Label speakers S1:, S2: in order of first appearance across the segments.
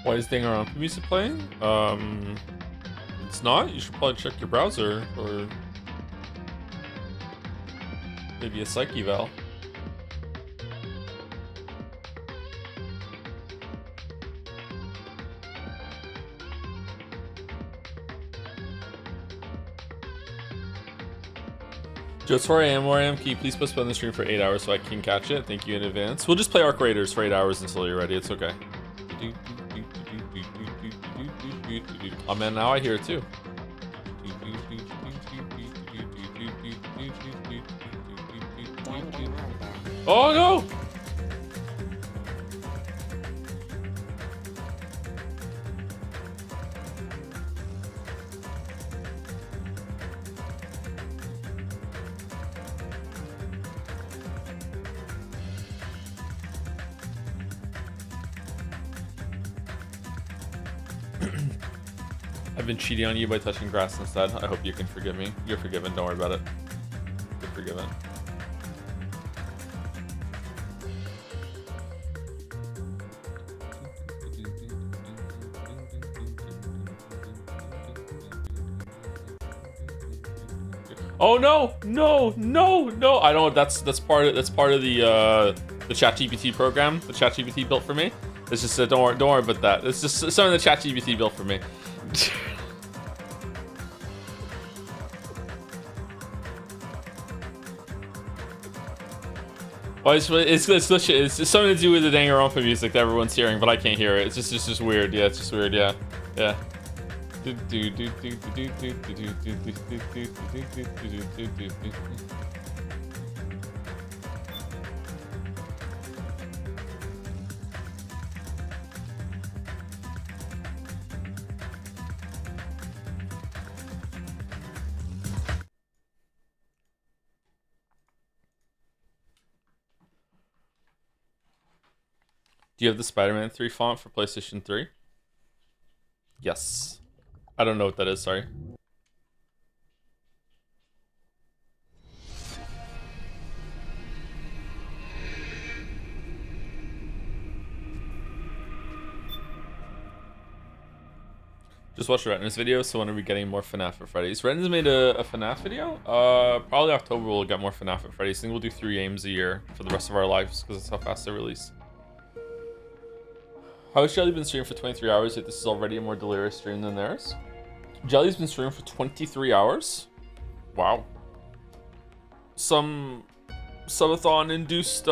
S1: Why is Danganronpa music playing? It's not. You should probably check your browser or maybe a psych eval. Just where I am, can you please postpone the stream for 8 hours so I can catch it? Thank you in advance. We'll just play Arc Raiders for 8 hours until you're ready. It's okay. Oh man, now I hear it too. Oh no! I've been cheating on you by touching grass instead. I hope you can forgive me. You're forgiven. Don't worry about it. You're forgiven. Oh no! No! No! No! I don't. That's part of the ChatGPT program. The ChatGPT built for me. It's just don't worry about that. It's just something the ChatGPT built for me. Well, it's something to do with the Danganronpa music that everyone's hearing, but I can't hear it. It's just weird. Yeah, it's just weird. Yeah, yeah. Do you have the Spider-Man 3 font for PlayStation 3? Yes. I don't know what that is, sorry. Just watched Retina's video, so when are we getting more FNAF for Freddy's? Retina's made a FNAF video? Probably October we'll get more FNAF at Freddy's. I think we'll do 3 games a year for the rest of our lives, because that's how fast they release. How has Jelly been streaming for 23 hours, yet this is already a more delirious stream than theirs? Jelly's been streaming for 23 hours? Wow. Some subathon-induced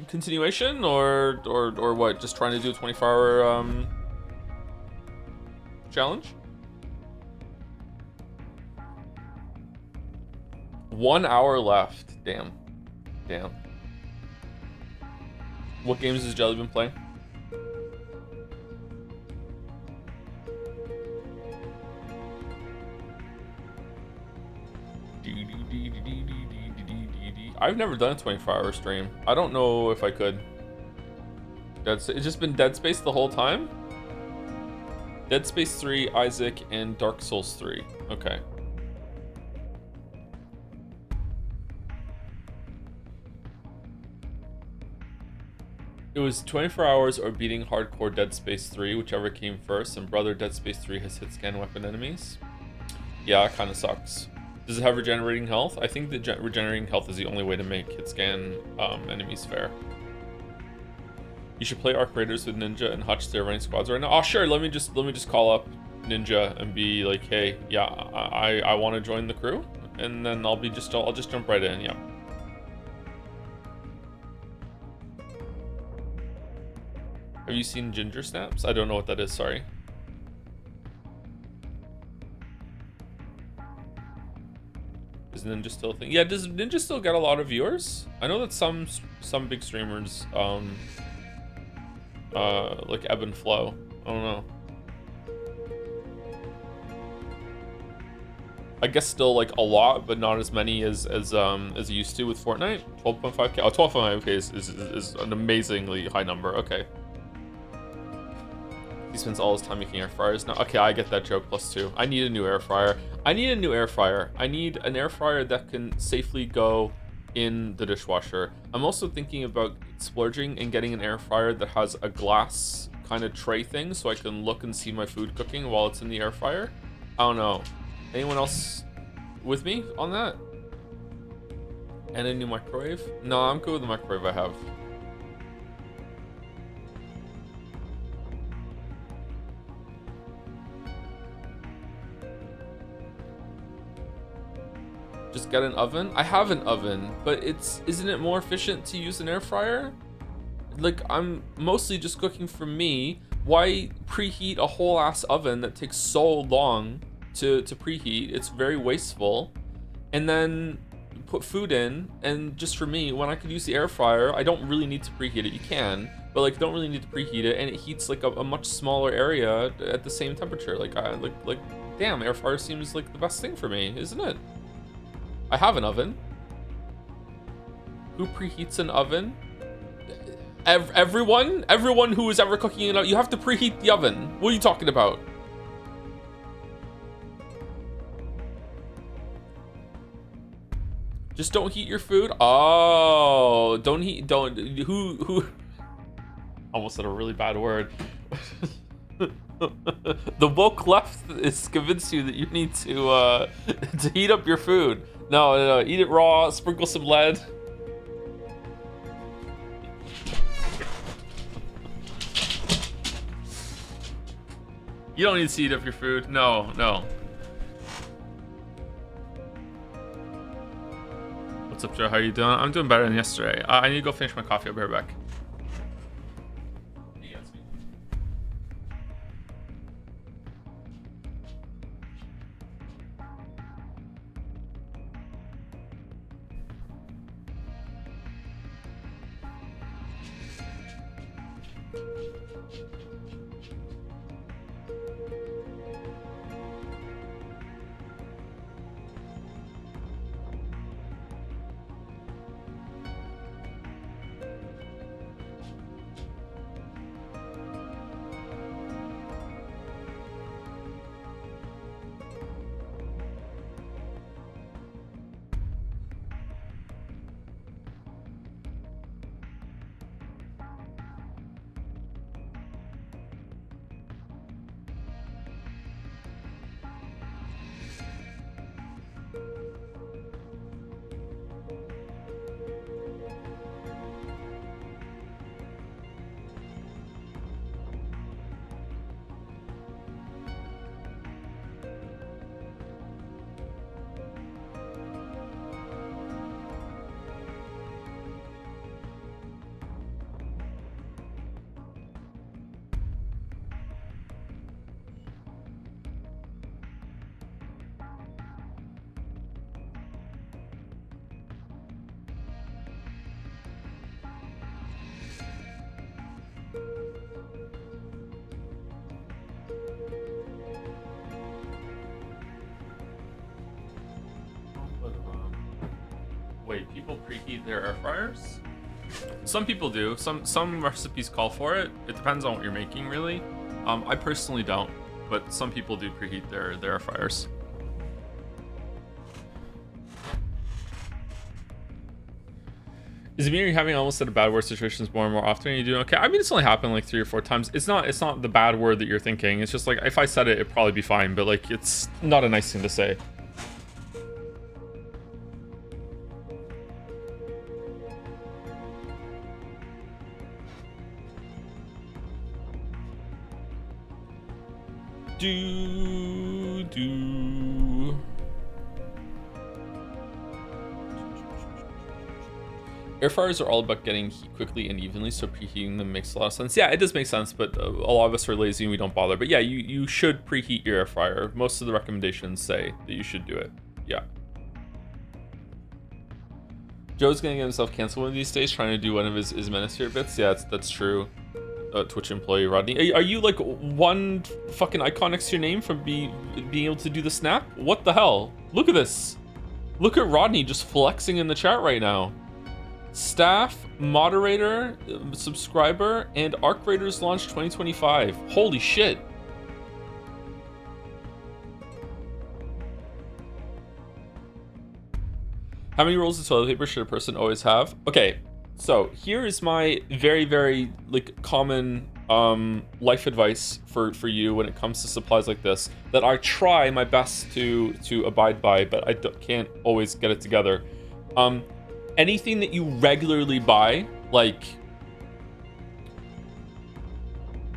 S1: continuation, or what? Just trying to do a 24-hour challenge? 1 hour left. Damn. Damn. What games has Jelly been playing? I've never done a 24-hour stream. I don't know if I could. It's just been Dead Space the whole time? Dead Space 3, Isaac, and Dark Souls 3. Okay. It was 24 hours or beating hardcore Dead Space 3, whichever came first, and brother, Dead Space 3 has hit scan weapon enemies. Yeah, it kind of sucks. Does it have regenerating health? I think that regenerating health is the only way to make hit scan enemies fair. You should play Arc Raiders with Ninja and Hutch. They're running squads right now. Oh sure, let me just call up Ninja and be like, hey, yeah, I want to join the crew, and then I'll just jump right in. Yeah. Have you seen Ginger Snaps? I don't know what that is. Sorry. Is Ninja still a thing? Yeah, does Ninja still get a lot of viewers? I know that some big streamers like ebb and flow. I don't know. I guess still like a lot, but not as many as it used to with Fortnite. 12.5k. Oh, 12.5k is an amazingly high number. Okay. He spends all his time making air fryers now. Okay, I get that joke. +2. I need a new air fryer. I need an air fryer that can safely go in the dishwasher. I'm also thinking about splurging and getting an air fryer that has a glass kind of tray thing so I can look and see my food cooking while it's in the air fryer. I don't know. Anyone else with me on that? And a new microwave? No, I'm good with the microwave I have. Just get an oven? I have an oven, but isn't it more efficient to use an air fryer? Like, I'm mostly just cooking for me. Why preheat a whole ass oven that takes so long to preheat? It's very wasteful. And then put food in, and just for me, when I could use the air fryer, I don't really need to preheat it. You can, but like, don't really need to preheat it, and it heats like a much smaller area at the same temperature. Like, damn, air fryer seems like the best thing for me, isn't it? I have an oven. Who preheats an oven? Everyone who is ever cooking it out, you have to preheat the oven. What are you talking about? Just don't heat your food. Oh, who almost said a really bad word. The woke left is convinced you that you need to heat up your food. No, eat it raw, sprinkle some lead. You don't need to heat up your food. No. What's up, Joe? How are you doing? I'm doing better than yesterday. I need to go finish my coffee. I'll be right back. Wait, people preheat their air fryers? Some people do. Some recipes call for it. It depends on what you're making, really. I personally don't, but some people do preheat their air fryers. Is it mean you're having almost at a bad word situations more and more often and you do okay? I mean, it's only happened like 3 or 4 times. It's not the bad word that you're thinking. It's just like, if I said it, it'd probably be fine, but like, it's not a nice thing to say. Air fryers are all about getting heat quickly and evenly, so preheating them makes a lot of sense. Yeah, it does make sense, but a lot of us are lazy and we don't bother. But yeah, you should preheat your air fryer. Most of the recommendations say that you should do it. Yeah. Joe's gonna get himself canceled one of these days trying to do one of his Manosphere bits. Yeah, that's true. Twitch employee Rodney. Are you like one fucking icon next to your name from being able to do the snap? What the hell? Look at this. Look at Rodney just flexing in the chat right now. Staff, moderator, subscriber, and Arc Raiders launch 2025. Holy shit. How many rolls of toilet paper should a person always have? Okay, so here is my very, very like common life advice for you when it comes to supplies like this that I try my best to abide by, but can't always get it together. Anything that you regularly buy, like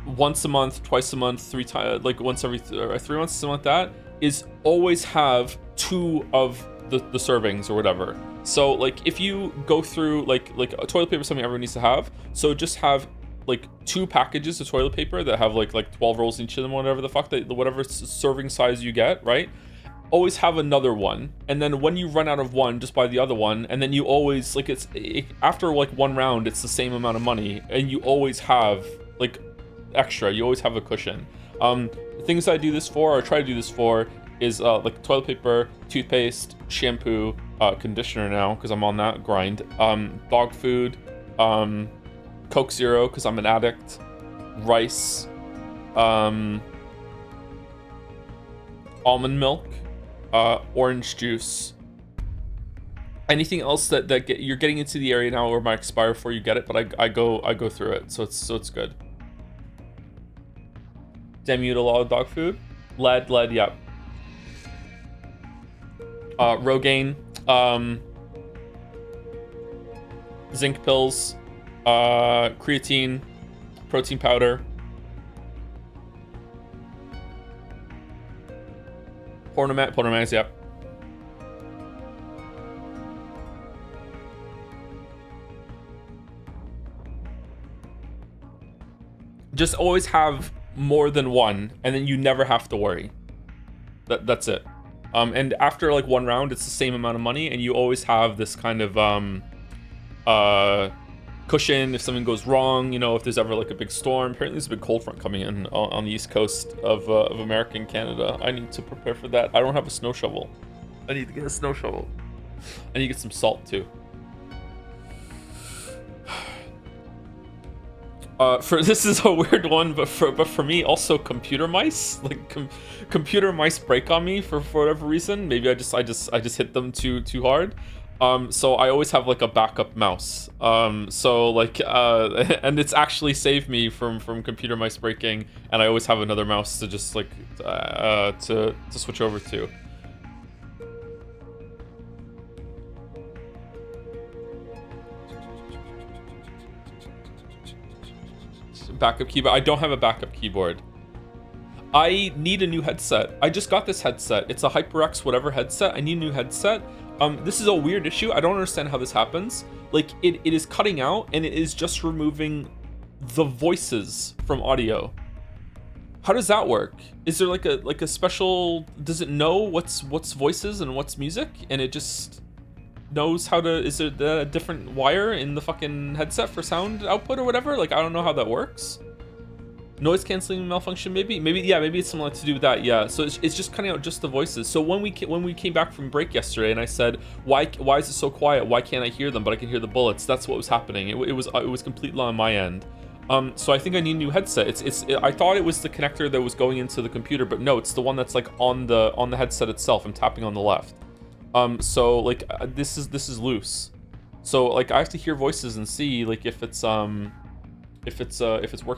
S1: once a month, twice a month, 3 times, like once every 3 months, something like that, is always have 2 of the servings or whatever. So like if you go through like a toilet paper is something everyone needs to have, so just have like 2 packages of toilet paper that have like 12 rolls in each of them, whatever the fuck, whatever serving size you get, right? Always have another one, and then when you run out of one, just buy the other one, and then you always like after like 1 round, it's the same amount of money, and you always have like extra. You always have a cushion. Things I do this for, or try to do this for, is like toilet paper, toothpaste, shampoo, conditioner now because I'm on that grind, dog food, Coke Zero because I'm an addict, rice, almond milk, orange juice. Anything else that you're getting into the area now where might expire before you get it, but I go through it, so it's good. Damn, you eat a lot of dog food. Lead, yep. Rogaine, zinc pills, creatine, protein powder, Pornomax, yep. Just always have more than one, and then you never have to worry. That's it. And after like 1 round, it's the same amount of money, and you always have this kind of cushion if something goes wrong. You know, if there's ever like a big storm. Apparently, there's a big cold front coming in on the east coast of America and Canada. I need to prepare for that. I don't have a snow shovel. I need to get a snow shovel. I need to get some salt too. For this is a weird one, but for me also computer mice, like computer mice break on me for whatever reason. Maybe I just hit them too hard. So I always have like a backup mouse. So like and it's actually saved me from computer mice breaking, and I always have another mouse to just like to switch over to. Backup keyboard. I don't have a backup keyboard. I need a new headset. I just got this headset. It's a HyperX whatever headset. I need a new headset. This is a weird issue. I don't understand how this happens. Like it is cutting out, and it is just removing the voices from audio. How does that work? Is there like a special, does it know what's voices and what's music, and it just knows how to, is there a different wire in the fucking headset for sound output or whatever? Like, I don't know how that works. Noise canceling malfunction, maybe it's something to do with that. Yeah, so it's just cutting out just the voices. So when we came back from break yesterday, and I said, why is it so quiet? Why can't I hear them, but I can hear the bullets? That's what was happening. It was completely on my end. So I think I need a new headset. I thought it was the connector that was going into the computer, but no, it's the one that's like on the headset itself. I'm tapping on the left. So like this is loose. So like I have to hear voices and see like if it's working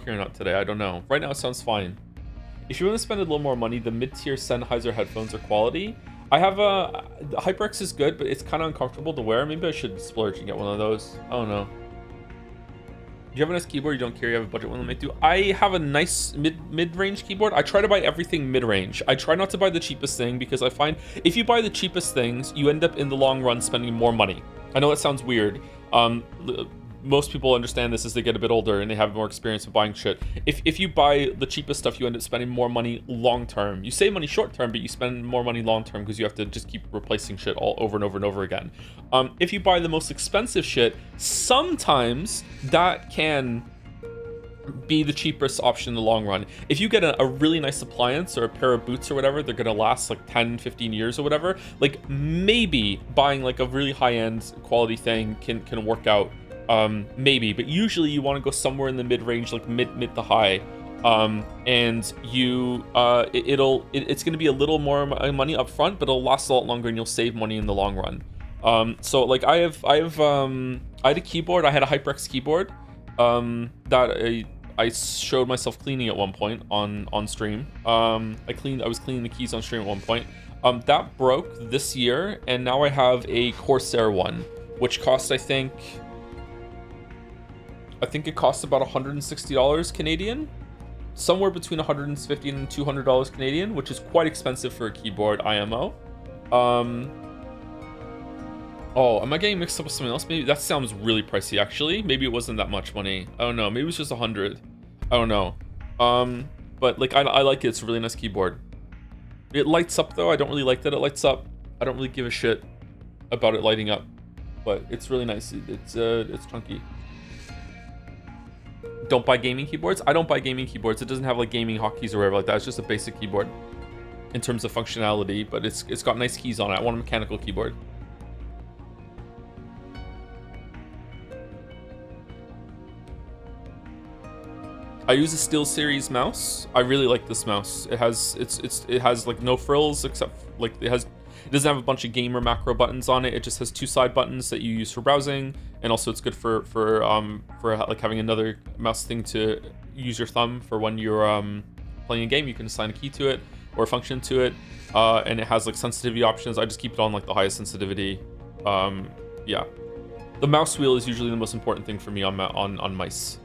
S1: or not today. I don't know. Right now it sounds fine. If you want to spend a little more money, the mid-tier Sennheiser headphones are quality. I have the HyperX is good, but it's kind of uncomfortable to wear. Maybe I should splurge and get one of those. I don't know. Do you have a nice keyboard? You don't care. You have a budget one that might do. I have a nice mid-range keyboard. I try to buy everything mid-range. I try not to buy the cheapest thing, because I find if you buy the cheapest things, you end up in the long run spending more money. I know that sounds weird. Most people understand this as they get a bit older and they have more experience with buying shit. If you buy the cheapest stuff, you end up spending more money long term. You save money short term, but you spend more money long term because you have to just keep replacing shit all over and over and over again. If you buy the most expensive shit, sometimes that can be the cheapest option in the long run. If you get a really nice appliance or a pair of boots or whatever, they're gonna last like 10-15 years or whatever. Like maybe buying like a really high-end quality thing can work out. Maybe, but usually you want to go somewhere in the mid-range, like mid to high, and you it's going to be a little more money up front, but it'll last a lot longer and you'll save money in the long run. So like I had a keyboard. I had a HyperX keyboard that I showed myself cleaning at one point on stream. I was cleaning the keys on stream at one point. That broke this year, and now I have a Corsair one, which cost I think it costs about $160 Canadian, somewhere between $150 and $200 Canadian, which is quite expensive for a keyboard IMO. Oh, am I getting mixed up with something else? Maybe that sounds really pricey, actually. Maybe it wasn't that much money. I don't know. Maybe it was just 100. I don't know. But like I like it. It's a really nice keyboard. It lights up though. I don't really like that it lights up. I don't really give a shit about it lighting up, but it's really nice. It's chunky. Don't buy gaming keyboards. I don't buy gaming keyboards. It doesn't have like gaming hotkeys or whatever like that. It's just a basic keyboard in terms of functionality, but it's got nice keys on it. I want a mechanical keyboard. I use a SteelSeries mouse. I really like this mouse. It has like no frills except like it doesn't have a bunch of gamer macro buttons on it. It just has two side buttons that you use for browsing, and also it's good for like having another mouse thing to use your thumb for when you're playing a game. You can assign a key to it or a function to it, and it has like sensitivity options. I just keep it on like the highest sensitivity. Yeah, the mouse wheel is usually the most important thing for me on mice.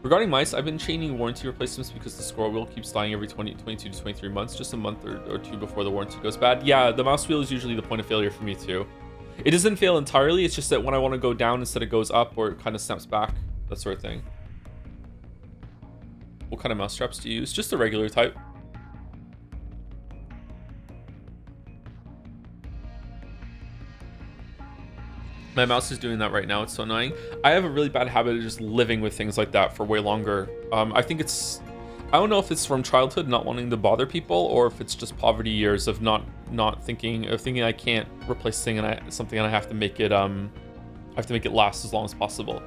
S1: Regarding mice, I've been chaining warranty replacements because the scroll wheel keeps dying every 22 to 23 months, just a month or two before the warranty goes bad. Yeah, the mouse wheel is usually the point of failure for me too. It doesn't fail entirely, it's just that when I want to go down instead it goes up, or it kind of snaps back, that sort of thing. What kind of mouse straps do you use? Just the regular type. My mouse is doing that right now. It's so annoying. I have a really bad habit of just living with things like that for way longer. I think I don't know if it's from childhood, not wanting to bother people, or if it's just poverty years of not thinking I can't replace something and I have to make it last as long as possible.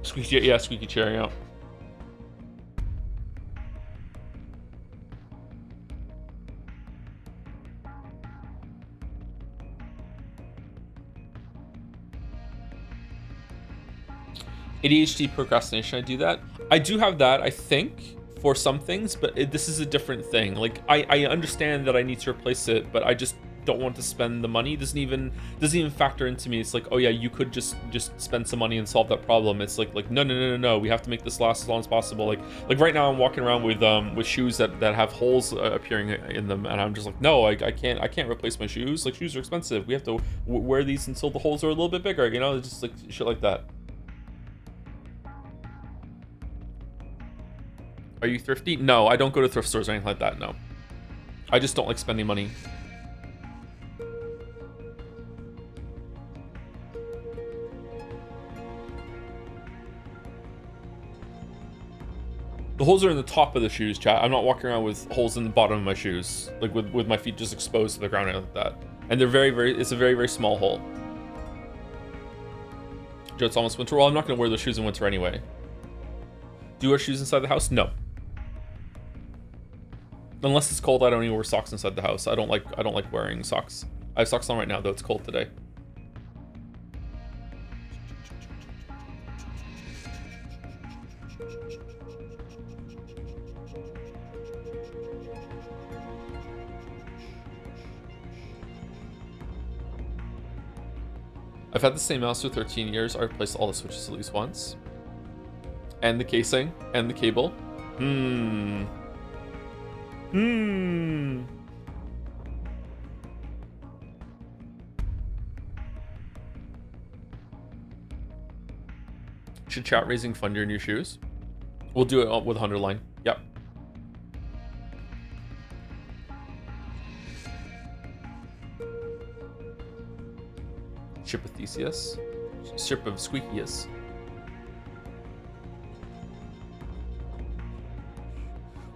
S1: Squeaky chair, yeah. ADHD procrastination, I do that. I do have that, I think, for some things, but this is a different thing. Like, I understand that I need to replace it, but I just don't want to spend the money. It doesn't even factor into me. It's like, oh yeah, you could just spend some money and solve that problem. It's like no, we have to make this last as long as possible. Like right now I'm walking around with shoes that have holes appearing in them, and I'm just like, no, I can't replace my shoes. Like, shoes are expensive. We have to wear these until the holes are a little bit bigger, you know? It's just like shit like that. Are you thrifty? No, I don't go to thrift stores or anything like that, no. I just don't like spending money. The holes are in the top of the shoes, chat. I'm not walking around with holes in the bottom of my shoes, like with my feet just exposed to the ground like that. And they're it's a very, very small hole. Joe, it's almost winter. Well, I'm not gonna wear those shoes in winter anyway. Do you wear shoes inside the house? No. Unless it's cold, I don't even wear socks inside the house. I don't like wearing socks. I have socks on right now, though. It's cold today. I've had the same mouse for 13 years. I replaced all the switches at least once. And the casing and the cable. Should chat raising fund your new shoes? We'll do it with underline. Yep. Ship of Theseus. Ship of Squeakius.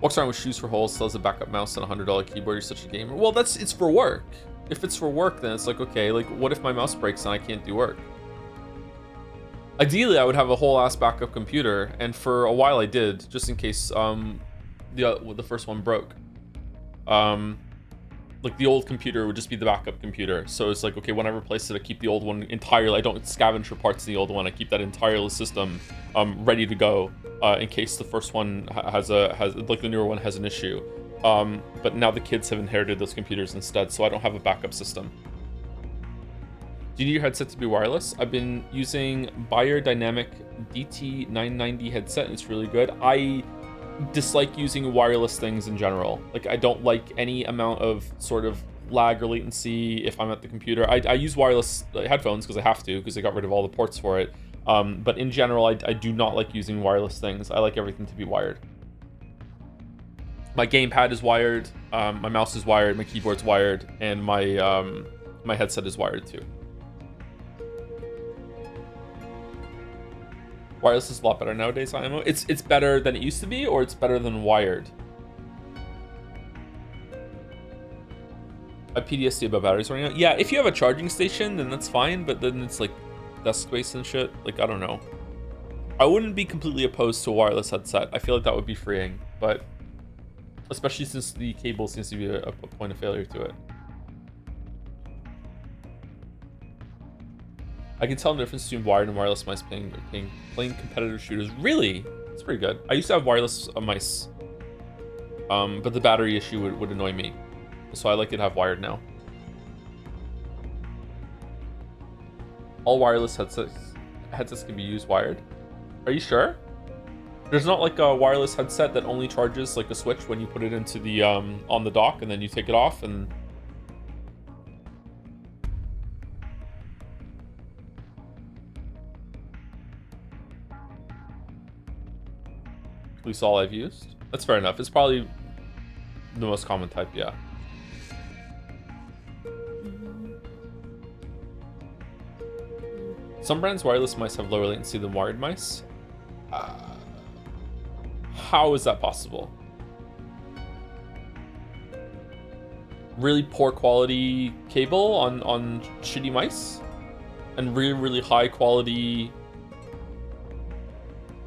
S1: Walks around with shoes for holes, sells a backup mouse and a $100 keyboard. You're such a gamer. Well, it's for work. If it's for work, then it's like, okay, like what if my mouse breaks and I can't do work? Ideally, I would have a whole ass backup computer, and for a while I did, just in case the first one broke. Like the old computer would just be the backup computer. So it's like, okay, when I replace it, I keep the old one entirely. I don't scavenge for parts in the old one. I keep that entire system ready to go in case the first one has like the newer one has an issue. But now the kids have inherited those computers instead, so I don't have a backup system. Do you need your headset to be wireless? I've been using Bayer Dynamic DT990 headset, and it's really good. I dislike using wireless things in general. Like, I don't like any amount of sort of lag or latency if I'm at the computer. I use wireless headphones because I have to, because I got rid of all the ports for it. But in general, I do not like using wireless things. I like everything to be wired. My gamepad is wired, my mouse is wired, my keyboard's wired, and my my headset is wired too. Wireless is a lot better nowadays, IMO. It's better than it used to be, or it's better than wired? A PTSD about batteries running out. Yeah, if you have a charging station, then that's fine, but then it's like desk space and shit. Like, I don't know. I wouldn't be completely opposed to a wireless headset. I feel like that would be freeing, but especially since the cable seems to be a point of failure to it. I can tell the difference between wired and wireless mice playing competitive shooters. Really? It's pretty good. I used to have wireless mice, but the battery issue would annoy me. So I like it to have wired now. All wireless headsets can be used wired. Are you sure? There's not like a wireless headset that only charges like a switch when you put it into the on the dock and then you take it off and... At least all I've used. That's fair enough. It's probably the most common type, yeah. Some brands' wireless mice have lower latency than wired mice. How is that possible? Really poor quality cable on shitty mice? And really high quality...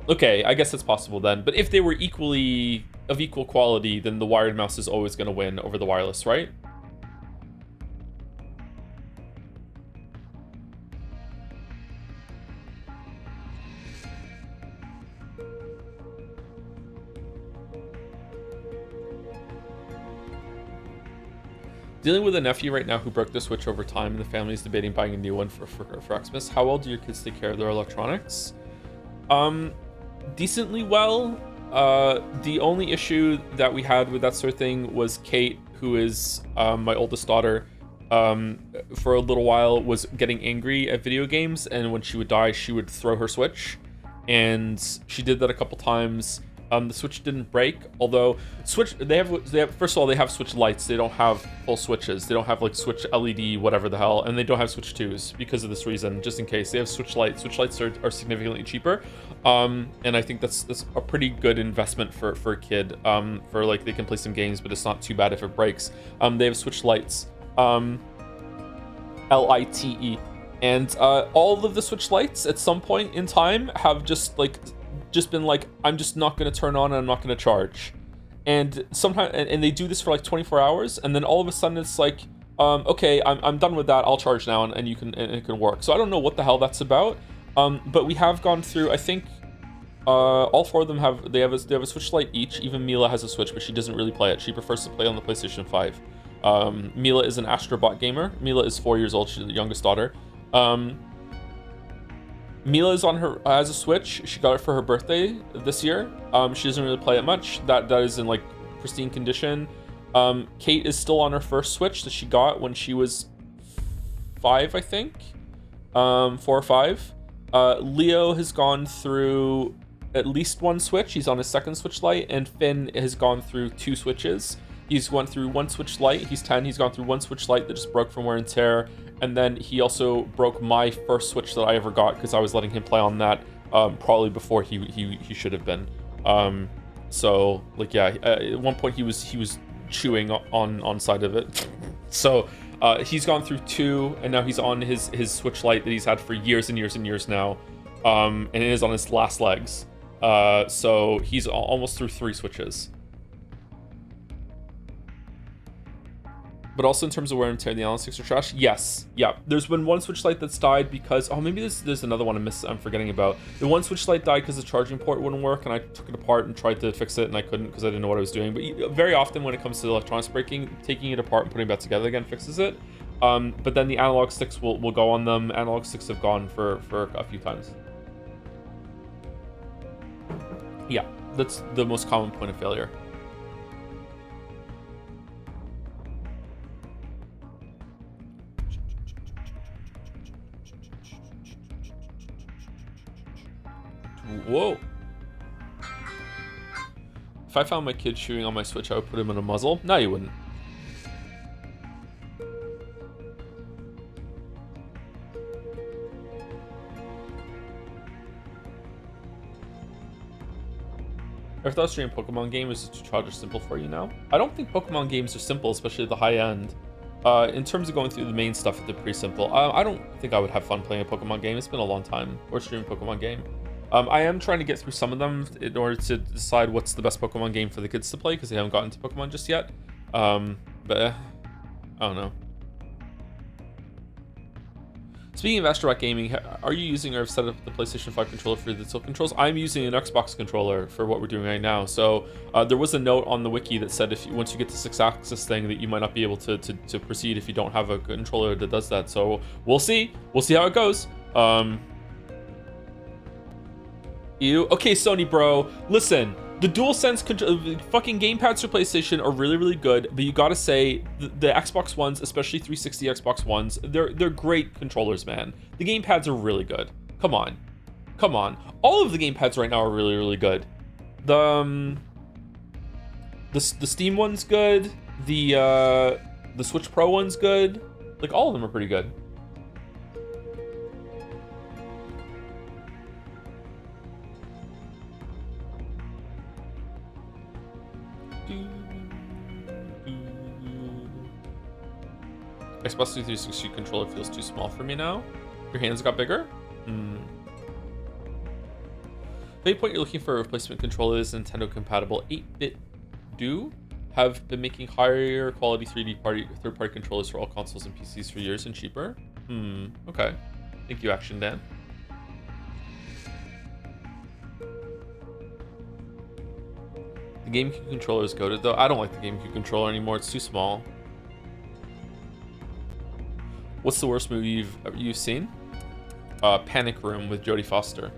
S1: Okay, I guess that's possible then. But if they were equally of equal quality, then the wired mouse is always going to win over the wireless, right? Dealing with a nephew right now who broke the Switch over time, and the family is debating buying a new one for Xmas. How well do your kids take care of their electronics? Decently well. The only issue that we had with that sort of thing was Kate, who is my oldest daughter, for a little while was getting angry at video games, and when she would die, she would throw her Switch, and she did that a couple times. The Switch didn't break, although Switch they have first of all, they have Switch lights. They don't have full switches. They don't have like Switch LED whatever the hell, and they don't have Switch 2s because of this reason. Just in case, they have Switch lights. Switch lights are significantly cheaper, and I think that's a pretty good investment for a kid. For like, they can play some games, but it's not too bad if it breaks. They have Switch lights, LITE, and all of the Switch lights at some point in time have just been like, I'm just not going to turn on and I'm not going to charge. And sometimes, and they do this for like 24 hours, and then all of a sudden it's like, okay, I'm done with that, I'll charge now, and it can work. So I don't know what the hell that's about, but we have gone through, I think all four of them have a Switch Lite each. Even Mila has a Switch, but she doesn't really play it. She prefers to play on the PlayStation 5. Mila is an Astrobot gamer. Mila is 4 years old. She's the youngest daughter. Mila is has a Switch. She got it for her birthday this year. She doesn't really play it much. That is in like pristine condition. Kate is still on her first Switch that she got when she was 5, I think. 4 or 5. Leo has gone through at least one Switch. He's on his second Switch Lite, and Finn has gone through 2 Switches. He's gone through one Switch Lite. He's 10. He's gone through one Switch Lite that just broke from wear and tear. And then he also broke my first Switch that I ever got because I was letting him play on that probably before he should have been. So like, yeah, at one point he was chewing on side of it. So he's gone through 2, and now he's on his Switch Lite that he's had for years and years and years now, and it is on his last legs. So he's almost through 3 Switches. But also in terms of wear and tear, the analog sticks are trash. Yes, yeah. There's been one Switch Lite that's died because maybe there's another one I'm forgetting about. The one Switch Lite died because the charging port wouldn't work, and I took it apart and tried to fix it, and I couldn't because I didn't know what I was doing. But very often when it comes to electronics breaking, taking it apart and putting it back together again fixes it. But then the analog sticks will go on them. Analog sticks have gone for a few times. Yeah, that's the most common point of failure. Whoa. If I found my kid chewing on my Switch, I would put him in a muzzle. No, you wouldn't. I thought streaming Pokemon game is just too childish or simple for you now. I don't think Pokemon games are simple, especially at the high end. In terms of going through the main stuff, they're pretty simple. I don't think I would have fun playing a Pokemon game. It's been a long time. Or streaming Pokemon game. I am trying to get through some of them in order to decide what's the best Pokemon game for the kids to play, because they haven't gotten to Pokemon just yet. But I don't know. Speaking of Astrobat Gaming, are you using or have set up the PlayStation 5 controller for the tilt controls? I'm using an Xbox controller for what we're doing right now. So there was a note on the wiki that said once you get the 6-axis thing that you might not be able to proceed if you don't have a controller that does that. So we'll see. We'll see how it goes. Okay, Sony bro, listen, the DualSense fucking gamepads for PlayStation are really, really good, but you gotta say, the Xbox Ones, especially 360 Xbox Ones, they're great controllers, man. The gamepads are really good. Come on. Come on. All of the gamepads right now are really, really good. The Steam one's good. The Switch Pro one's good. Like, all of them are pretty good. Xbox 360 controller feels too small for me now. Your hands got bigger? The main point you're looking for a replacement controller is Nintendo compatible. 8-bit do have been making higher quality third-party controllers for all consoles and PCs for years and cheaper. Okay. Thank you, Action Dan. The GameCube controller is goated though. I don't like the GameCube controller anymore. It's too small. What's the worst movie you've seen? Panic Room with Jodie Foster.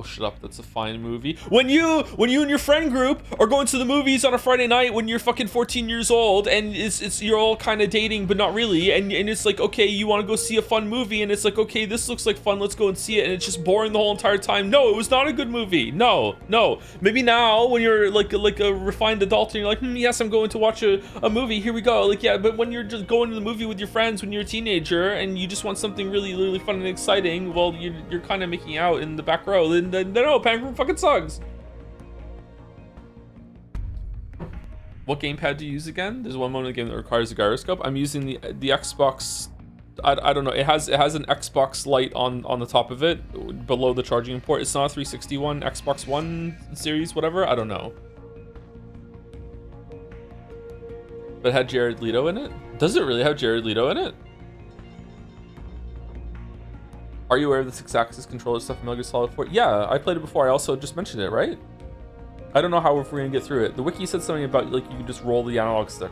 S1: Oh, shut up. That's a fine movie. When you and your friend group are going to the movies on a Friday night when you're fucking 14 years old and you're all kind of dating but not really, and it's like, okay, you want to go see a fun movie, and it's like, okay, this looks like fun, let's go and see it, and it's just boring the whole entire time. No, it was not a good movie. No. Maybe now when you're like a refined adult and you're like, yes, I'm going to watch a movie, here we go. Like, yeah, but when you're just going to the movie with your friends when you're a teenager and you just want something really, really fun and exciting, well, you're kind of making out in the back row, then no, Panic Room fucking sucks. What gamepad do you use again? There's one mode in the game that requires a gyroscope. I'm using the Xbox. I don't know. It has an Xbox light on the top of it below the charging port. It's not a 360 one, Xbox One series, whatever. I don't know. But it had Jared Leto in it? Does it really have Jared Leto in it? Are you aware of the 6-axis controller stuff in Metal Gear Solid 4? Yeah, I played it before. I also just mentioned it, right? I don't know how we're gonna get through it. The wiki said something about like you can just roll the analog stick.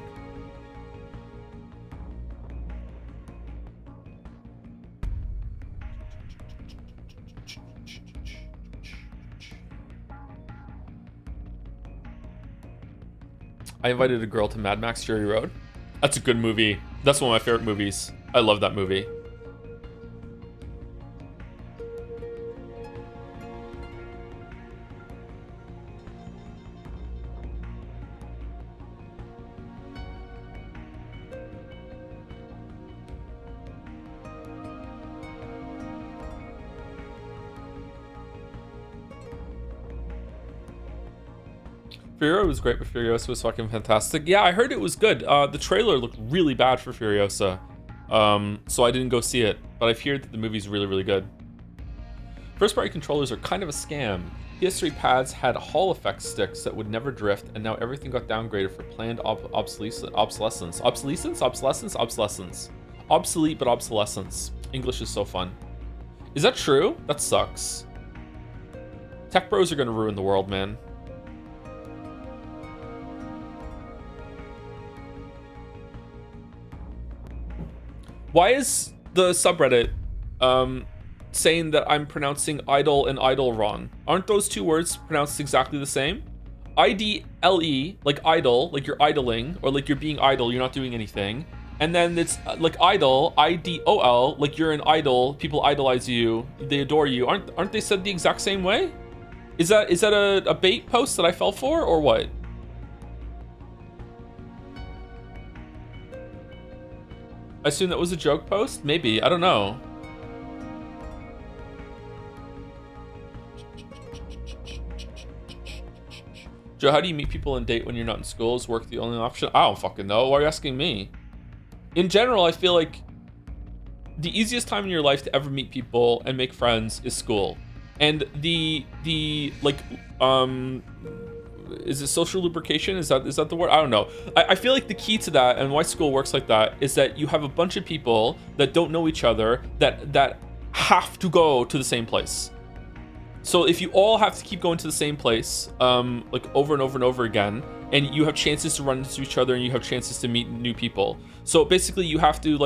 S1: I invited a girl to Mad Max Fury Road. That's a good movie. That's one of my favorite movies. I love that movie. Furiosa was great, but Furiosa was fucking fantastic. Yeah, I heard it was good. The trailer looked really bad for Furiosa. So I didn't go see it, but I've heard that the movie's really, really good. First-party controllers are kind of a scam. PS3 pads had Hall effect sticks that would never drift, and now everything got downgraded for planned obsolescence. Obsolescence? Obsolete, but obsolescence. English is so fun. Is that true? That sucks. Tech bros are gonna ruin the world, man. Why is the subreddit saying that I'm pronouncing idle and idle wrong? Aren't those two words pronounced exactly the same? IDLE, like idle, like you're idling, or like you're being idle, you're not doing anything. And then it's like idle, IDOL, like you're an idol, people idolize you, they adore you. Aren't they said the exact same way? Is that a bait post that I fell for, or what? I assume that was a joke post? Maybe, I don't know. Joe, how do you meet people and date when you're not in school? Is work the only option? I don't fucking know. Why are you asking me? In general, I feel like the easiest time in your life to ever meet people and make friends is school. And the like, is it social lubrication? Is that the word? I don't know. I feel like the key to that and why school works like that is that you have a bunch of people that don't know each other that have to go to the same place. So if you all have to keep going to the same place, like over and over and over again, and you have chances to run into each other and you have chances to meet new people. So basically you have to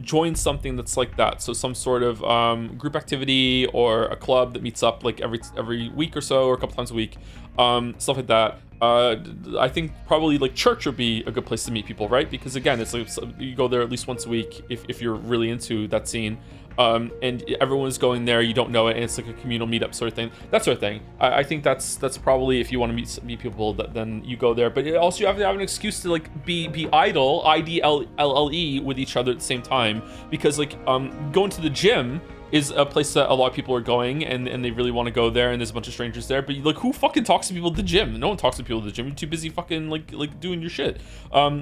S1: join something that's like that. So some sort of group activity or a club that meets up like every week or so, or a couple times a week, stuff like that. I think probably like church would be a good place to meet people, right? Because again, it's like you go there at least once a week if you're really into that scene. And everyone's going there, you don't know it, and it's like a communal meetup sort of thing, that sort of thing. I think that's probably, if you want to meet people, then you go there. But also you have to have an excuse to like be idle, IDLLE, with each other at the same time, because like going to the gym is a place that a lot of people are going, and they really want to go there, and there's a bunch of strangers there, but like who fucking talks to people at the gym? No one talks to people at the gym. You're too busy fucking like doing your shit.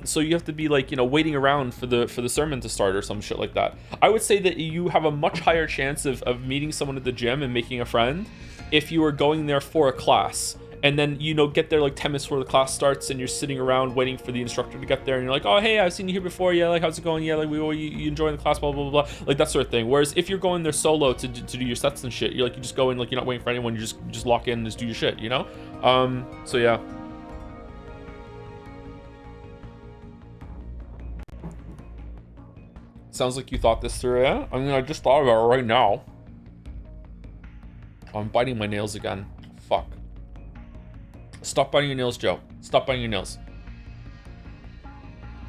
S1: So you have to be like, you know, waiting around for the sermon to start or some shit like that. I would say that you have a much higher chance of meeting someone at the gym and making a friend if you are going there for a class, and then, you know, get there like 10 minutes before the class starts, and you're sitting around waiting for the instructor to get there, and you're like, oh hey, I've seen you here before, yeah, like how's it going, yeah, like you enjoying the class, blah blah blah, like that sort of thing. Whereas if you're going there solo to do your sets and shit, you're like, you just go in, like you're not waiting for anyone, you just lock in and just do your shit, you know. So yeah. Sounds like you thought this through. Yeah, I mean, I just thought about it right now. I'm biting my nails again. Fuck. Stop biting your nails, Joe. Stop biting your nails.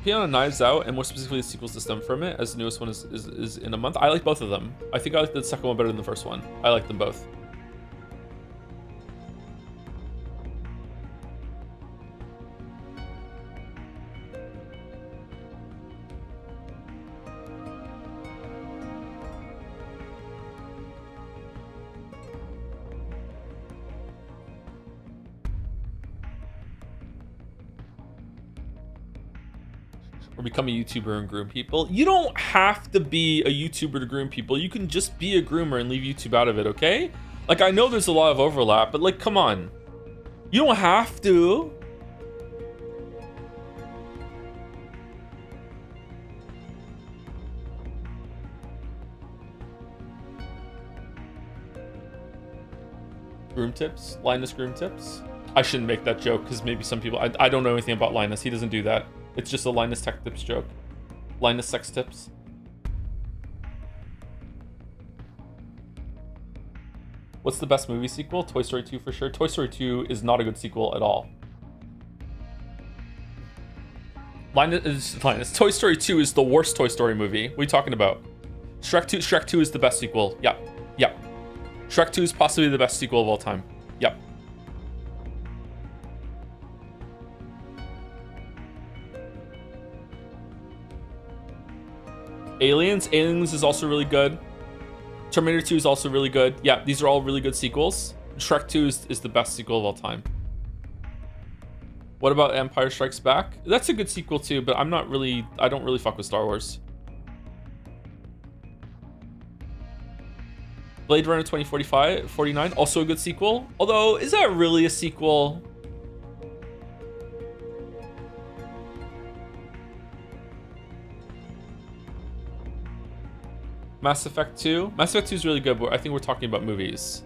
S1: Piano Knives Out, and more specifically the sequels to stem from it, as the newest one is in a month. I like both of them. I think I like the second one better than the first one. I like them both. Or become a YouTuber and groom people. You don't have to be a YouTuber to groom people. You can just be a groomer and leave YouTube out of it, okay? Like, I know there's a lot of overlap, but like, come on. You don't have to. Groom tips? Linus groom tips? I shouldn't make that joke because maybe some people... I don't know anything about Linus. He doesn't do that. It's just a Linus Tech Tips joke. Linus Sex Tips. What's the best movie sequel? Toy Story 2 for sure. Toy Story 2 is not a good sequel at all. Linus. Toy Story 2 is the worst Toy Story movie. What are you talking about? Shrek 2 is the best sequel. Yep. Yep. Shrek 2 is possibly the best sequel of all time. Yep. Aliens is also really good. Terminator 2 is also really good. Yeah, these are all really good sequels. Shrek 2 is the best sequel of all time. What about Empire Strikes Back? That's a good sequel too, but I don't really fuck with Star Wars. Blade Runner 2049, also a good sequel. Although, is that really a sequel? Mass Effect 2? Mass Effect 2 is really good, but I think we're talking about movies.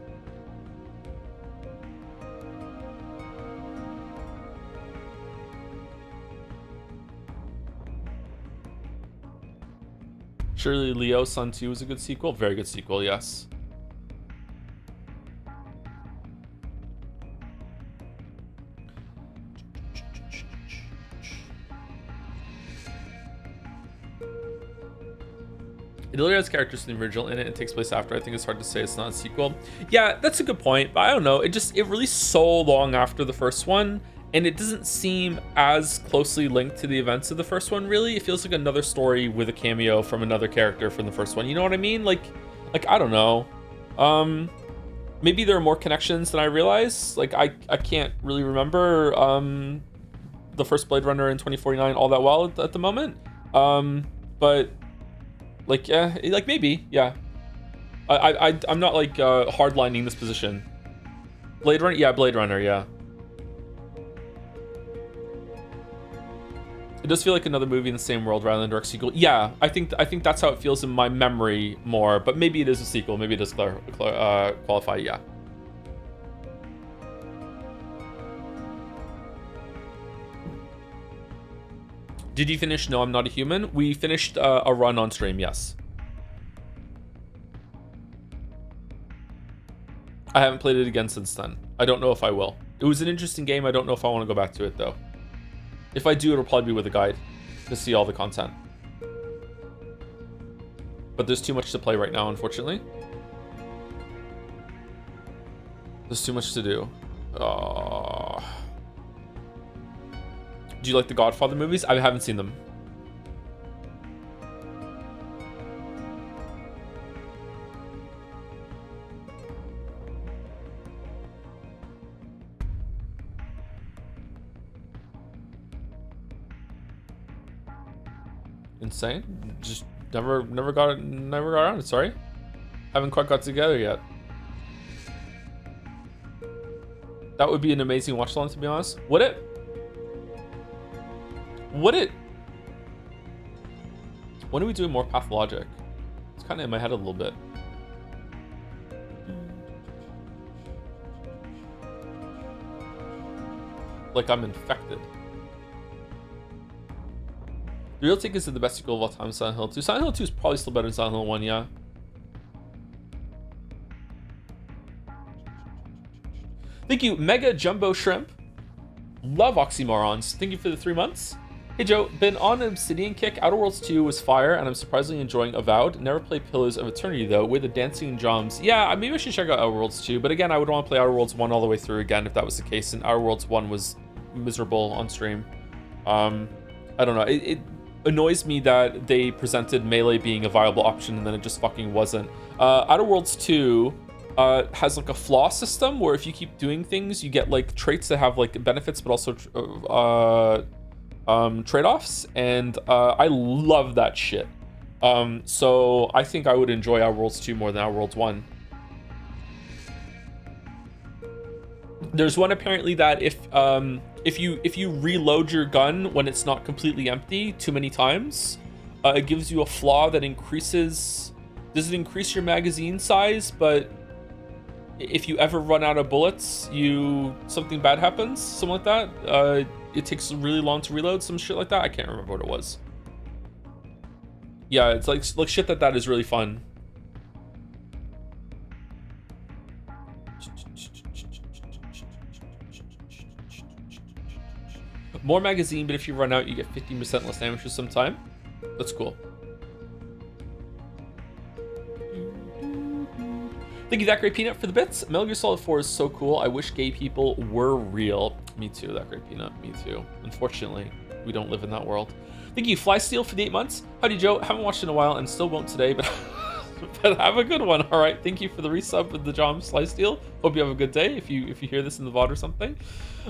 S1: Surely Leo Sun 2 was a good sequel. Very good sequel, yes. It literally has characters from the original in it and takes place after. I think it's hard to say it's not a sequel. Yeah, that's a good point, but I don't know. It released so long after the first one, and it doesn't seem as closely linked to the events of the first one, really. It feels like another story with a cameo from another character from the first one. You know what I mean? Like I don't know. Maybe there are more connections than I realize. Like, I can't really remember the first Blade Runner in 2049 all that well at the moment. But like, yeah, like maybe, yeah. I'm not like hardlining this position. Blade Runner, yeah, Blade Runner, yeah. It does feel like another movie in the same world rather than a direct sequel. Yeah, I think that's how it feels in my memory more. But maybe it is a sequel. Maybe it does qualify. Yeah. Did you finish No, I'm Not a Human? We finished a run on stream, yes. I haven't played it again since then. I don't know if I will. It was an interesting game. I don't know if I want to go back to it, though. If I do, it'll probably be with a guide to see all the content. But there's too much to play right now, unfortunately. There's too much to do. Do you like the Godfather movies? I haven't seen them. Insane. Just never got around it. Sorry, haven't quite got together yet. That would be an amazing watch along, to be honest. Would it? When are we doing more pathologic? It's kind of in my head a little bit. Like I'm infected. The real take is the best sequel of all time, Silent Hill 2. Silent Hill 2 is probably still better than Silent Hill 1, yeah. Thank you, Mega Jumbo Shrimp. Love oxymorons. Thank you for the 3 months. Hey Joe, been on an Obsidian kick. Outer Worlds 2 was fire, and I'm surprisingly enjoying Avowed. Never played Pillars of Eternity though, with the dancing drums. Yeah, maybe I should check out Outer Worlds 2, but again, I would want to play Outer Worlds 1 all the way through again if that was the case, and Outer Worlds 1 was miserable on stream. I don't know. It annoys me that they presented melee being a viable option and then it just fucking wasn't. Outer Worlds 2 has like a flaw system where if you keep doing things, you get like traits that have like benefits but also trade-offs, and I love that shit. So I think I would enjoy Outer Worlds 2 more than Outer Worlds 1. There's one apparently that if you reload your gun when it's not completely empty too many times, it gives you a flaw that increases. Does it increase your magazine size? But if you ever run out of bullets, something bad happens, something like that. It takes really long to reload, some shit like that. I can't remember what it was. Yeah, it's like shit that is really fun. More magazine, but if you run out, you get 15% less damage for some time. That's cool. Thank you, That Great Peanut, for the bits. Metal Gear Solid 4 is so cool. I wish gay people were real. Me too, That Great Peanut. Me too. Unfortunately, we don't live in that world. Thank you, Flysteel, for the 8 months. Howdy, Joe. Haven't watched in a while and still won't today, but But have a good one. All right, thank you for the resub with the Jom Slice deal. Hope you have a good day. If you hear this in the VOD or something.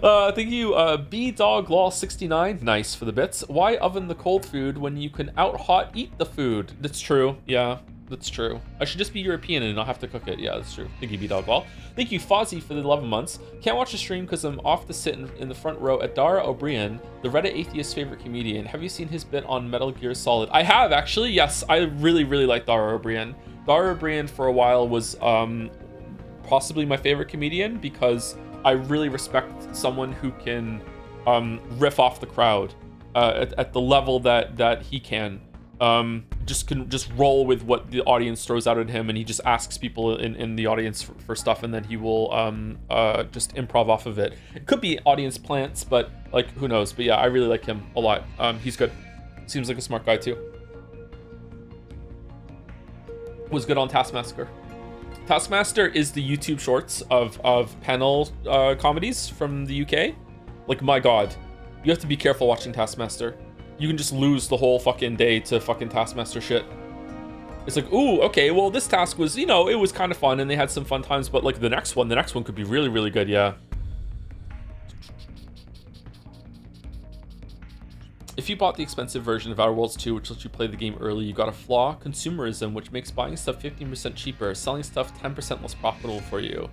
S1: Thank you, B Dog Law 69. Nice for the bits. Why oven the cold food when you can out hot eat the food? That's true. Yeah, that's true. I should just be European and not have to cook it. Yeah, that's true. Thank you, B Dog Law. Thank you, Fozzie, for the 11 months. Can't watch the stream because I'm off to sit in the front row at Dara O'Brien, the Reddit atheist favorite comedian. Have you seen his bit on Metal Gear Solid? I have, actually. Yes, I really, really like Dara O'Brien. Dara O'Brien for a while was possibly my favorite comedian because I really respect someone who can riff off the crowd at the level that he can. Just roll with what the audience throws out at him, and he just asks people in the audience for stuff, and then he will just improv off of it. It could be audience plants, but like, who knows? But yeah, I really like him a lot. He's good. Seems like a smart guy too. Was good on Taskmaster. Taskmaster is the YouTube shorts of panel comedies from the UK. Like, my god, you have to be careful watching Taskmaster. You can just lose the whole fucking day to fucking Taskmaster shit. It's like, ooh, okay, well, this task was, you know, it was kind of fun and they had some fun times, but like the next one could be really, really good, yeah. If you bought the expensive version of Outer Worlds 2, which lets you play the game early, you got a flaw: consumerism, which makes buying stuff 15% cheaper, selling stuff 10% less profitable for you.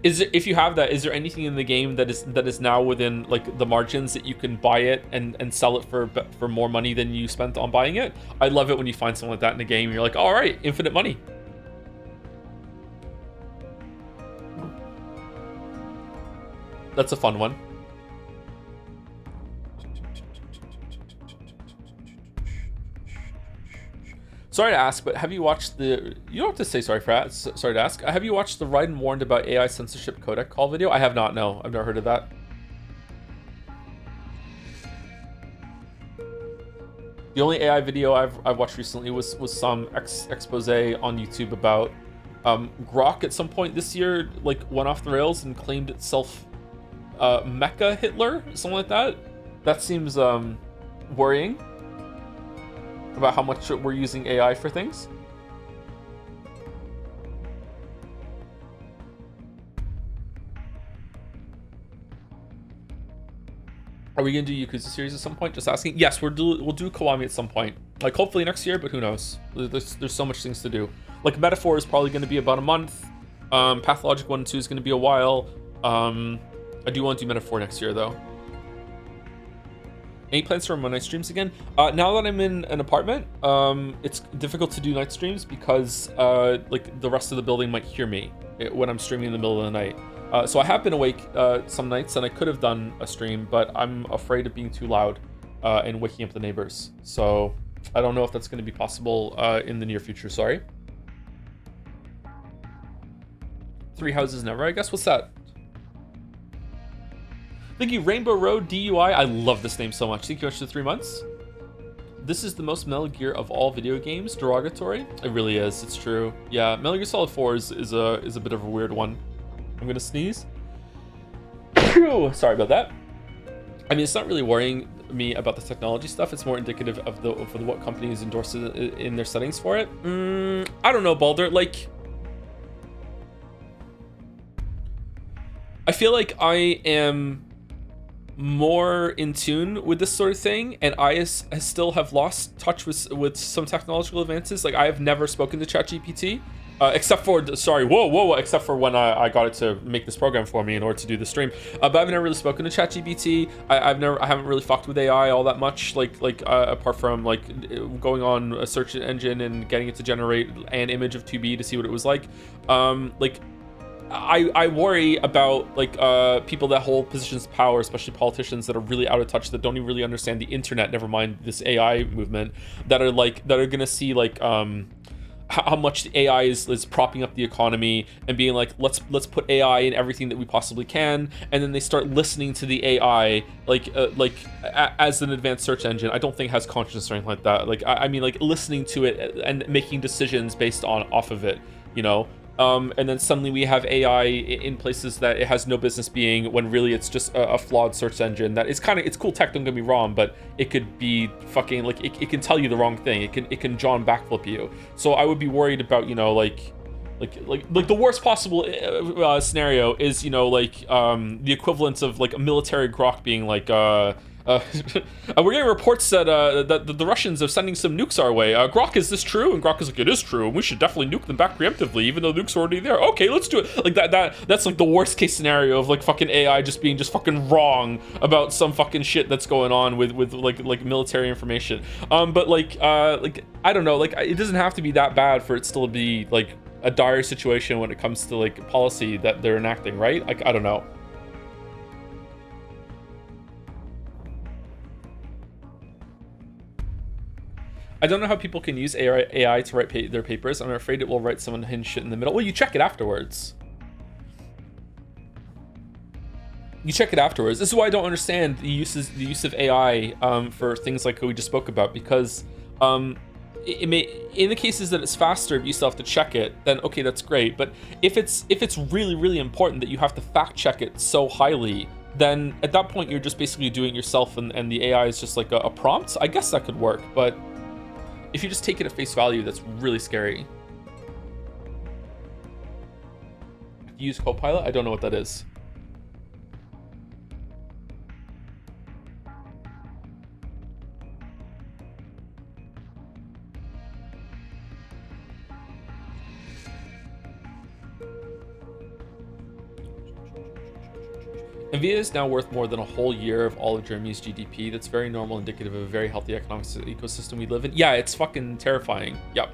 S1: If you have that, is there anything in the game that is now within like the margins that you can buy it and sell it for more money than you spent on buying it? I love it when you find something like that in a game. You're like, all right, infinite money. That's a fun one. Sorry to ask, but have you watched the... You don't have to say sorry for that. Sorry to ask. Have you watched the Raiden warned about AI censorship codec call video? I have not, no. I've never heard of that. The only AI video I've watched recently was some expose on YouTube about Grok at some point this year, like, went off the rails and claimed itself Mecha Hitler, something like that. That seems worrying. About how much we're using AI for things. Are we gonna do Yakuza series at some point? Just asking. Yes, we'll do Kiwami at some point. Like, hopefully next year, but who knows? There's so much things to do. Like, Metaphor is probably gonna be about a month. Pathologic 1 and 2 is gonna be a while. I do want to do Metaphor next year though. Any plans for my night streams again? Now that I'm in an apartment, it's difficult to do night streams because like the rest of the building might hear me when I'm streaming in the middle of the night. So I have been awake some nights and I could have done a stream, but I'm afraid of being too loud and waking up the neighbors. So I don't know if that's going to be possible in the near future. Sorry. 3 houses never, I guess. What's that? Thank you, Rainbow Road DUI. I love this name so much. Thank you much for 3 months. This is the most Metal Gear of all video games. Derogatory. It really is. It's true. Yeah, Metal Gear Solid 4 is a bit of a weird one. I'm gonna sneeze. Sorry about that. I mean, it's not really worrying me about the technology stuff. It's more indicative of what companies endorse in their settings for it. I don't know, Balder. Like, I feel like I am more in tune with this sort of thing, and I still have lost touch with some technological advances. Like, I have never spoken to ChatGPT, except for except for when I got it to make this program for me in order to do the stream. But I've never really spoken to ChatGPT. I haven't really fucked with AI all that much. Like apart from like going on a search engine and getting it to generate an image of 2B to see what it was like. I worry about like people that hold positions of power, especially politicians that are really out of touch, that don't even really understand the internet, never mind this AI movement, that are gonna see like how much the AI is propping up the economy and being like, let's put AI in everything that we possibly can, and then they start listening to the AI as an advanced search engine. I don't think it has consciousness or anything like that. Like I mean, like listening to it and making decisions based off of it, you know. And then suddenly we have AI in places that it has no business being, when really it's just a flawed search engine that is it's cool tech, don't get me wrong, but it could be fucking like it can tell you the wrong thing. It can John backflip you. So I would be worried about, you know, like the worst possible scenario is, you know, like the equivalence of like a military grok being like we're getting reports that that the Russians are sending some nukes our way. Grok, is this true? And Grok is like, it is true, and we should definitely nuke them back preemptively, even though nukes are already there. Okay, let's do it. Like that's like the worst case scenario of like fucking AI just being just fucking wrong about some fucking shit that's going on with like military information. But like I don't know, like it doesn't have to be that bad for it still to be like a dire situation when it comes to like policy that they're enacting, right? Like I don't know. I don't know how people can use AI to write their papers. I'm afraid it will write some unhinged shit in the middle. Well, you check it afterwards. You check it afterwards. This is why I don't understand the use of AI for things like what we just spoke about, because it may, in the cases that it's faster, but you still have to check it, then okay, that's great. But if it's really important that you have to fact check it so highly, then at that point you're just basically doing it yourself, and the AI is just like a prompt. I guess that could work, but if you just take it at face value, that's really scary. Use Copilot? I don't know what that is. Nvidia is now worth more than a whole year of all of Germany's GDP. That's very normal, indicative of a very healthy economic ecosystem we live in. Yeah, it's fucking terrifying. Yep.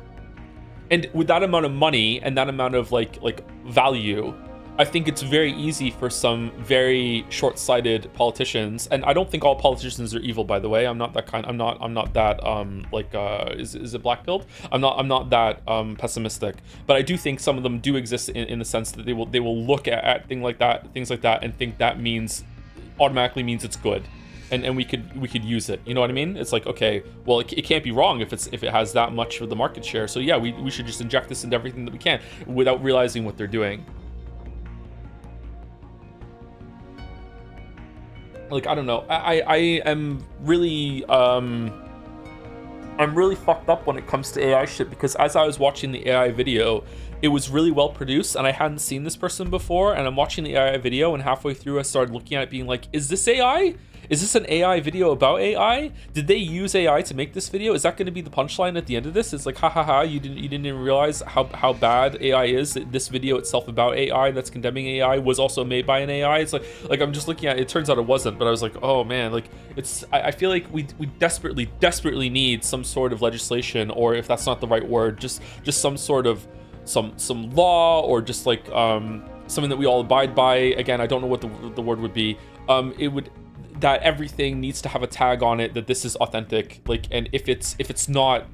S1: And with that amount of money and that amount of like value, I think it's very easy for some very short-sighted politicians, and I don't think all politicians are evil, by the way. I'm not that kind. I'm not that is it black-pilled? I'm not that pessimistic, but I do think some of them do exist in the sense that they will look at things like that and think that automatically means it's good, and we could use it. You know what I mean? It's like, okay, well, it can't be wrong if it has that much of the market share. So yeah, we should just inject this into everything that we can without realizing what they're doing. Like, I don't know. I am really I'm really fucked up when it comes to AI shit, because as I was watching the AI video, it was really well produced, and I hadn't seen this person before, and I'm watching the AI video, and halfway through I started looking at it being like, is this AI? Is this an AI video about AI? Did they use AI to make this video? Is that going to be the punchline at the end of this? It's like, ha ha ha, you didn't even realize how bad AI is. This video itself about AI that's condemning AI was also made by an AI. It's like I'm just looking at it. It turns out it wasn't, but I was like, oh man, like I feel like we desperately need some sort of legislation, or if that's not the right word, just some sort of some law, or just like something that we all abide by. Again, I don't know what the word would be. That everything needs to have a tag on it that this is authentic, like, and if it's not,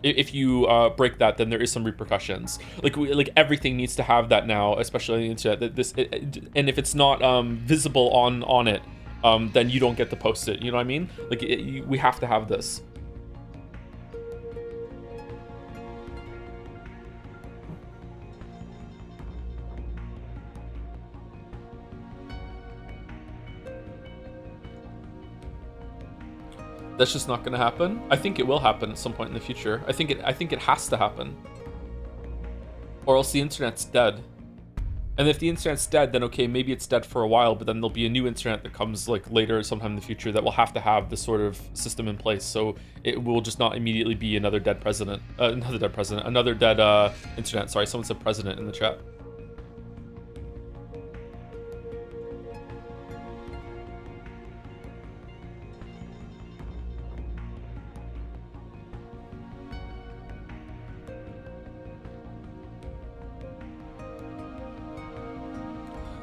S1: if you break that, then there is some repercussions. Like everything needs to have that now, especially on the internet, that and if it's not visible on it, then you don't get to post it. You know what I mean? Like we have to have this. That's just not going to happen. I think it will happen at some point in the future. I think it has to happen, or else the internet's dead. And if the internet's dead, then okay, maybe it's dead for a while, but then there'll be a new internet that comes like later, sometime in the future, that will have to have this sort of system in place. So it will just not immediately be another dead president, another dead internet. Sorry, someone said president in the chat.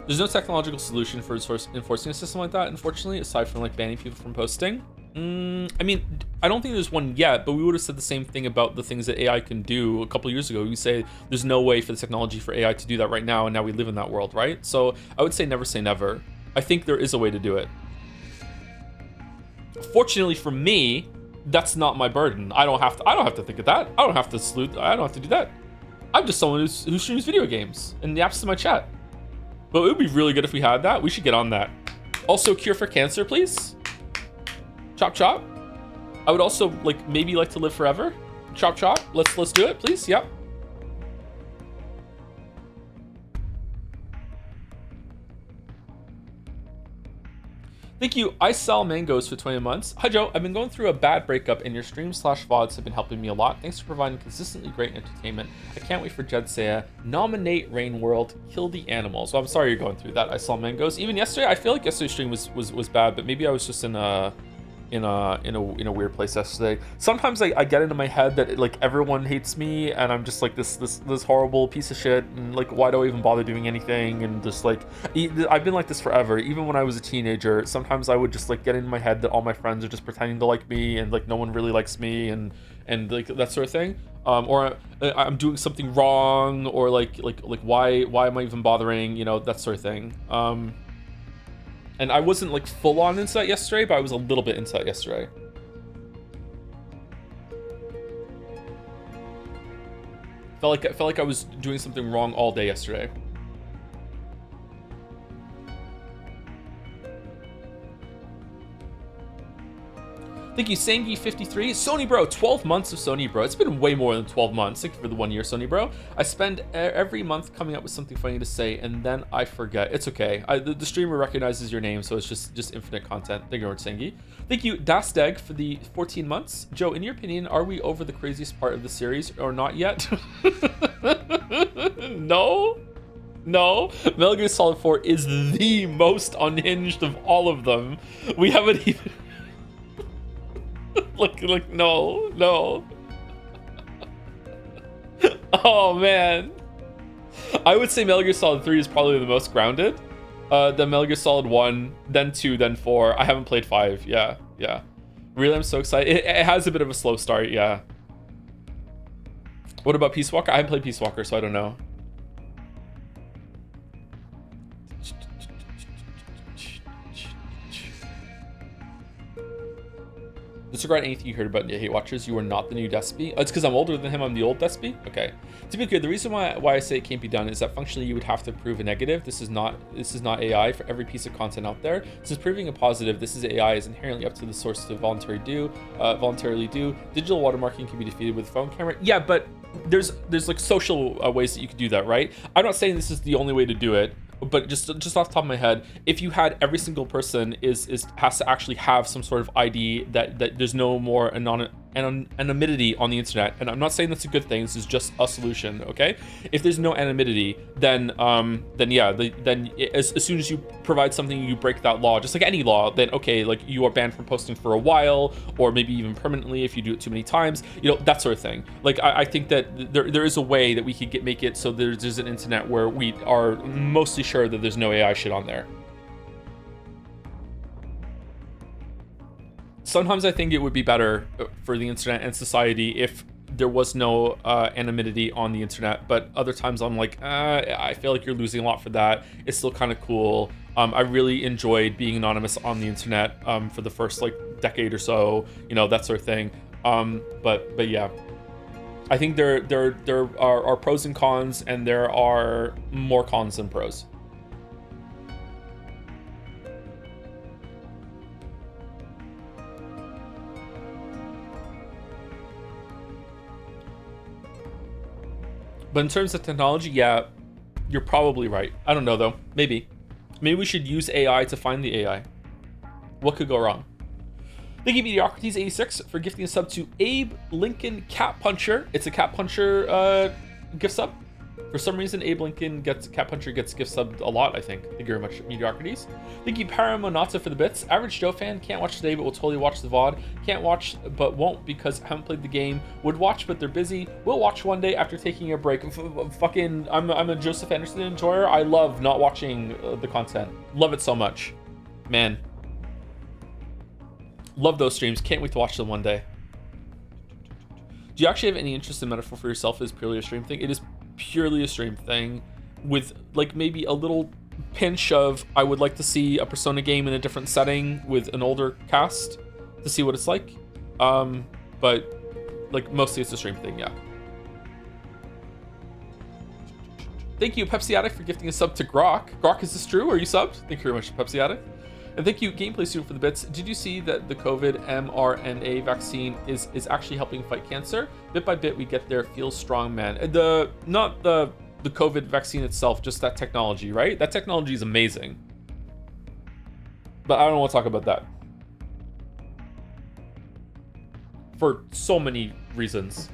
S1: There's no technological solution for enforcing a system like that, unfortunately, aside from like banning people from posting. I mean, I don't think there's one yet, but we would have said the same thing about the things that AI can do a couple years ago. We say there's no way for the technology for AI to do that right now, and now we live in that world, right? So I would say never say never. I think there is a way to do it. Fortunately for me, that's not my burden. I don't have to think of that. I don't have to do that. I'm just someone who streams video games and yaps in my chat. But it would be really good if we had that. We should get on that. Also, cure for cancer, please. Chop chop. I would also maybe like to live forever. Chop chop. Let's do it, please. Yep. Thank you. I sell mangoes for 20 months. Hi Joe, I've been going through a bad breakup and your streams/VODs have been helping me a lot. Thanks for providing consistently great entertainment. I can't wait for Jed Saya. Nominate Rain World, kill the animals. Well, I'm sorry you're going through that. I sell mangoes. Even yesterday, I feel like yesterday's stream was bad, but maybe I was just in a weird place yesterday. Sometimes I get into my head that everyone hates me and I'm just this horrible piece of shit, and why do I even bother doing anything, and just I've been like this forever. Even when I was a teenager, sometimes I would just get into my head that all my friends are just pretending to like me and no one really likes me, and that sort of thing. Or I'm doing something wrong, or why am I even bothering, that sort of thing. And I wasn't full on into that yesterday, but I was a little bit into that yesterday. Felt like I was doing something wrong all day yesterday. Thank you, Sangi53. Sony bro, 12 months of Sony bro. It's been way more than 12 months. Thank you for the 1 year, Sony bro. I spend every month coming up with something funny to say, and then I forget. It's okay. The streamer recognizes your name, so it's just infinite content. Thank you very much, Sangi. Thank you, Dasteg, for the 14 months. Joe, in your opinion, are we over the craziest part of the series or not yet? No. Metal Gear Solid 4 is the most unhinged of all of them. We haven't even... no. Oh man, I would say Metal Gear Solid 3 is probably the most grounded. Then Metal Gear Solid 1, then 2, then 4. I haven't played 5. Yeah. Really, I'm so excited. It has a bit of a slow start. Yeah. What about Peace Walker? I haven't played Peace Walker, so I don't know. Disregard anything you heard about Hate Watchers. You are not the new Despy. Oh, it's because I'm older than him. I'm the old Despy. Okay. To be clear, the reason why I say it can't be done is that functionally you would have to prove a negative. This is not AI for every piece of content out there. Since proving a positive, this is AI is inherently up to the source to voluntarily do. Digital watermarking can be defeated with a phone camera. Yeah, but there's social ways that you could do that, right? I'm not saying this is the only way to do it. But just off the top of my head, if you had every single person has to actually have some sort of ID that there's no more anonymity on the internet, and I'm not saying that's a good thing. This is just a solution, okay? If there's no anonymity, then as soon as you provide something, you break that law, just like any law. Then okay, you are banned from posting for a while, or maybe even permanently if you do it too many times. That sort of thing. I think that there is a way that we could make it so there's an internet where we are mostly sure that there's no AI shit on there. Sometimes I think it would be better for the internet and society if there was no anonymity on the internet, but other times I'm I feel like you're losing a lot for that. It's still kind of cool. I really enjoyed being anonymous on the internet for the first decade or so, that sort of thing. But yeah, I think there are pros and cons, and there are more cons than pros. But in terms of technology, yeah, you're probably right. I don't know though. Maybe we should use AI to find the AI. What could go wrong? Thank you, Mediocrities86, for gifting a sub to Abe Lincoln Cat Puncher. It's a Cat Puncher gift sub. For some reason, Abe Lincoln Cat Puncher gets gift subbed a lot, I think. Thank you very much, Mediocrities. Thank you, Paramonata, for the bits. Average Joe fan, can't watch today, but will totally watch the VOD. Can't watch, but won't because I haven't played the game. Would watch, but they're busy. Will watch one day after taking a break. I'm a Joseph Anderson enjoyer. I love not watching the content. Love it so much. Man. Love those streams. Can't wait to watch them one day. Do you actually have any interest in Metaphor for yourself? Is purely a stream thing? It is purely a stream thing, with maybe a little pinch of I would like to see a Persona game in a different setting with an older cast to see what it's like. But mostly it's a stream thing, yeah. Thank you, Pepsi Addict, for gifting a sub to Grok. Grok, is this true? Are you subbed? Thank you very much, Pepsi Addict. And thank you, Gameplay Student, for the bits. Did you see that the COVID mRNA vaccine is actually helping fight cancer? Bit by bit, we get there. Feels strong, man. Not the COVID vaccine itself, just that technology, right? That technology is amazing. But I don't want to talk about that. For so many reasons.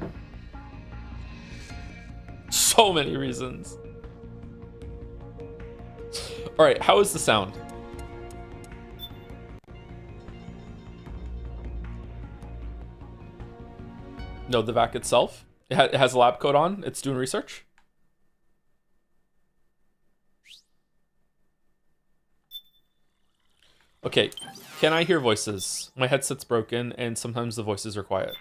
S1: So many reasons. All right, how is the sound? No, the vac itself. It has a lab coat on. It's doing research. Okay, can I hear voices? My headset's broken, and sometimes the voices are quiet.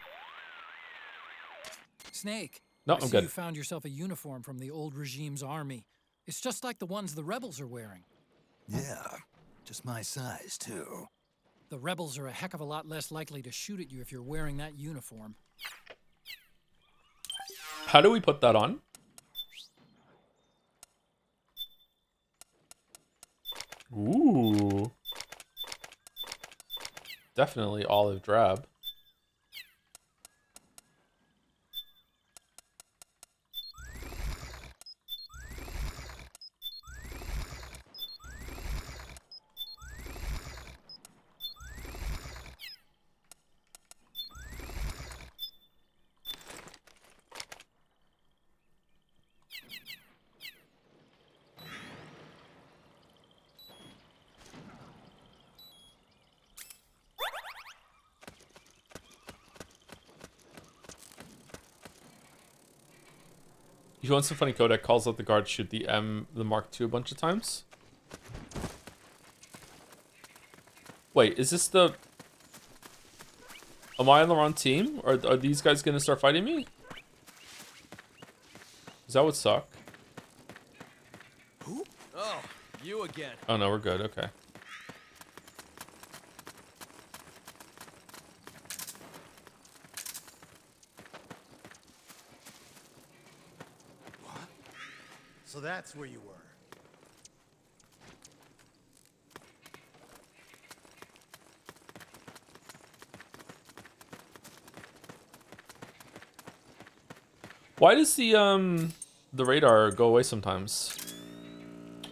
S2: Snake.
S1: No,
S2: I
S1: I'm
S2: see
S1: good.
S2: You found yourself a uniform from the old regime's army. It's just like the ones the rebels are wearing.
S3: Yeah, just my size, too.
S2: The rebels are a heck of a lot less likely to shoot at you if you're wearing that uniform.
S1: How do we put that on? Ooh. Definitely olive drab. If you want some funny codec, calls out the guard, shoot the Mark II a bunch of times. Wait, is this the... Am I on the wrong team? Are these guys gonna start fighting me? Is that what suck?
S4: Oh, you again.
S1: Oh no, we're good, okay.
S4: So that's where you were.
S1: Why does the radar go away sometimes?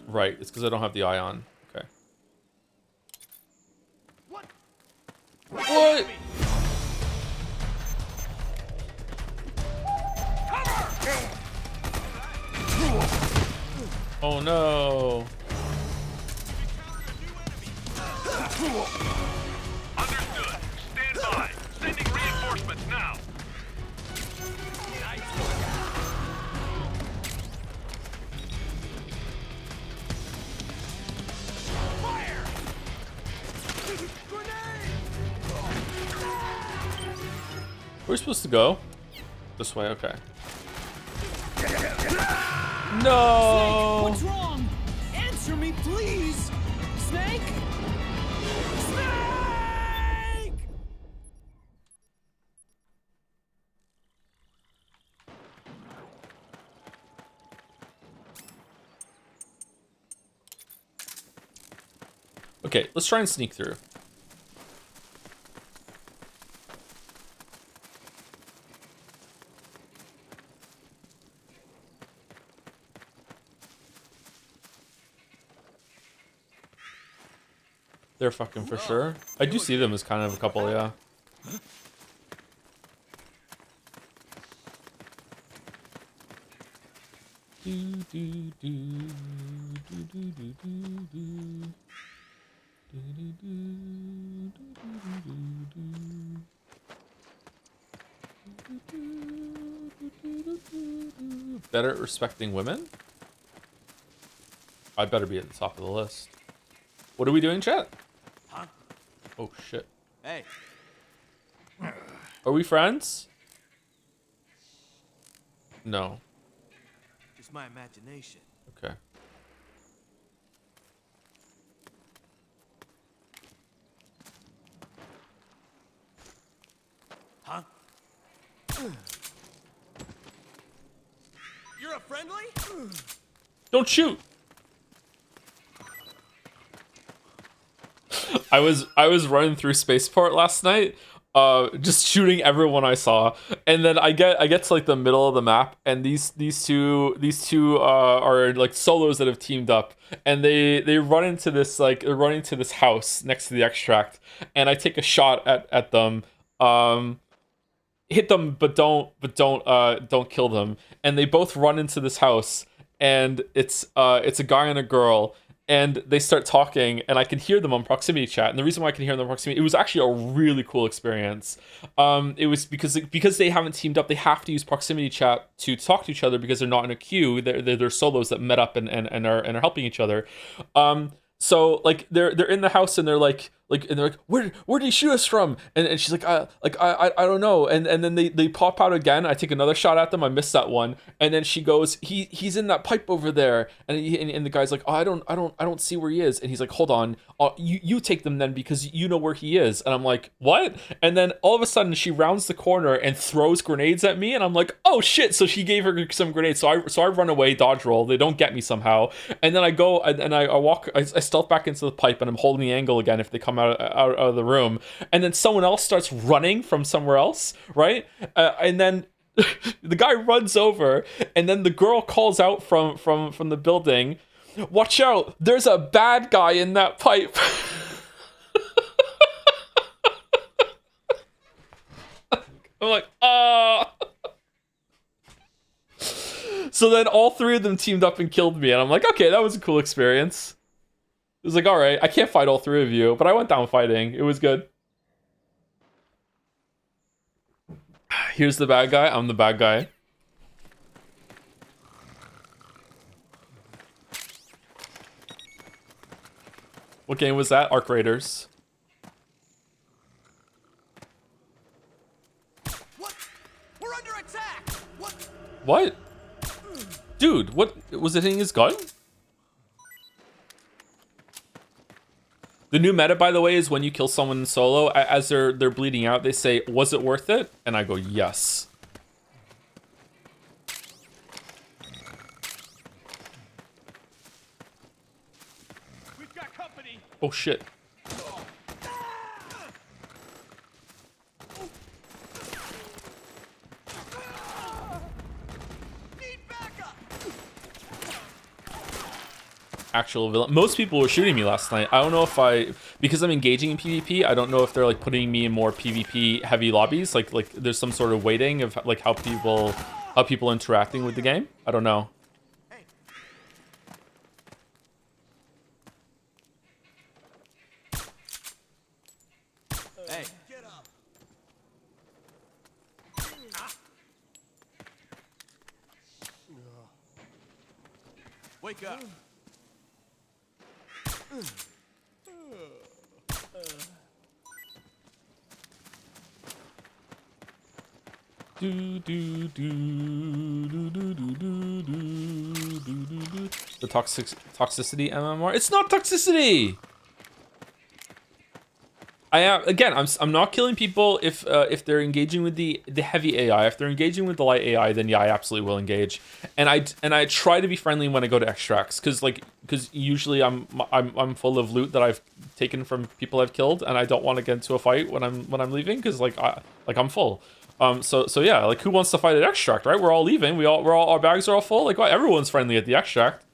S1: Right, it's because I don't have the eye on. Okay.
S4: What?
S1: What? Oh no.
S5: Understood. Stand by. Sending reinforcements now.
S4: Fire! Grenade!
S1: We're supposed to go this way, okay. No.
S2: What's wrong? Answer me, please! Snake? Snake!
S1: Okay, let's try and sneak through. They're fucking for sure. I do see them as kind of a couple, yeah. Better at respecting women? I better be at the top of the list. What are we doing, chat?
S4: Huh?
S1: Oh shit.
S4: Hey.
S1: Are we friends? No.
S4: Just my imagination.
S1: Okay.
S4: Huh? You're a friendly?
S1: Don't shoot. I was running through Spaceport last night, just shooting everyone I saw, and then I get to like the middle of the map, and these two are like solos that have teamed up, and they run into this house next to the extract, and I take a shot at them, hit them, but don't kill them, and they both run into this house, and it's a guy and a girl. And they start talking, and I can hear them on proximity chat. And the reason why I can hear them on proximity, it was actually a really cool experience. It was because they haven't teamed up, they have to use proximity chat to talk to each other because they're not in a queue. They're solos that met up and are helping each other. So like they're in the house, and they're like where did he shoot us from? And she's like I don't know. And then they pop out again. I take another shot at them. I missed that one. And then she goes, he's in that pipe over there. And the guy's like, oh, I don't see where he is. And he's like, hold on, you take them then because you know where he is. And I'm like, what? And then all of a sudden she rounds the corner and throws grenades at me, and I'm like, oh shit. So she gave her some grenades. So I run away, dodge roll. They don't get me somehow. And then I go and I walk. I stealth back into the pipe, and I'm holding the angle again if they come out of the room. And then someone else starts running from somewhere else, right? And then the guy runs over, and then the girl calls out from the building, watch out, there's a bad guy in that pipe. I'm like, So then all three of them teamed up and killed me, and I'm like, okay, that was a cool experience. It was like, all right, I can't fight all three of you, but I went down fighting. It was good. Here's the bad guy. I'm the bad guy. What game was that? Arc Raiders.
S4: What? We're under attack.
S1: What? Dude, what was it hitting his gun? The new meta, by the way, is when you kill someone in solo, as they're bleeding out, they say, was it worth it? And I go, yes.
S5: We've got company.
S1: Oh shit.
S4: Need backup.
S1: Actual villain. Most people were shooting me last night. I don't know if because I'm engaging in PvP, I don't know if they're like putting me in more PvP heavy lobbies. Like there's some sort of weighting of like how people interacting with the game. I don't know.
S4: Hey. Get up. Wake up.
S1: The toxicity MMR. It's not toxicity. I am again. I'm not killing people if they're engaging with the heavy AI. If they're engaging with the light AI, then yeah, I absolutely will engage. And I try to be friendly when I go to extracts, because usually I'm full of loot that I've taken from people I've killed, and I don't want to get into a fight when I'm leaving, because I'm full. So yeah, like who wants to fight at extract, right? We're all leaving. Our bags are all full. Like everyone's friendly at the extract.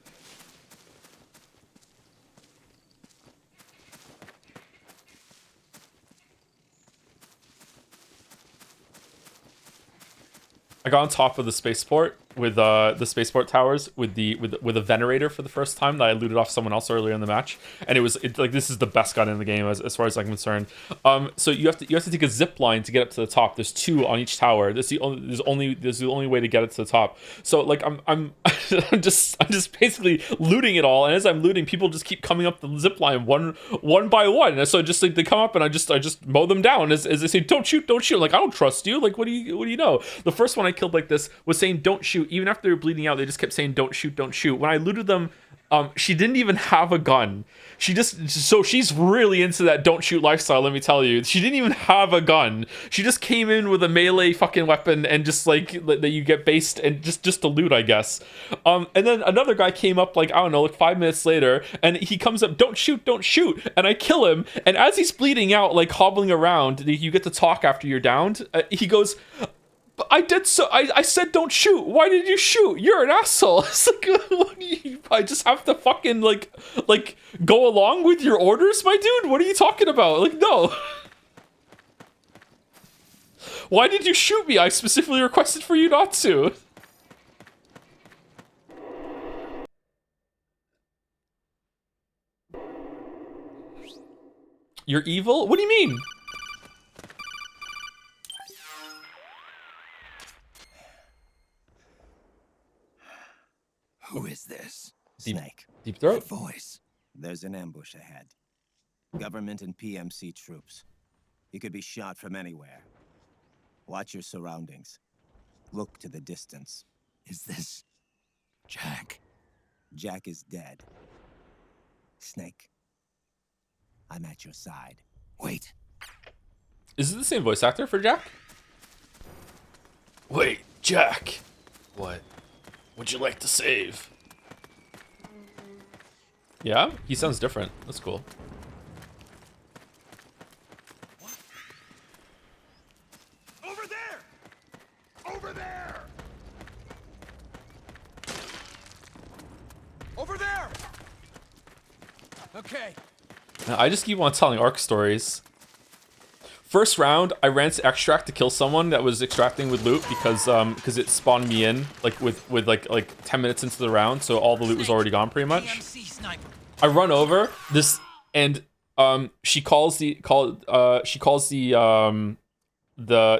S1: I got on top of the spaceport with the spaceport towers with a venerator for the first time that I looted off someone else earlier in the match, and it's like this is the best gun in the game as far as I'm concerned. So you have to take a zip line to get up to the top. There's 2 on each tower. There's the only way to get it to the top. So like I'm I'm just basically looting it all, and as I'm looting, people just keep coming up the zip line one by one. And so just like they come up, and I just mow them down as they say, don't shoot. Like I don't trust you. Like what do you know? The first one I killed like this was saying don't shoot. even after they were bleeding out, they just kept saying, don't shoot, don't shoot. When I looted them, she didn't even have a gun. So she's really into that don't shoot lifestyle, let me tell you. She didn't even have a gun. She just came in with a melee fucking weapon and just like that you get based and just to loot, I guess. And then another guy came up like, I don't know, like 5 minutes later, and he comes up, don't shoot, and I kill him. And as he's bleeding out, like hobbling around, you get to talk after you're downed. He goes, I did so. I said don't shoot. Why did you shoot? You're an asshole. It's like, what do you, I just have to fucking like go along with your orders, my dude? What are you talking about? Like, no. Why did you shoot me? I specifically requested for you not to. You're evil? What do you mean?
S3: Who is this?
S1: Deep-
S3: Snake.
S1: Deep throat.
S3: That voice.
S6: There's an ambush ahead. Government and PMC troops. You could be shot from anywhere. Watch your surroundings. Look to the distance.
S3: Is this Jack?
S6: Jack is dead. Snake, I'm at your side.
S3: Wait.
S1: Is it the same voice actor for Jack? Wait, Jack. What would you like to save? Yeah, he sounds different. That's cool.
S4: Over there! Over there! Over there! Okay.
S1: I just keep on telling ARC stories. First round, I ran to extract to kill someone that was extracting with loot because it spawned me in like with like 10 minutes into the round, so all the loot was already gone pretty much.
S2: PMC sniper.
S1: I run over this and she calls the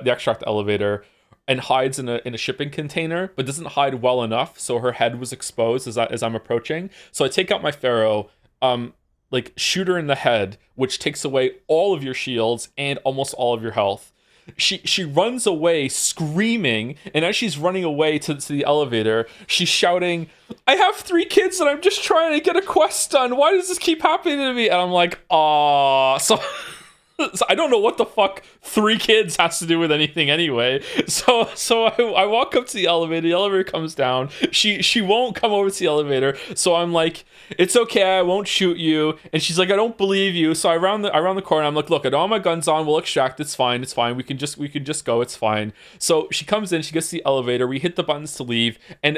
S1: extract elevator and hides in a shipping container, but doesn't hide well enough, so her head was exposed as I'm approaching. So I take out my Pharaoh, like shoot her in the head, which takes away all of your shields and almost all of your health. She runs away screaming, and as she's running away to the elevator, she's shouting, I have 3 kids and I'm just trying to get a quest done. Why does this keep happening to me? And I'm like, ah. So I don't know what the fuck 3 kids has to do with anything anyway. So I walk up to the elevator comes down. She won't come over to the elevator. So I'm like, it's okay, I won't shoot you. And she's like, I don't believe you. So I round the corner. I'm like, look, I don't have my guns on. We'll extract. It's fine. We can just go. It's fine. So she comes in. She gets to the elevator. We hit the buttons to leave. And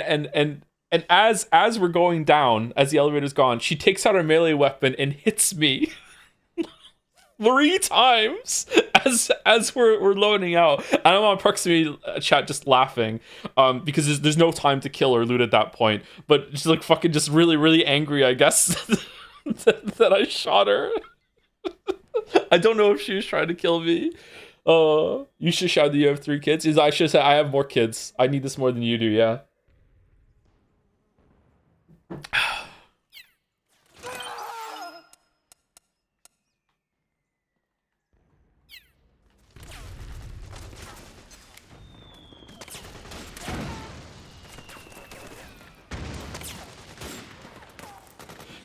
S1: as we're going down, as the elevator's gone, she takes out her melee weapon and hits me 3 times as we're loading out. And I'm on proximity chat just laughing because there's no time to kill or loot at that point. But she's like fucking just really, really angry, I guess, that I shot her. I don't know if she was trying to kill me. You should shout that you have 3 kids. I should say I have more kids. I need this more than you do, yeah.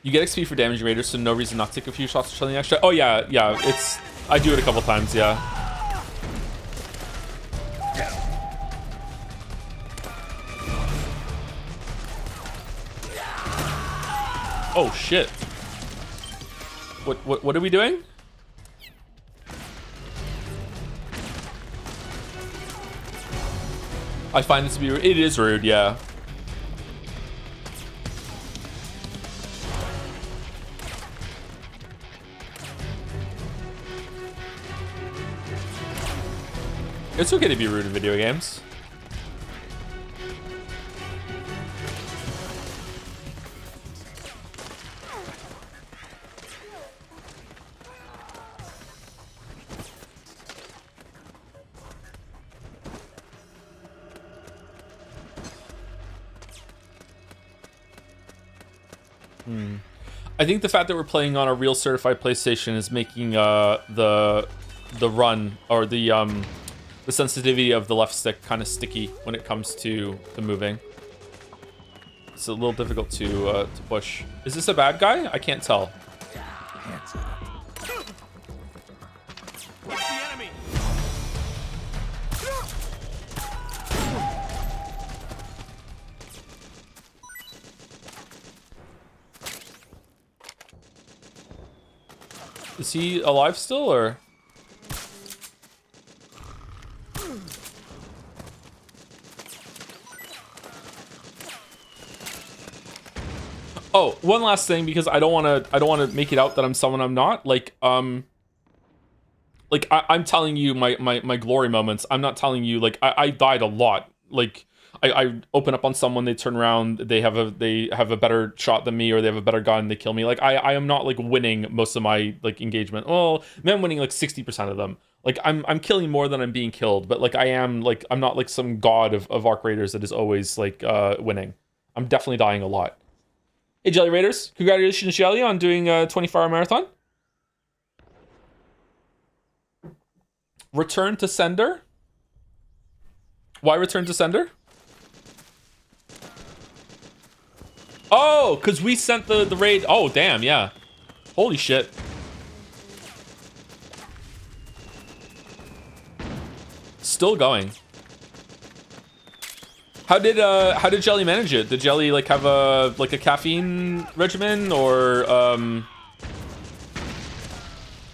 S1: You get XP for damage raiders, so no reason not to take a few shots or something extra. Oh yeah, I do it a couple times, yeah. Oh shit. What are we doing? I find this to be rude. It is rude, yeah. It's okay to be rude in video games. I think the fact that we're playing on a real certified PlayStation is making the run or the the sensitivity of the left stick kind of sticky when it comes to moving. It's a little difficult to push. Is this a bad guy? I can't tell.
S3: Hands up.
S5: What's the enemy?
S1: Is he alive still, or? Oh, one last thing, because I don't want to make it out that I'm someone I'm not. Like I'm telling you my glory moments. I'm not telling you, like, I died a lot. Like I open up on someone, they turn around, they have a better shot than me, or they have a better gun, they kill me. Like I am not like winning most of my like engagement. Well, I'm winning like 60% of them. Like I'm killing more than I'm being killed, but like I'm not like some god of Arc Raiders that is always like winning. I'm definitely dying a lot. Hey Jelly Raiders, congratulations Jelly on doing a 24-hour marathon. Return to sender. Why return to sender? Oh, because we sent the raid. Oh, damn, yeah. Holy shit. Still going. How did Jelly manage it? Did Jelly like have a caffeine regimen, or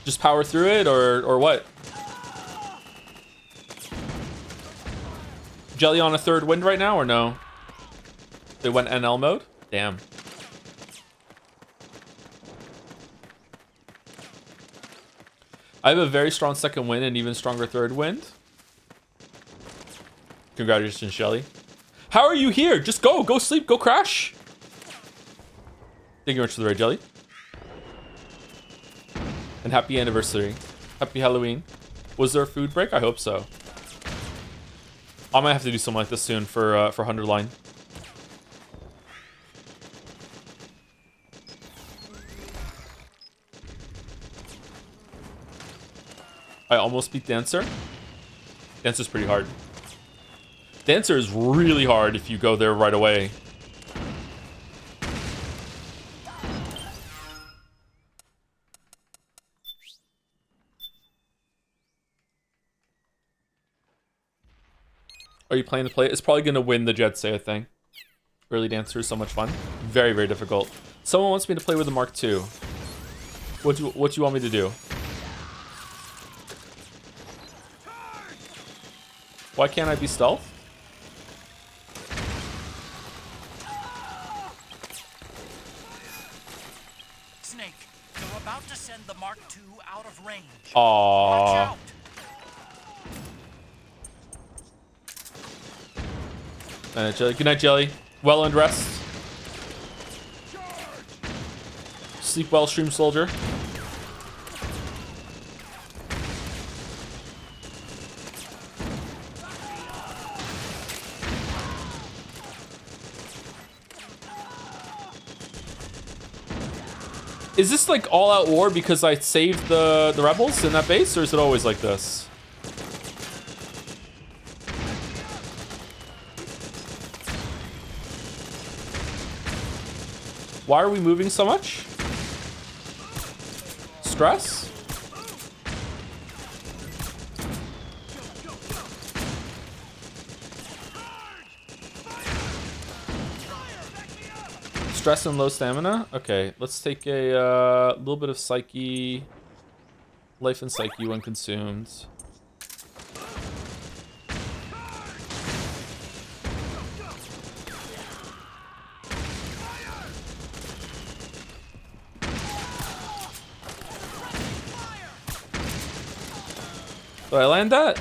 S1: just power through it, or what? Jelly on a third wind right now, or no? They went NL mode? Damn. I have a very strong second wind and even stronger third wind. Congratulations, Shelly. How are you here? Just go sleep, go crash. Thank you very much for the raid, Jelly. And happy anniversary. Happy Halloween. Was there a food break? I hope so. I might have to do something like this soon for 100 line. I almost beat Dancer. Dancer's pretty hard. Dancer is really hard if you go there right away. Are you planning to play it? It's probably going to win the Jet Say thing. Early Dancer is so much fun. Very, very difficult. Someone wants me to play with the Mark II. What do you want me to do? Why can't I be stealth?
S7: Snake, you're about to send the Mark II out of range.
S1: Aww.
S7: Watch out.
S1: Jelly. Good night, Jelly. Well earned rest. Sleep well, Stream Soldier. Is this like all-out war because I saved the rebels in that base, or is it always like this? Why are we moving so much? Stress? Stress and low stamina? Okay, let's take a little bit of Psyche. Life and Psyche when consumed. Did I land that?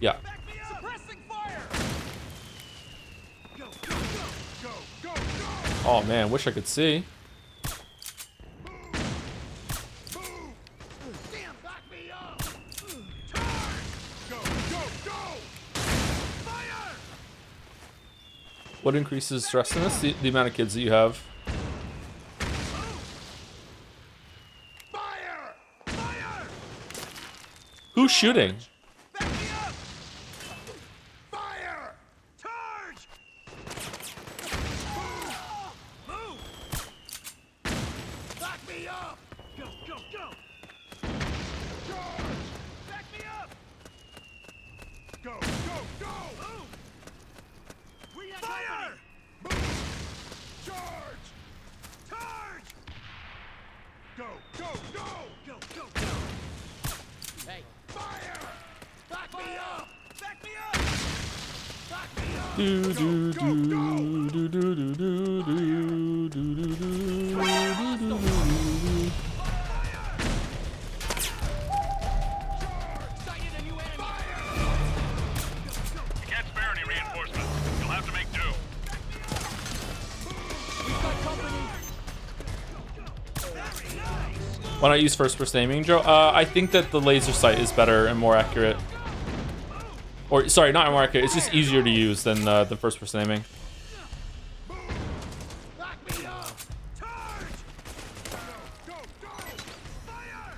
S1: Yeah. Oh man, wish I could see. What increases stress in this? The amount of kids that you have. Who's shooting?
S4: Back me up! Fire! Charge! Move! Back me up! Go, go, go! Charge! Back me up! Go, go, go! Move! Fire! Move! Charge! Charge! Go, go, go! Go, go, go! Hey! Fire! Back me up! Back me up! Back me up!
S1: Do do do do do do do do do do do.
S5: You can't spare any reinforcements. You'll have to make do.
S1: Why not use first-person aiming, Joe? I think that the laser sight is better and more accurate. Or, sorry, not more accurate. It's just easier to use than the first-person aiming.
S4: Back me up! Charge! Go, go, go! Fire!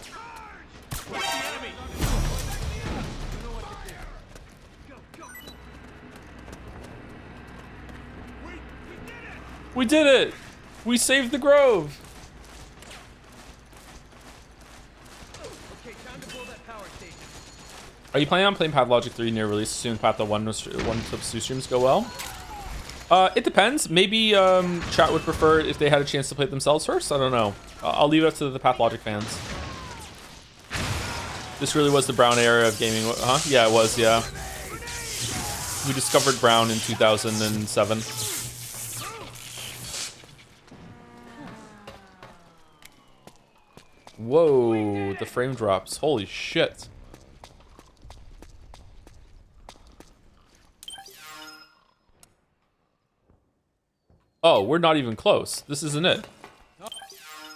S4: Charge! Where's the enemy? Back me up! You know what to do. Go, go, go! We did it!
S1: We did it! We saved the Grove!
S4: Okay, time to blow that power station.
S1: Are you planning on playing Pathologic 3 near release, assuming Path 1 2 streams go well? It depends. Maybe chat would prefer if they had a chance to play it themselves first. I don't know. I'll leave it up to the Pathologic fans. This really was the Brown era of gaming, huh? Yeah, it was, yeah. We discovered Brown in 2007. Whoa, the frame drops. Holy shit. Oh, we're not even close. This isn't it.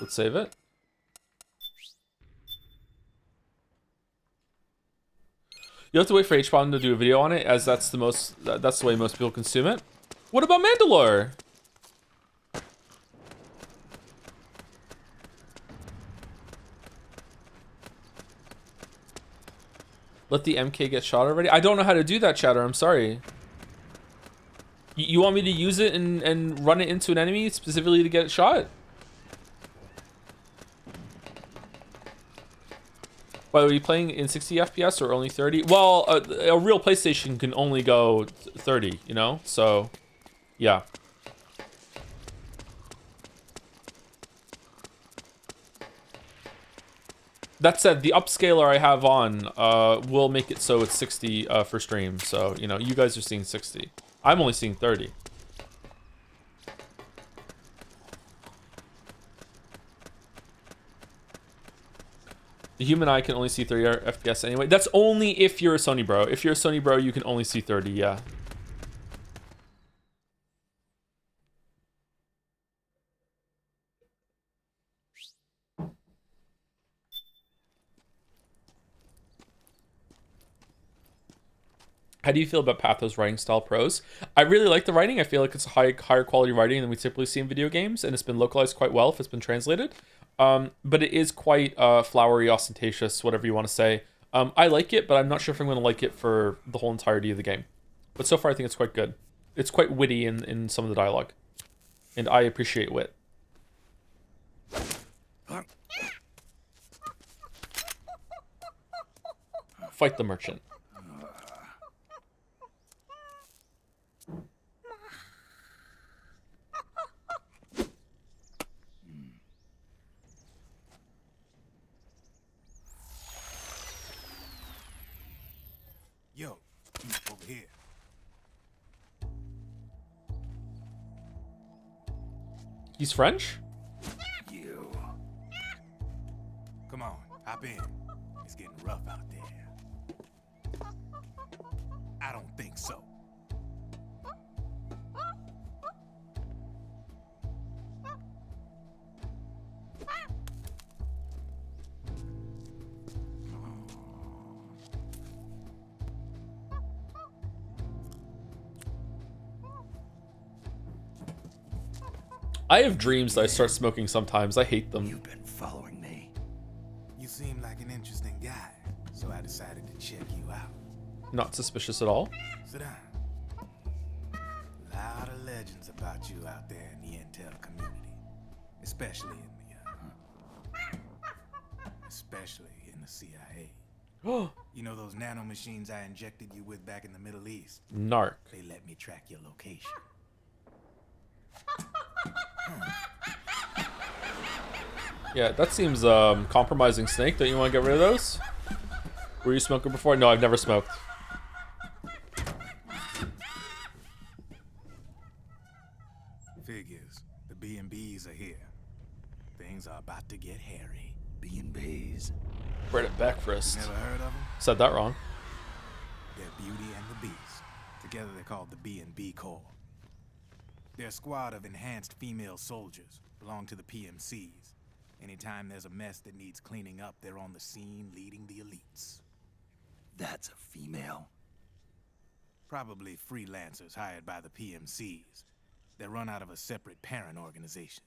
S1: Let's save it. You have to wait for HBON to do a video on it, as that's the way most people consume it. What about Mandalore? Let the MK get shot already? I don't know how to do that, chatter. I'm sorry. You want me to use it and run it into an enemy specifically to get it shot? By the way, are you playing in 60 FPS or only 30? Well, a real PlayStation can only go 30, you know? So, yeah. That said, the upscaler I have on will make it so it's 60 for stream. So, you know, you guys are seeing 60. I'm only seeing 30. The human eye can only see 30 FPS anyway. That's only if you're a Sony bro. If you're a Sony bro, you can only see 30, yeah. How do you feel about Patho's writing style prose? I really like the writing. I feel like it's higher quality writing than we typically see in video games, and it's been localized quite well if it's been translated. But it is quite flowery, ostentatious, whatever you want to say. I like it, but I'm not sure if I'm going to like it for the whole entirety of the game. But so far, I think it's quite good. It's quite witty in some of the dialogue. And I appreciate wit. Fight the merchant.
S4: Yo, over here.
S1: He's French?
S4: You. Come on, hop in. It's getting rough out there. I don't think so.
S1: I have dreams that I start smoking sometimes. I hate them.
S3: You've been following me.
S4: You seem like an interesting guy, so I decided to check you out.
S1: Not suspicious at all.
S4: Sit down. A lot of legends about you out there in the intel community, especially in the CIA. You know those nanomachines I injected you with back in the Middle East?
S1: Narc.
S4: They let me track your location.
S1: Yeah, that seems compromising, Snake. Don't you want to get rid of those? Were you smoking before? No, I've never smoked.
S4: Figures. The B&Bs are here. Things are about to get hairy.
S3: B&Bs.
S1: Bread at breakfast.
S4: Never heard of them?
S1: Said that wrong.
S4: They're Beauty and the Beast. Together they're called the B&B Corps. They're a squad of enhanced female soldiers, belong to the PMCs. Anytime there's a mess that needs cleaning up, they're on the scene leading the elites.
S3: That's a female.
S4: Probably freelancers hired by the PMCs. They're run out of a separate parent organization.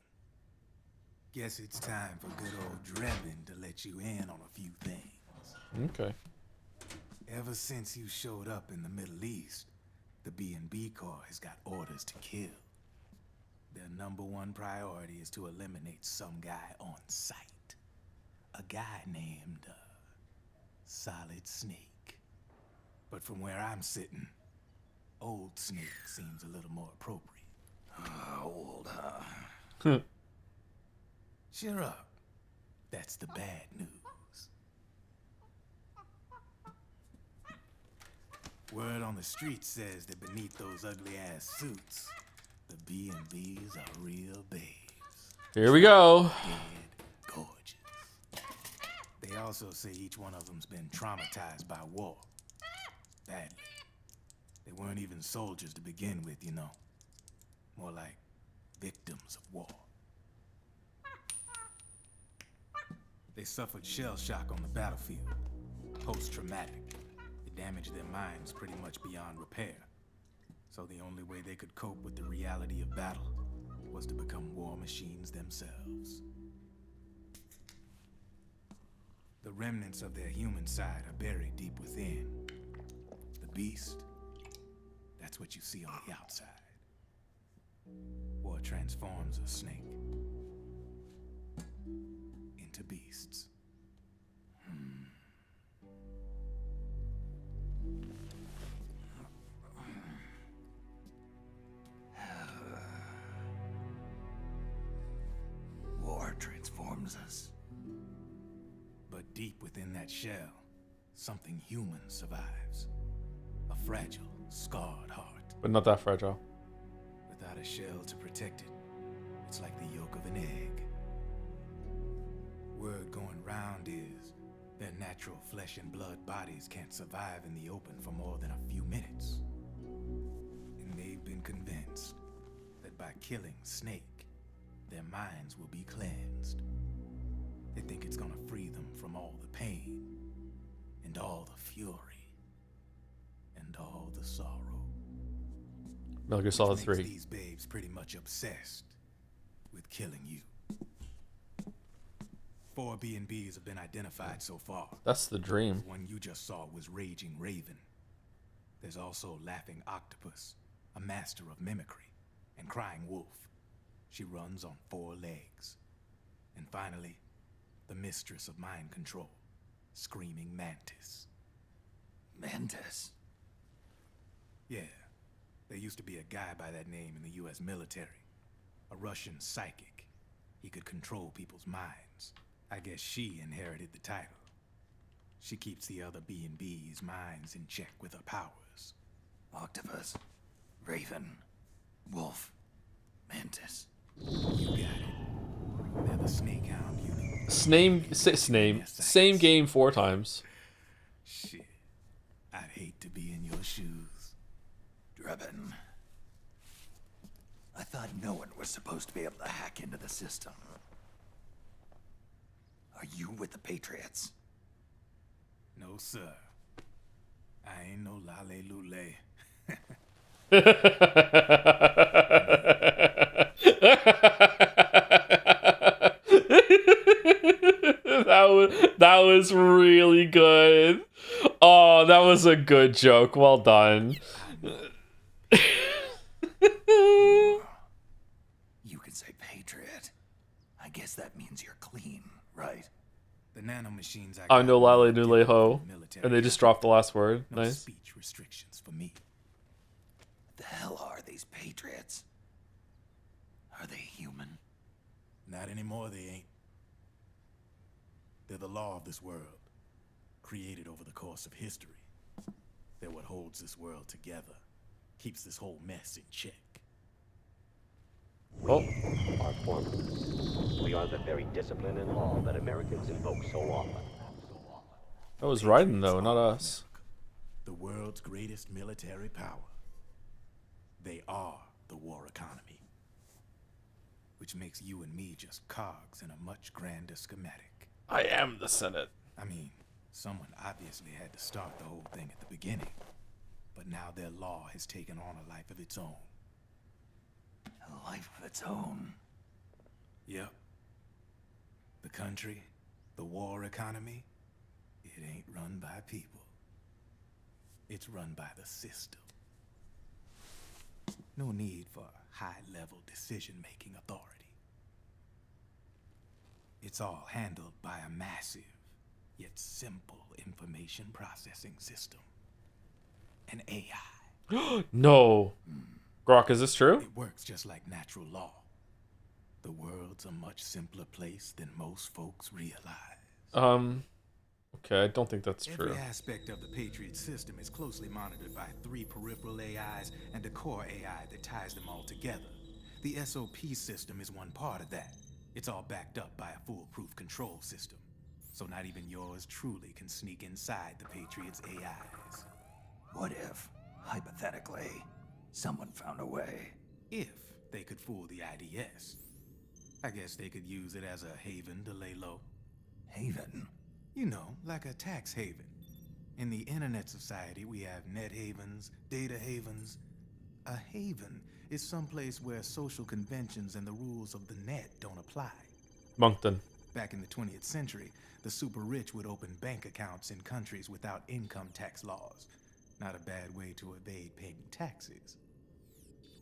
S4: Guess it's time for good old Drebin to let you in on a few things.
S1: Okay.
S4: Ever since you showed up in the Middle East, the B&B Corps has got orders to kill. Their #1 priority is to eliminate some guy on sight. A guy named, Solid Snake. But from where I'm sitting, Old Snake seems a little more appropriate.
S3: Old, huh?
S4: Cheer up. That's the bad news. Word on the street says that beneath those ugly-ass suits, the B&Bs are real babes.
S1: Here we go.
S4: Dead gorgeous. They also say each one of them's been traumatized by war. Badly. They weren't even soldiers to begin with, you know. More like victims of war. They suffered shell shock on the battlefield. Post-traumatic. It damaged their minds pretty much beyond repair. So the only way they could cope with the reality of battle was to become war machines themselves. The remnants of their human side are buried deep within. The beast, that's what you see on the outside. War transforms a snake into beasts.
S3: War transforms us.
S4: But deep within that shell, something human survives. A fragile, scarred heart.
S1: But not that fragile.
S4: Without a shell to protect it, it's like the yolk of an egg. Word going round is their natural flesh and blood bodies can't survive in the open for more than a few minutes. And they've been convinced that by killing Snake, their minds will be cleansed. They think it's gonna free them from all the pain, and all the fury, and all the sorrow.
S1: Metal Gear Solid
S4: Which makes
S1: 3.
S4: these babes pretty much obsessed with killing you. 4 B&Bs have been identified so far.
S1: That's the dream.
S4: The one you just saw was Raging Raven. There's also Laughing Octopus, a master of mimicry, and Crying Wolf. She runs on 4 legs. And finally, the mistress of mind control, Screaming Mantis.
S3: Mantis.
S4: Yeah, there used to be a guy by that name in the US military. A Russian psychic. He could control people's minds. I guess she inherited the title. She keeps the other B&B's minds in check with her powers.
S3: Octopus. Raven. Wolf. Mantis.
S4: You got it. They're the Snake Hound unit.
S1: Same game 4 times.
S4: Shit. I'd hate to be in your shoes.
S3: Drebin. I thought no one was supposed to be able to hack into the system. Are you with the Patriots?
S4: No, sir. I ain't no lale-lule.
S1: That was really good. Oh, that was a good joke. Well done.
S3: You could say Patriot. I guess that means you're clean, right? The nanomachines I
S1: I'm no
S3: got
S1: lale
S3: were
S1: no
S3: different
S1: leho.
S3: from military
S1: And they just
S3: guys.
S1: dropped the last word.
S3: No
S1: Nice.
S3: speech restrictions for me. The hell are these Patriots? Are they human?
S8: Not anymore, they ain't. They're the law of this world, created over the course of history. They're what holds this world together, keeps this whole mess in check.
S1: Oh,
S9: Are formless. We are the very discipline and law that Americans invoke so often.
S1: that was Raiden though, not us.
S8: The world's greatest military power. They are the war economy.
S3: Which makes you and me just cogs in a much grander schematic.
S1: I am the Senate.
S3: I mean, someone obviously had to start the whole thing at the beginning. But now their law has taken on a life of its own. A life of its own? Yep. The country, the war economy, it ain't run by people. It's run by the system. No need for high-level decision-making authority. It's all handled by a massive, yet simple information processing system. An AI.
S1: No. Grok, is this true?
S3: It works just like natural law. The world's a much simpler place than most folks realize.
S1: Okay, I don't think that's true.
S3: Every aspect of the Patriot system is closely monitored by 3 peripheral AIs and a core AI that ties them all together. The SOP system is one part of that. It's all backed up by a foolproof control system. So not even yours truly can sneak inside the Patriots' AIs.
S10: What if, hypothetically, someone found a way?
S3: If they could fool the IDS. I guess they could use it as a haven to lay low.
S10: Haven?
S3: You know, like a tax haven. In the internet society, we have net havens, data havens. A haven is someplace where social conventions and the rules of the net don't apply.
S1: Moncton.
S3: Back in the 20th century, the super rich would open bank accounts in countries without income tax laws. Not a bad way to evade paying taxes.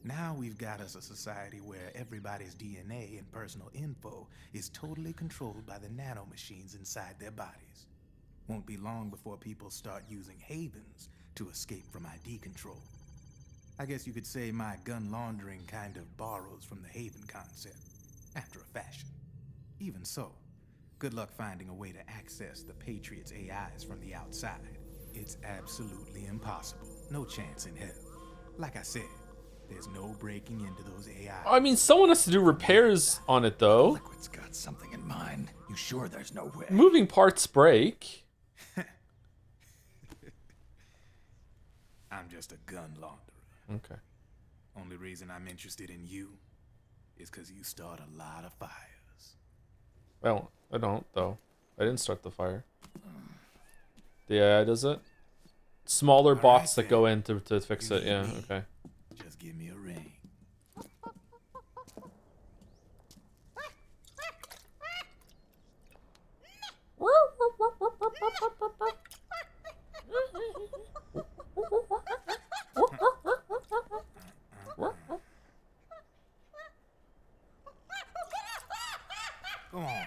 S3: Now we've got us a society where everybody's DNA and personal info is totally controlled by the nanomachines inside their bodies. Won't be long before people start using havens to escape from ID control. I guess you could say my gun laundering kind of borrows from the haven concept, after a fashion. Even so, good luck finding a way to access the Patriots' AIs from the outside. It's absolutely impossible. No chance in hell. Like I said, there's no breaking into those AIs.
S1: I mean, someone has to do repairs on it though.
S10: Liquid's got something in mind. You sure there's no way?
S1: Moving parts break.
S3: I'm just a gun launderer.
S1: Okay.
S3: Only reason I'm interested in you is because you start a lot of fires.
S1: Well, I don't though. I didn't start the fire. The AI does it. Smaller
S3: All
S1: bots
S3: right,
S1: that go in to fix
S3: You
S1: it. Yeah.
S3: need me.
S1: Okay.
S3: Just give me a ring. Go on.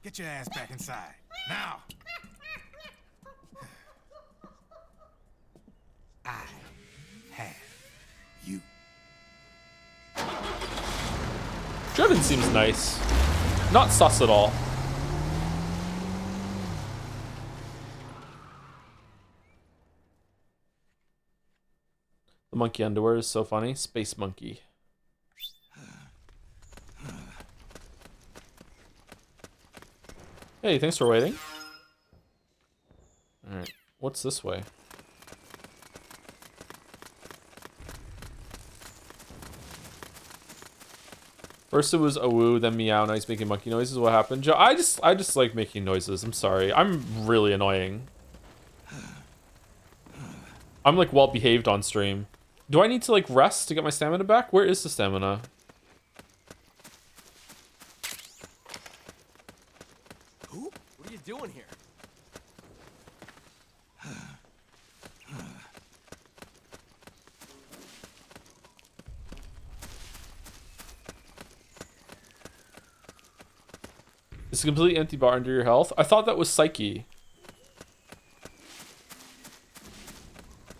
S3: Get your ass back inside. Now. I have you.
S1: Joedle seems nice. Not sus at all. The monkey underwear is so funny. Space monkey. Hey, thanks for waiting. Alright, what's this way? First it was a woo, then meow, now he's making monkey noises. What happened? Joe, I just like making noises. I'm sorry. I'm really annoying. I'm like well behaved on stream. Do I need to like rest to get my stamina back? Where is the stamina?
S11: What are you doing here?
S1: It's a completely empty bar under your health. I thought that was Psyche.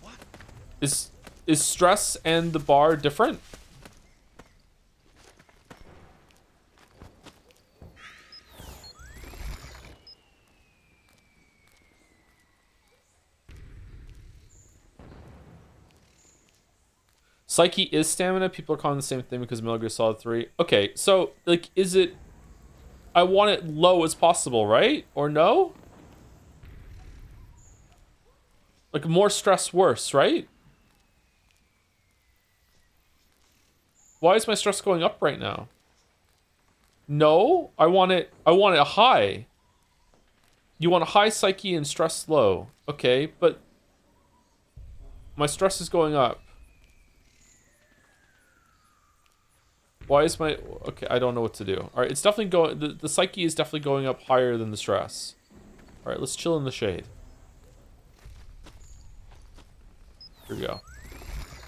S4: What?
S1: Is stress and the bar different? Psyche is stamina. People are calling the same thing because Metal Gear Solid 3. Okay, so, like, is it... I want it low as possible, right? Or no? Like, more stress worse, right? Why is my stress going up right now? No, I want it high. You want a high Psyche and stress low. Okay, but my stress is going up. Why is my... Okay, I don't know what to do. All right, it's definitely going... The Psyche is definitely going up higher than the stress. All right, let's chill in the shade. Here we go.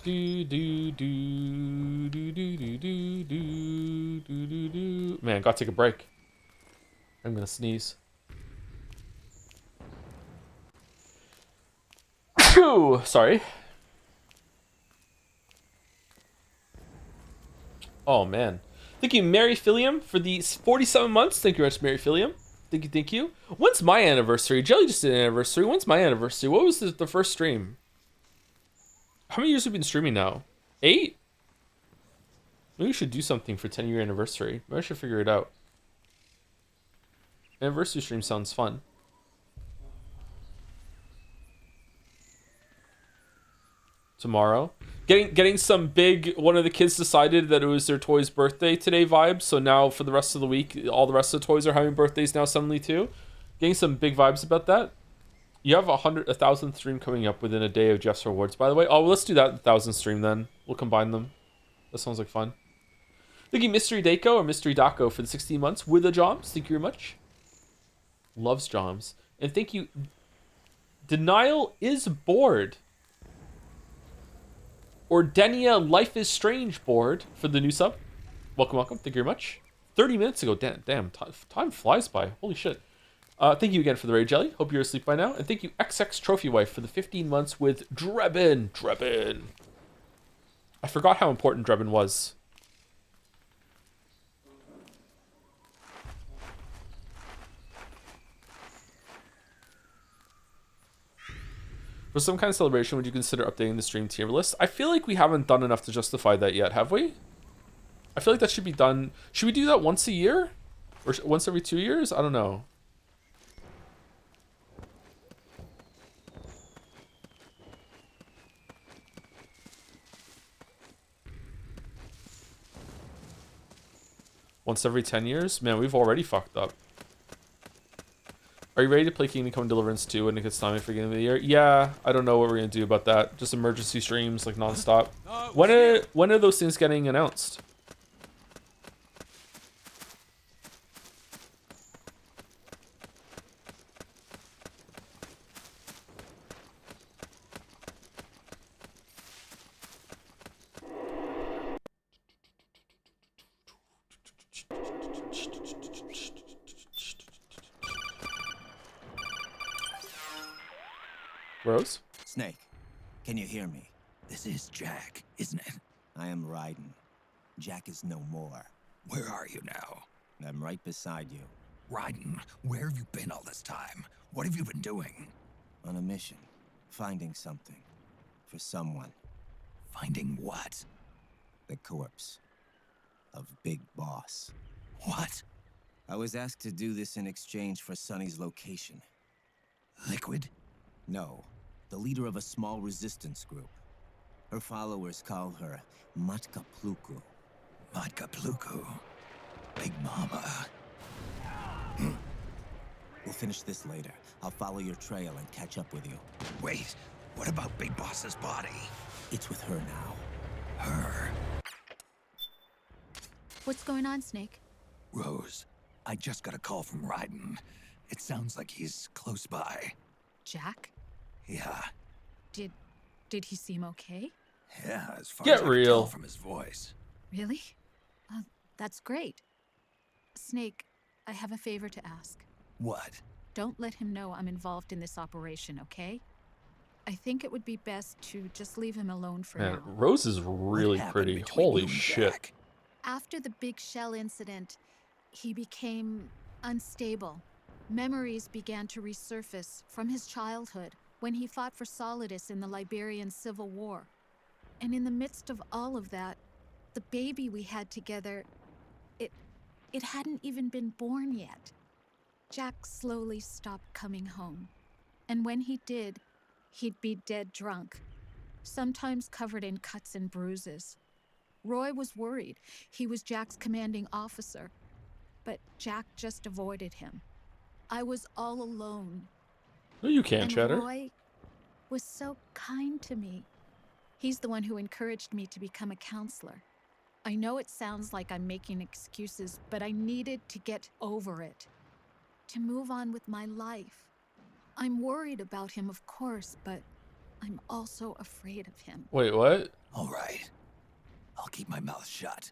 S1: Do do do do do do do do do do. Man, gotta take a break. I'm gonna sneeze. Phew, sorry. Oh man. Thank you, Mary Philium, for these 47 months. Thank you very much, Mary Philium. Thank you, thank you. When's my anniversary? Jelly just did an anniversary. When's my anniversary? What was the first stream? How many years have we been streaming now? 8? Maybe we should do something for 10-year anniversary. Maybe I should figure it out. Anniversary stream sounds fun. Tomorrow. Getting some big... One of the kids decided that it was their toy's birthday today vibes. So now for the rest of the week, all the rest of the toys are having birthdays now suddenly too. Getting some big vibes about that. You have 1,000th stream coming up within a day of Jeff's rewards, by the way. Oh, well, let's do that 1,000th stream then. We'll combine them. That sounds like fun. Thank you, Mystery Daco or Mystery Daco for the 16 months with the Joms. Thank you very much. Loves Joms. And thank you. Denial is bored. Or Denia Life is Strange board for the new sub. Welcome, welcome. Thank you very much. 30 minutes ago. Damn, time flies by. Holy shit. Thank you again for the raid, Jelly. Hope you're asleep by now. And thank you, XX Trophy Wife, for the 15 months with Drebin. Drebin. I forgot how important Drebin was. For some kind of celebration, would you consider updating the stream tier list? I feel like we haven't done enough to justify that yet, have we? I feel like that should be done. Should we do that once a year? Or once every 2 years? I don't know. Once every 10 years? Man, we've already fucked up. Are you ready to play Kingdom Come Deliverance 2 when it gets time for the beginning of the year? Yeah, I don't know what we're going to do about that. Just emergency streams, like, nonstop. When are those things getting announced? Rose?
S6: Snake, can you hear me?
S10: This is Jack, isn't it?
S6: I am Raiden. Jack is no more.
S10: Where are you now?
S6: I'm right beside you.
S10: Raiden, where have you been all this time? What have you been doing?
S6: On a mission. Finding something. For someone.
S10: Finding what?
S6: The corpse. Of Big Boss.
S10: What?
S6: I was asked to do this in exchange for Sonny's location.
S10: Liquid?
S6: No. The leader of a small resistance group. Her followers call her Matka Pluku.
S10: Matka Pluku. Big Mama.
S6: We'll finish this later. I'll follow your trail and catch up with you.
S10: Wait, what about Big Boss's body?
S6: It's with her now.
S10: Her?
S11: What's going on, Snake?
S10: Rose, I just got a call from Raiden. It sounds like he's close by.
S11: Jack?
S10: Yeah.
S11: Did he seem okay?
S10: Yeah, as far
S1: Get
S10: as I can
S1: real.
S10: tell from his voice.
S11: Really? That's great. Snake, I have a favor to ask.
S10: What?
S11: Don't let him know I'm involved in this operation, okay? I think it would be best to just leave him alone for
S1: Man,
S11: now.
S1: Rose is really pretty. Holy shit.
S10: Jack?
S11: After the big shell incident, he became unstable. Memories began to resurface from his childhood when he fought for Solidus in the Liberian Civil War. And in the midst of all of that, the baby we had together, it hadn't even been born yet. Jack slowly stopped coming home. And when he did, he'd be dead drunk, sometimes covered in cuts and bruises. Roy was worried. He was Jack's commanding officer. But Jack just avoided him. I was all alone.
S1: No, you can't,
S11: And
S1: Cheddar.
S11: Roy was so kind to me. He's the one who encouraged me to become a counselor. I know it sounds like I'm making excuses, but I needed to get over it. To move on with my life. I'm worried about him, of course, but I'm also afraid of him.
S1: Wait, what?
S10: All right. I'll keep my mouth shut.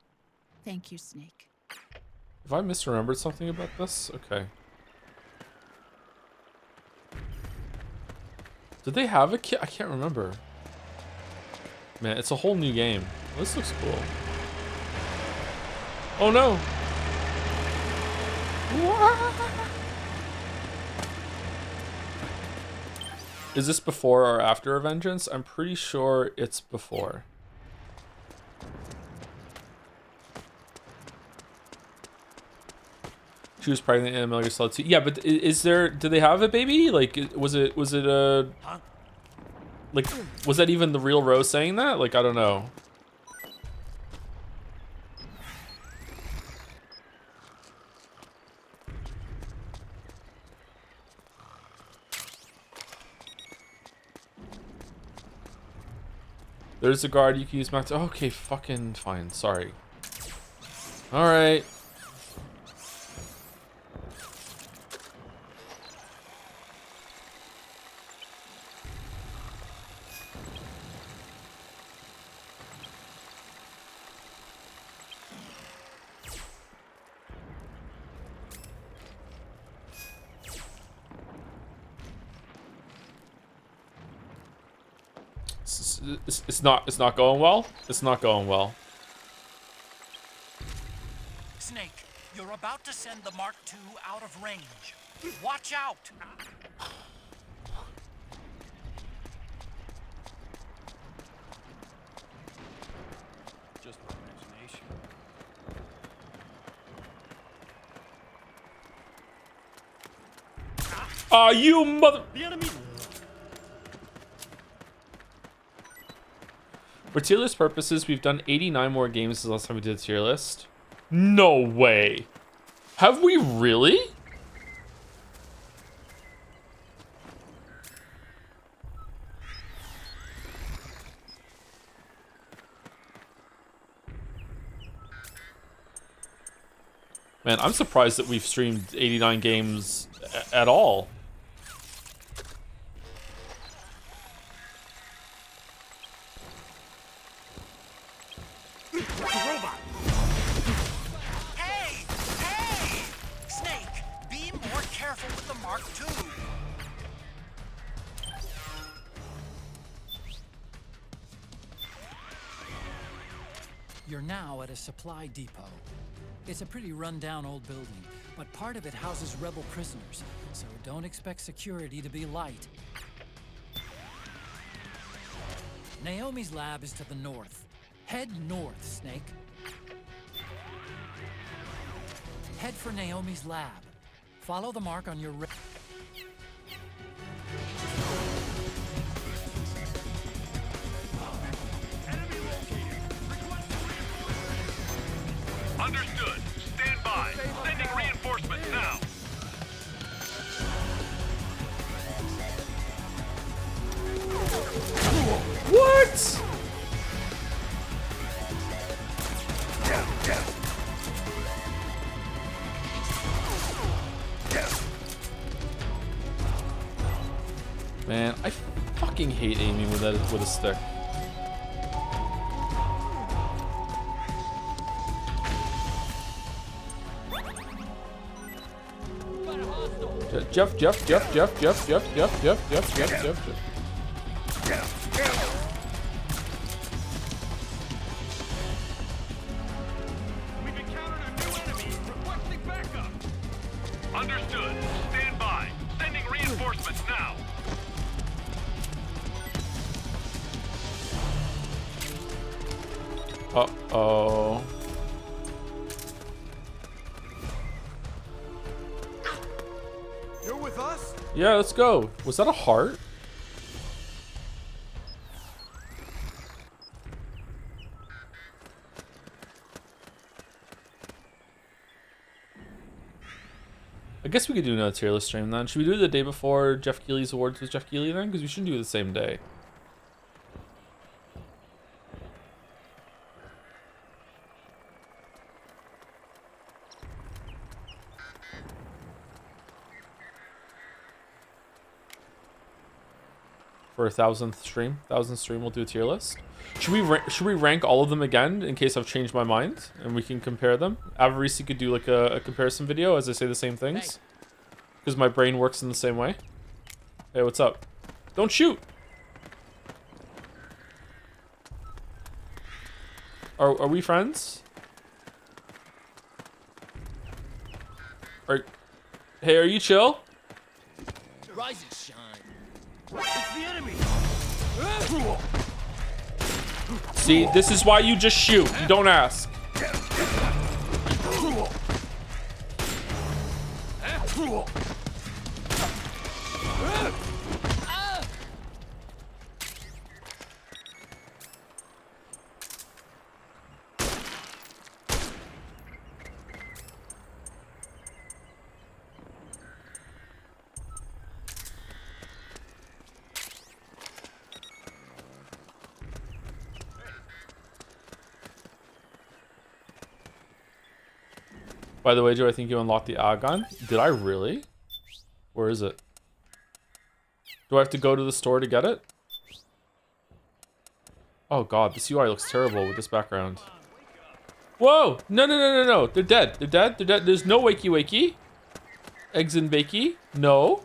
S11: Thank you, Snake.
S1: Have I misremembered something about this? Okay. Did they have a kid? I can't remember. Man, it's a whole new game. This looks cool. Oh no! Is this before or after a Vengeance? I'm pretty sure it's before. She was pregnant in Metal Gear Solid 2. Yeah, but is there? Do they have a baby? Like, was it a? Like, was that even the real Rose saying that? Like, I don't know. There's a guard you can use max. Okay, fucking fine. Sorry. All right. It's not going well. It's not going well.
S7: Snake, you're about to send the Mark II out of range. Watch out!
S12: Just imagination.
S1: Ah, you mother...
S12: The enemy.
S1: For tier list purposes, we've done 89 more games since the last time we did a tier list. No way. Have we really? Man, I'm surprised that we've streamed 89 games at all.
S7: Hey! Hey! Snake, be more careful with the Mark II.
S2: You're now at a supply depot. It's a pretty run-down old building, but part of it houses rebel prisoners, so don't expect security to be light. Naomi's lab is to the north. Head north, Snake. Head for Naomi's lab. Follow the mark on your
S5: Understood. Stand by. Sending reinforcements now.
S1: What? Man, I fucking hate aiming with a stick. Jeff.
S5: We've encountered a new enemy. Requesting backup. Understood. Stand by. Sending reinforcements now.
S1: Uh-oh.
S4: You're with us?
S1: Yeah, let's go. Was that a heart? I guess we could do another tier list stream then. Should we do it the day before Jeff Keighley's awards with Jeff Keighley then? Because we shouldn't do it the same day. For a 1,000th stream, we'll do a tier list. Should we rank all of them again in case I've changed my mind and we can compare them? Avarisi could do like a comparison video as I say the same things, because my brain works in the same way. Hey, what's up? Don't shoot. Are we friends? Hey, are you chill?
S4: Rise and shine. It's the enemy.
S1: See, this is why you just shoot. You don't ask. By the way, Joe, I think you unlocked the gun. Did I really? Where is it? Do I have to go to the store to get it? Oh god, this UI looks terrible with this background. Whoa! No. They're dead. They're dead. There's no wakey wakey. Eggs and bakey. No.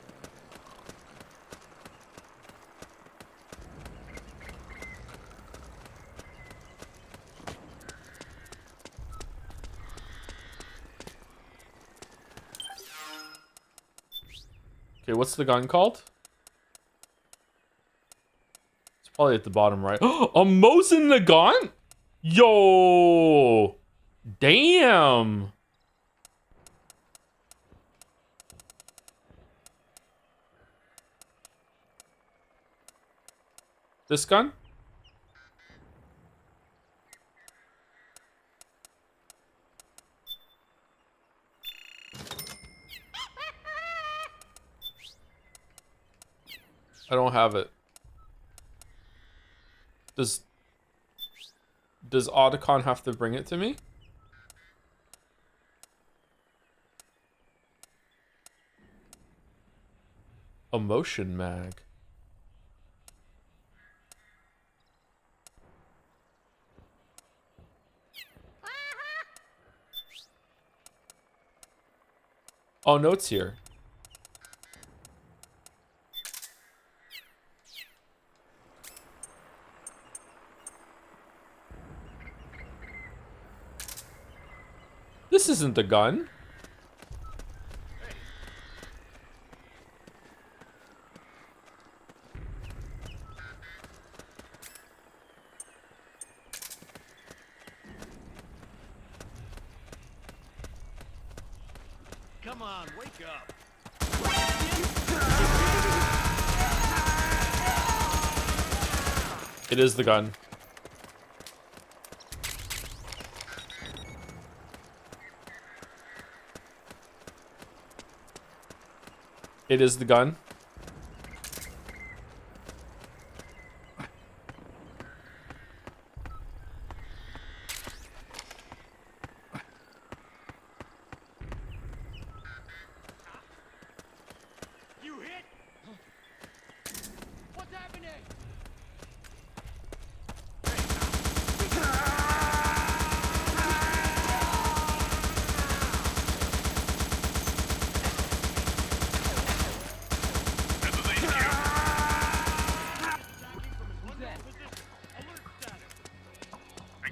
S1: Okay, what's the gun called? It's probably at the bottom right. A Mosin the gun? Yo! Damn! This gun? I don't have it. Does Otacon have to bring it to me? A motion mag. Oh, no, it's here. This isn't the gun.
S4: Come on, wake up.
S1: It is the gun. It is the gun.
S4: You hit? What's happening?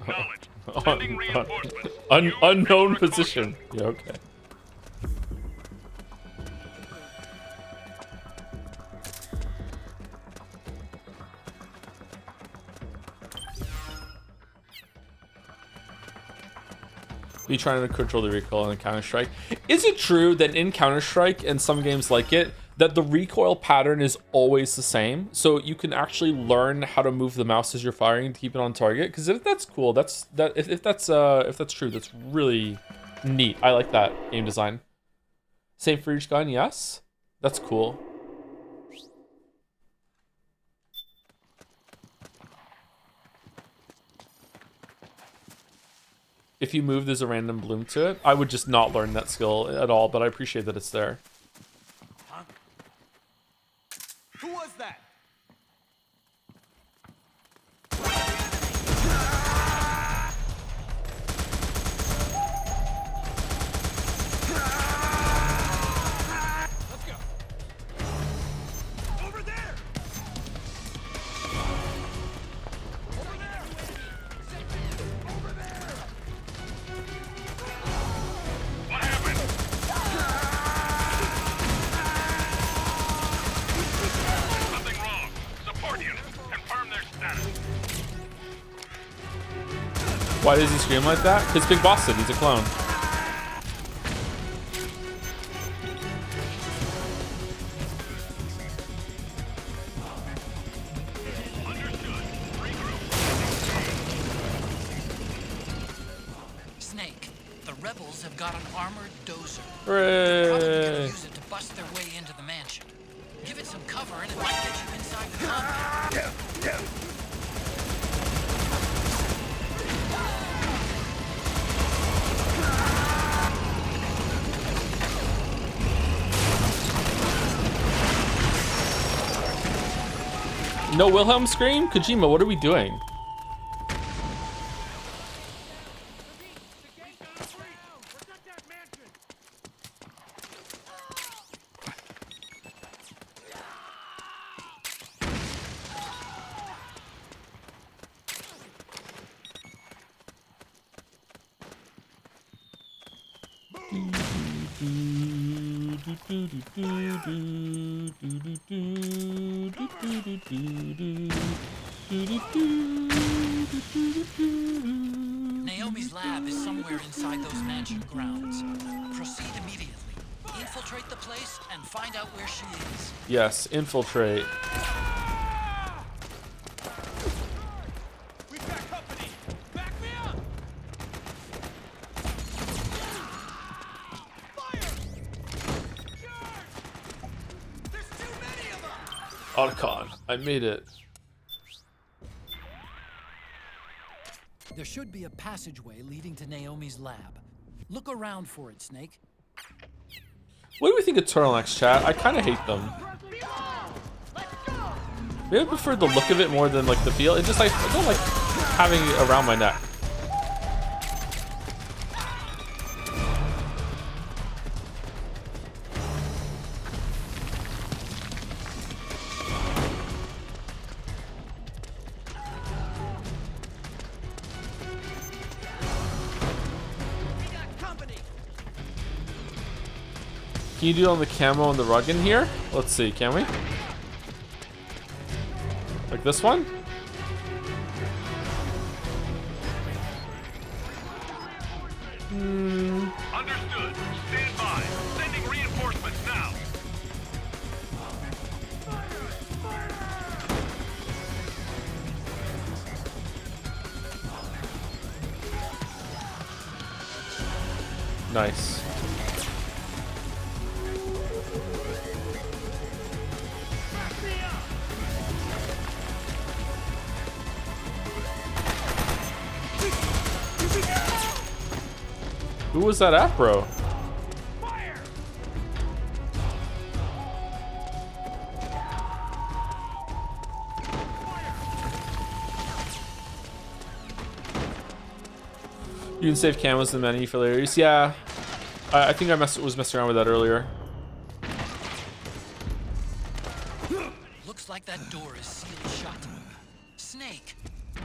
S5: Acknowledged. Sending reinforcements.
S1: Unknown position. Yeah, okay. Be trying to control the recoil in Counter-Strike. Is it true that in Counter-Strike and some games like it, that the recoil pattern is always the same? So you can actually learn how to move the mouse as you're firing to keep it on target? Because if that's cool, if that's true, that's really neat. I like that game design. Same for each gun, yes? That's cool. If you move, there's a random bloom to it. I would just not learn that skill at all, but I appreciate that it's there.
S4: Huh? Who was that? Let's go. Over there. Over there. Over there.
S5: What happened? Something wrong. Support unit. Confirm their status.
S1: Why does he scream like that? Because Big Boss said he's a clone.
S2: Snake, the rebels have got an armored dozer.
S1: Hooray.
S2: Probably gonna use it to bust their way into the mansion. Give it some cover and it might get you inside the compound.
S1: No Wilhelm scream? Kojima, what are we doing?
S2: Naomi's lab is somewhere inside those mansion grounds. Proceed immediately. Infiltrate the place and find out where she is.
S1: Yes, infiltrate.
S4: We've got company. Back me up. Fire! Charge! There's too many of them.
S1: Otacon, I made it.
S2: There should be a passageway leading to Naomi's lab. Look around for it, Snake.
S1: What do we think of turtlenecks, chat? I kind of hate them. Maybe I prefer the look of it more than like the feel. It just like I don't like having it around my neck. Can you do it on the camo and the rug in here? Let's see, can we? Like this one?
S5: Understood. Stand by. Sending reinforcements now.
S1: Nice. Who was that at, bro? You can save camos in the menu for later use. Yeah, I think I was messing around with that earlier.
S2: Looks like that door is sealed shut. Snake,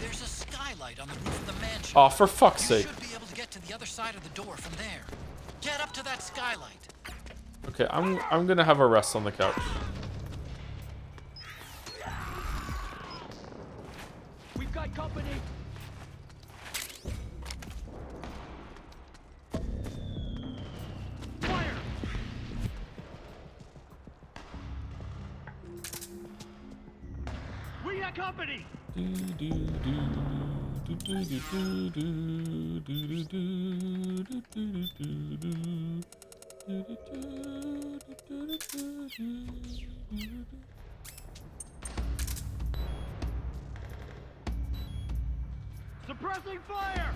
S2: There's a skylight on the roof of the mansion.
S1: Oh, for fuck's sake.
S2: You should be able to get to the other side of the door from there. Get up to that skylight.
S1: Okay, I'm gonna have a rest on the couch.
S5: We've got company. Fire! We got company. Suppressing fire.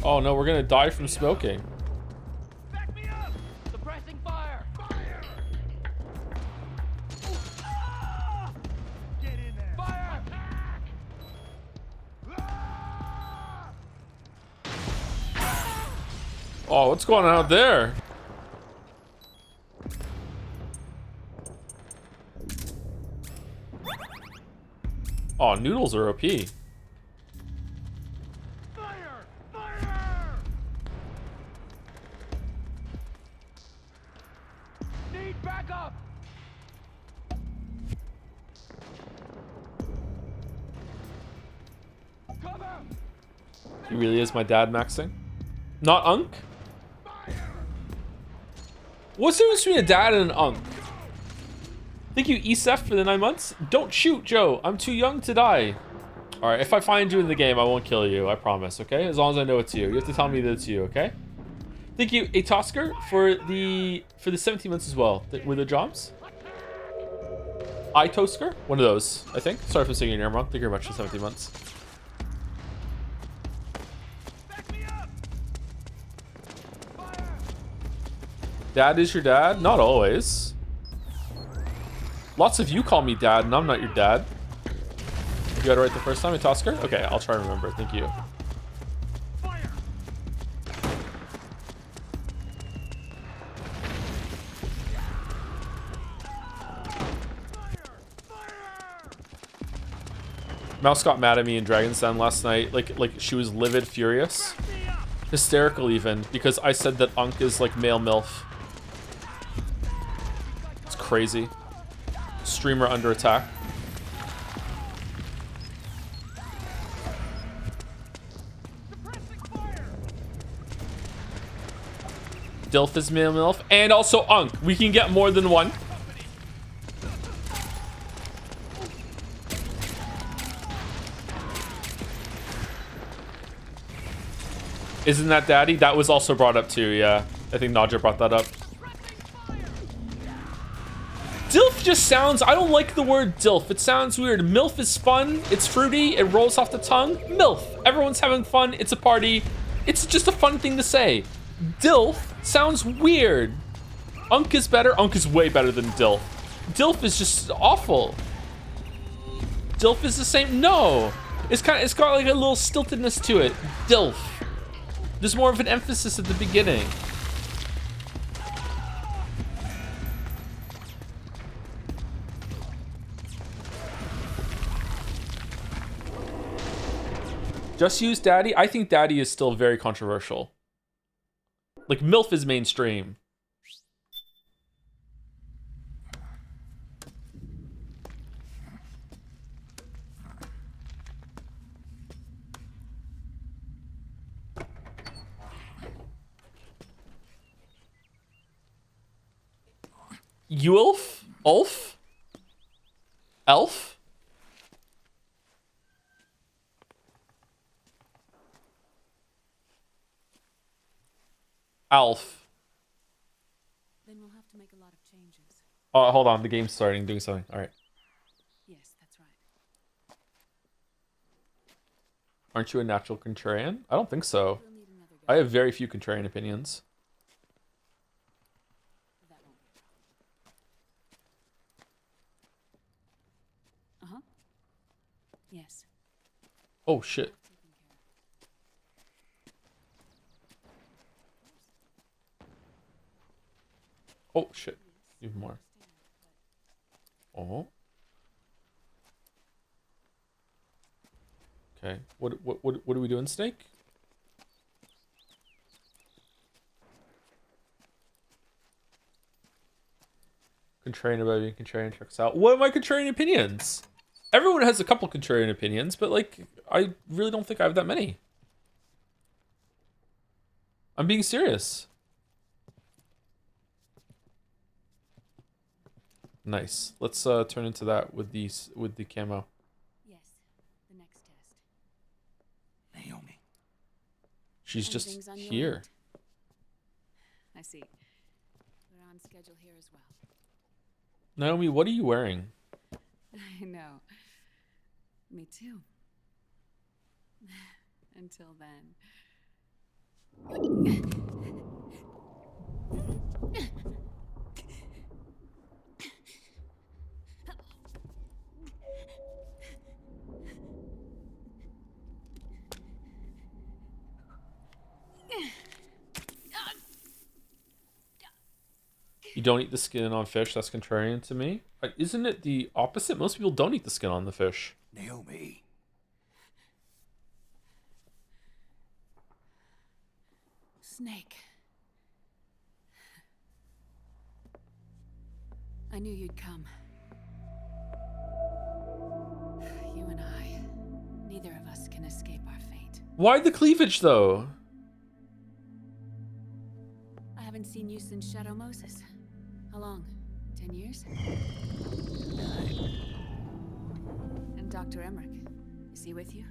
S1: Oh no, we're gonna die from smoking.
S5: Back me up. Suppressing fire. Fire. Get in there. Fire.
S1: Oh, what's going on out there? Oh, noodles are OP.
S5: Fire. Fire. Need backup. Cover.
S1: He really is my dad maxing. Not Unk? What's the difference between a dad and an Unk? Thank you, ESEF, for the 9 months. Don't shoot, Joe. I'm too young to die. All right, if I find you in the game, I won't kill you. I promise, okay? As long as I know it's you. You have to tell me that it's you, okay? Thank you, Atosker, for the 17 months as well. Were the jobs? Itosker? One of those, I think. Sorry for saying your name wrong. Thank you very much for 17 months. Dad is your dad? Not always. Lots of you call me dad, and I'm not your dad. You got it right the first time, Atosker? Okay, I'll try to remember. Thank you. Mouse got mad at me in Dragon's Den last night. Like she was livid, furious. Hysterical even, because I said that Unk is like male MILF. It's crazy. Streamer under attack. Dilf is male MILF, and also Unk. We can get more than one. Isn't that daddy? That was also brought up too, yeah. I think Nadja brought that up. Dilf just sounds, I don't like the word Dilf. It sounds weird. MILF is fun, it's fruity, it rolls off the tongue. MILF, everyone's having fun, it's a party. It's just a fun thing to say. Dilf sounds weird. Unk is better, Unk is way better than Dilf. Dilf is just awful. Dilf is the same, no. It's got like a little stiltedness to it. Dilf. There's more of an emphasis at the beginning. Just use daddy? I think daddy is still very controversial. Like, MILF is mainstream. Ulf? Ulf? Elf? Alf.
S13: Then we'll have to make a lot of changes.
S1: Oh, hold on. The game's starting, doing something. All right.
S13: Yes, that's right.
S1: Aren't you a natural contrarian? I don't think so. I have very few contrarian opinions.
S13: Uh-huh. Yes.
S1: Oh, shit. Oh, shit. Even more. Oh. Okay. What are we doing, Snake? Contrarian about being contrarian checks out. What are my contrarian opinions? Everyone has a couple contrarian opinions, but like, I really don't think I have that many. I'm being serious. Nice. Let's turn into that with the camo.
S13: Yes, the next test.
S10: Naomi.
S1: She's
S13: Anything's
S1: just
S13: on your
S1: here.
S13: end? I see. We're on schedule here as well.
S1: Naomi, what are you wearing?
S13: I know. Me too. Until then.
S1: You don't eat the skin on fish. That's contrarian to me. Isn't it the opposite? Most people don't eat the skin on the fish.
S10: Naomi.
S13: Snake. I knew you'd come. You and I, neither of us can escape our fate.
S1: Why the cleavage, though?
S13: I haven't seen you since Shadow Moses. How long? 10 years? And Dr. Emmerich, is he with you?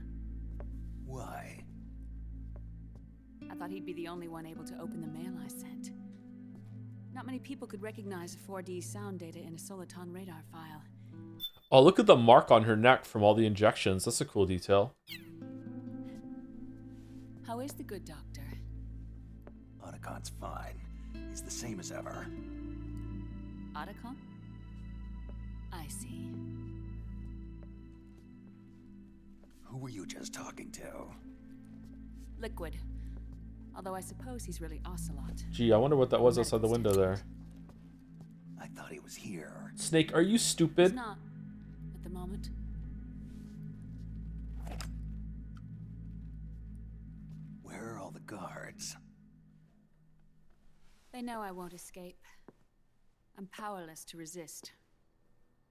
S10: Why?
S13: I thought he'd be the only one able to open the mail I sent. Not many people could recognize 4D sound data in a Soliton radar file.
S1: Oh, look at the mark on her neck from all the injections. That's a cool detail.
S13: How is the good doctor?
S10: Otacon's fine. He's the same as ever.
S13: Otacon? I see.
S10: Who were you just talking to?
S13: Liquid. Although I suppose he's really Ocelot.
S1: Gee, I wonder what that was outside the window there.
S10: I thought he was here.
S1: Snake, are you stupid?
S13: He's not. At the moment.
S10: Where are all the guards?
S13: They know I won't escape. I'm powerless to resist.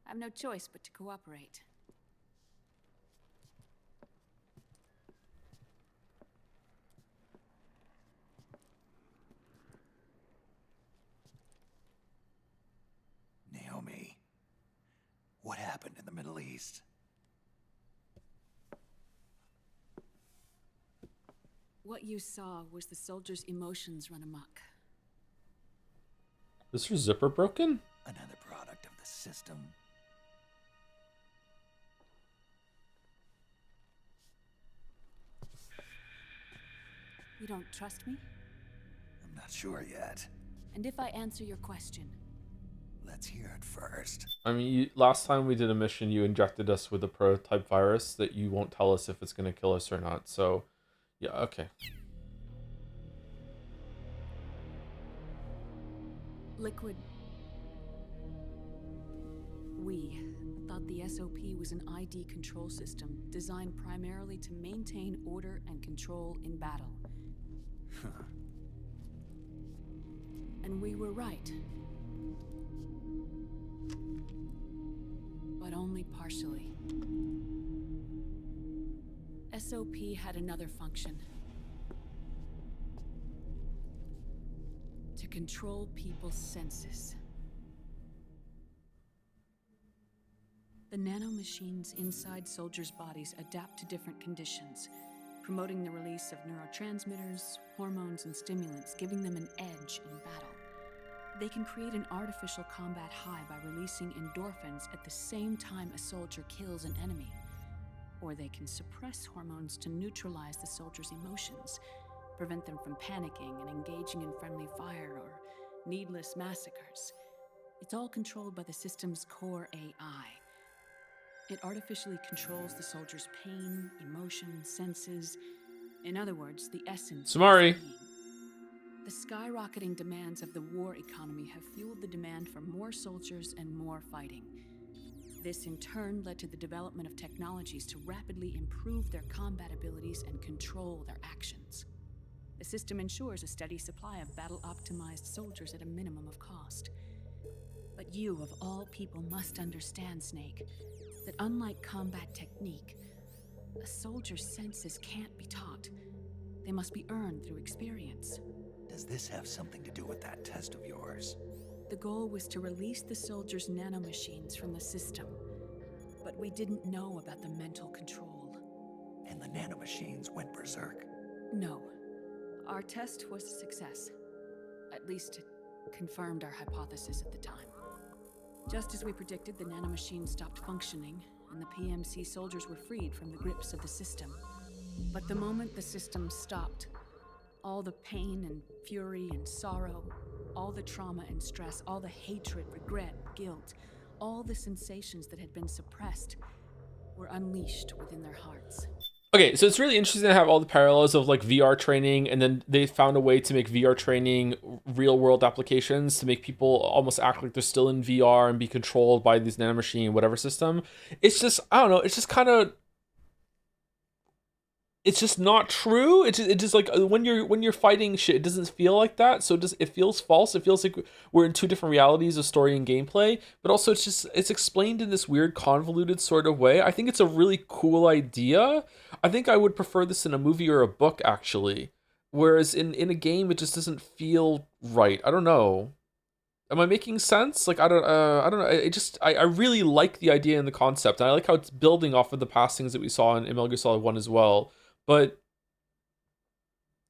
S13: I have no choice but to cooperate.
S10: Naomi, what happened in the Middle East?
S13: What you saw was the soldiers' emotions run amok.
S1: Is her zipper broken?
S10: Another product of the system.
S13: You don't trust me?
S10: I'm not sure yet.
S13: And if I answer your question?
S10: Let's hear it first.
S1: I mean, last time we did a mission, you injected us with a prototype virus that you won't tell us if it's going to kill us or not. So, yeah, okay.
S13: Liquid. We thought the SOP was an ID control system designed primarily to maintain order and control in battle. And we were right. But only partially. SOP had another function. To control people's senses. The nanomachines inside soldiers' bodies adapt to different conditions, promoting the release of neurotransmitters, hormones, and stimulants, giving them an edge in battle. They can create an artificial combat high by releasing endorphins at the same time a soldier kills an enemy. Or they can suppress hormones to neutralize the soldier's emotions, prevent them from panicking and engaging in friendly fire or needless massacres. It's all controlled by the system's core AI. It artificially controls the soldier's pain, emotion, senses. In other words, the essence
S1: Samari.
S13: of his being. The skyrocketing demands of the war economy have fueled the demand for more soldiers and more fighting. This in turn led to the development of technologies to rapidly improve their combat abilities and control their actions. The system ensures a steady supply of battle-optimized soldiers at a minimum of cost. But you, of all people, must understand, Snake, that unlike combat technique, a soldier's senses can't be taught. They must be earned through experience.
S10: Does this have something to do with that test of yours?
S13: The goal was to release the soldiers' nanomachines from the system, but we didn't know about the mental control.
S10: And the nanomachines went berserk?
S13: No. Our test was a success. At least it confirmed our hypothesis at the time. Just as we predicted, the nanomachines stopped functioning, and the PMC soldiers were freed from the grips of the system. But the moment the system stopped, all the pain and fury and sorrow, all the trauma and stress, all the hatred, regret, guilt, all the sensations that had been suppressed were unleashed within their hearts.
S1: Okay, so it's really interesting to have all the parallels of like VR training, and then they found a way to make VR training real world applications to make people almost act like they're still in VR and be controlled by this nanomachine, whatever system. It's just, I don't know, it's just kind of, it's just not true. It's just like when you're fighting shit, it doesn't feel like that. So it feels false. It feels like we're in two different realities of story and gameplay. But also it's explained in this weird convoluted sort of way. I think it's a really cool idea. I think I would prefer this in a movie or a book actually. Whereas in a game, it just doesn't feel right. I don't know. Am I making sense? Like I don't know. I really like the idea and the concept, and I like how it's building off of the past things that we saw in Metal Gear Solid 1 as well. But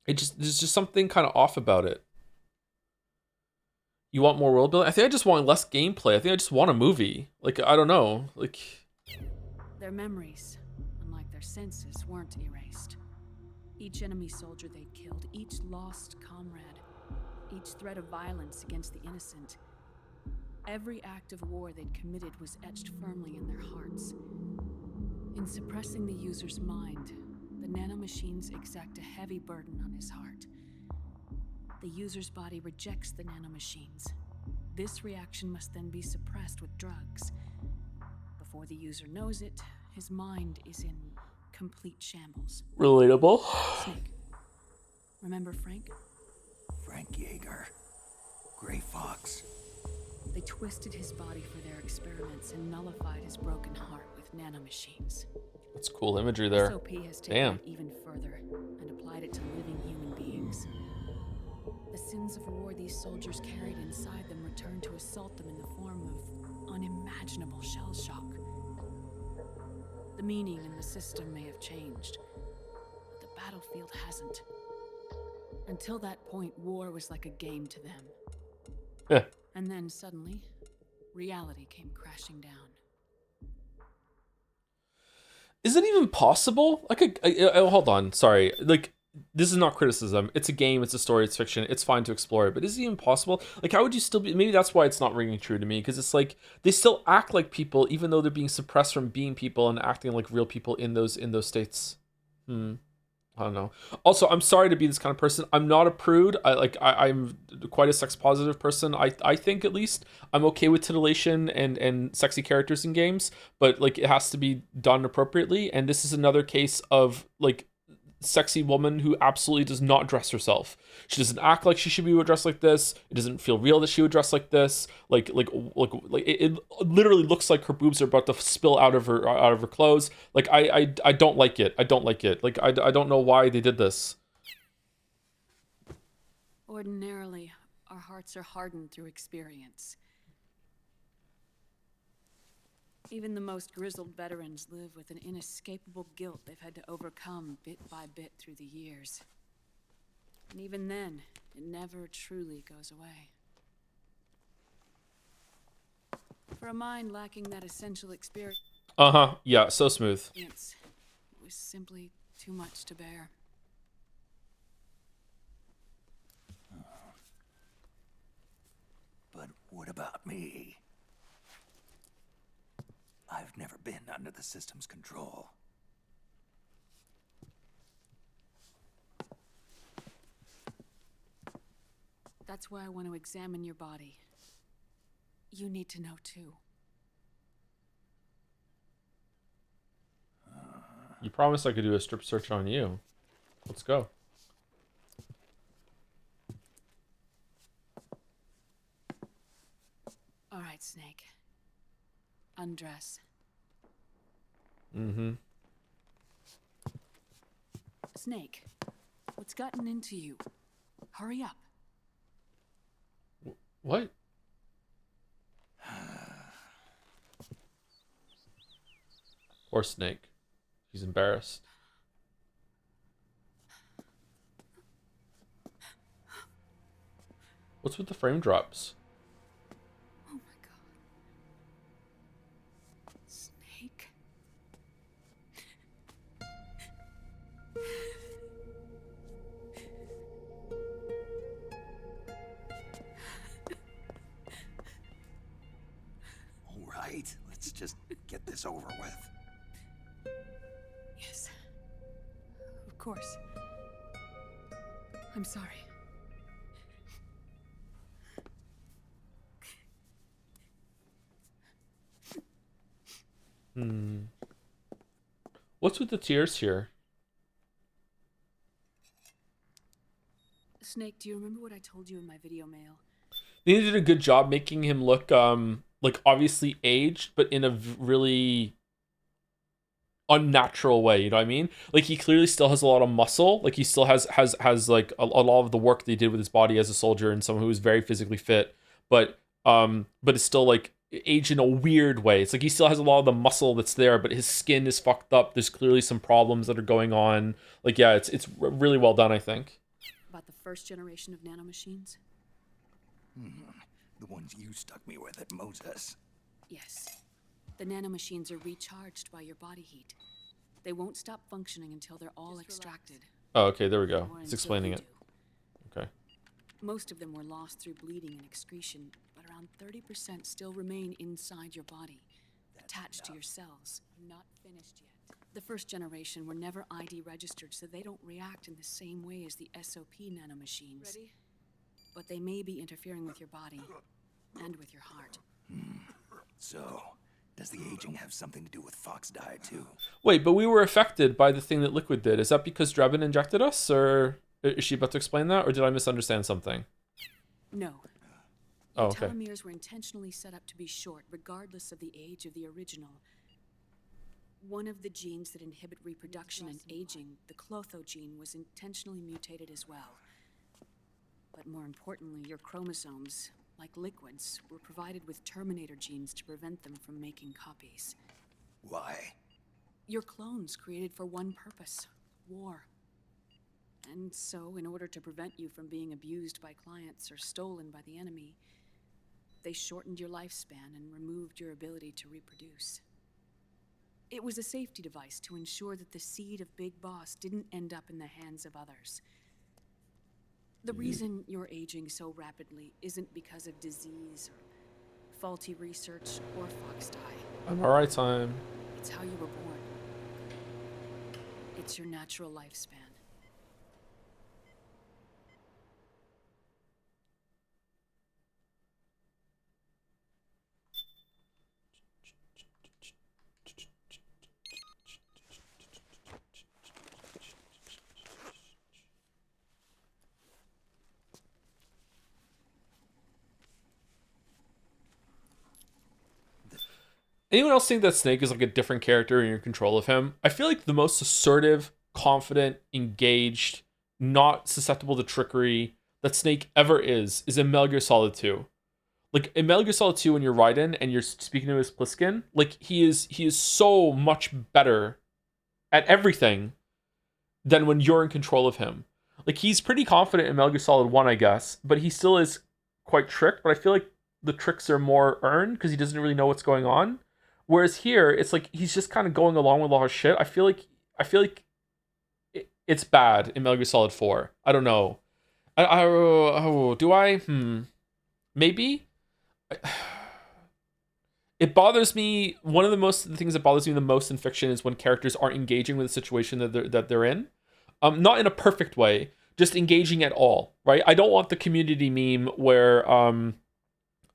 S1: there's just something kind of off about it. You want more world building? I think I just want less gameplay. I think I just want a movie. Like, I don't know. Like,
S13: their memories, unlike their senses, weren't erased. Each enemy soldier they'd killed, each lost comrade, each threat of violence against the innocent, every act of war they'd committed was etched firmly in their hearts. In suppressing the user's mind, the nanomachines exact a heavy burden on his heart. The user's body rejects the nanomachines. This reaction must then be suppressed with drugs. Before the user knows it, his mind is in complete shambles.
S1: Relatable.
S13: Snake. Remember Frank?
S10: Frank Yeager. Gray Fox.
S13: They twisted his body for their experiments and nullified his broken heart with nanomachines.
S1: That's cool imagery there.
S13: SOP has taken it even further and applied it to living human beings. The sins of war these soldiers carried inside them returned to assault them in the form of unimaginable shell shock. The meaning in the system may have changed, but the battlefield hasn't. Until that point, war was like a game to them.
S1: Yeah.
S13: And then suddenly, reality came crashing down.
S1: Is it even possible? Like, hold on, sorry. Like, this is not criticism. It's a game, it's a story, it's fiction. It's fine to explore it, but is it even possible? Like, how would you still be? Maybe that's why it's not ringing true to me, because it's like they still act like people, even though they're being suppressed from being people and acting like real people in those states. I don't know. Also, I'm sorry to be this kind of person. I'm not a prude. I'm quite a sex positive person. I think, at least, I'm okay with titillation and sexy characters in games, but like it has to be done appropriately. And this is another case of like sexy woman who absolutely does not dress herself. She doesn't act like she should be dressed like this. It doesn't feel real that she would dress like this. Like it literally looks like her boobs are about to spill out of her clothes. Like I don't like it. I don't like it. Like I don't know why they did this.
S13: Ordinarily, our hearts are hardened through experience. Even the most grizzled veterans live with an inescapable guilt they've had to overcome bit by bit through the years. And even then, it never truly goes away. For a mind lacking that essential experience...
S1: Yeah, so smooth.
S13: It was simply too much to bear.
S10: But what about me? I've never been under the system's control.
S13: That's why I want to examine your body. You need to know too.
S1: You promised I could do a strip search on you. Let's go.
S13: All right, Snake. Undress.
S1: Mm-hmm.
S13: Snake, what's gotten into you? Hurry up.
S1: What? Poor Snake. He's embarrassed. What's with the frame drops?
S13: Oh my god. Snake.
S10: All right, let's just get this over with.
S13: Yes. Of course. I'm sorry.
S1: What's with the tears here?
S13: Snake, do you remember what I told you in my video mail?
S1: They did a good job making him look like obviously aged, but in a really unnatural way, you know what I mean? Like he clearly still has a lot of muscle, like he still has like a lot of the work that he did with his body as a soldier and someone who was very physically fit, but it's still like aged in a weird way. It's like he still has a lot of the muscle that's there, but his skin is fucked up. There's clearly some problems that are going on. Like yeah, it's really well done, I think.
S13: About the first generation of nanomachines?
S10: The ones you stuck me with at Moses.
S13: Yes. The nanomachines are recharged by your body heat. They won't stop functioning until they're all extracted.
S1: Oh, okay, there we go.
S13: Or
S1: It's
S13: until
S1: explaining
S13: you
S1: it.
S13: do.
S1: Okay.
S13: Most of them were lost through bleeding and excretion, but around 30% still remain inside your body, attached to your cells. Not finished yet. The first generation were never ID registered, so they don't react in the same way as the SOP nanomachines. Ready? But they may be interfering with your body and with your heart.
S10: So, does the aging have something to do with Fox dye too?
S1: Wait, but we were affected by the thing that Liquid did. Is that because Drebin injected us, or is she about to explain that, or did I misunderstand something?
S13: No.
S1: Oh,
S13: Your
S1: okay.
S13: telomeres were intentionally set up to be short, regardless of the age of the original. One of the genes that inhibit reproduction and aging, the Clotho gene, was intentionally mutated as well. But more importantly, your chromosomes, like Liquid's, were provided with Terminator genes to prevent them from making copies.
S10: Why?
S13: Your clones created for one purpose: war. And so, in order to prevent you from being abused by clients or stolen by the enemy, they shortened your lifespan and removed your ability to reproduce. It was a safety device to ensure that the seed of Big Boss didn't end up in the hands of others. The reason you're aging so rapidly isn't because of disease or faulty research or Fox dye.
S1: I'm alright, time.
S13: It's how you were born. It's your natural lifespan.
S1: Anyone else think that Snake is like a different character and you're in control of him? I feel like the most assertive, confident, engaged, not susceptible to trickery that Snake ever is in Metal Gear Solid 2. Like in Metal Gear Solid 2 when you're Raiden and you're speaking to his Pliskin, like he is so much better at everything than when you're in control of him. Like he's pretty confident in Metal Gear Solid 1, I guess, but he still is quite tricked, but I feel like the tricks are more earned because he doesn't really know what's going on. Whereas here, it's like he's just kind of going along with all his shit. I feel like it's bad in Metal Gear Solid 4. I don't know. Do I? Maybe. It bothers me. One of the things that bothers me the most in fiction is when characters aren't engaging with the situation that they're in. Not in a perfect way, just engaging at all, right? I don't want the community meme where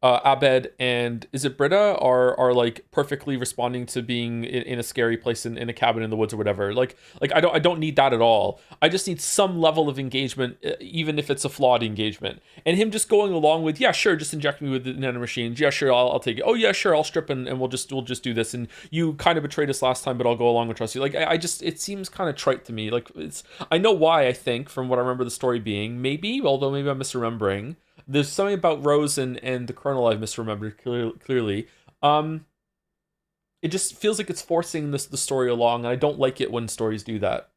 S1: Abed and is it Britta are like perfectly responding to being in a scary place in a cabin in the woods or whatever. Like I don't need that at all. I just need some level of engagement, even if it's a flawed engagement. And him just going along with, yeah, sure, just inject me with the nanomachines. Yeah, sure, I'll take it. Oh yeah, sure, I'll strip and we'll just do this. And you kind of betrayed us last time, but I'll go along and trust you. Like I just, it seems kind of trite to me. Like I know why, I think, from what I remember the story being, maybe, although maybe I'm misremembering. There's something about Rose and the Colonel I've misremembered clearly. It just feels like it's forcing the story along, and I don't like it when stories do that.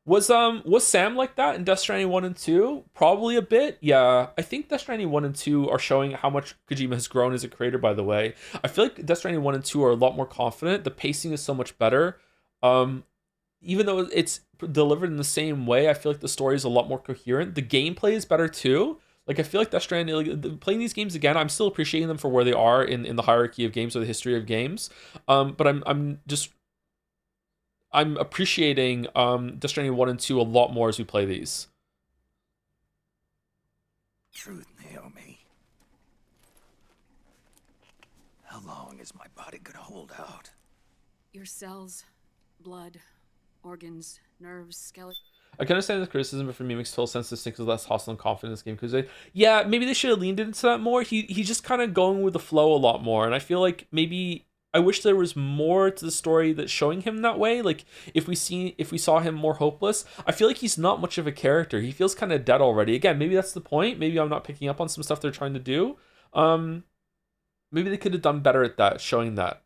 S1: Was Sam like that in Death Stranding 1 and 2? Probably a bit. Yeah, I think Death Stranding 1 and 2 are showing how much Kojima has grown as a creator, by the way. I feel like Death Stranding 1 and 2 are a lot more confident. The pacing is so much better. Even though it's delivered in the same way, I feel like the story is a lot more coherent. The gameplay is better too. Like, I feel like Death Stranding, like, playing these games again, I'm still appreciating them for where they are in the hierarchy of games or the history of games. But I'm appreciating Death Stranding 1 and 2 a lot more as we play these.
S10: Truth, Naomi. How long is my body gonna hold out?
S13: Your cells, blood, organs, nerves, skeleton.
S1: I can understand the criticism, but for me, it makes total sense to Snake is less hostile and confident in this game because yeah, maybe they should have leaned into that more. He's just kind of going with the flow a lot more, and I feel like maybe I wish there was more to the story that's showing him that way. Like if we saw him more hopeless, I feel like he's not much of a character. He feels kind of dead already. Again, maybe that's the point. Maybe I'm not picking up on some stuff they're trying to do. Maybe they could have done better at that, showing that.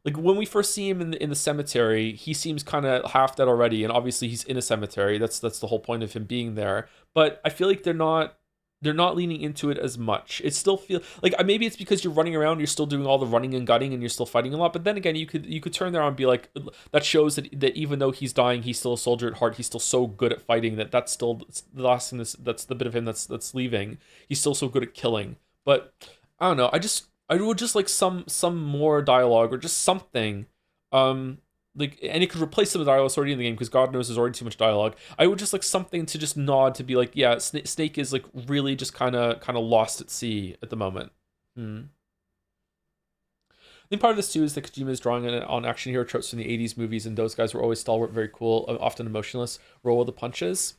S1: Like when we first see him in the cemetery, he seems kind of half dead already, and obviously he's in a cemetery. That's the whole point of him being there. But I feel like they're not leaning into it as much. It still feels like maybe it's because you're running around, you're still doing all the running and gutting, and you're still fighting a lot. But then again, you could turn there and be like, that shows that even though he's dying, he's still a soldier at heart. He's still so good at fighting that's still the last thing. That's the bit of him that's leaving. He's still so good at killing. But I don't know. I would just like some more dialogue or just something, like, and it could replace some of the dialogue that's already in the game because God knows there's already too much dialogue. I would just like something to just nod to be like, yeah, Snake is like really just kind of lost at sea at the moment. I think part of this too is that Kojima is drawing on action hero tropes from the 80s movies, and those guys were always stalwart, very cool, often emotionless, roll with the punches.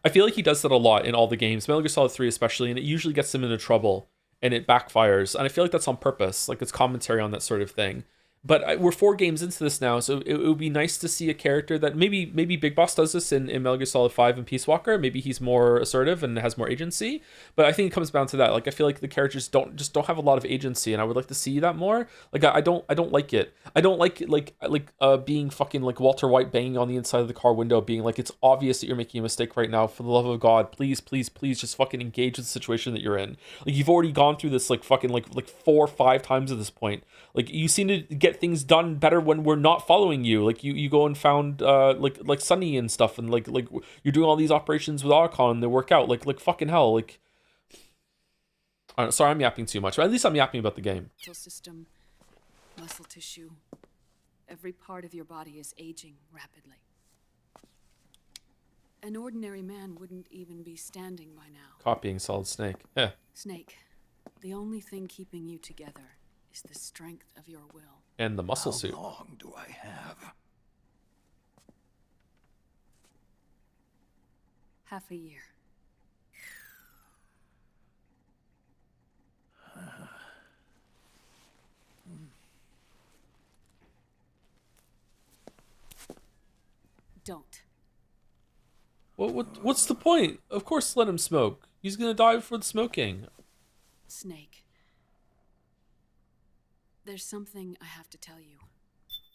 S1: I feel like he does that a lot in all the games, Metal Gear Solid 3 especially, and it usually gets him into trouble. And it backfires, and I feel like that's on purpose, like it's commentary on that sort of thing. But we're 4 games into this now, so it would be nice to see a character that maybe Big Boss does this in Metal Gear Solid 5 and Peace Walker. Maybe he's more assertive and has more agency. But I think it comes down to that. Like I feel like the characters don't have a lot of agency, and I would like to see that more. Like I don't like it. I don't like it like being fucking like Walter White banging on the inside of the car window, being like, it's obvious that you're making a mistake right now. For the love of God, please just fucking engage with the situation that you're in. Like you've already gone through this like fucking like 4 or 5 times at this point. Like you seem to get things done better when we're not following you. Like you go and found like Sunny and stuff, and like you're doing all these operations with Archon and they work out. Like fucking hell. Like I don't know, sorry, I'm yapping too much, but at least I'm yapping about the game.
S13: System, muscle tissue, every part of your body is aging rapidly. An ordinary man wouldn't even be standing by now.
S1: Copying Solid Snake. Yeah.
S13: Snake, the only thing keeping you together is the strength of your will.
S1: And the muscle suit.
S10: How long do I have?
S13: Half a year. Don't.
S1: What's the point? Of course let him smoke. He's gonna die for the smoking.
S13: Snake. There's something I have to tell you.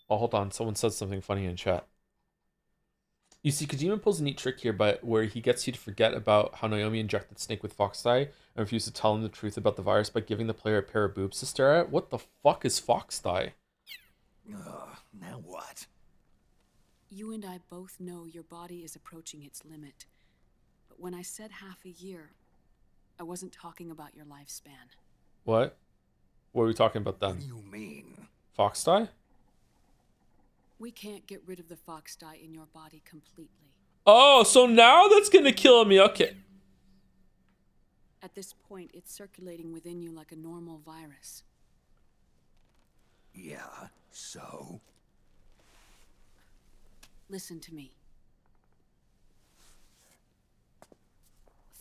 S1: Oh, hold on. Someone said something funny in chat. You see, Kojima pulls a neat trick here, but where he gets you to forget about how Naomi injected Snake with Fox Dye and refused to tell him the truth about the virus by giving the player a pair of boobs to stare at. What the fuck is Fox Dye?
S10: Now what?
S13: You and I both know your body is approaching its limit. But when I said half a year, I wasn't talking about your lifespan.
S1: What? What are we talking about then?
S10: What do you mean?
S1: Fox Dye?
S13: We can't get rid of the Fox Dye in your body completely.
S1: Oh, so now that's gonna kill me. Okay.
S13: At this point, it's circulating within you like a normal virus.
S10: Yeah, so?
S13: Listen to me.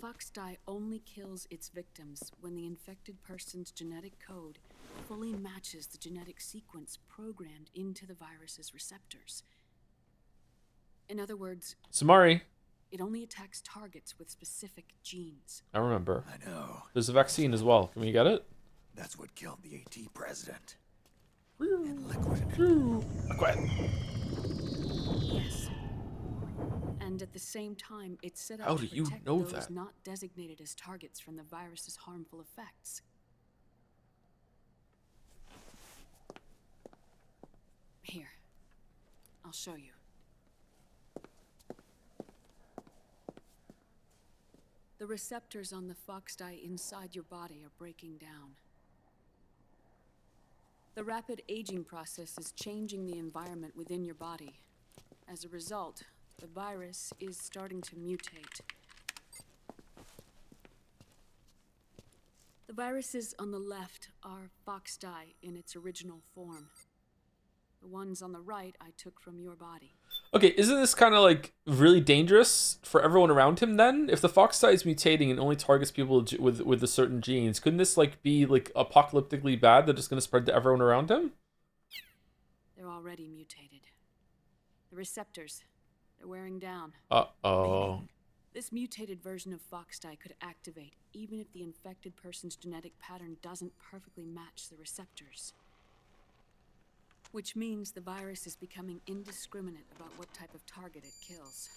S13: Foxdie only kills its victims when the infected person's genetic code fully matches the genetic sequence programmed into the virus's receptors. In other words,
S1: Samari.
S13: it only attacks targets with specific genes.
S1: I remember.
S10: I know.
S1: There's a vaccine as well. Can we get it?
S10: That's what killed the AT president.
S1: And
S10: liquid.
S13: Yes. And at the same time, it's set
S1: How
S13: up
S1: do
S13: to
S1: you
S13: protect
S1: know
S13: those
S1: that?
S13: not designated as targets from the virus's harmful effects. Here, I'll show you. The receptors on the Foxdie inside your body are breaking down. The rapid aging process is changing the environment within your body. As a result, the virus is starting to mutate. The viruses on the left are Foxdie in its original form. The ones on the right I took from your body.
S1: Okay, isn't this kind of like really dangerous for everyone around him then? If the Foxdie is mutating and only targets people with the certain genes, couldn't this like be like apocalyptically bad that it's going to spread to everyone around him?
S13: They're already mutated. The receptors, they're wearing down.
S1: Uh-oh.
S13: This mutated version of Foxdie could activate even if the infected person's genetic pattern doesn't perfectly match the receptors. Which means the virus is becoming indiscriminate about what type of target it kills.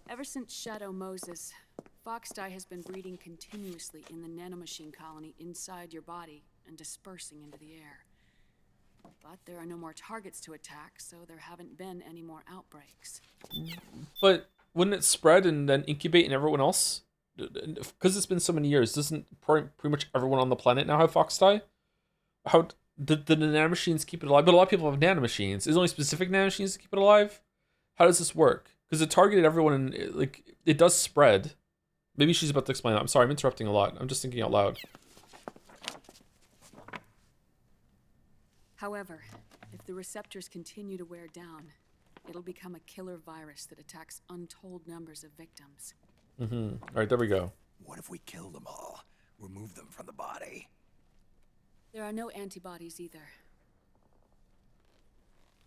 S13: Ever since Shadow Moses, Foxdie has been breeding continuously in the nanomachine colony inside your body and dispersing into the air. But there are no more targets to attack, so there haven't been any more outbreaks.
S1: But wouldn't it spread and then incubate in everyone else? Because it's been so many years, doesn't pretty much everyone on the planet now have Foxdie? How did the nanomachines keep it alive? But a lot of people have nanomachines. Is it only specific nanomachines that keep it alive? How does this work? Because it targeted everyone and like it does spread. Maybe she's about to explain that. I'm sorry, I'm interrupting a lot. I'm just thinking out loud.
S13: However, if the receptors continue to wear down, it'll become a killer virus that attacks untold numbers of victims.
S1: Mm-hmm. All right, there we go.
S10: What if we kill them all? Remove them from the body?
S13: There are no antibodies either.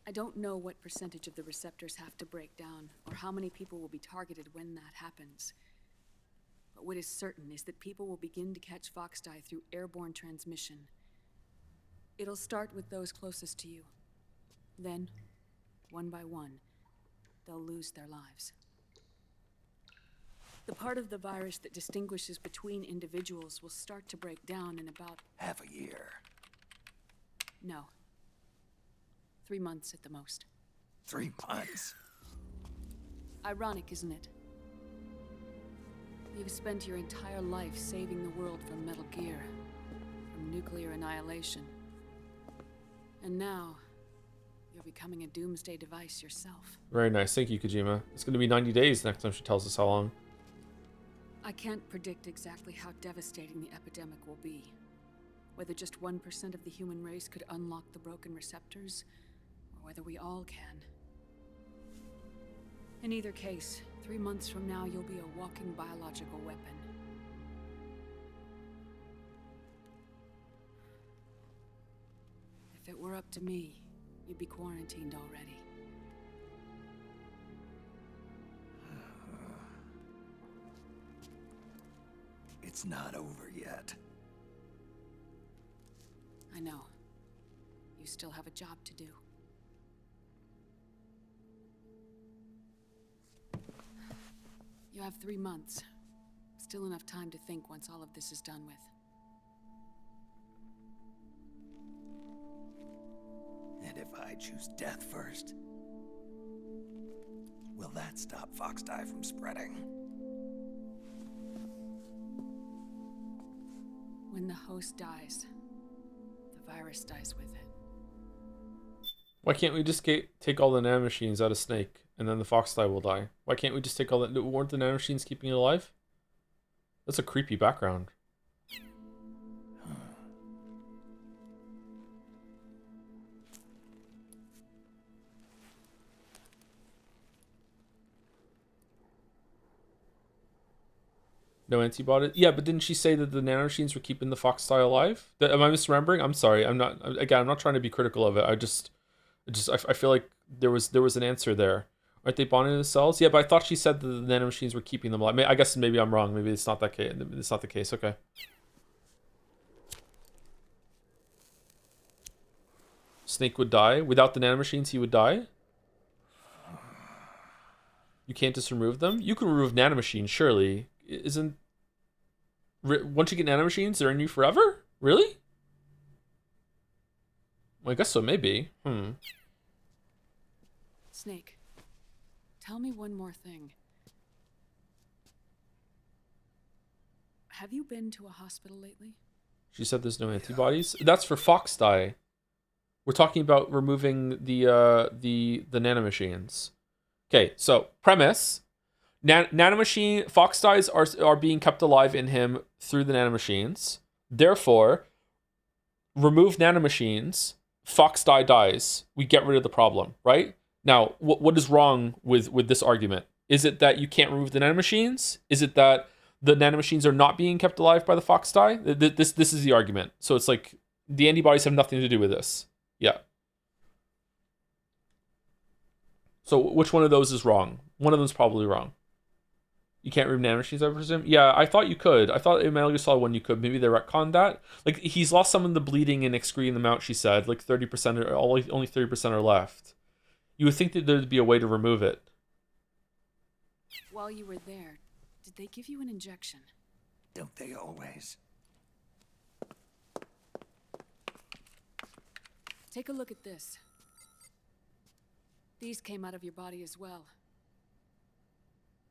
S13: I don't know what percentage of the receptors have to break down, or how many people will be targeted when that happens. But what is certain is that people will begin to catch Foxdie through airborne transmission. It'll start with those closest to you. Then, one by one, they'll lose their lives. The part of the virus that distinguishes between individuals will start to break down in about...
S10: half a year.
S13: No. 3 months at the most.
S10: 3 months?
S13: Ironic, isn't it? You've spent your entire life saving the world from Metal Gear, from nuclear annihilation. And now, you're becoming a doomsday device yourself.
S1: Very nice. Thank you, Kojima. It's going to be 90 days next time she tells us how long.
S13: I can't predict exactly how devastating the epidemic will be. Whether just 1% of the human race could unlock the broken receptors, or whether we all can. In either case, 3 months from now, you'll be a walking biological weapon. If it were up to me, you'd be quarantined already.
S10: It's not over yet.
S13: I know. You still have a job to do. You have 3 months. Still enough time to think once all of this is done with.
S10: And if I choose death first, will that stop Foxdie from spreading?
S13: When the host dies, the virus dies with it.
S1: Why can't we just take all the nanomachines out of Snake and then the foxdie will die. Why can't we just take all that? Weren't the nanomachines keeping it alive? That's a creepy background. No antibody? Yeah, but didn't she say that the nanomachines were keeping the foxdie alive? Am I misremembering? I'm sorry. I'm not. Again, I'm not trying to be critical of it. I feel like there was an answer there. Aren't they bonding to the cells? Yeah, but I thought she said that the nanomachines were keeping them alive. I guess maybe I'm wrong. Maybe it's not that case. It's not the case. Okay. Snake would die without the nanomachines. He would die. You can't just remove them. You can remove nanomachines, surely. Isn't once you get nanomachines, they're in you forever? Really? Well, I guess so. Maybe.
S13: Snake, tell me one more thing. Have you been to a hospital lately?
S1: She said there's no antibodies. That's for foxdie. We're talking about removing the nanomachines. Okay, so premise: nanomachine foxdies are being kept alive in him through the nanomachines. Therefore, remove nanomachines. Foxdie dies. We get rid of the problem, right? Now, what is wrong with this argument? Is it that you can't remove the nanomachines? Is it that the nanomachines are not being kept alive by the foxdie? This is the argument. So it's like the antibodies have nothing to do with this. Yeah. So which one of those is wrong? One of them's probably wrong. You can't remove nanomachines, I presume? Yeah, I thought you could. I thought in Metal Gear Solid 1 you could. Maybe they retconned that. Like, he's lost some of the bleeding and excreting them out, she said. Like 30%, or only 30% are left. You would think that there'd be a way to remove it.
S13: While you were there, did they give you an injection?
S10: Don't they always?
S13: Take a look at this. These came out of your body as well.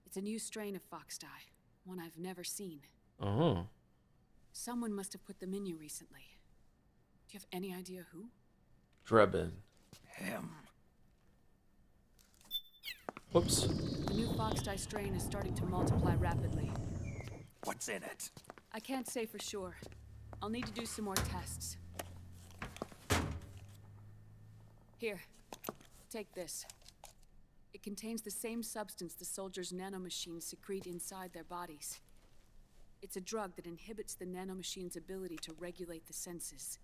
S13: It's a new strain of foxdie, one I've never seen.
S1: Oh.
S13: Someone must have put them in you recently. Do you have any idea who?
S1: Drebin.
S10: Him.
S1: Whoops.
S13: The new foxdie strain is starting to multiply rapidly.
S10: What's in it?
S13: I can't say for sure. I'll need to do some more tests. Here, take this. It contains the same substance the soldiers' nanomachines secrete inside their bodies. It's a drug that inhibits the nanomachines' ability to regulate the senses.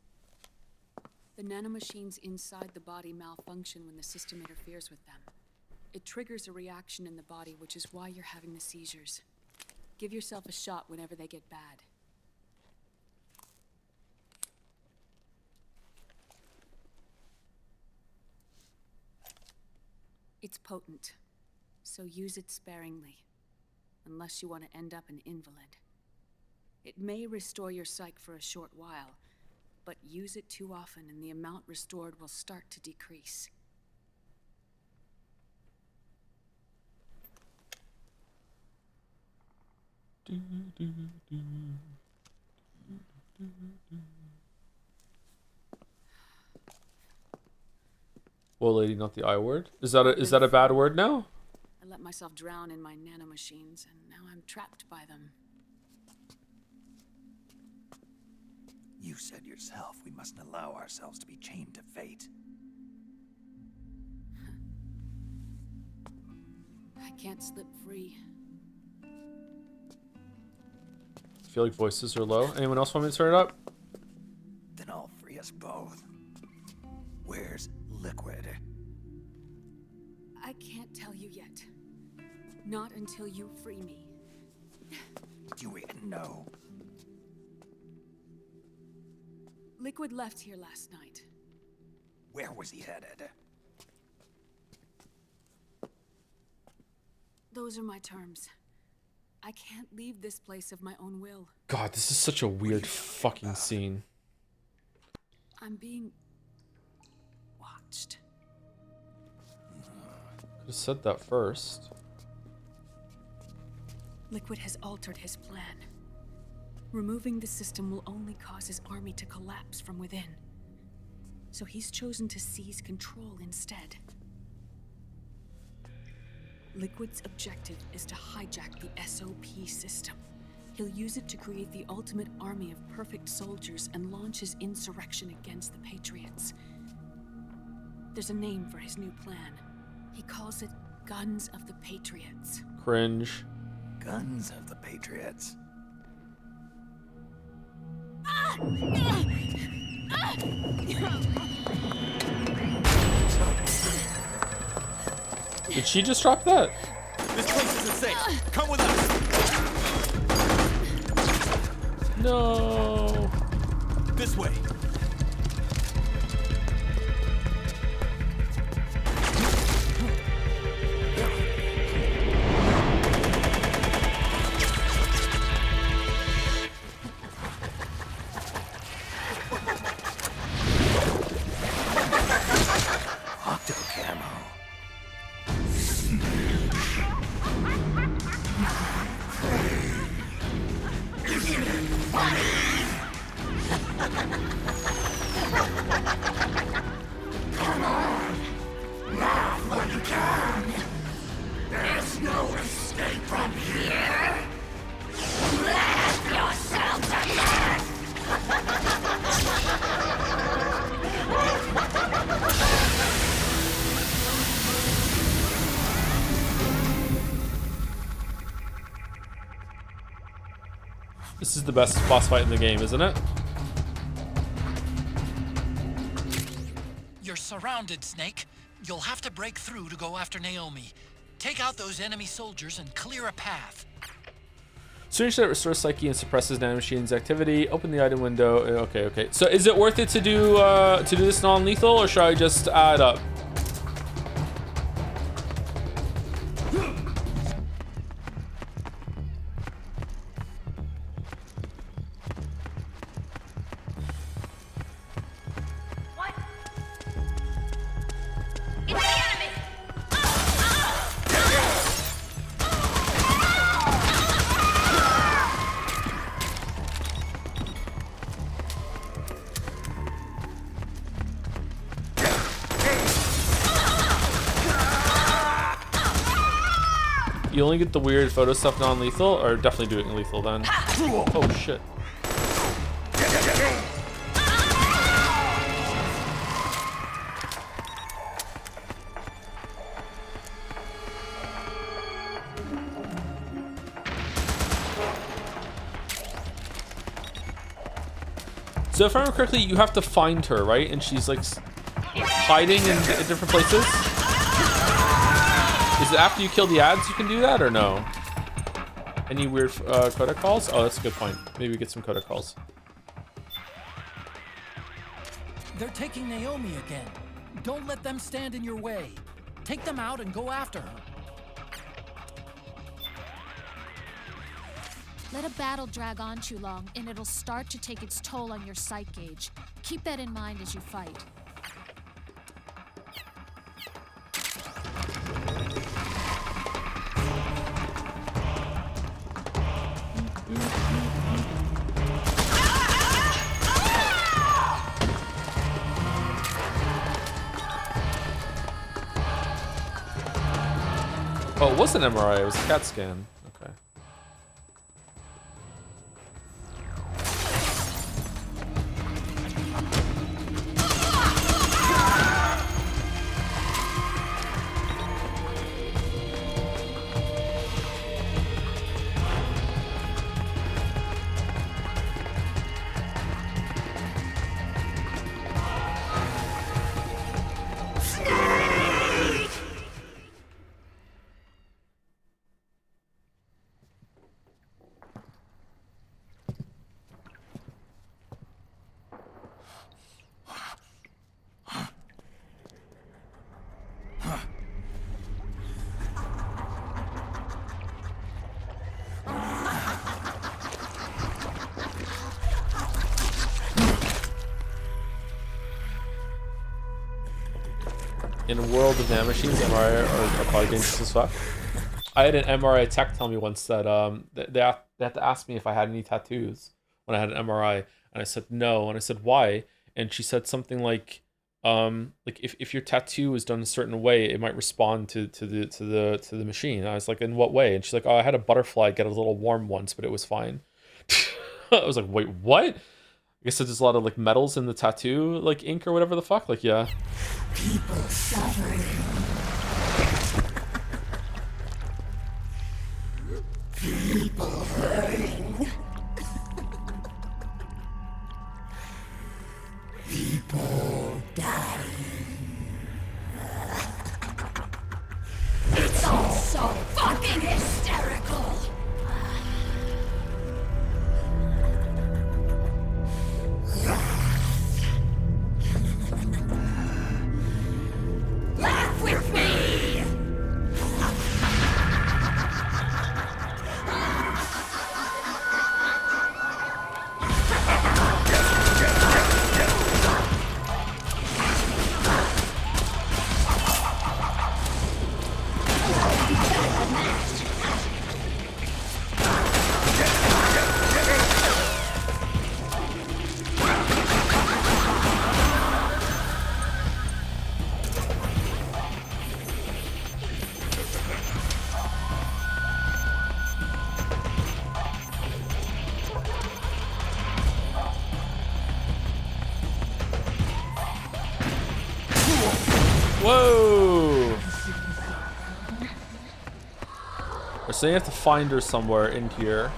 S13: The nanomachines inside the body malfunction when the system interferes with them. It triggers a reaction in the body, which is why you're having the seizures. Give yourself a shot whenever they get bad. It's potent, so use it sparingly, unless you want to end up an invalid. It may restore your psyche for a short while, but use it too often and the amount restored will start to decrease.
S1: Well, lady, not the I word. Is that a bad word now?
S13: I let myself drown in my nanomachines, and now I'm trapped by them.
S10: You said yourself we mustn't allow ourselves to be chained to fate.
S13: I can't slip free.
S1: I feel like voices are low. Anyone else want me to turn it up?
S10: Then I'll free us both. Where's Liquid?
S13: I can't tell you yet. Not until you free me.
S10: Do we know?
S13: Liquid left here last night.
S10: Where was he headed?
S13: Those are my terms. I can't leave this place of my own will.
S1: God, this is such a weird fucking scene.
S13: I'm being watched.
S1: Could have said that first.
S13: Liquid has altered his plan. Removing the system will only cause his army to collapse from within. So he's chosen to seize control instead. Liquid's objective is to hijack the SOP system. He'll use it to create the ultimate army of perfect soldiers and launch his insurrection against the Patriots. There's a name for his new plan. He calls it Guns of the Patriots.
S1: Cringe.
S10: Guns of the Patriots.
S1: Did she just drop that?
S14: This place isn't safe. Come with us.
S1: No.
S14: This way.
S1: This is the best boss fight in the game, isn't it?
S2: You're surrounded, Snake. You'll have to break through to go after Naomi. Take out those enemy soldiers and clear a path.
S1: Strange that restores psyche and suppresses nanomachine's activity. Open the item window. Okay. So is it worth it to do this non-lethal, or should I just add up? You only get the weird photo stuff non-lethal, or definitely do it in lethal then? Oh shit. So if I remember correctly, you have to find her, right? And she's like hiding in different places? Is it after you kill the ads you can do that, or no? Any weird codec calls? Oh, that's a good point. Maybe get some codec calls.
S2: They're taking Naomi again. Don't let them stand in your way. Take them out and go after her.
S11: Let a battle drag on too long, and it'll start to take its toll on your psych gauge. Keep that in mind as you fight.
S1: Oh, it wasn't MRI, it was a CAT scan. Okay. In a world of nanomachines, MRI are probably dangerous as fuck. I had an MRI tech tell me once that they had to ask me if I had any tattoos when I had an MRI, and I said no, and I said why, and she said something like like if your tattoo is done a certain way, it might respond to the machine. And I was like, in what way? And she's like, oh, I had a butterfly get a little warm once, but it was fine. I was like, wait, what? I guess there's a lot of like metals in the tattoo, like ink or whatever the fuck. Like, yeah.
S15: People suffering. People hurting. People dying. It's all so fucking hysterical. Laugh with me!
S1: Whoa! So you have to find her somewhere in here.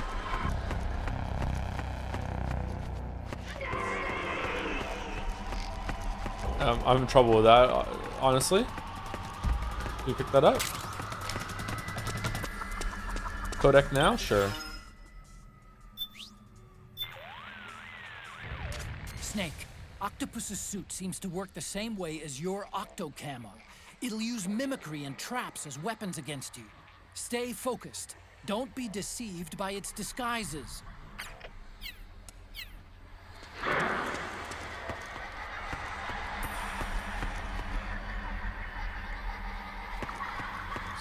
S1: I'm in trouble with that, honestly. Can you pick that up? Codec now? Sure.
S2: Snake, Octopus's suit seems to work the same way as your octo camo. It'll use mimicry and traps as weapons against you. Stay focused. Don't be deceived by its disguises.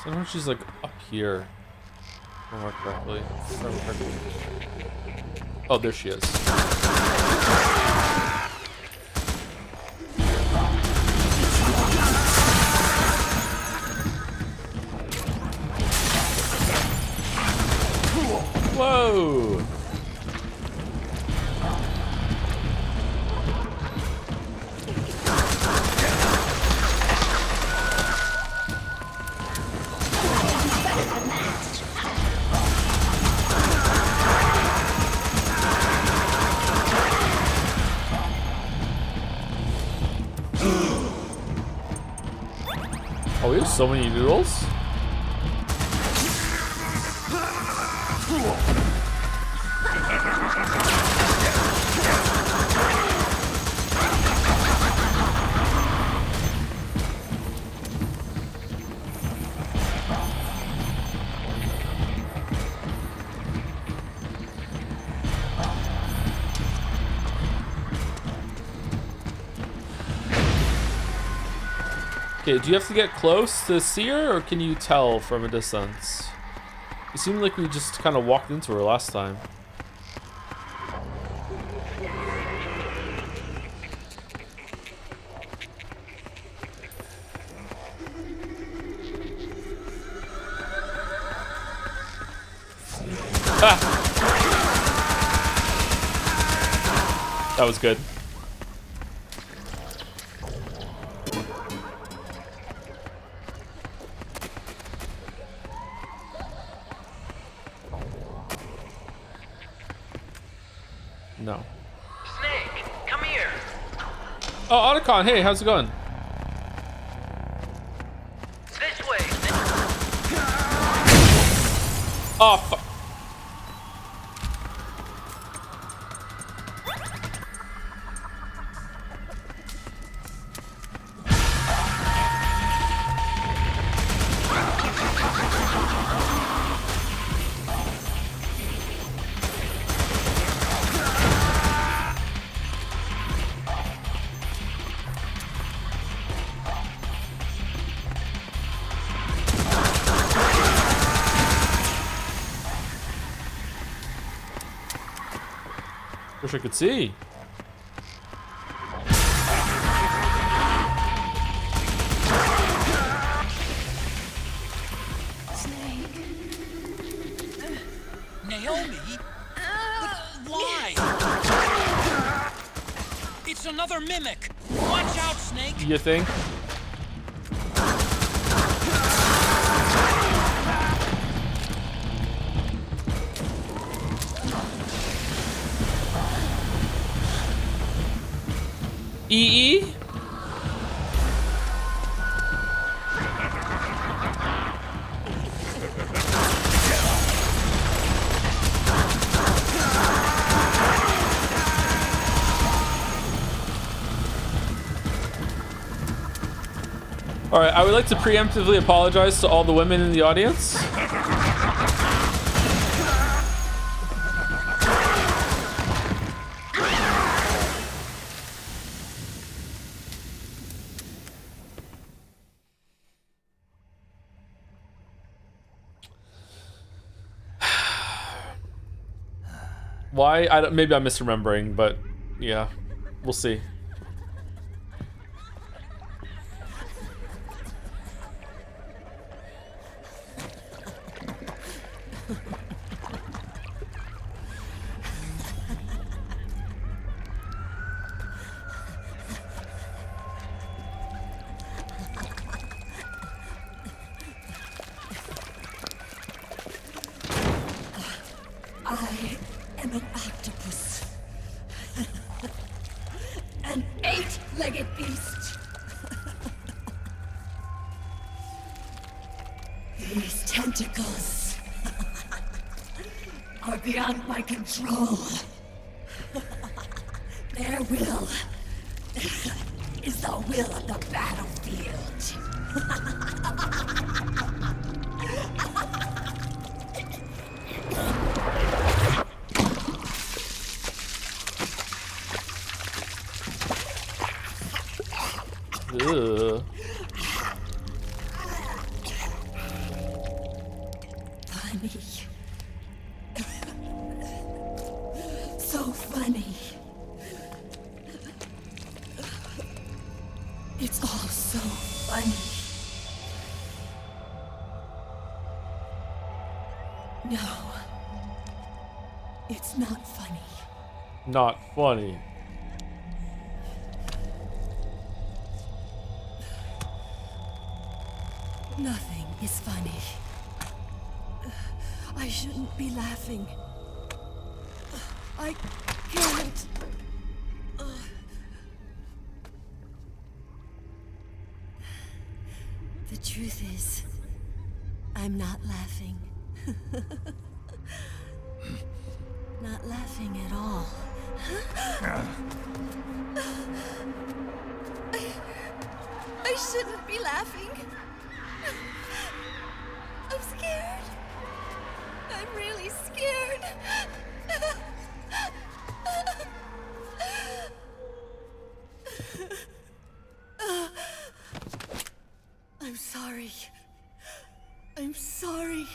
S1: Sometimes she's like up here. If I remember correctly. Oh, there she is. Whoa! Oh, we have so many noodles. Okay, do you have to get close to see her, or can you tell from a distance? It seemed like we just kind of walked into her last time. Ah! That was good. No.
S16: Snake, come here.
S1: Oh, Otacon, hey, how's it going?
S16: This way.
S1: Oh, fuck. Wish I could see.
S2: another mimic. Watch out, Snake.
S1: You think? EE? All right, I would like to preemptively apologize to all the women in the audience. Why? I don't, maybe I'm misremembering, but yeah, we'll see.
S15: I am an octopus. An 8-legged beast. These tentacles are beyond my control. Their will is the will of the battlefield.
S1: Ugh.
S15: Funny. So funny. It's all so funny. No. It's not funny.
S1: Not funny.
S15: Nothing is funny. I shouldn't be laughing. I can't. The truth is, I'm not laughing. Not laughing at all. I shouldn't be laughing. I'm scared. I'm really scared. I'm sorry. I'm sorry.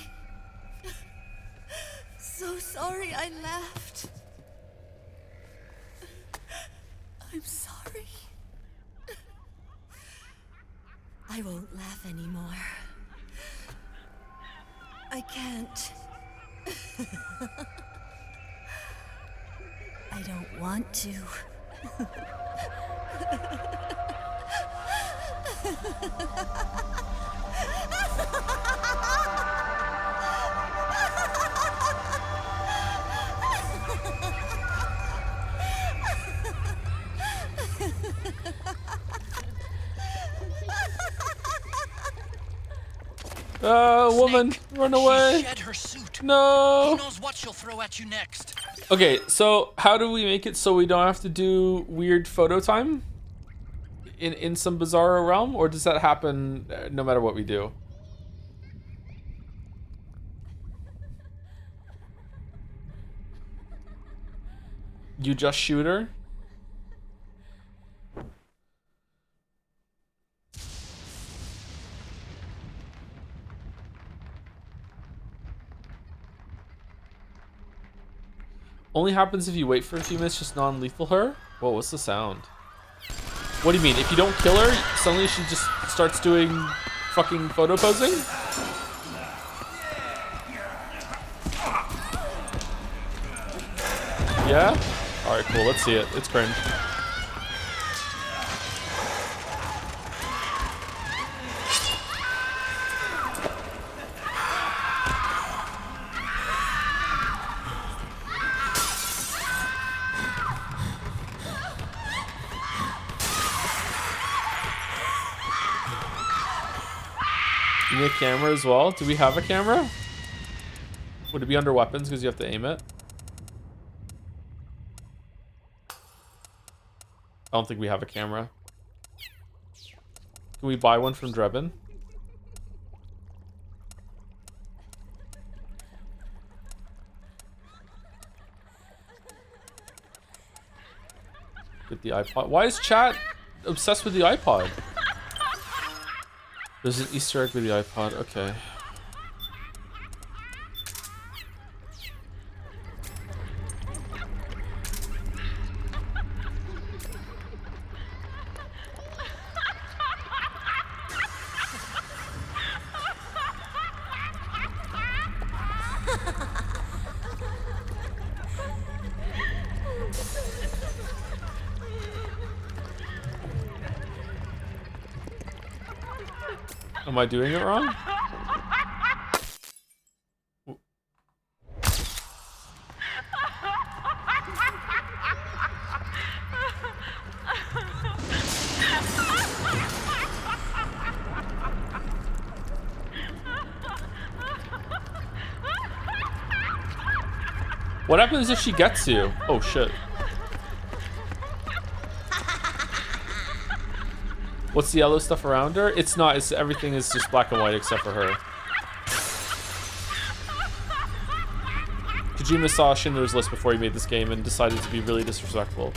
S15: So sorry I laughed. I'm sorry. I won't laugh anymore. I can't. I don't want to.
S1: Woman, run away.
S2: She shed her suit.
S1: No.
S2: Who knows what she'll throw at you next?
S1: Okay, so how do we make it so we don't have to do weird photo time in some bizarre realm, or does that happen no matter what we do? You just shoot her? Only happens if you wait for a few minutes, just non-lethal her? Whoa, what's the sound? What do you mean? If you don't kill her, suddenly she just starts doing fucking photo posing? Yeah? Alright, cool, let's see it. It's cringe. You need a camera as well? Do we have a camera? Would it be under weapons because you have to aim it? I don't think we have a camera. Can we buy one from Drebin? Get the iPod. Why is chat obsessed with the iPod? There's an Easter egg with the iPod. Okay. Am I doing it wrong? What happens if she gets you? Oh shit. What's the yellow stuff around her? It's not, it's everything is just black and white except for her. Kojima saw Schindler's List before he made this game and decided to be really disrespectful.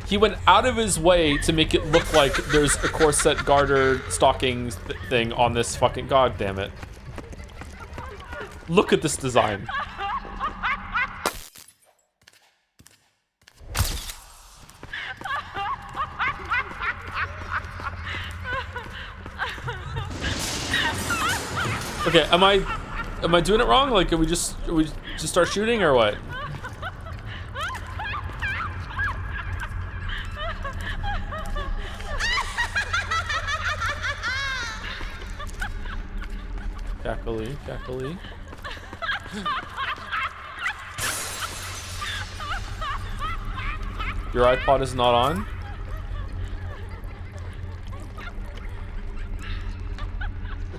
S1: He went out of his way to make it look like there's a corset garter stocking thing on this fucking... God damn it. Look at this design. Okay, am I doing it wrong? Like, are we just start shooting or what? Cackly. Your iPod is not on?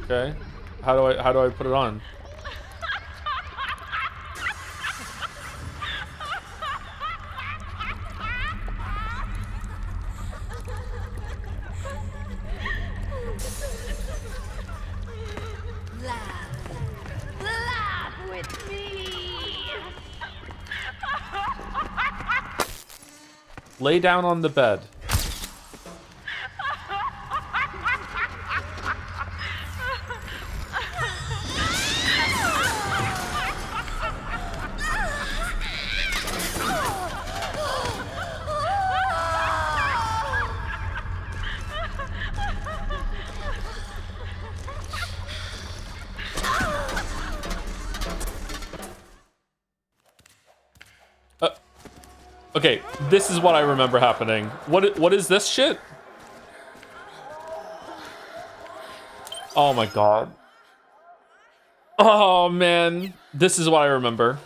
S1: Okay. How do I put it on? Lay down on the bed. Okay, this is what I remember happening. What is this shit? Oh my god. Oh man, this is what I remember.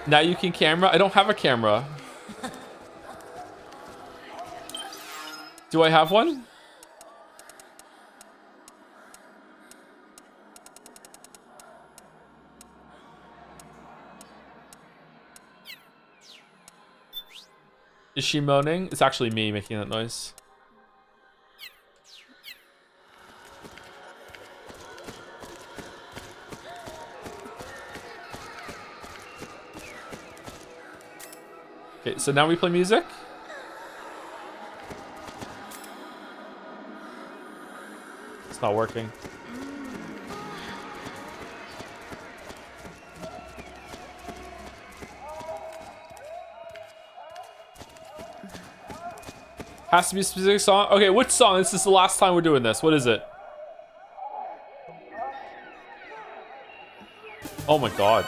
S1: Now you can camera? I don't have a camera. Do I have one? Is she moaning? It's actually me making that noise. Okay, so now we play music. It's not working. Has to be a specific song? Okay, which song? This is the last time we're doing this. What is it? Oh my god.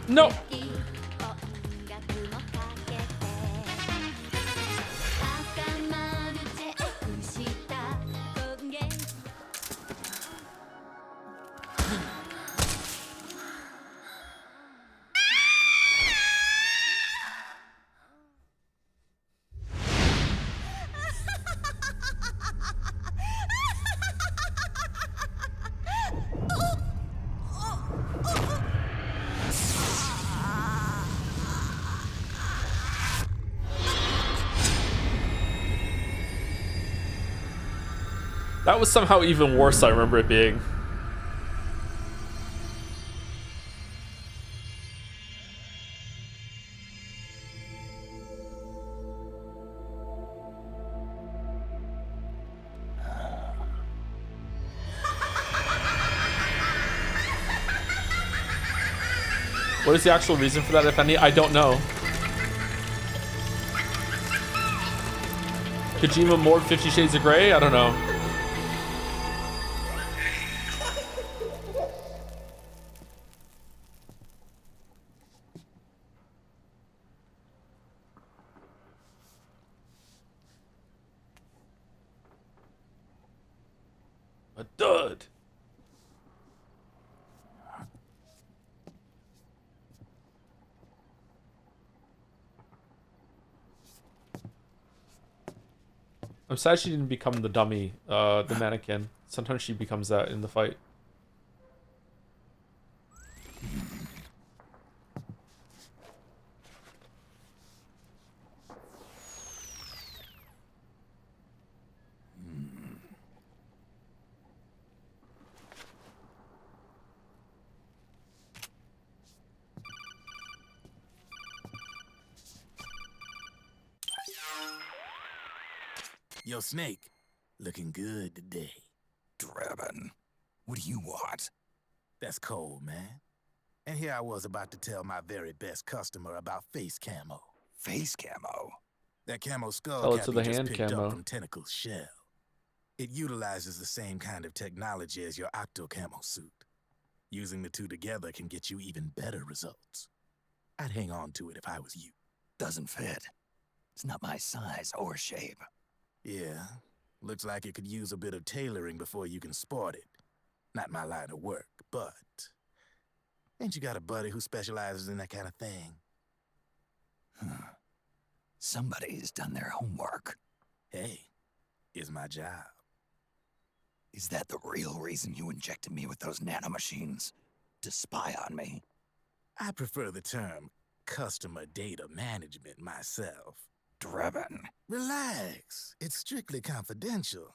S1: No. That was somehow even worse, I remember it being. What is the actual reason for that, if any? I don't know. Kojima more 50 Shades of Grey? I don't know. A dud. I'm sad she didn't become the dummy, the mannequin. Sometimes she becomes that in the fight.
S3: Yo, Snake, looking good today.
S10: Drebin, what do you want?
S3: That's cold, man. And here I was about to tell my very best customer about face camo.
S10: Face camo?
S3: That camo skull
S1: Tell it
S3: cap
S1: to
S3: you
S1: the
S3: just
S1: hand
S3: picked
S1: camo.
S3: up from Tentacle's shell. It utilizes the same kind of technology as your octo camo suit. Using the two together can get you even better results. I'd hang on to it if I was you.
S10: Doesn't fit. It's not my size or shape.
S3: Yeah, looks like it could use a bit of tailoring before you can sport it. Not my line of work, but... Ain't you got a buddy who specializes in that kind of thing?
S10: Somebody's done their homework.
S3: Hey, it's my job.
S10: Is that the real reason you injected me with those nanomachines? To spy on me?
S3: I prefer the term customer data management myself.
S10: Drebin.
S3: Relax. It's strictly confidential.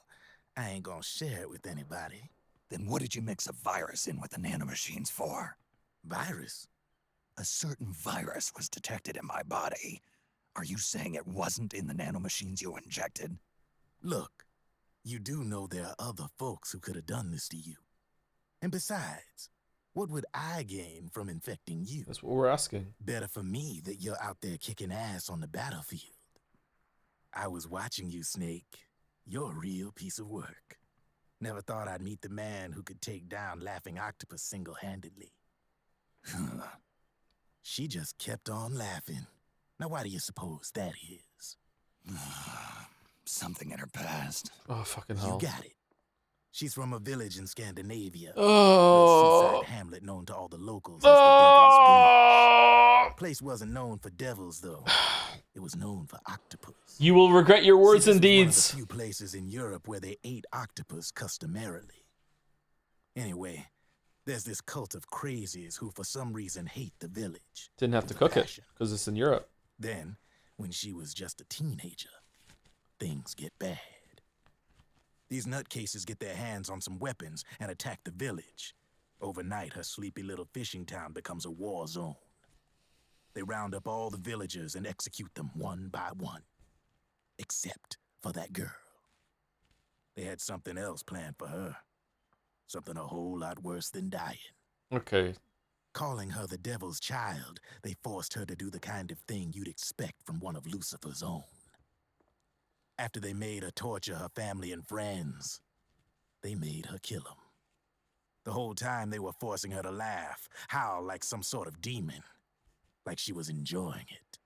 S3: I ain't gonna share it with anybody.
S10: Then what did you mix a virus in with the nanomachines for?
S3: Virus?
S10: A certain virus was detected in my body. Are you saying it wasn't in the nanomachines you injected?
S3: Look, you do know there are other folks who could have done this to you. And besides, what would I gain from infecting you?
S1: That's what we're asking.
S3: Better for me that you're out there kicking ass on the battlefield. I was watching you, Snake. You're a real piece of work. Never thought I'd meet the man who could take down Laughing Octopus single-handedly. She just kept on laughing. Now why do you suppose that is?
S10: Something in her past.
S1: Oh, fucking hell.
S3: You got it. She's from a village in Scandinavia.
S1: Oh.
S3: A seaside hamlet known to all the locals as the Devil's Village. Place wasn't known for devils, though. It was known for octopus.
S1: You will regret your words
S3: See, this
S1: and
S3: was one of
S1: deeds.
S3: the few places in Europe where they ate octopus customarily. Anyway, there's this cult of crazies who for some reason hate the village.
S1: Didn't have to cook it because it's in Europe.
S3: Then, when she was just a teenager, things get bad. These nutcases get their hands on some weapons and attack the village. Overnight, her sleepy little fishing town becomes a war zone. They round up all the villagers and execute them one by one. Except for that girl. They had something else planned for her. Something a whole lot worse than dying.
S1: Okay.
S3: Calling her the devil's child, they forced her to do the kind of thing you'd expect from one of Lucifer's own. After they made her torture her family and friends, they made her kill them. The whole time they were forcing her to laugh, howl like some sort of demon.
S8: like she was enjoying it.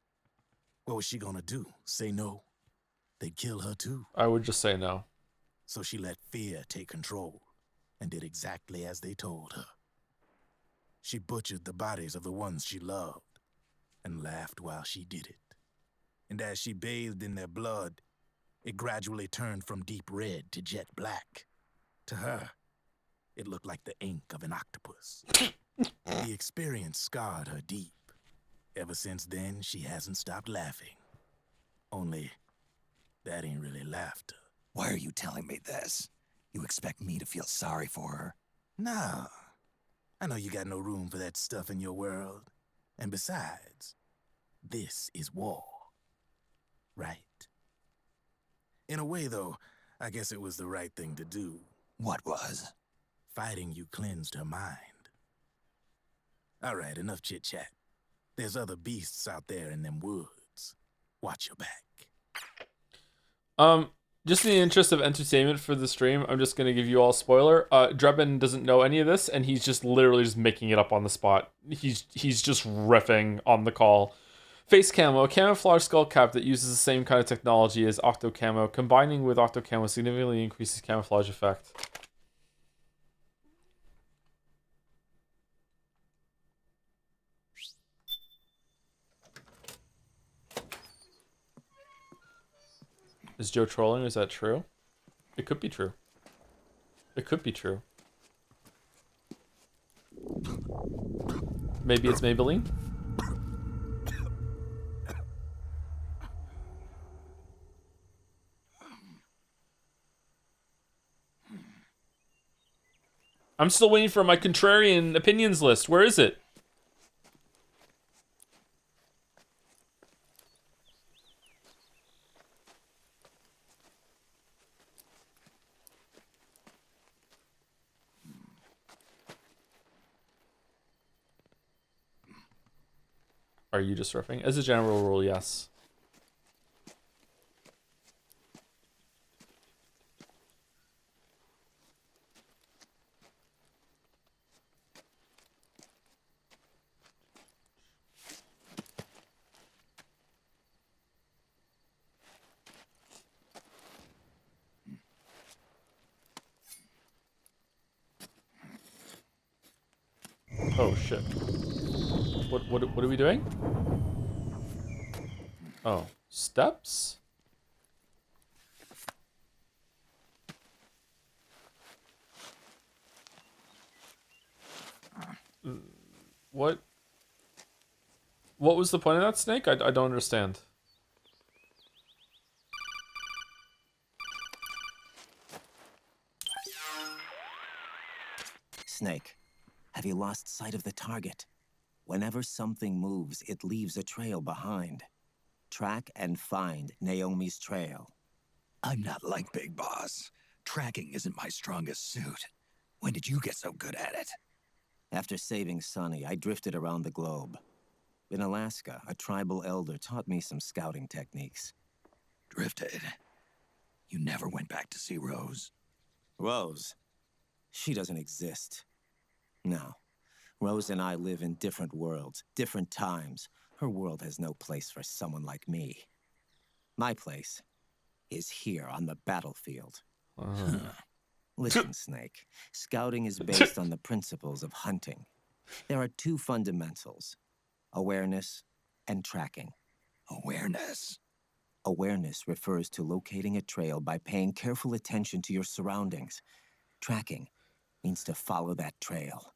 S8: What was she gonna do? Say no? They'd kill her too.
S1: I would just say no.
S8: So she let fear take control and did exactly as they told her. She butchered the bodies of the ones she loved and laughed while she did it. And as she bathed in their blood, it gradually turned from deep red to jet black. To her, it looked like the ink of an octopus. The experience scarred her deep. Ever since then, she hasn't stopped laughing. Only, that ain't really laughter.
S10: Why are you telling me this? You expect me to feel sorry for her?
S8: Nah. I know you got no room for that stuff in your world. And besides, this is war. Right? In a way, though, I guess it was the right thing to do.
S10: What was?
S8: Fighting you cleansed her mind. All right, enough chit-chat. There's other beasts out there in them woods. Watch your back.
S1: Just in the interest of entertainment for the stream, I'm just going to give you all a spoiler. Drebin doesn't know any of this, and he's just literally just making it up on the spot. He's just riffing on the call. Face Camo, a camouflage skull cap that uses the same kind of technology as Octo Camo. Combining with Octo Camo significantly increases camouflage effect. Is Joe trolling? Is that true? It could be true. It could be true. Maybe it's Maybelline? I'm still waiting for my contrarian opinions list. Where is it? Are you just riffing? As a general rule, yes. Oh shit. What are we doing? Oh, steps? What was the point of that, Snake? I don't understand.
S6: Snake, have you lost sight of the target? Whenever something moves, it leaves a trail behind. Track and find Naomi's trail.
S10: I'm not like Big Boss. Tracking isn't my strongest suit. When did you get so good at it?
S6: After saving Sony, I drifted around the globe. In Alaska, a tribal elder taught me some scouting techniques.
S10: Drifted? You never went back to see Rose?
S6: Rose? She doesn't exist. No. Rose and I live in different worlds, different times. Her world has no place for someone like me. My place is here on the battlefield. Listen, Snake. Scouting is based on the principles of hunting. There are two fundamentals: awareness and tracking.
S10: Awareness?
S6: Awareness refers to locating a trail by paying careful attention to your surroundings. Tracking means to follow that trail.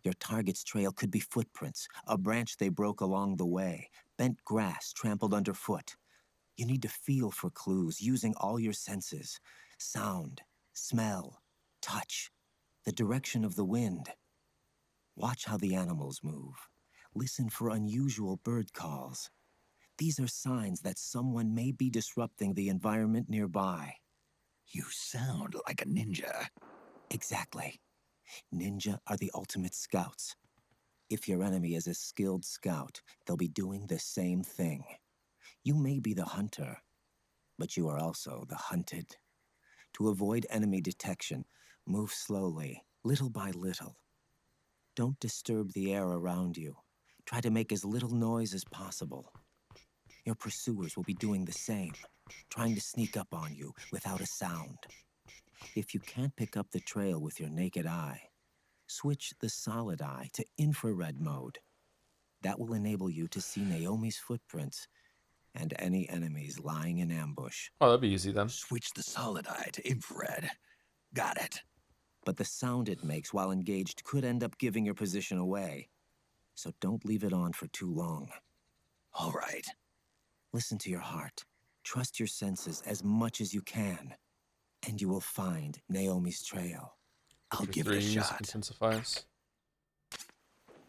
S6: Your target's trail could be footprints, a branch they broke along the way, bent grass trampled underfoot. You need to feel for clues using all your senses: sound, smell, touch, the direction of the wind. Watch how the animals move. Listen for unusual bird calls. These are signs that someone may be disrupting the environment nearby.
S10: You sound like a ninja.
S6: Exactly. Ninja are the ultimate scouts. If your enemy is a skilled scout, they'll be doing the same thing. You may be the hunter, but you are also the hunted. To avoid enemy detection, move slowly, little by little. Don't disturb the air around you. Try to make as little noise as possible. Your pursuers will be doing the same, trying to sneak up on you without a sound. If you can't pick up the trail with your naked eye, switch the solid eye to infrared mode. That will enable you to see Naomi's footprints and any enemies lying in ambush.
S1: Oh, that'd be easy then.
S10: Switch the solid eye to infrared. Got it.
S6: But the sound it makes while engaged could end up giving your position away. So don't leave it on for too long.
S10: All right.
S6: Listen to your heart. Trust your senses as much as you can. And you will find Naomi's trail.
S10: I'll give it a shot.
S1: Intensifies.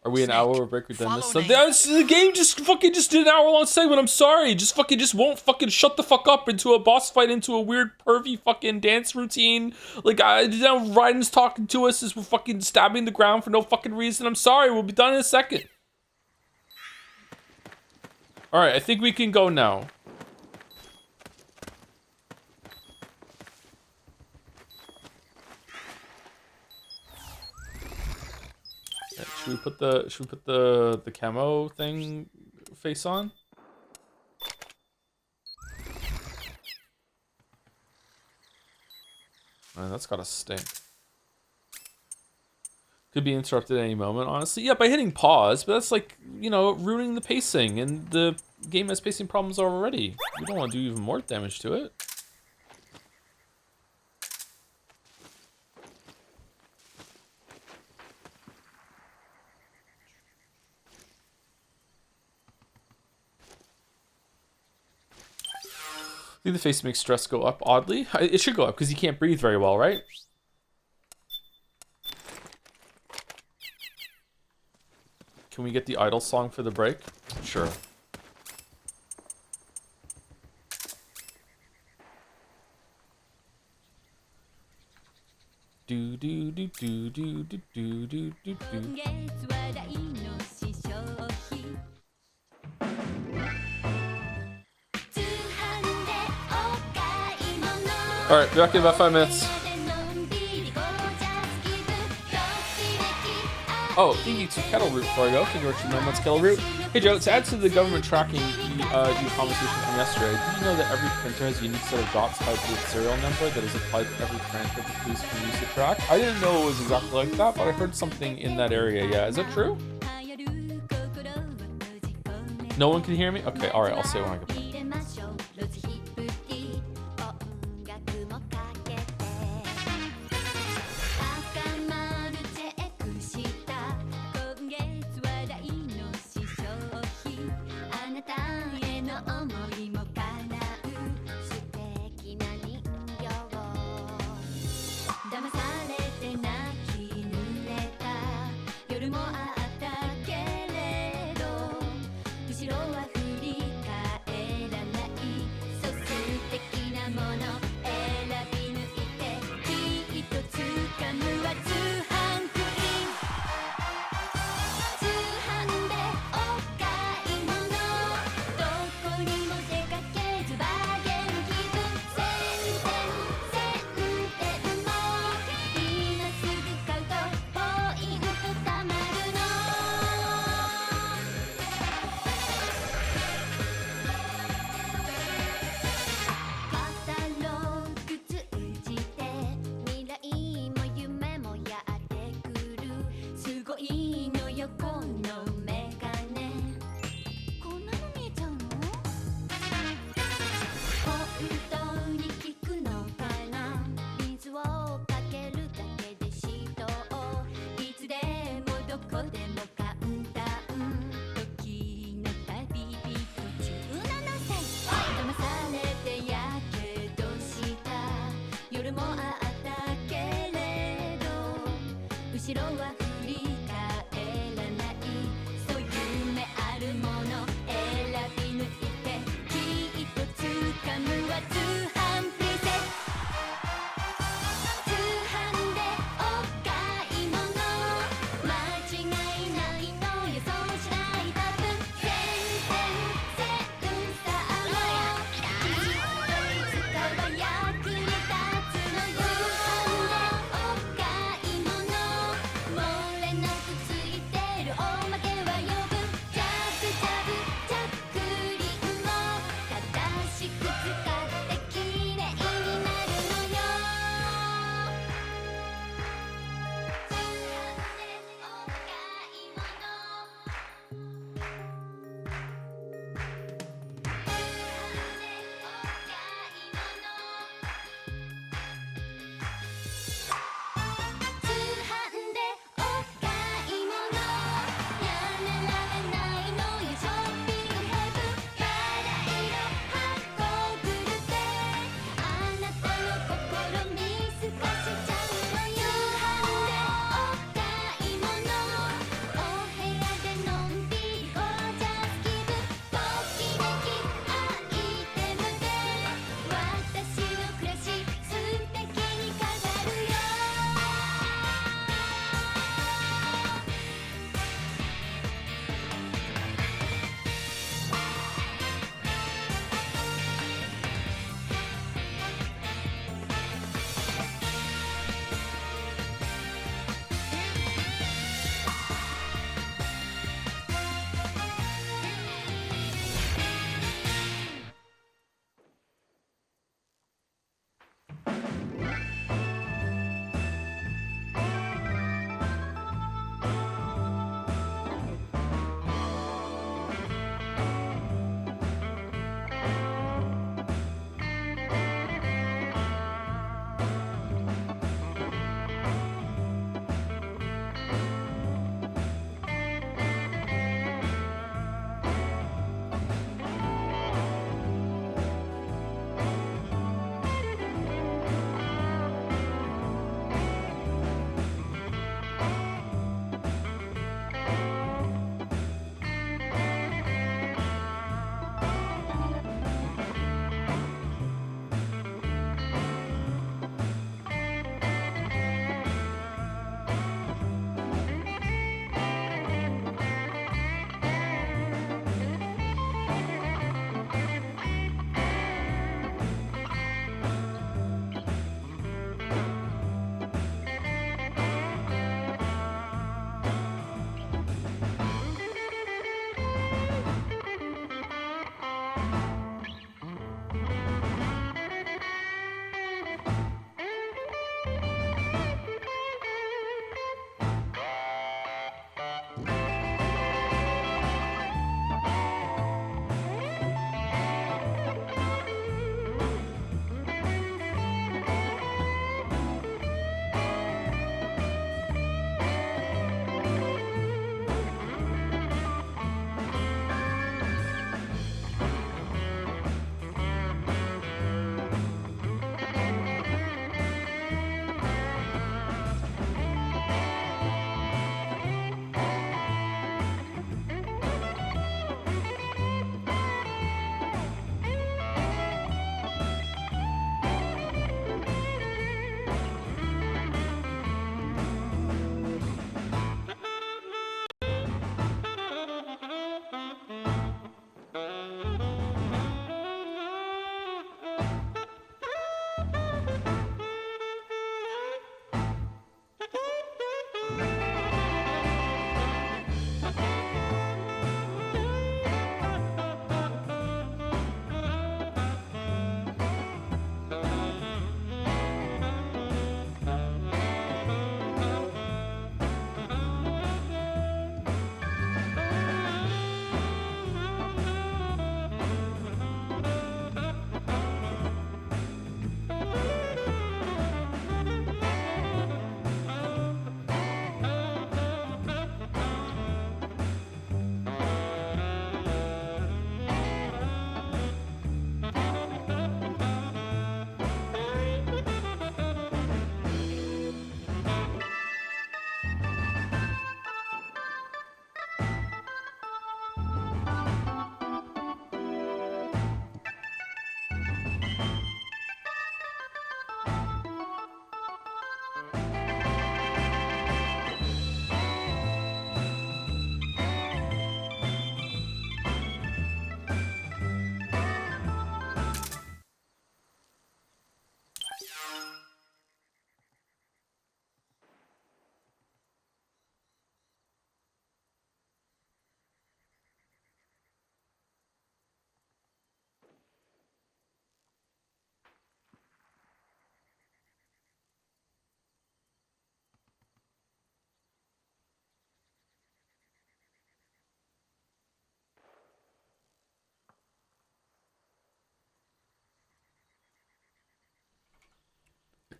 S1: Are we an hour break? We've done this.
S7: follow
S1: The game just did an hour-long segment. I'm sorry. Just won't fucking shut the fuck up into a boss fight, into a weird pervy fucking dance routine. Like, Raiden's talking to us as we're fucking stabbing the ground for no fucking reason. I'm sorry. We'll be done in a second. All right, I think we can go now. Should we put the camo thing face on? Man, that's gotta stink. Could be interrupted at any moment, honestly. Yeah, by hitting pause, but that's like, you know, ruining the pacing, and the game has pacing problems already. We don't want to do even more damage to it. I think the face makes stress go up oddly. It should go up because you can't breathe very well, right? Can we get the idle song for the break? Sure. Do do do do do do do do do do. Alright, be back in about 5 minutes. Oh, thinking to kettle root before I go. Can you watch 9 months kettle root? Hey Joe, to add to the government tracking conversation from yesterday, did you know that every printer has a unique set of dots tied to its serial number that is applied to every transcript the police can use to track? I didn't know it was exactly like that, but I heard something in that area. Yeah, is that true? No one can hear me? Okay, alright, I'll say it when I get back.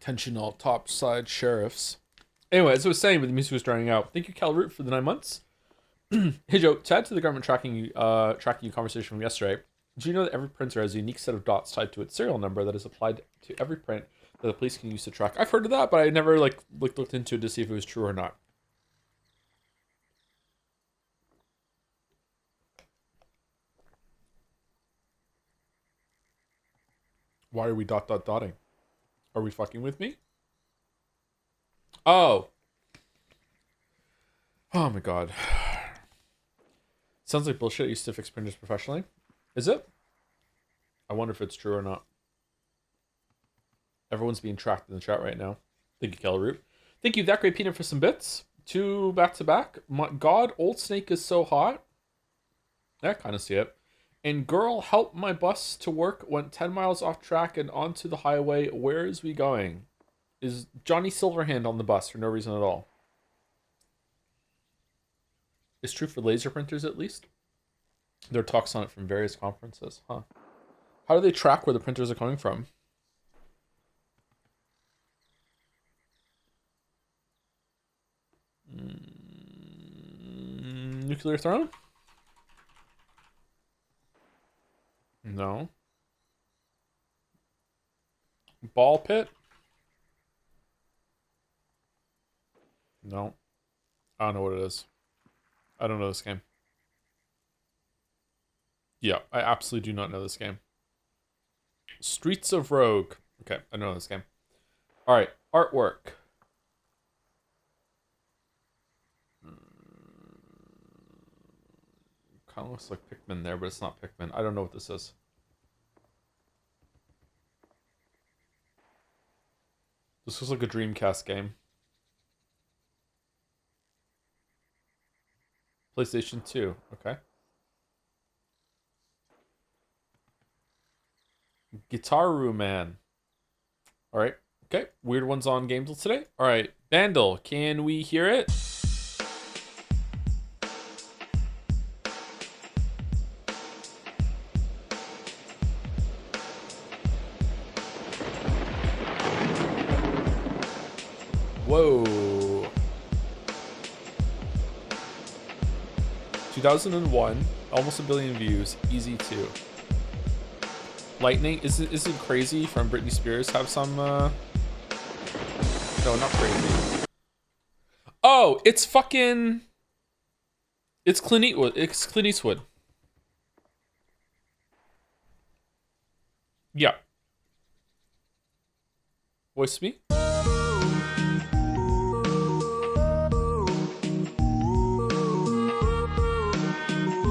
S1: Attention all topside sheriffs. Anyway, as I was saying, but the music was drowning out. Thank you, Cal Root, for the 9 months. Hey Joe, to add to the government tracking you conversation from yesterday, do you know that every printer has a unique set of dots tied to its serial number that is applied to every print that the police can use to track? I've heard of that, but I never looked into it to see if it was true or not. Why are we dotting? Are we fucking with me? Oh my god. Sounds like bullshit. I used to fix printers professionally. Is it? I wonder if it's true or not. Everyone's being tracked in the chat right now. Thank you, Kelly Root. Thank you, That Great Peanut, for some bits. 2 back-to-back. My god, Old Snake is so hot. I kind of see it. And girl, help, my bus to work went 10 miles off track and onto the highway. Where is we going? Is Johnny Silverhand on the bus for no reason at all? It's true for laser printers, at least. There are talks on it from various conferences. Huh. How do they track where the printers are coming from? Nuclear throne? No. Ball pit? No. I don't know what it is. I don't know this game. Yeah, I absolutely do not know this game. Streets of Rogue. Okay, I know this game. Alright, artwork. Kind of looks like Pikmin there, but it's not Pikmin. I don't know what this is. This looks like a Dreamcast game. PlayStation 2, okay. Guitaru Man. Alright, okay. Weird ones on Gamedle today. Alright, Bandle, can we hear it? Whoa. 2001, almost 1 billion views, easy too. Lightning, isn't crazy from Britney Spears have some no, not crazy. Oh, it's fucking, it's Clint Eastwood. It's Clint Eastwood. Yeah. Voice me?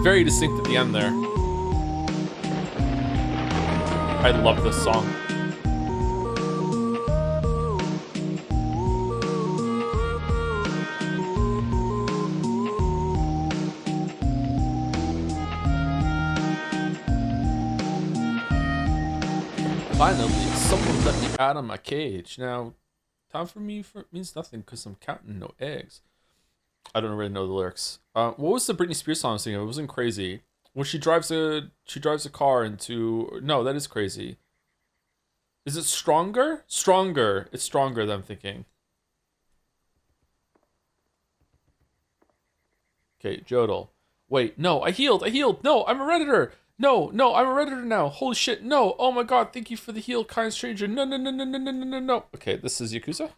S1: Very distinct at the end there. I love this song. Finally, someone let me out of my cage. Now, time for me means nothing because I'm counting no eggs. I don't really know the lyrics. What was the Britney Spears song singing? It wasn't Crazy. When she drives a car into, no, that is Crazy. Is it Stronger? Stronger. It's Stronger than I'm thinking. Okay, Joedle. Wait, no, I healed. No, I'm a Redditor. No, I'm a Redditor now. Holy shit, no. Oh my god, thank you for the heal, kind stranger. No. Okay, this is Yakuza.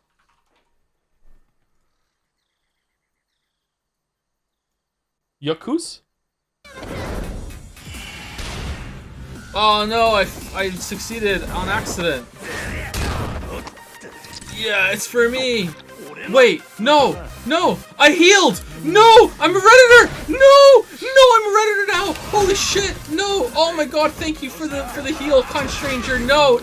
S1: Yakuz? Oh no, I succeeded on accident. Yeah, it's for me. Wait, no, I healed. No, I'm a Redditor. No, I'm a Redditor now. Holy shit, no. Oh my god, thank you for the heal, kind stranger. No.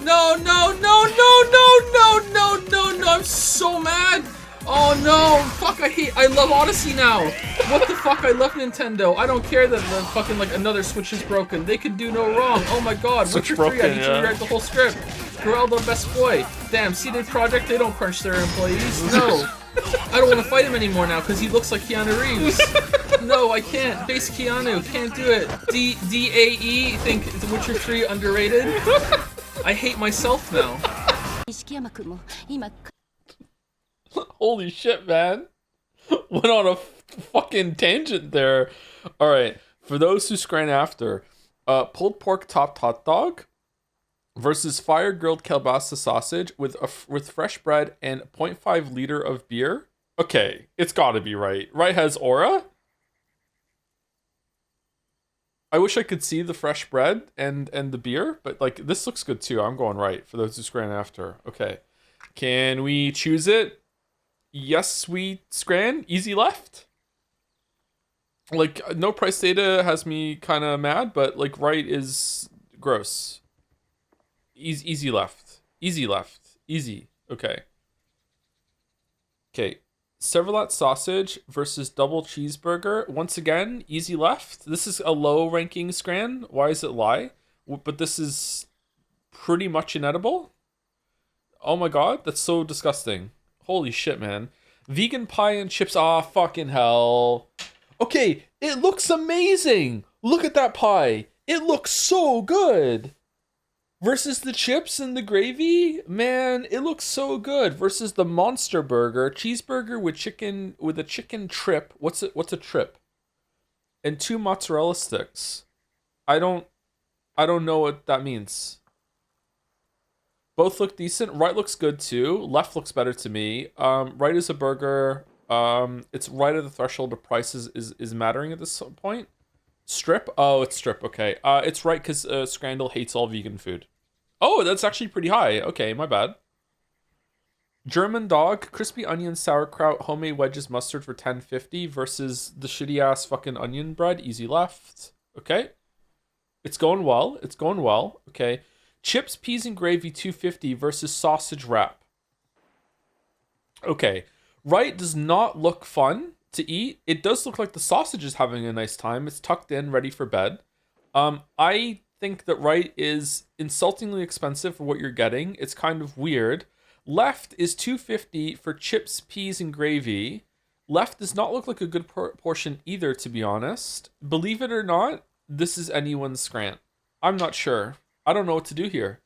S1: I'm so mad. Oh no, fuck, I love Odyssey now. What the fuck, I love Nintendo. I don't care that the fucking, like, another Switch is broken. They could do no wrong. Oh my god, Witcher 3, I need to rewrite the whole script. Geraldo, best boy. Damn, CD Projekt, they don't crunch their employees. No. I don't want to fight him anymore now, because he looks like Keanu Reeves. No, I can't. Base Keanu, can't do it. DAE, think The Witcher 3 underrated? I hate myself now. Holy shit, man. Went on a fucking tangent there. All right. For those who scran after, pulled pork topped hot dog versus fire grilled kielbasa sausage with fresh bread and 0.5 liter of beer. Okay, it's got to be right. Right has aura. I wish I could see the fresh bread and the beer, but like this looks good too. I'm going right for those who scran after. Okay. Can we choose it? Yes, we scran. Easy left. Like no price data has me kind of mad, but like right is gross. Easy left. Easy left. Easy. Okay. Okay. Servalat sausage versus double cheeseburger. Once again, easy left. This is a low ranking scran. Why is it lie? But this is pretty much inedible. Oh my god, that's so disgusting. Holy shit, man. Vegan pie and chips. Ah, fucking hell. Okay, it looks amazing. Look at that pie. It looks so good. Versus the chips and the gravy, man, it looks so good. Versus the monster burger, cheeseburger with a chicken trip. What's a trip? And 2 mozzarella sticks. I don't know what that means. Both look decent. Right looks good too. Left looks better to me. Right is a burger. It's right at the threshold of price is mattering at this point. Strip? Oh, it's strip. Okay. It's right because Scrandle hates all vegan food. Oh, that's actually pretty high. Okay, my bad. German dog, crispy onion, sauerkraut, homemade wedges, mustard for $10.50 versus the shitty ass fucking onion bread. Easy left. Okay. It's going well. It's going well. Okay. Chips, peas, and gravy $2.50 versus sausage wrap. Okay. Right does not look fun to eat. It does look like the sausage is having a nice time. It's tucked in, ready for bed. I think that right is insultingly expensive for what you're getting. It's kind of weird. Left is $2.50 for chips, peas, and gravy. Left does not look like a good portion either, to be honest. Believe it or not, this is anyone's scrant. I'm not sure. I don't know what to do here.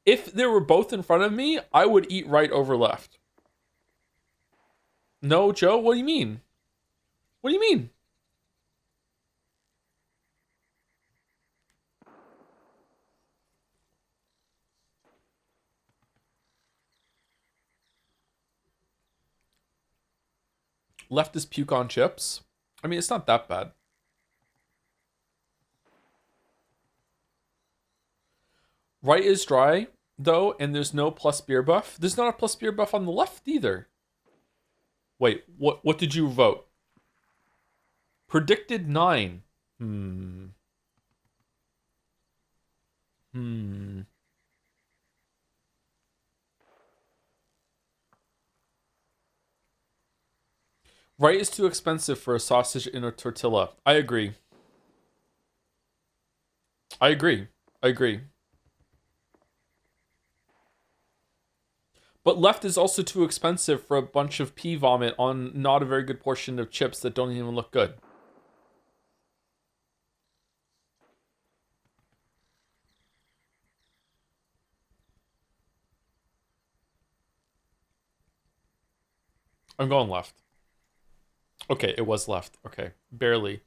S1: If they were both in front of me, I would eat right over left. No, Joe, what do you mean? What do you mean? Left is puke on chips. I mean, it's not that bad. Right is dry, though, and there's no plus beer buff. There's not a plus beer buff on the left either. Wait, what did you vote? Predicted 9. Right is too expensive for a sausage in a tortilla. I agree. I agree. But left is also too expensive for a bunch of pea vomit on not a very good portion of chips that don't even look good. I'm going left. Okay, it was left. Okay, barely.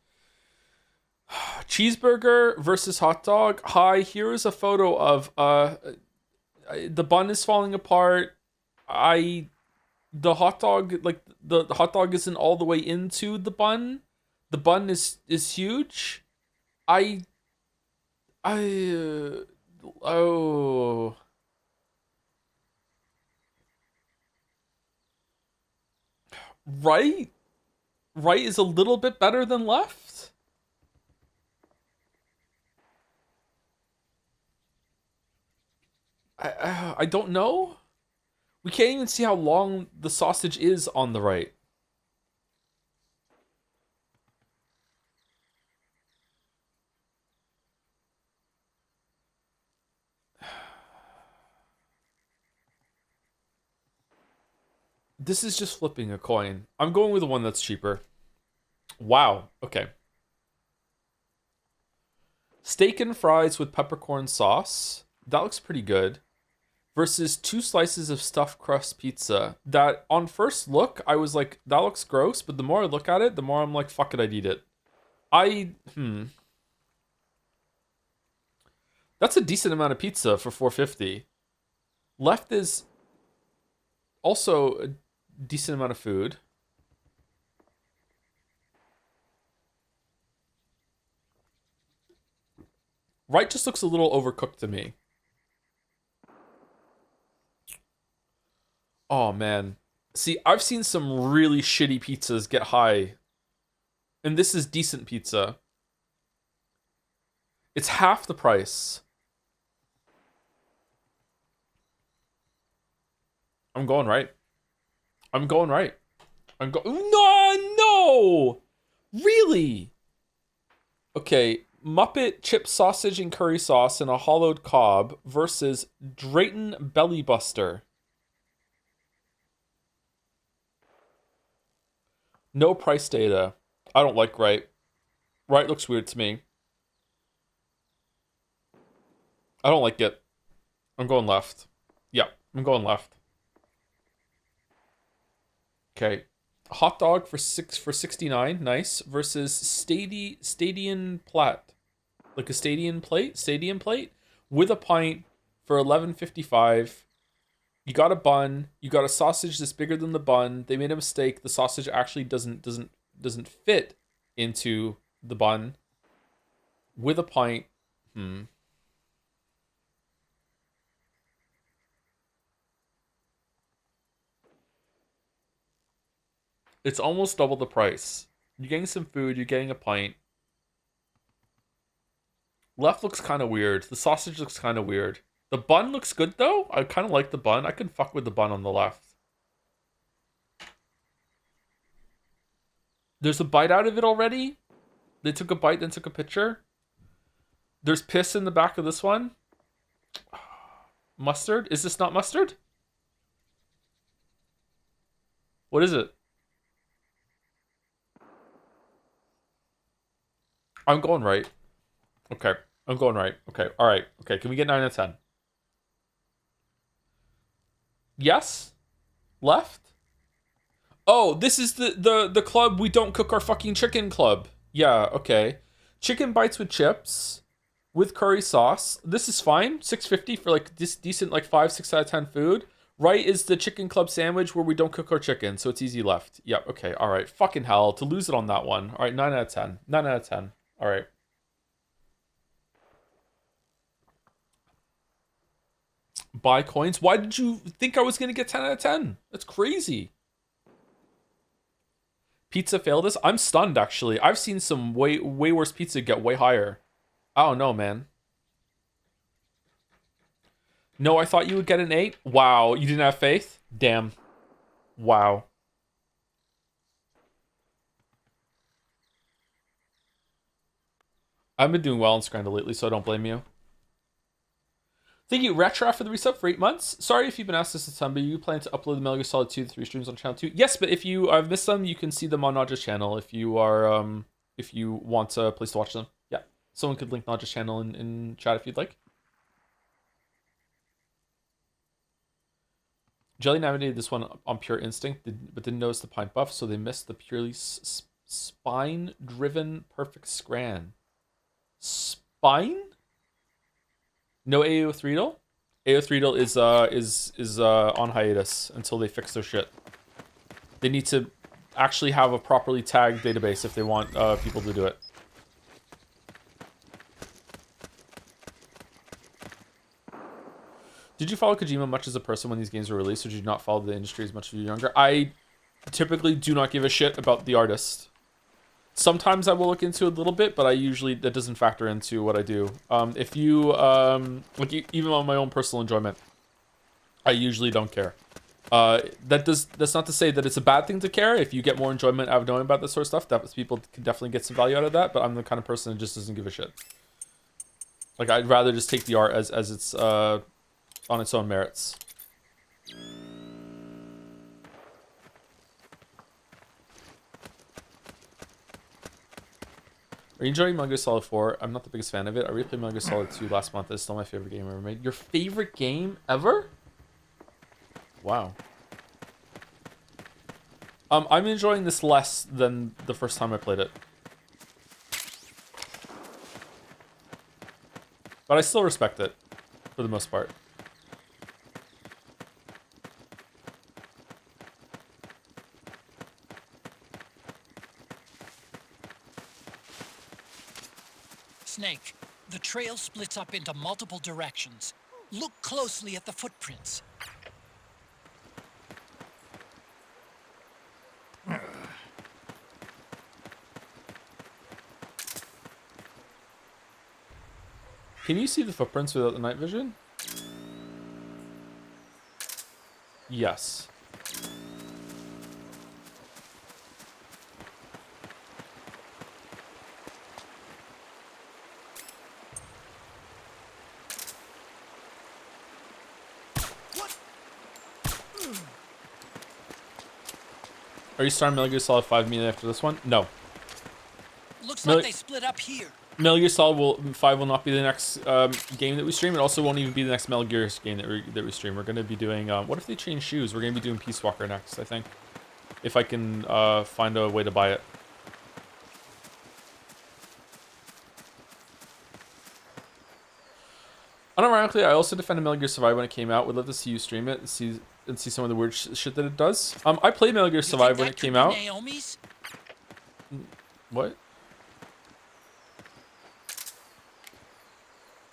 S1: Cheeseburger versus hot dog. Hi, here is a photo of the bun is falling apart. The hot dog, like the hot dog isn't all the way into the bun. The bun is huge. Oh. Right is a little bit better than left. I don't know. We can't even see how long the sausage is on the right. This is just flipping a coin. I'm going with the one that's cheaper. Wow. Okay. Steak and fries with peppercorn sauce That looks pretty good. Versus 2 slices of stuffed crust pizza. That, on first look, I was like, that looks gross. But the more I look at it, the more I'm like, fuck it, I'd eat it. That's a decent amount of pizza for $4.50. Left is also a decent amount of food. Right just looks a little overcooked to me. Oh, man. See, I've seen some really shitty pizzas get high. And this is decent pizza. It's half the price. I'm going right. No! Really? Okay, Muppet chip sausage and curry sauce and a hollowed cob versus Drayton Belly Buster. No price data. I don't like right. Right looks weird to me. I don't like it. I'm going left. Yeah, I'm going left. Okay. Hot dog for 69, nice, versus Stadium Plat. Like a stadium plate with a pint for $11.55. You got a bun, you got a sausage that's bigger than the bun. They made a mistake. The sausage actually doesn't fit into the bun. With a pint. It's almost double the price. You're getting some food, you're getting a pint. Left looks kind of weird. The sausage looks kind of weird. The bun looks good, though. I kind of like the bun. I can fuck with the bun on the left. There's a bite out of it already. They took a bite, then took a picture. There's piss in the back of this one. Mustard? Is this not mustard? What is it? I'm going right. Okay. I'm going right. Okay. All right. Okay. Can we get 9 out of 10? Yes? Left? Oh, this is the club we don't cook our fucking chicken club. Yeah, okay. Chicken bites with chips with curry sauce. This is fine. $6.50 for like this decent like 5-6 out of 10 food. Right is the chicken club sandwich where we don't cook our chicken, so it's easy left. Yep, okay. All right. Fucking hell, to lose it on that one. All right, 9 out of 10. 9 out of 10. All right. Buy coins? Why did you think I was going to get 10 out of 10? That's crazy. Pizza failed us? I'm stunned, actually. I've seen some way worse pizza get way higher. I don't know, man. No, I thought you would get an 8. Wow, you didn't have faith? Damn. Wow. I've been doing well in Scrandle lately, so I don't blame you. Thank you, Retro, for the resub for 8 months. Sorry if you've been asked this at some, but you plan to upload the Metal Gear Solid 2 3 streams on channel 2? Yes, but if you have missed them, you can see them on Naja's channel if you are if you want a place to watch them. Yeah. Someone could link Naja's channel in chat if you'd like. Jelly navigated this one on pure instinct, but didn't notice the pint buff, so they missed the purely spine-driven perfect scran. Spine? No AO3 AO3 is on hiatus until they fix their shit. They need to actually have a properly tagged database if they want people to do it. Did you follow Kojima much as a person when these games were released, or did you not follow the industry as much as you were younger? I typically do not give a shit about the artist. Sometimes I will look into it a little bit, but that doesn't factor into what I do. If you, like even on my own personal enjoyment, I usually don't care. That's not to say that it's a bad thing to care. If you get more enjoyment out of knowing about this sort of stuff, people can definitely get some value out of that, but I'm the kind of person that just doesn't give a shit. Like, I'd rather just take the art as it's, on its own merits. Are Are you enjoying Metal Gear Solid 4? I'm not the biggest fan of it. I replayed Metal Gear Solid 2 last month. It's still my favorite game ever made. Your favorite game ever? Wow. I'm enjoying this less than the first time I played it. But I still respect it, for the most part.
S2: Snake, the trail splits up into multiple directions. Look closely at the footprints.
S1: Can you see the footprints without the night vision? Yes. Are you starting Metal Gear Solid 5 immediately after this one? No.
S2: Looks like they split up here.
S1: Metal Gear Solid 5 will not be the next game that we stream. It also won't even be the next Metal Gear game that we stream. We're going to be doing... what if they change shoes? We're going to be doing Peace Walker next, I think. If I can find a way to buy it. Unironically, I also defended Metal Gear Survive when it came out. Would love to see you stream it and see some of the weird shit that it does. I played Metal Gear Survive when it came out.
S2: Naomi's?
S1: What?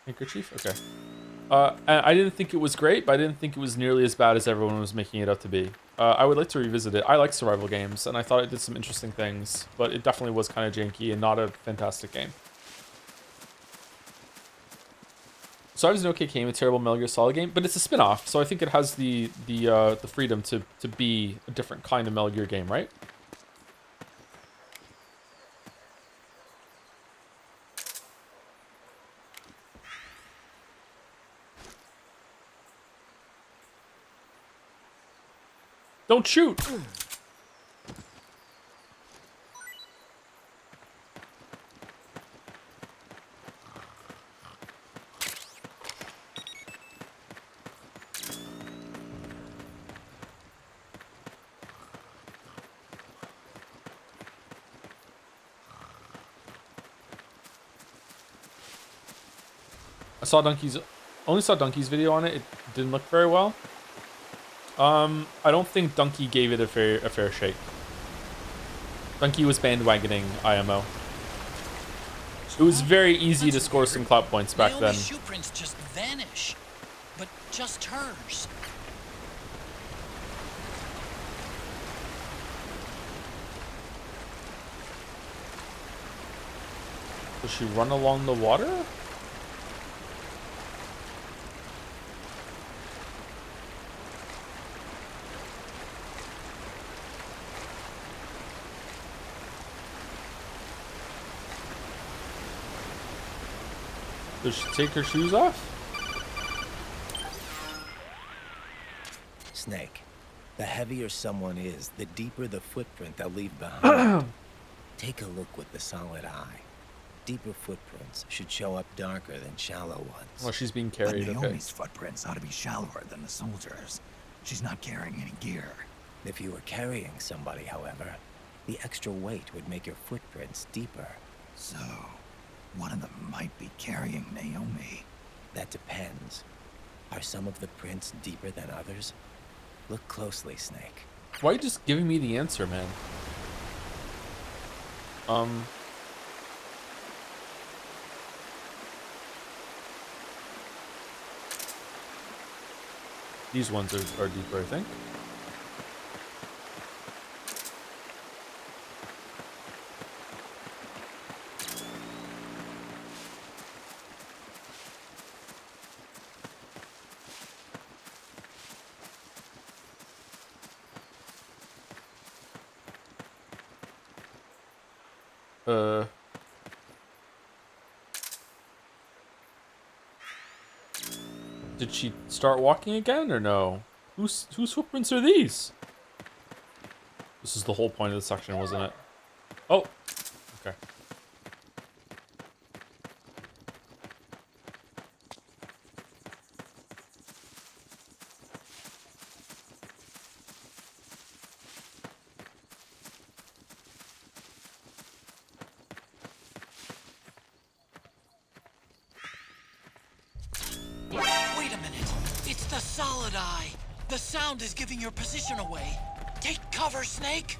S1: Handkerchief? Okay. I didn't think it was great, but I didn't think it was nearly as bad as everyone was making it out to be. I would like to revisit it. I like survival games, and I thought it did some interesting things, but it definitely was kind of janky and not a fantastic game. Survive is an okay game, a terrible Metal Gear Solid game, but it's a spin-off, so I think it has the freedom to be a different kind of Metal Gear game, right? Don't shoot! Only saw Donkey's video on it. It didn't look very well. I don't think Donkey gave it a fair shake. Donkey was bandwagoning IMO. It was very easy to score some clout points back then.
S2: Naomi's shoe prints just vanish, but just hers.
S1: Does she run along the water? Does she take her shoes off?
S6: Snake, the heavier someone is, the deeper the footprint they'll leave behind. Take a look with the solid eye. Deeper footprints should show up darker than shallow ones.
S1: Well, she's being carried,
S10: but
S1: okay.
S10: Naomi's footprints ought to be shallower than the soldiers. She's not carrying any gear.
S6: If you were carrying somebody, however, the extra weight would make your footprints deeper.
S10: So, one of them might be carrying Naomi.
S6: That depends. Are some of the prints deeper than others? Look closely, Snake.
S1: Why are you just giving me the answer, man? These ones are deeper, I think. Did she start walking again or no? Whose footprints are these? This is the whole point of the section, wasn't it? Oh, okay.
S2: Solid eye. The sound is giving your position away. Take cover, Snake.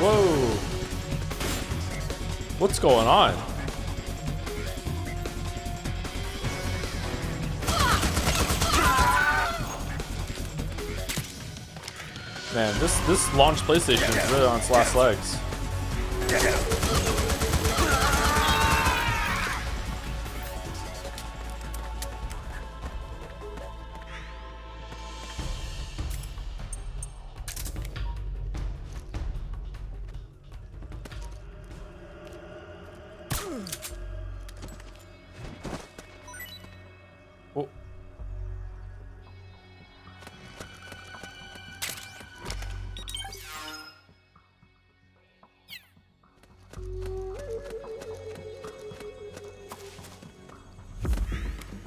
S1: Whoa. What's going on? Man, this launch PlayStation is really on its last legs. Oh.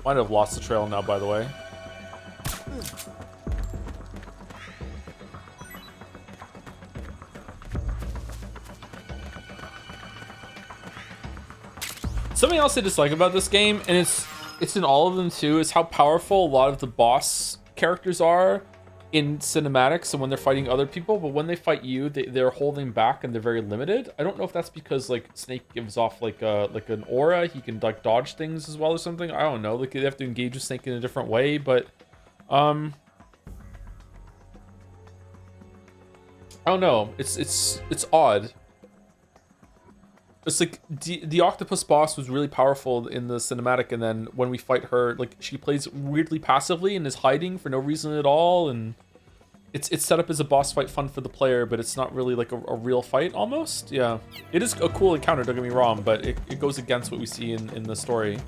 S1: Might have lost the trail now, by the way. Something else I dislike about this game, and it's in all of them too, is how powerful a lot of the boss characters are in cinematics and when they're fighting other people, but when they fight you, they're holding back and they're very limited. I don't know if that's because like Snake gives off like an aura, he can like dodge things as well or something. I don't know. Like they have to engage with Snake in a different way, but I don't know. It's odd. It's like the octopus boss was really powerful in the cinematic, and then when we fight her, like she plays weirdly passively and is hiding for no reason at all, and it's set up as a boss fight fun for the player, but it's not really like a real fight almost. Yeah, it is a cool encounter, don't get me wrong, but it goes against what we see in the story.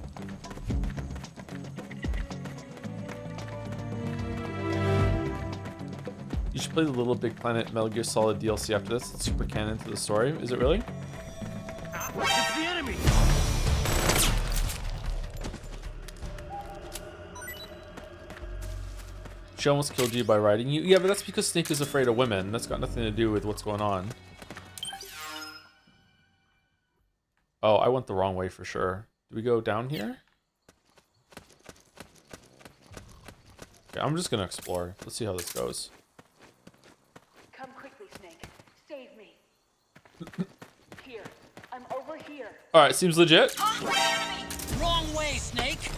S1: You should play the Little Big Planet Metal Gear Solid DLC after this. It's super canon to the story. Is it really?
S4: It's the enemy!
S1: She almost killed you by riding you. Yeah, but that's because Snake is afraid of women. That's got nothing to do with what's going on. Oh, I went the wrong way for sure. Do we go down here? Okay, I'm just gonna explore. Let's see how this goes.
S17: Come quickly, Snake. Save me. Here. I'm over here.
S1: Alright, seems legit.
S2: Wrong way, Snake.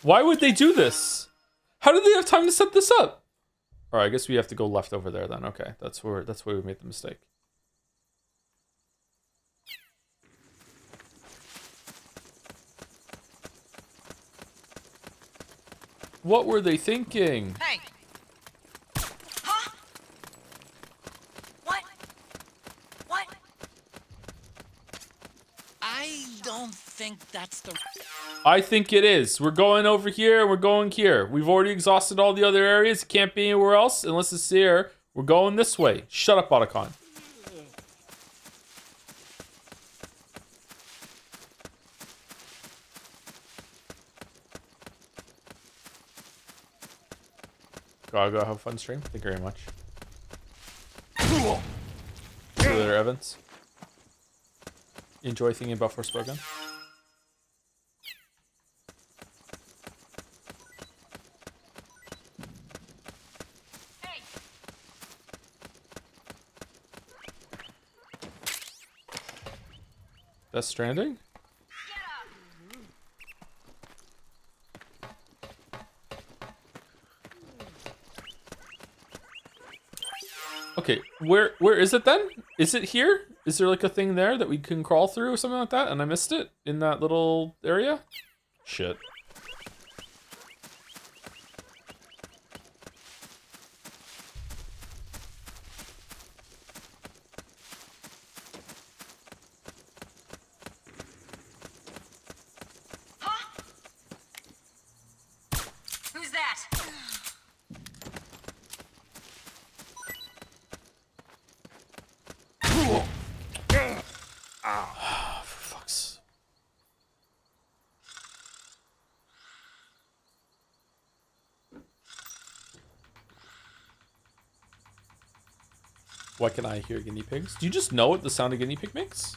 S1: Why would they do this? How did they have time to set this up? Alright, I guess we have to go left over there then. Okay, that's where we made the mistake. What were they thinking?
S15: Hey. Huh? What? What?
S2: I don't think that's the...
S1: I think it is. We're going over here and we're going here. We've already exhausted all the other areas. It can't be anywhere else unless it's here. We're going this way. Shut up, Otacon. Go have a fun stream. Thank you very much. See you later, Evans. Enjoy thinking about Forspoken. Death Stranding? Okay, where is it then? Is it here? Is there like a thing there that we can crawl through or something like that and I missed it in that little area? Shit. Why can I hear guinea pigs? Do you just know what the sound of guinea pig makes?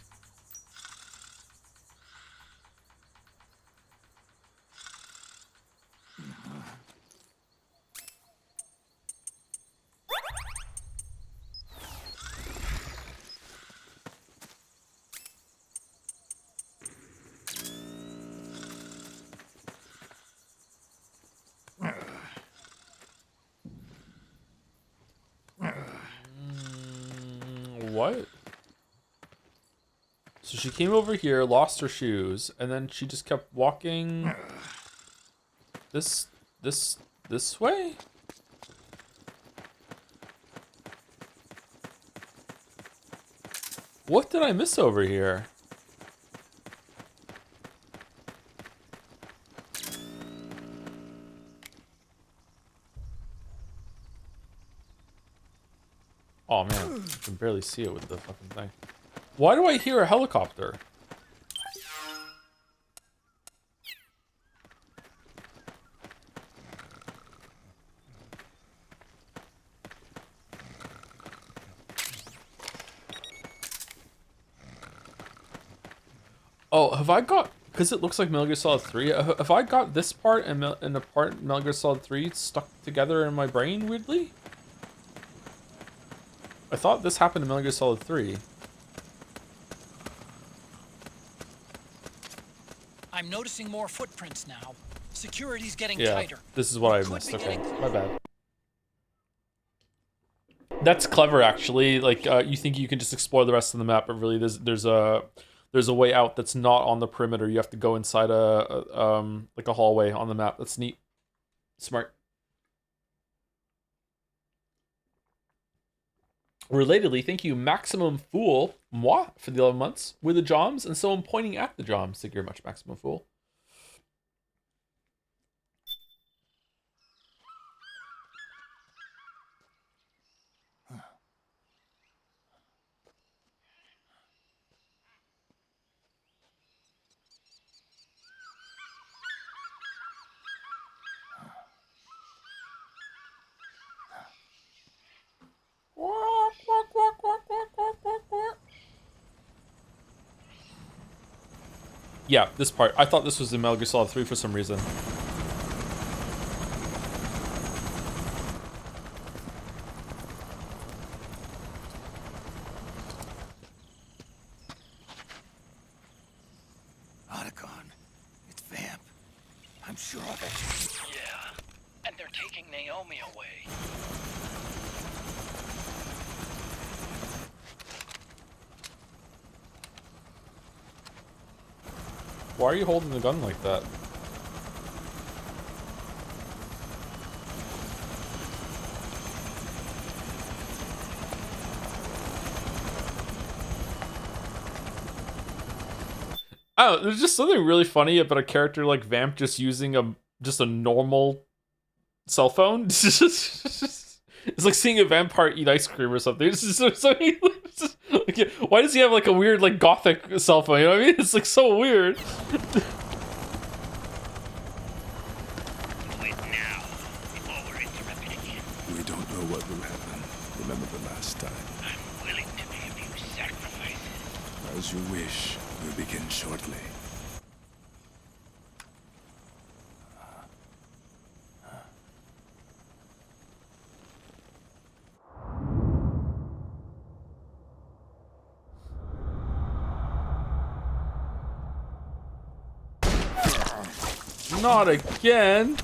S1: What? So she came over here, lost her shoes, and then she just kept walking this way? What did I miss over here? Oh man, I can barely see it with the fucking thing. Why do I hear a helicopter? Oh, have I got... Because it looks like Metal Gear Solid 3. Have I got this part and the part in Metal Gear Solid 3 stuck together in my brain, weirdly? I thought this happened in Metal Gear Solid 3.
S2: I'm noticing more footprints now. Security's getting
S1: Yeah,
S2: tighter.
S1: this is what I missed. Okay, my bad. That's clever, actually. Like, you think you can just explore the rest of the map, but really there's a way out that's not on the perimeter. You have to go inside like a hallway on the map. That's neat. Smart. Relatedly, thank you, Maximum Fool, moi, for the 11 months with the Joms, and someone pointing at the Joms. Thank you very much, Maximum Fool. Yeah, this part. I thought this was in Metal Gear Solid 3 for some reason.
S10: Otacon, it's Vamp. I'm sure of it.
S7: Yeah, and they're taking Naomi away.
S1: Why are you holding the gun like that? Oh, there's just something really funny about a character like Vamp just using a normal cell phone. It's like seeing a vampire eat ice cream or something. It's just so like, why does he have like a weird like gothic cell phone? You know what I mean? It's like so weird.
S18: Do it now, before we're interrupted again.
S8: We don't know what will happen. Remember the last time.
S18: I'm willing to make a few sacrifices.
S8: As you wish. We'll begin shortly.
S1: Not again.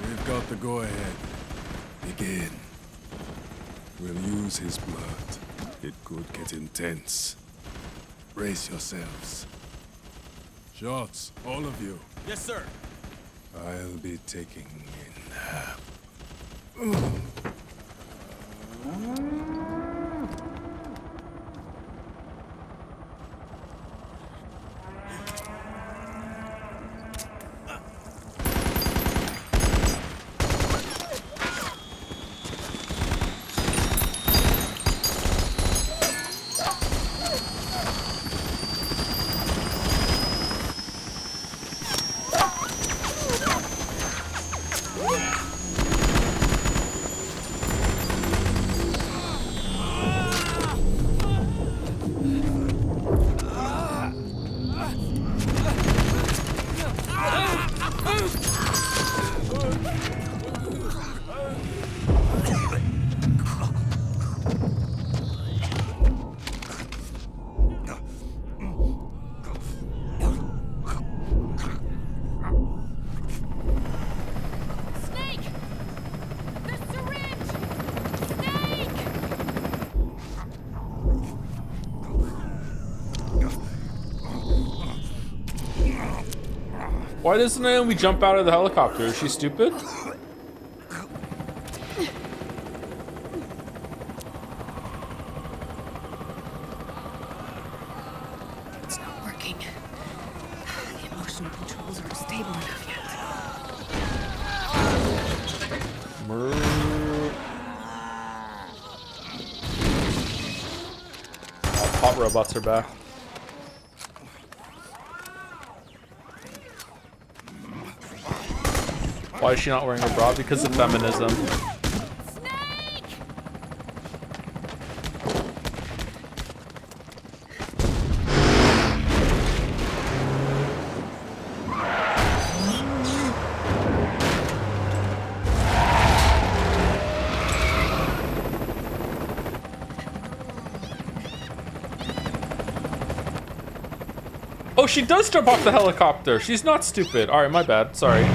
S8: We've got the go-ahead. Begin. We'll use his blood. It could get intense. Brace yourselves. Shots, all of you.
S14: Yes, sir.
S8: I'll be taking in half.
S1: Why doesn't Naomi jump out of the helicopter? Is she stupid?
S13: It's not working. The emotional controls aren't stable enough yet.
S1: Hot robots are back. Why is she not wearing a bra? Because of feminism. Oh, she does jump off the helicopter. She's not stupid. All right, my bad. Sorry.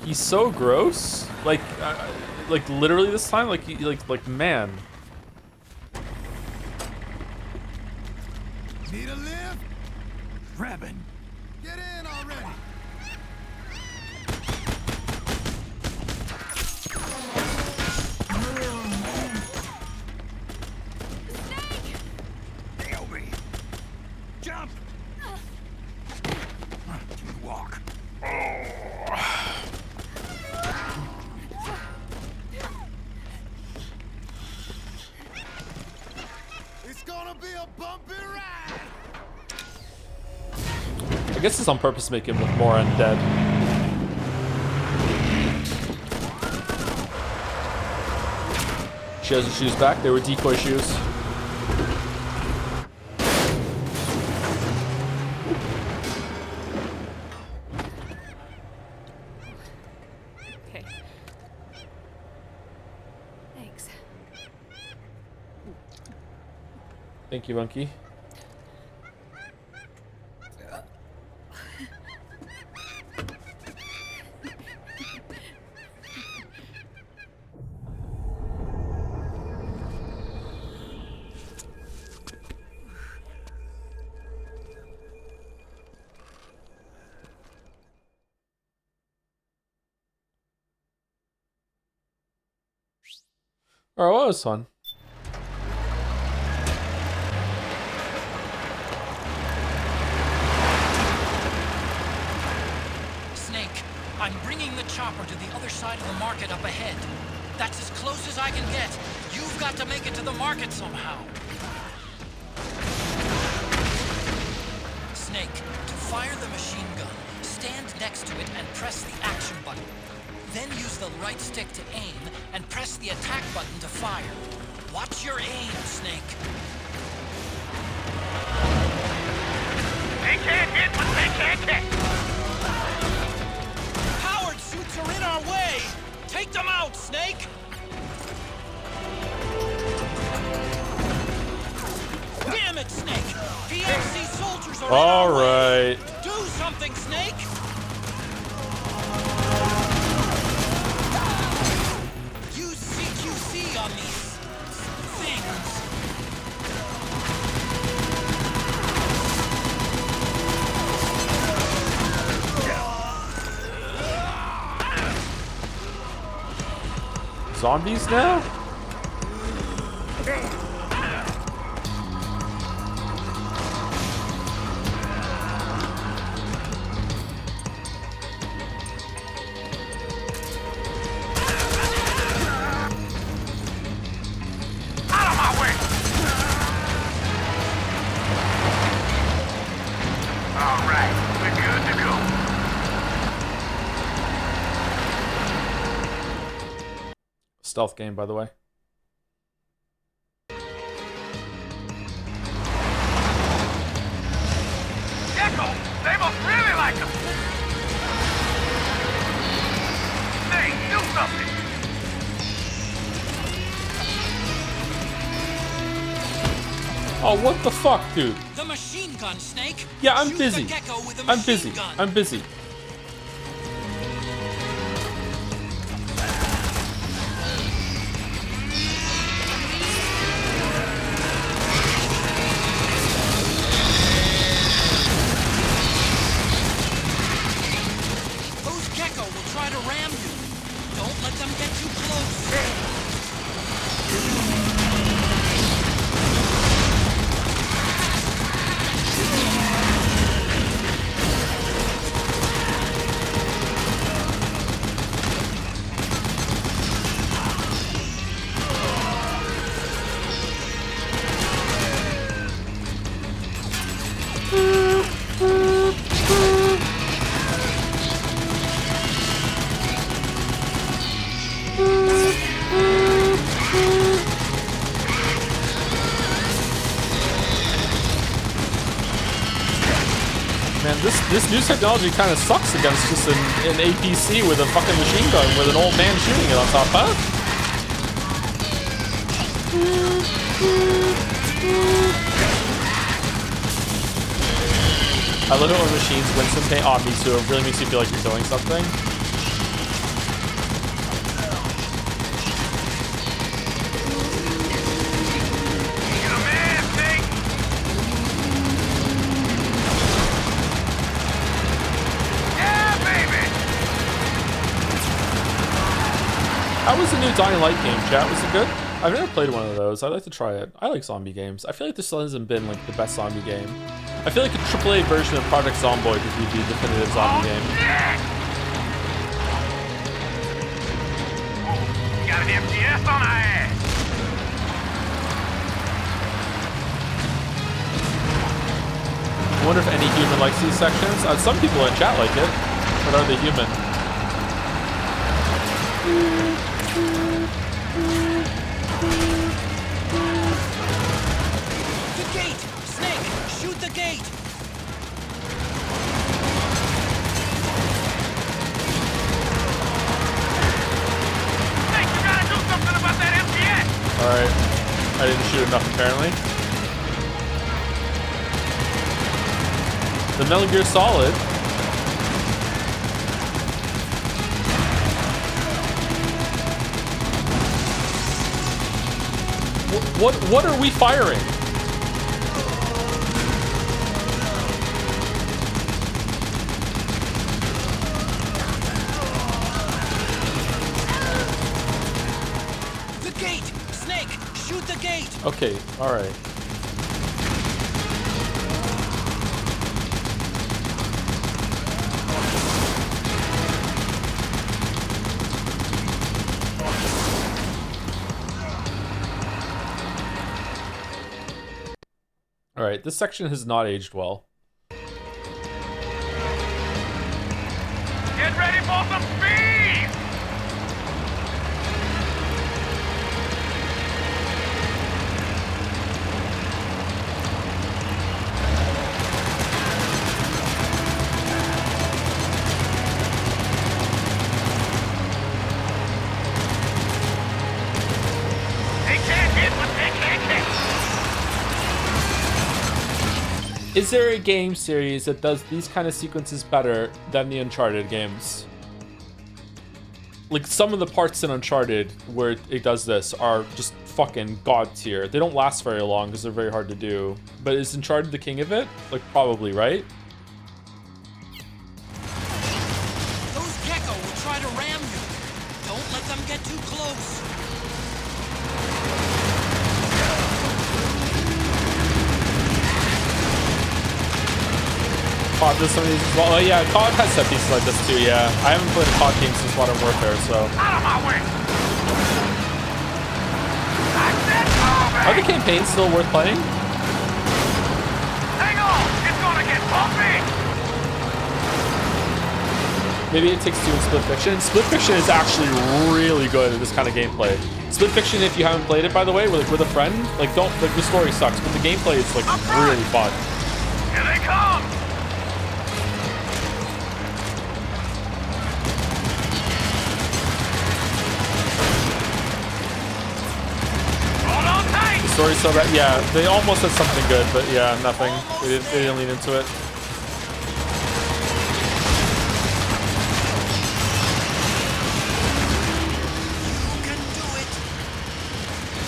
S1: He's so gross. Like literally this time. Like man.
S4: Need a lift? Grabbing. Get in already.
S10: Naomi! Jump! Walk.
S4: It's gonna be a bumpy ride.
S1: I guess it's on purpose to make him look more undead. She has her shoes back. They were decoy shoes.
S13: Okay. Thanks.
S1: Thank you, Monkey. Oh, well, that was fun.
S2: Snake, I'm bringing the chopper to the other side of the market up ahead. That's as close as I can get. You've got to make it to the market somehow. Snake, to fire the machine gun, stand next to it and press the action button. Then use the right stick to aim and press the attack button to fire. Watch your aim, Snake.
S5: They can't hit what they can't hit.
S2: Powered suits are in our way. Take them out, Snake. Damn it, Snake. PMC soldiers are in our way.
S1: All right.
S2: Do something, Snake. Use CQC on these things.
S1: Zombies now?
S5: Out of my way! All right, we're good to go.
S1: Stealth game, by the way.
S5: Gecko, they must really like him. Hey, do something.
S1: Oh, what the fuck, dude?
S7: The machine gun, Snake.
S1: Yeah, I'm
S7: Shoot
S1: busy.
S7: The gecko with a
S1: I'm
S7: machine
S1: busy.
S7: gun.
S1: I'm busy.
S7: Those gecko will try to ram you. Don't let them get too close.
S1: Man, this new technology kind of sucks against just an APC with a fucking machine gun with an old man shooting it on top, huh? I love it when machines win some paint. Oh, me too. It really makes you feel like you're doing something. How was the new Dying Light game, chat? Was it good? I've never played one of those. I'd like to try it. I like zombie games. I feel like this hasn't been like the best zombie game. I feel like a AAA version of Project Zomboid would be the definitive zombie game.
S5: We got an MTS on our ass.
S1: I wonder if any human likes these sections. Some people in chat like it, but are they human?
S7: The gate! Snake, shoot the gate!
S5: Snake, you gotta do something about that MTS!
S1: Alright. I didn't shoot enough, apparently. The Metal Gear Solid. What are we firing?
S7: The gate! Snake, shoot the gate!
S1: Okay, alright. Alright, this section has not aged well.
S5: Get ready for some speed! They can't hit what they can't hit!
S1: Is there a game series that does these kind of sequences better than the Uncharted games? Like, some of the parts in Uncharted where it does this are just fucking god tier. They don't last very long because they're very hard to do. But is Uncharted the king of it? Like, probably, right?
S7: Those gecko will try to ram you. Don't let them get too close.
S1: COD does some of these as well. Oh yeah, COD has set pieces like this too, yeah. I haven't played a COD game since Modern Warfare, so.
S5: Out of my way!
S1: Are the campaigns still worth playing?
S5: Hang on! It's gonna get bumpy!
S1: Maybe It Takes Two and Split Fiction. Split Fiction is actually really good at this kind of gameplay. Split Fiction, if you haven't played it, by the way, with a friend, like the story sucks, but the gameplay is like really fun.
S5: Here they come!
S1: story so bad. Yeah, they almost had something good, but yeah, nothing. They didn't lean into it.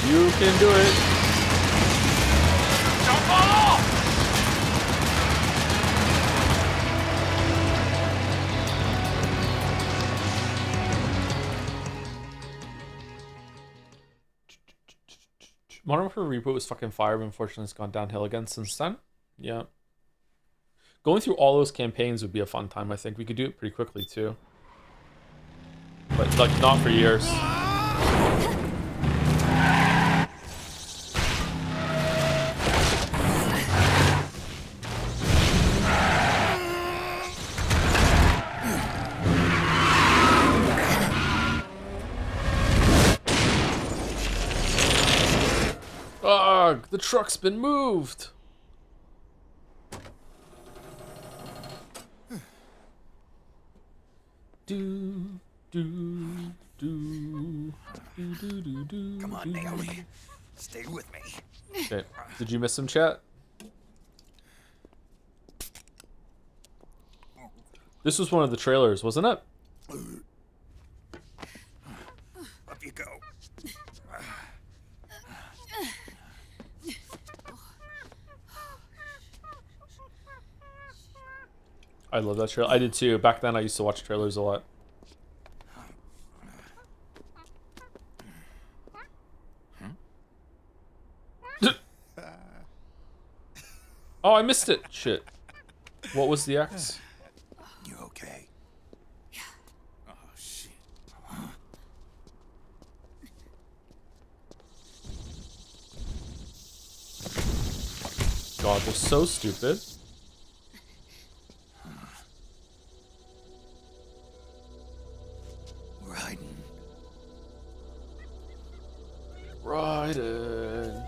S1: You can do it.
S5: Don't fall off!
S1: Modern Warfare Reboot was fucking fire, but unfortunately it's gone downhill again since then. Yeah. Going through all those campaigns would be a fun time, I think. We could do it pretty quickly, too. But, like, not for years. Ugh, the truck's been moved. Come
S10: on, Naomi. Stay with me.
S1: Okay. Did you miss some chat? This was one of the trailers, wasn't it?
S10: Up you go.
S1: I love that trailer. I did too. Back then I used to watch trailers a lot. Oh, I missed it. Shit. What was the X?
S10: You okay? Yeah. Oh, shit.
S1: God, they're so stupid.
S10: We're hiding.
S1: Riding.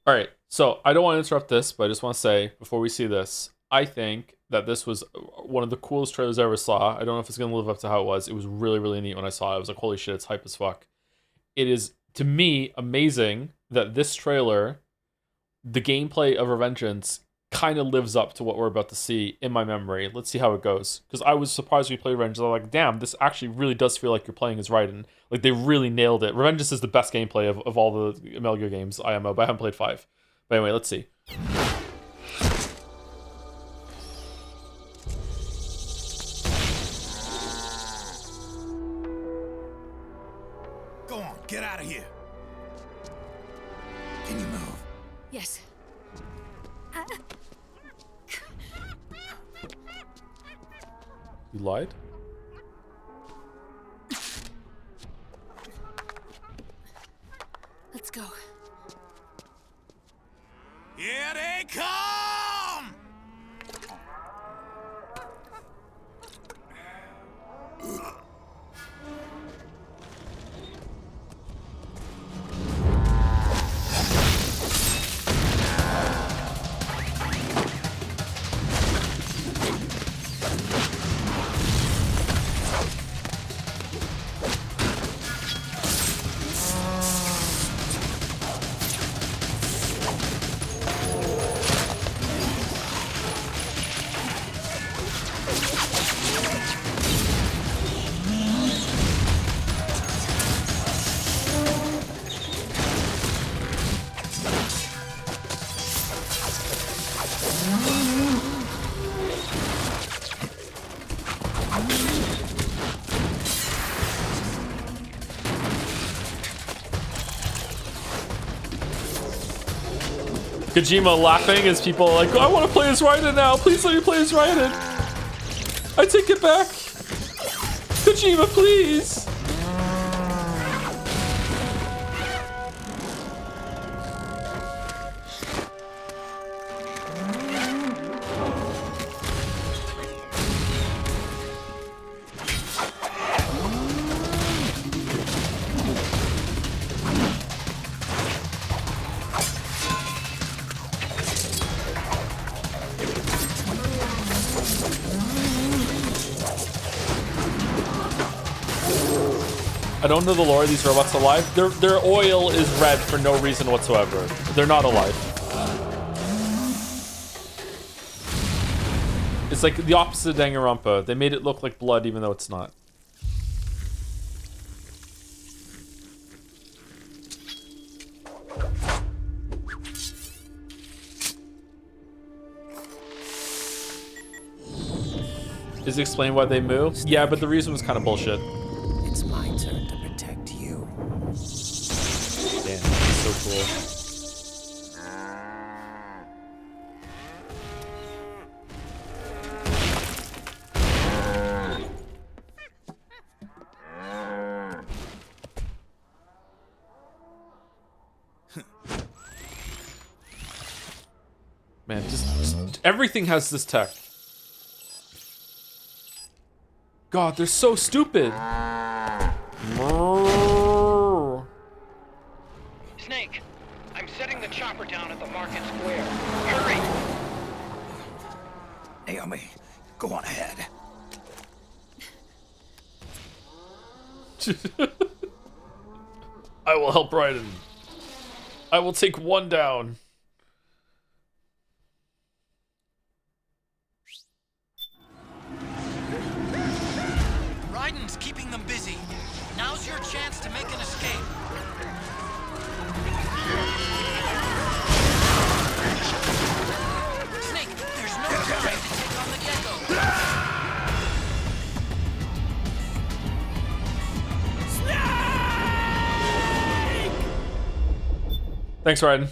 S1: All right, so I don't want to interrupt this, but I just want to say before we see this, I think that this was one of the coolest trailers I ever saw. I don't know if it's going to live up to how it was. It was really, really neat when I saw it. I was like, holy shit, it's hype as fuck. It is, to me, amazing that this trailer, the gameplay of Revengeance, kind of lives up to what we're about to see in my memory. Let's see how it goes. Because I was surprised when we played Revengeance. I was like, damn, this actually really does feel like you're playing as Raiden. Like, they really nailed it. Revengeance is the best gameplay of all the Metal Gear games, IMO, but I haven't played 5. But anyway, let's see.
S8: Go on, get out of here.
S10: Can you move?
S13: Yes.
S1: You lied?
S13: Let's go.
S8: Here they come!
S1: Kojima laughing as people are like, I want to play as Raiden now. Please let me play as Raiden. I take it back. Kojima, please. I don't know the lore of these robots alive. Their oil is red for no reason whatsoever. They're not alive. It's like the opposite of Danganronpa. They made it look like blood even though it's not. Does it explain why they moved? Yeah, but the reason was kind of bullshit.
S6: It's my turn to protect you.
S1: Damn, that's so cool. Man, just everything has this tech. God, they're so stupid.
S7: Snake, I'm setting the chopper down at the market square. Hurry!
S10: Naomi, go on ahead.
S1: I will help Raiden. I will take one down.
S7: Raiden's keeping them busy. Now's your chance to make an escape. Snake, there's no time to take on the gecko.
S1: Thanks, Raiden.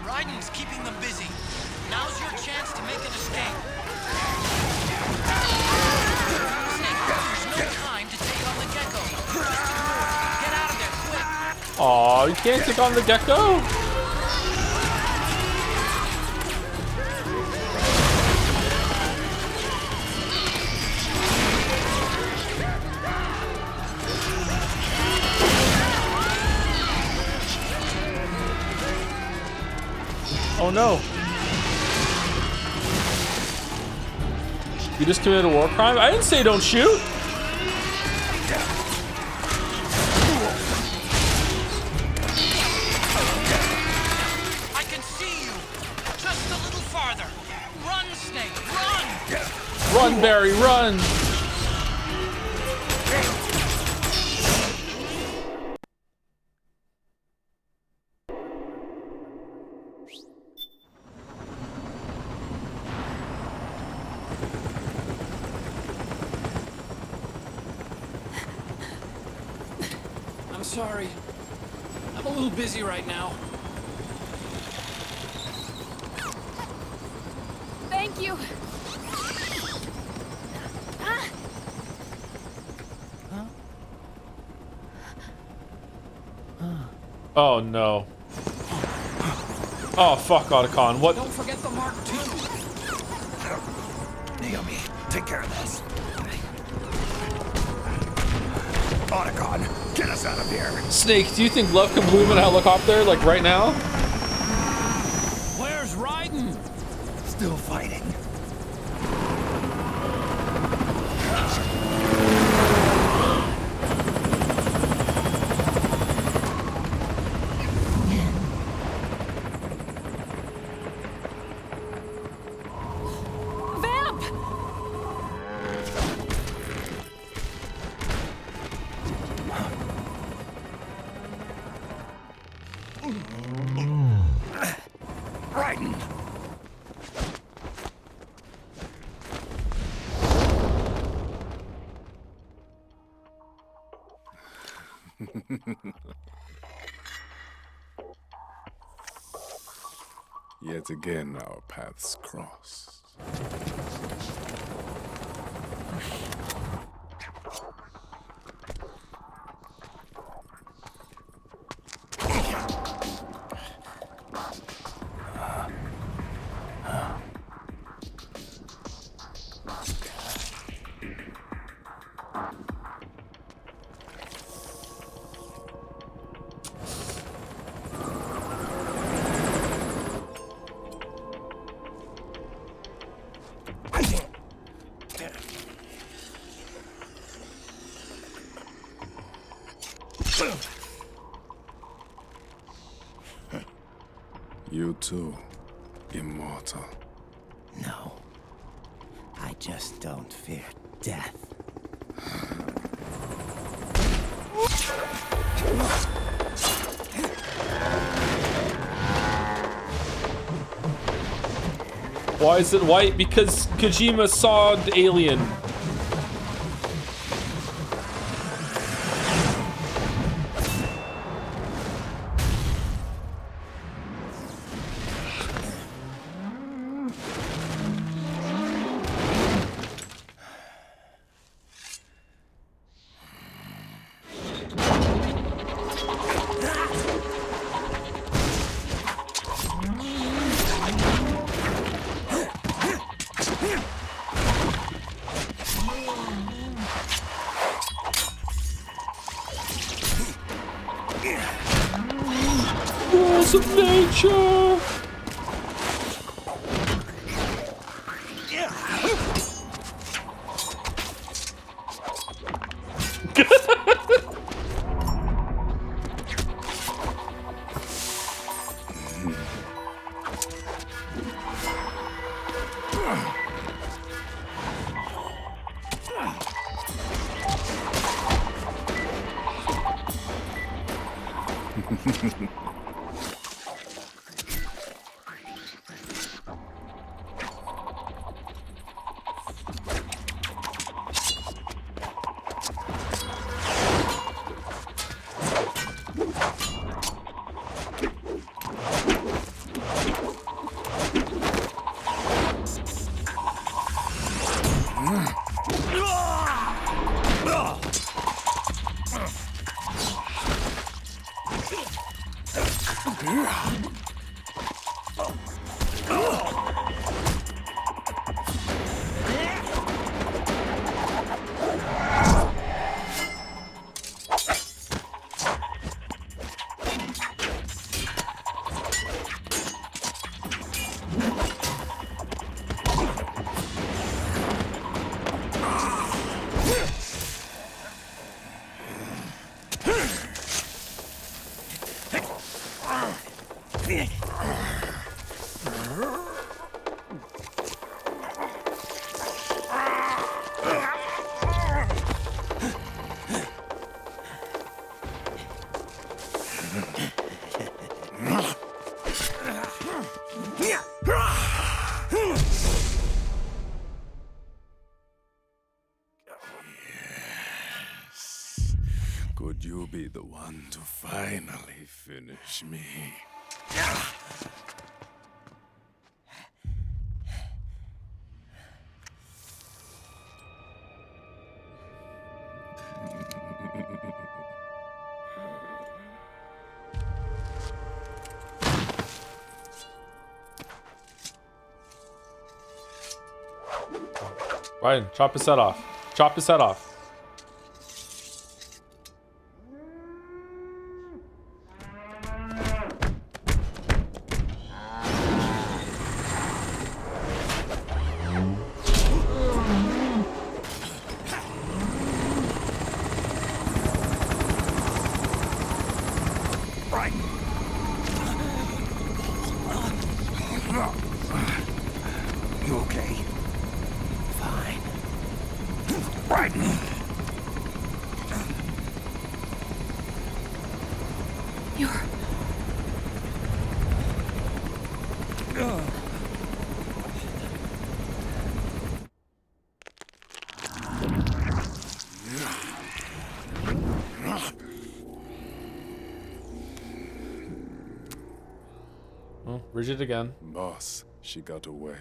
S7: Raiden's keeping them busy. Now's your chance to make an escape. Snake, there's no time to take on the gecko. Get out of there, quick!
S1: Aw, you can't take on the gecko? Oh no. You just committed a war crime? I didn't say don't shoot.
S7: I can see you. Just a little farther. Run, Snake, run!
S1: Run, Barry, run.
S2: I'm sorry. I'm a little busy right now.
S11: Thank you.
S1: Oh no. Oh fuck, Otacon. What?
S2: Don't forget the Mark II.
S10: Naomi, take care of this. Otacon, get us out of here.
S1: Snake, do you think love can bloom in a helicopter like right now?
S2: Where's Raiden?
S10: Still fighting.
S11: Vamp!
S10: Raiden!
S19: Yet again, our paths cross. You too, immortal.
S6: No. I just don't fear death.
S1: Why is it white? Because Kojima saw the Alien. Laws of nature!
S19: Could you be the one to finally finish me?
S1: Ryan, chop his head off. Chop his head off.
S10: You okay?
S6: Fine.
S10: Right.
S13: You're...
S1: Oh, Bridget again.
S19: Boss, she got away.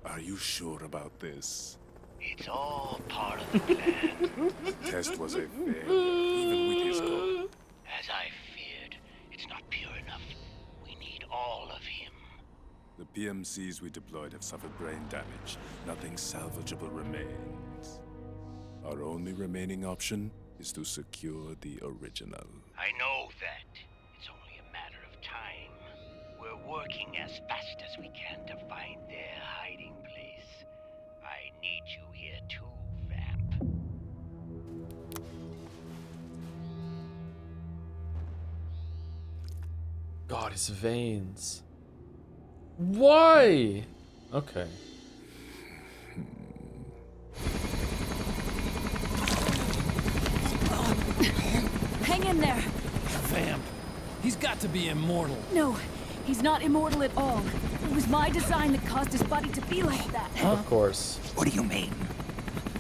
S19: Are you sure about this?
S18: It's all part of the plan.
S19: Test was a failure, even with his code.
S18: As I feared, it's not pure enough. We need all of him.
S19: The PMCs we deployed have suffered brain damage. Nothing salvageable remains. Our only remaining option is to secure the original.
S18: I know that. It's only a matter of time. We're working as fast as we can to find their hiding place. I need you here too, Vamp.
S1: God, his veins. Why? Okay.
S13: Hang in there.
S2: Vamp. He's got to be immortal.
S13: No, he's not immortal at all. It was my design that caused his body to be like that.
S1: Of course.
S10: What do you mean?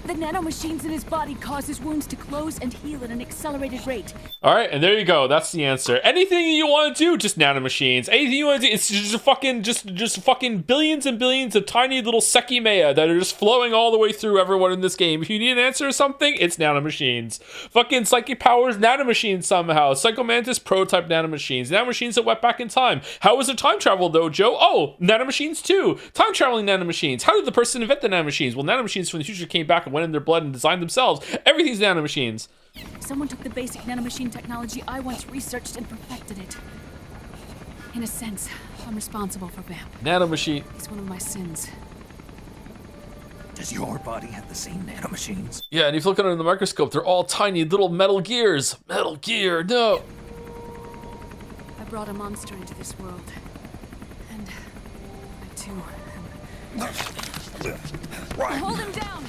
S13: The nanomachines in his body cause his wounds to close and heal at an accelerated rate.
S1: All right, and there you go. That's the answer. Anything you want to do, just nanomachines. Anything you want to do, it's just fucking billions and billions of tiny little Sekimea that are just flowing all the way through everyone in this game. If you need an answer to something, it's nanomachines. Fucking psychic powers, nanomachines somehow. Psychomantis prototype nanomachines. Nanomachines that went back in time. How was it time travel though, Joe? Oh, nanomachines too. Time traveling nanomachines. How did the person invent the nanomachines? Well, nanomachines from the future came back and went in their blood and designed themselves. Everything's nanomachines.
S13: Someone took the basic nanomachine technology I once researched and perfected it. In a sense, I'm responsible for Vamp.
S1: Nanomachine.
S13: It's one of my sins.
S10: Does your body have the same nanomachines?
S1: Yeah, and if you look under the microscope, they're all tiny little metal gears. Metal Gear, no.
S13: I brought a monster into this world. And I too am... Hold him down!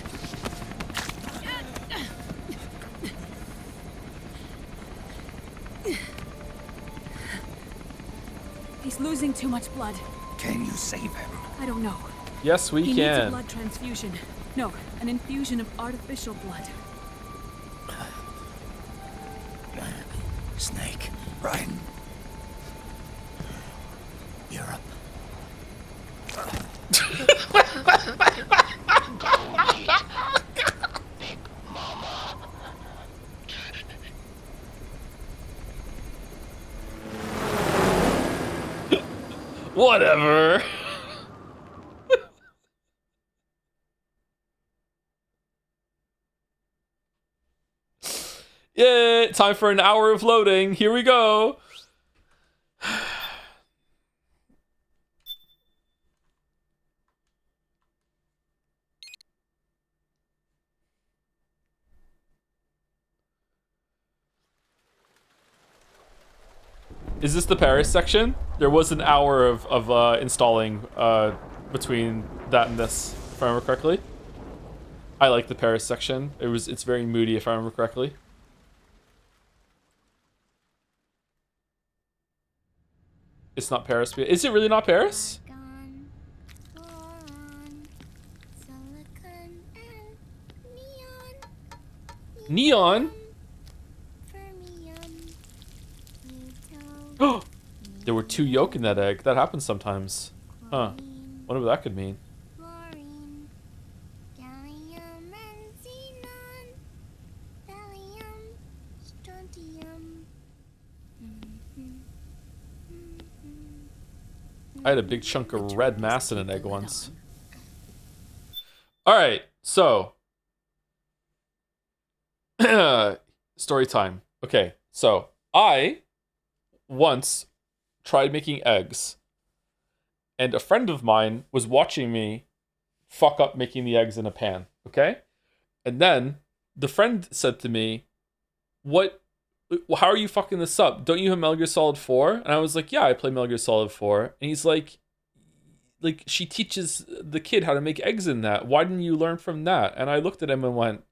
S13: He's losing too much blood.
S10: Can you save him?
S13: I don't know.
S1: Yes, we
S13: He needs a
S1: can.
S13: blood transfusion. No, an infusion of artificial blood.
S10: Snake, Ryan. Europe.
S1: Whatever. Yeah, time for an hour of loading. Here we go. Is this the Paris section? There was an hour of installing between that and this, if I remember correctly. I like the Paris section. It's very moody, if I remember correctly. It's not Paris. Is it really not Paris? Neon? Oh, there were 2 yolk in that egg. That happens sometimes. Huh. Wonder what that could mean. I had a big chunk of red mass in an egg once. Alright, so. Story time. Okay, so I once tried making eggs, and a friend of mine was watching me fuck up making the eggs in a pan, okay? And then the friend said to me, how are you fucking this up? Don't you have Metal Gear Solid 4? And I was like, yeah, I play Metal Gear Solid 4. And he's like, she teaches the kid how to make eggs in that. Why didn't you learn from that? And I looked at him and went,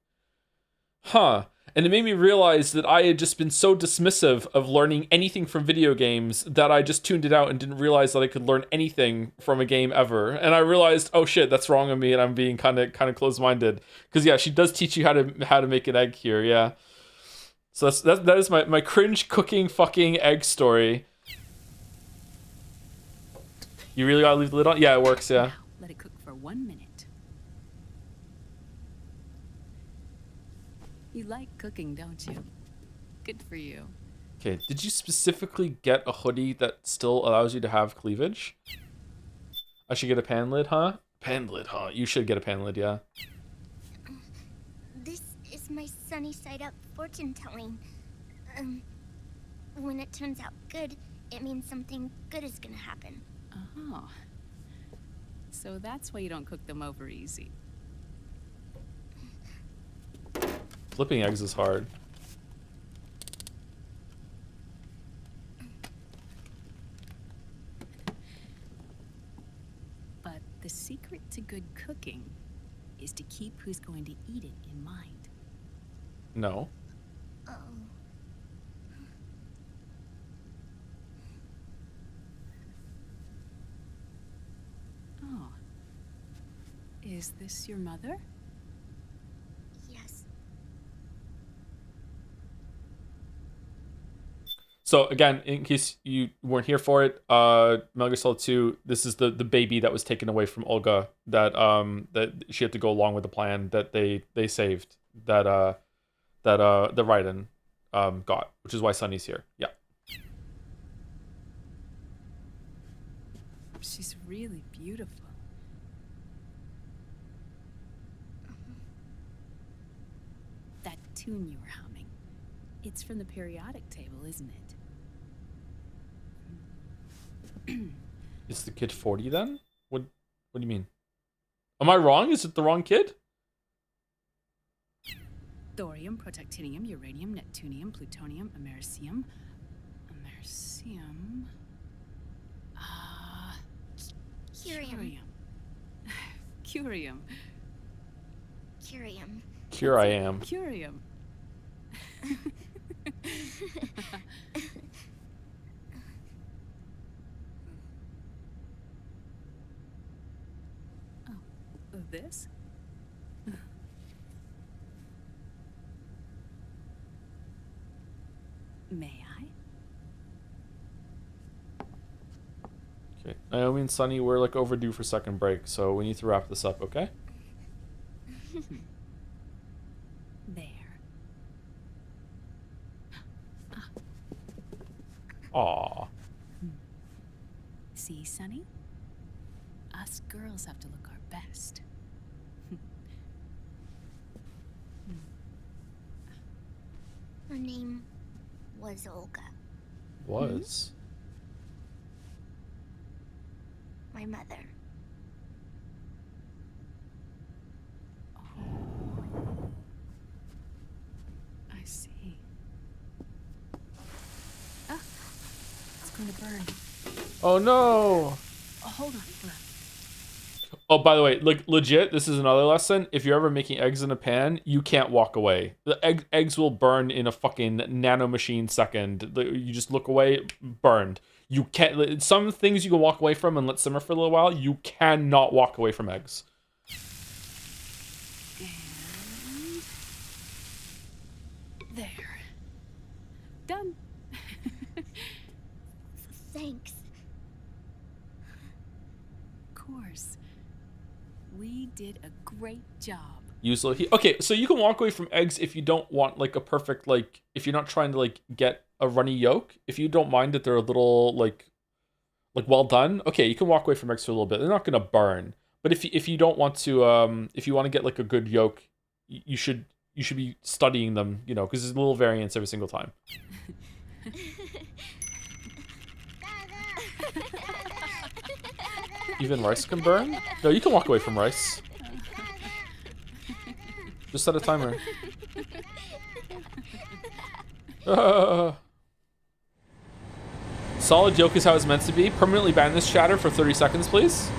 S1: huh. And it made me realize that I had just been so dismissive of learning anything from video games that I just tuned it out and didn't realize that I could learn anything from a game ever. And I realized, oh shit, that's wrong of me, and I'm being kind of closed-minded. Because yeah, she does teach you how to make an egg here, yeah. So that is my cringe cooking fucking egg story. You really gotta leave the lid on? Yeah, it works, yeah.
S13: Now, let it cook for 1 minute. You like cooking, don't you? Good for you.
S1: Okay, did you specifically get a hoodie that still allows you to have cleavage? I should get a pan lid, huh? Pan lid, huh? You should get a pan lid, yeah.
S20: This is my sunny side up fortune telling. When it turns out good, it means something good is gonna happen.
S13: Oh. So that's why you don't cook them over easy.
S1: Flipping eggs is hard.
S13: The secret to good cooking is to keep who's going to eat it in mind.
S1: No.
S20: Oh.
S13: Oh. Is this your mother?
S20: Yes.
S1: So again, in case you weren't here for it, Metal Gear Solid 2, this is the baby that was taken away from Olga that that she had to go along with the plan that they saved that the Raiden got, which is why Sonny's here. Yeah.
S13: She's really beautiful. That tune you were humming, it's from the periodic table, isn't it?
S1: Is the kid 40 then? What do you mean? Am I wrong? Is it the wrong kid?
S13: Thorium, protactinium, uranium, neptunium, plutonium, americium. Americium.
S20: Curium.
S13: Curium.
S20: Curium.
S1: Here I am.
S13: Curium. Oh, this? May I?
S1: Okay. Naomi and Sonny, we're like overdue for second break, so we need to wrap this up, okay?
S13: There.
S1: Aww.
S13: See, Sonny? Us girls have to look our best.
S20: Her name was Olga.
S1: Was.
S20: My mother.
S13: I see. Ah, it's going to burn.
S1: Oh no!
S13: Oh, hold on.
S1: Oh, by the way, like legit, this is another lesson. If you're ever making eggs in a pan, you can't walk away. The eggs will burn in a fucking nanomachine second. You just look away, burned. You can't. Some things you can walk away from and let simmer for a little while. You cannot walk away from eggs.
S13: And there. Done.
S20: Thanks.
S13: Of course. We did a great job.
S1: Usually, okay, so you can walk away from eggs if you don't want like a perfect, like, if you're not trying to like get a runny yolk. If you don't mind that they're a little like well done, okay, you can walk away from eggs for a little bit. They're not gonna burn. But if you don't want to, if you want to get like a good yolk, you should be studying them, you know, because there's little variants every single time. Even rice can burn? No, you can walk away from rice. Just set a timer. Solid yolk is how it's meant to be. Permanently ban this chatter for 30 seconds, please.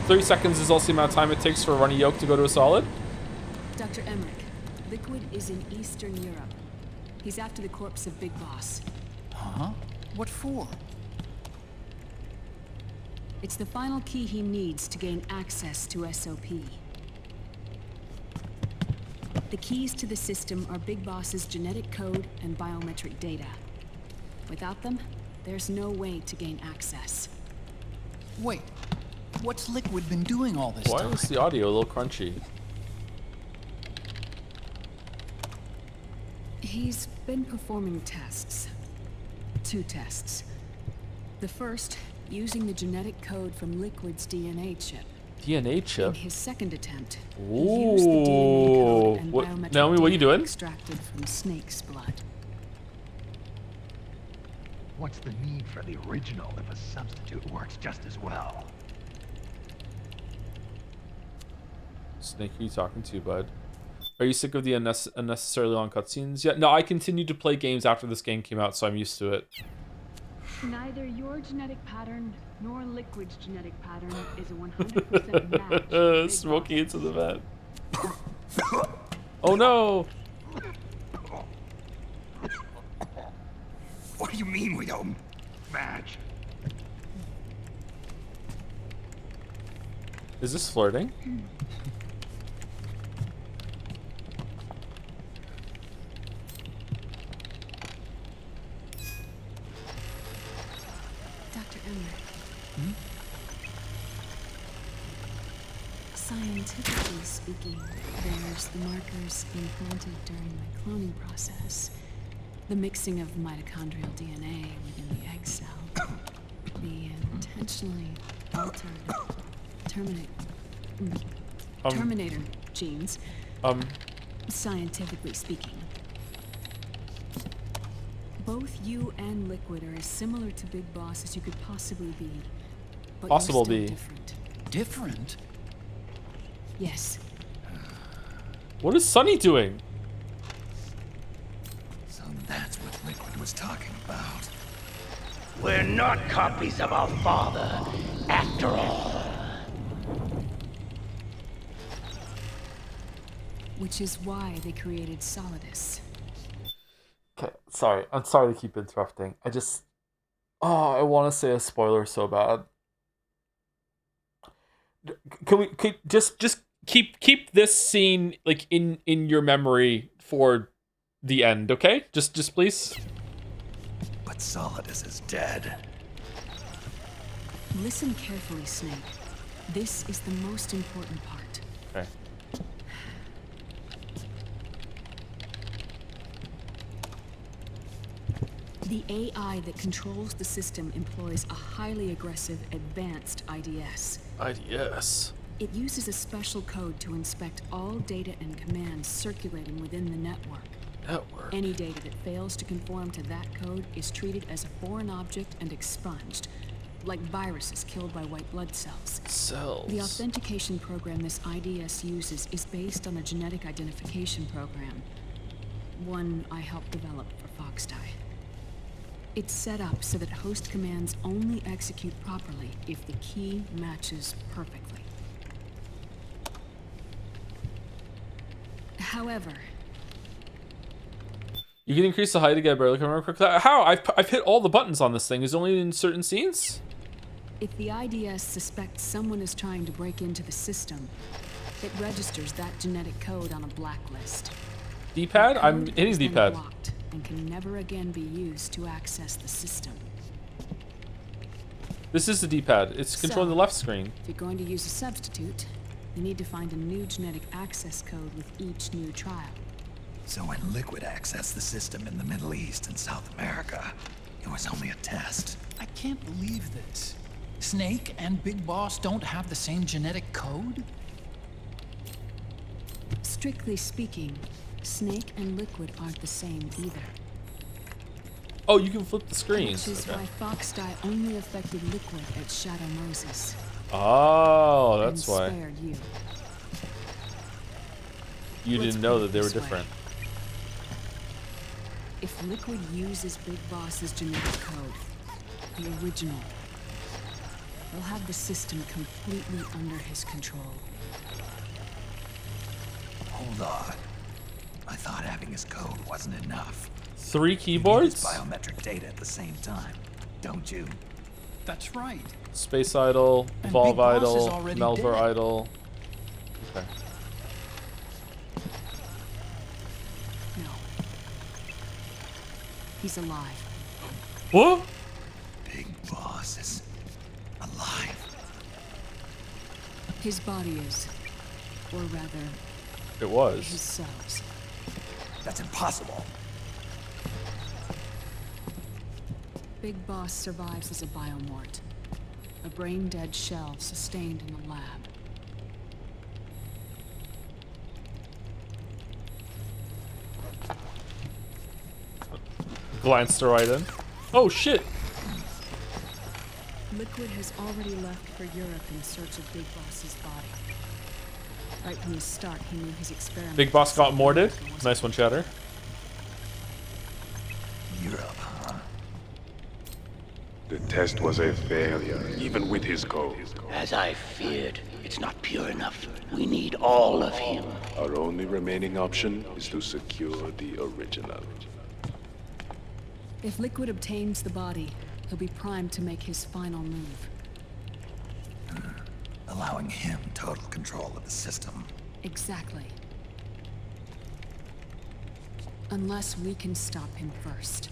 S1: 30 seconds is also the amount of time it takes for a runny yolk to go to a solid.
S13: Dr. Emmerich, Liquid is in Eastern Europe. He's after the corpse of Big Boss.
S2: Huh? What for?
S13: It's the final key he needs to gain access to SOP. The keys to the system are Big Boss's genetic code and biometric data. Without them, there's no way to gain access.
S2: Wait, what's Liquid been doing all this time?
S1: Why is the audio a little crunchy?
S13: He's been performing tests. 2 tests. The first, using the genetic code from Liquid's DNA chip.
S1: DNA chip?
S13: In his second attempt,
S1: Ooh.
S13: he used the DNA code and biometric
S1: Naomi, what are you
S13: data
S1: doing?
S13: extracted from Snake's blood.
S21: What's the need for the original if a substitute works just as well?
S1: Snake, who are you talking to, bud? Are you sick of the unnecessarily long cutscenes? Yeah, no, I continued to play games after this game came out, so I'm used to it.
S13: Neither your genetic pattern nor Liquid's genetic pattern is a 100% match. to Big
S1: Smoking
S13: Boss's.
S1: into the vent. Oh no!
S10: What do you mean we don't match?
S1: Is this flirting?
S13: Dr. Emmer. Scientifically speaking, there's the markers implanted during my cloning process. The mixing of mitochondrial DNA within the egg cell. The intentionally altered Terminator genes. Scientifically speaking. Both you and Liquid are as similar to Big Boss as you could possibly be. But
S1: Possible
S13: you're
S1: be.
S13: still different.
S2: Different?
S13: Yes.
S1: What is Sonny doing?
S10: So that's what Liquid was talking about.
S18: We're not copies of our father, after all.
S13: Which is why they created Solidus.
S1: Okay, sorry. I'm sorry to keep interrupting. I just... Oh, I want to say a spoiler so bad. Can we just keep this scene like in your memory for the end, okay? Just please.
S10: But Solidus is dead.
S13: Listen carefully, Snake. This is the most important part.
S1: Okay.
S13: The AI that controls the system employs a highly aggressive, advanced IDS.
S1: IDS.
S13: It uses a special code to inspect all data and commands circulating within the network. Any data that fails to conform to that code is treated as a foreign object and expunged, like viruses killed by white blood cells. The authentication program this IDS uses is based on a genetic identification program, one I helped develop for Foxdie. It's set up so that host commands only execute properly if the key matches perfectly. However,
S1: You can increase the height to get a barely camera quick. How? I've hit all the buttons on this thing. Is it only in certain scenes?
S13: if the IDS suspects someone is trying to break into the system, it registers that genetic code on a blacklist.
S1: D-pad? I'm hitting D-pad.
S13: And can never again be used to access the system.
S1: This is the D-pad. It's controlling the left screen.
S13: If you're going to use a substitute, you need to find a new genetic access code with each new trial.
S10: So when Liquid accessed the system in the Middle East and South America, it was only a test.
S2: I can't believe this. Snake and Big Boss don't have the same genetic code?
S13: Strictly speaking, Snake and Liquid aren't the same either.
S1: Oh, you can flip the screens.
S13: Which is why Foxdie only affected Liquid at Shadow Moses.
S1: Oh, that's
S13: and
S1: why.
S13: Spared you.
S1: You didn't know that they were different.
S13: If Liquid uses Big Boss's genetic code, the original, he'll have the system completely under his control.
S10: Hold on. I thought having his code wasn't enough.
S1: 3 keyboards?
S10: Biometric data at the same time, don't you?
S2: That's right.
S1: Space Idol,
S2: And
S1: Evolve
S2: Big Boss is
S1: Idol,
S2: already
S1: Melver
S2: dead.
S1: Idol. Okay.
S13: No. He's alive.
S1: What?
S10: Big Boss is alive.
S13: His body is, or rather,
S1: It was.
S13: his cells.
S10: That's impossible.
S13: Big Boss survives as a biomort, a brain-dead shell sustained in the lab.
S1: Glanced right in. Oh shit!
S13: Liquid has already left for Europe in search of Big Boss's body. Right from the start, he knew his experiment.
S1: Big Boss got morted. Nice one, Chatter.
S10: Europe, huh?
S19: The test was a failure, even with his code.
S18: As I feared, it's not pure enough. We need all of him.
S19: Our only remaining option is to secure the original.
S13: If Liquid obtains the body, he'll be primed to make his final move.
S10: Allowing him total control of the system.
S13: Exactly. Unless we can stop him first.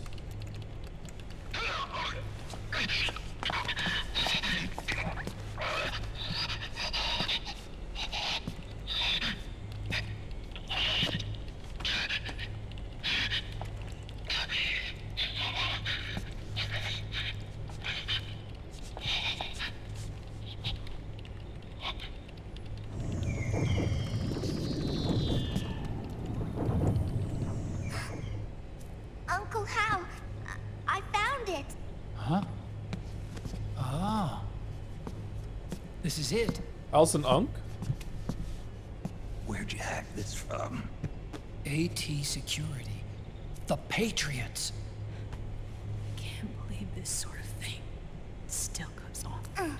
S20: Uncle Hal, I found it.
S2: Huh? Ah. This is it.
S1: Alson Unk?
S10: Where'd you hack this from?
S2: AT Security. The Patriots.
S13: Can't believe this sort of thing still goes on.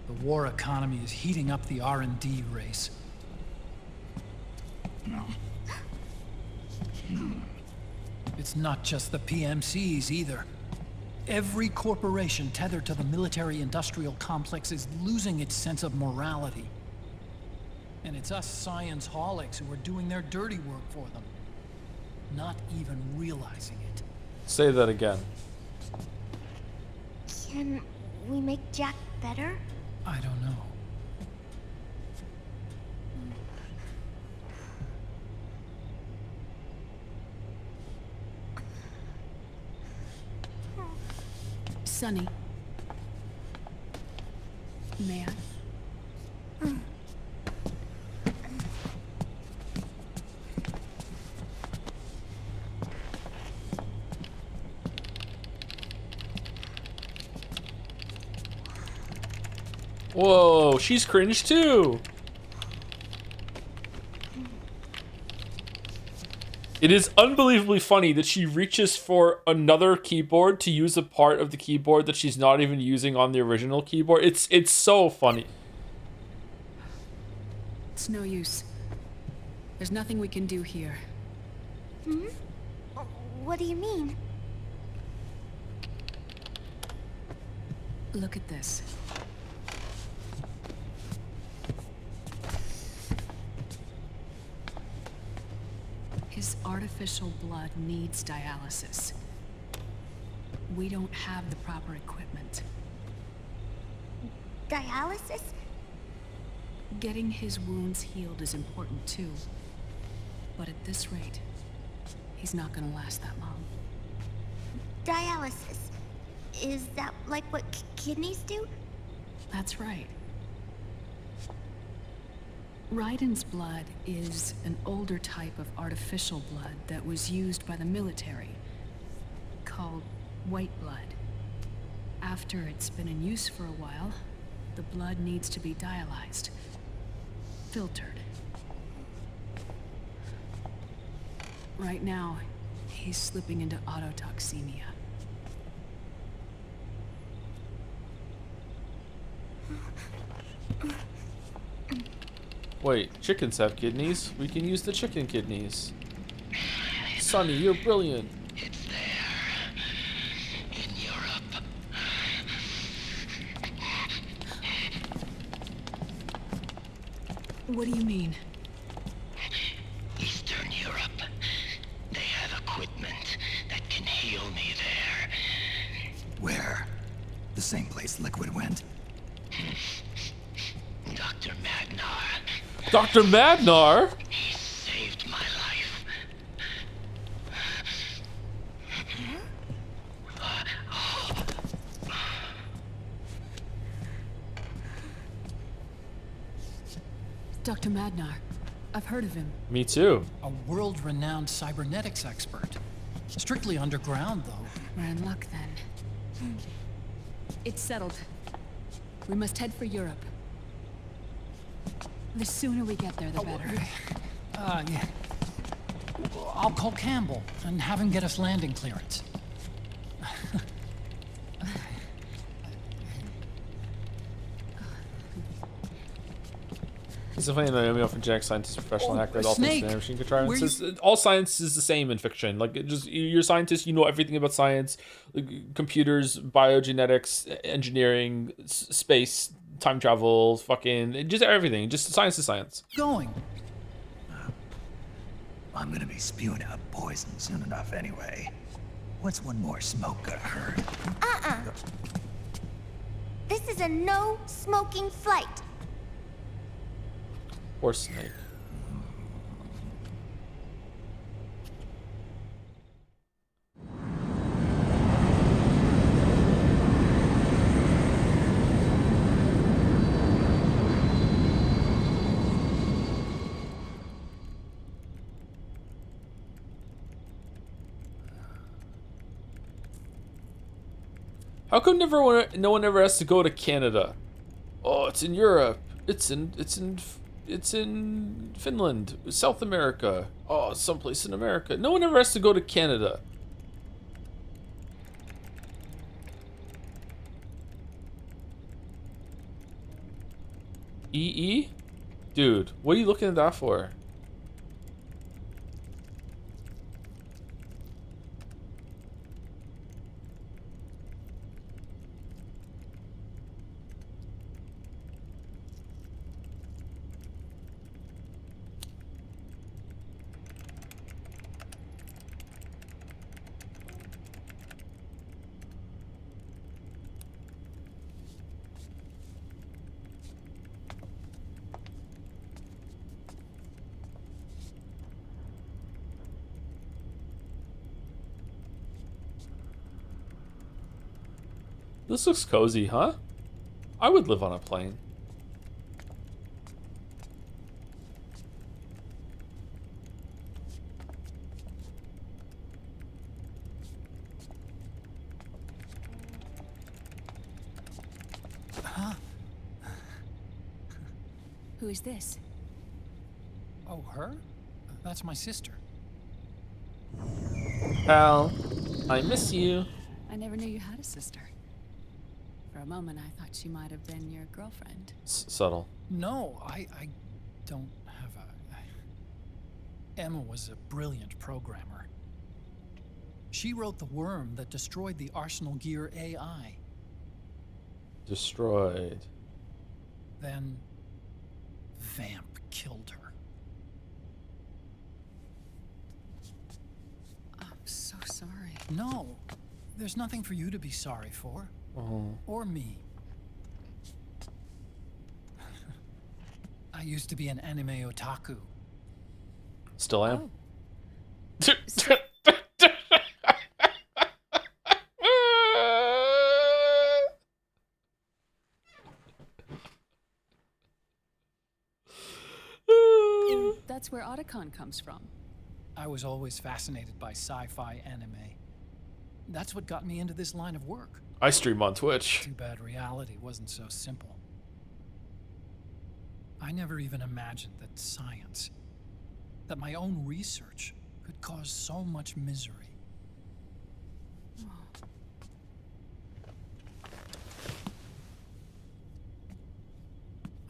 S2: The war economy is heating up the R&D race. It's not just the PMCs either. Every corporation tethered to the military-industrial complex is losing its sense of morality. And it's us science-holics who are doing their dirty work for them, not even realizing it.
S1: Say that again.
S20: Can we make Jack better?
S2: I don't know.
S13: Sonny. May I?
S1: Whoa, she's cringe too. It is unbelievably funny that she reaches for another keyboard to use a part of the keyboard that she's not even using on the original keyboard. It's so funny.
S13: It's no use. There's nothing we can do here.
S20: Hmm? What do you mean?
S13: Look at this. His artificial blood needs dialysis. We don't have the proper equipment.
S20: Dialysis?
S13: Getting his wounds healed is important too. But at this rate, he's not gonna last that long.
S20: Dialysis. Is that like what kidneys do?
S13: That's right. Raiden's blood is an older type of artificial blood that was used by the military, called white blood. After it's been in use for a while, the blood needs to be dialyzed, filtered. Right now, he's slipping into autotoxemia.
S1: Wait, chickens have kidneys? We can use the chicken kidneys. Sonny, you're brilliant.
S18: It's there. In Europe.
S13: What do you mean?
S18: Eastern Europe. They have equipment that can heal me there.
S10: Where? The same place Liquid went?
S18: Dr. Magnar.
S1: Dr. Magnar?
S18: He saved my life.
S13: Dr. Magnar. I've heard of him.
S1: Me too.
S2: A world-renowned cybernetics expert. Strictly underground, though.
S13: We're in luck then. It's settled. We must head for Europe. The sooner we get there, the better.
S2: Yeah. I'll call Campbell and have him get us landing clearance.
S1: He's definitely an enemy of a genetic scientist, professional hacker, all things
S2: Snake!
S1: machine contrivance.
S2: Where
S1: Says, all science is the same in fiction. Like, it just you're a scientist, you know everything about science, like, computers, biogenetics, engineering, space, time travel, fucking just everything. Just science is science.
S2: Going.
S10: I'm gonna be spewing out poison soon enough anyway. What's one more smoke gonna hurt?
S20: This is a no smoking flight.
S1: Or Snake. How come no one ever has to go to Canada? Oh, it's in Europe. It's in Finland, South America. Oh, someplace in America. No one ever has to go to Canada. EE? Dude, what are you looking at that for? This looks cozy, huh? I would live on a plane.
S2: Huh?
S13: Who is this?
S2: Oh, her? That's my sister.
S1: Pal, I miss you.
S13: I never knew you had a sister. For a moment, I thought she might have been your girlfriend.
S1: Subtle.
S2: No, I don't have a... Emma was a brilliant programmer. She wrote the worm that destroyed the Arsenal Gear AI.
S1: Destroyed.
S2: Then Vamp killed her.
S13: I'm so sorry.
S2: No, there's nothing for you to be sorry for.
S1: Oh.
S2: Or me. I used to be an anime otaku.
S1: Still am.
S13: That's where Otacon comes from.
S2: I was always fascinated by sci-fi anime. That's what got me into this line of work.
S1: I stream on Twitch.
S2: Too bad reality wasn't so simple. I never even imagined that science, that my own research, could cause so much misery.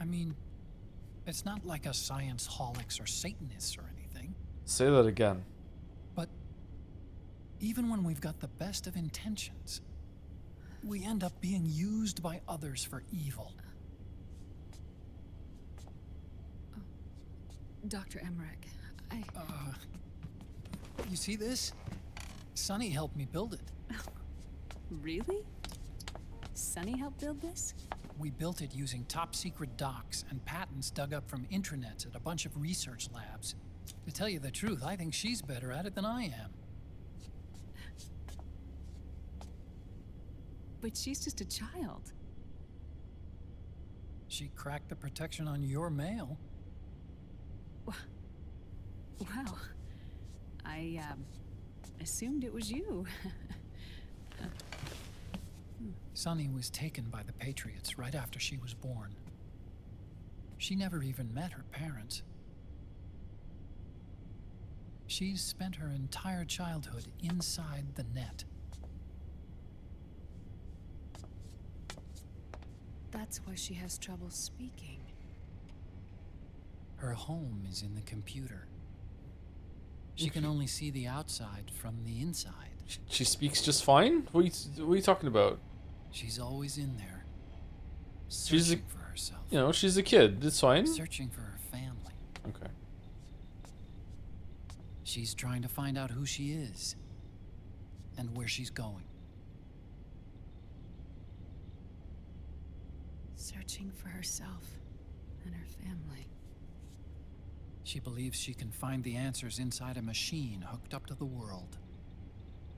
S2: I mean, it's not like us science holics or Satanists or anything.
S1: Say that again.
S2: But even when we've got the best of intentions, we end up being used by others for evil.
S13: Dr. Emmerich,
S2: You see this? Sony helped me build it.
S13: Really? Sony helped build this?
S2: We built it using top-secret docs and patents dug up from intranets at a bunch of research labs. To tell you the truth, I think she's better at it than I am.
S13: But she's just a child.
S2: She cracked the protection on your mail.
S13: Wow. I, assumed it was you.
S2: Sony was taken by the Patriots right after she was born. She never even met her parents. She's spent her entire childhood inside the net.
S13: That's why she has trouble speaking.
S2: Her home is in the computer. She can only see the outside from the inside.
S1: She speaks just fine? What are you talking about?
S2: She's always in there.
S1: She's
S2: Searching for herself.
S1: You know, she's a kid. It's fine.
S2: Searching for her family.
S1: Okay.
S2: She's trying to find out who she is and where she's going.
S13: Searching for herself and her family.
S2: She believes she can find the answers inside a machine hooked up to the world.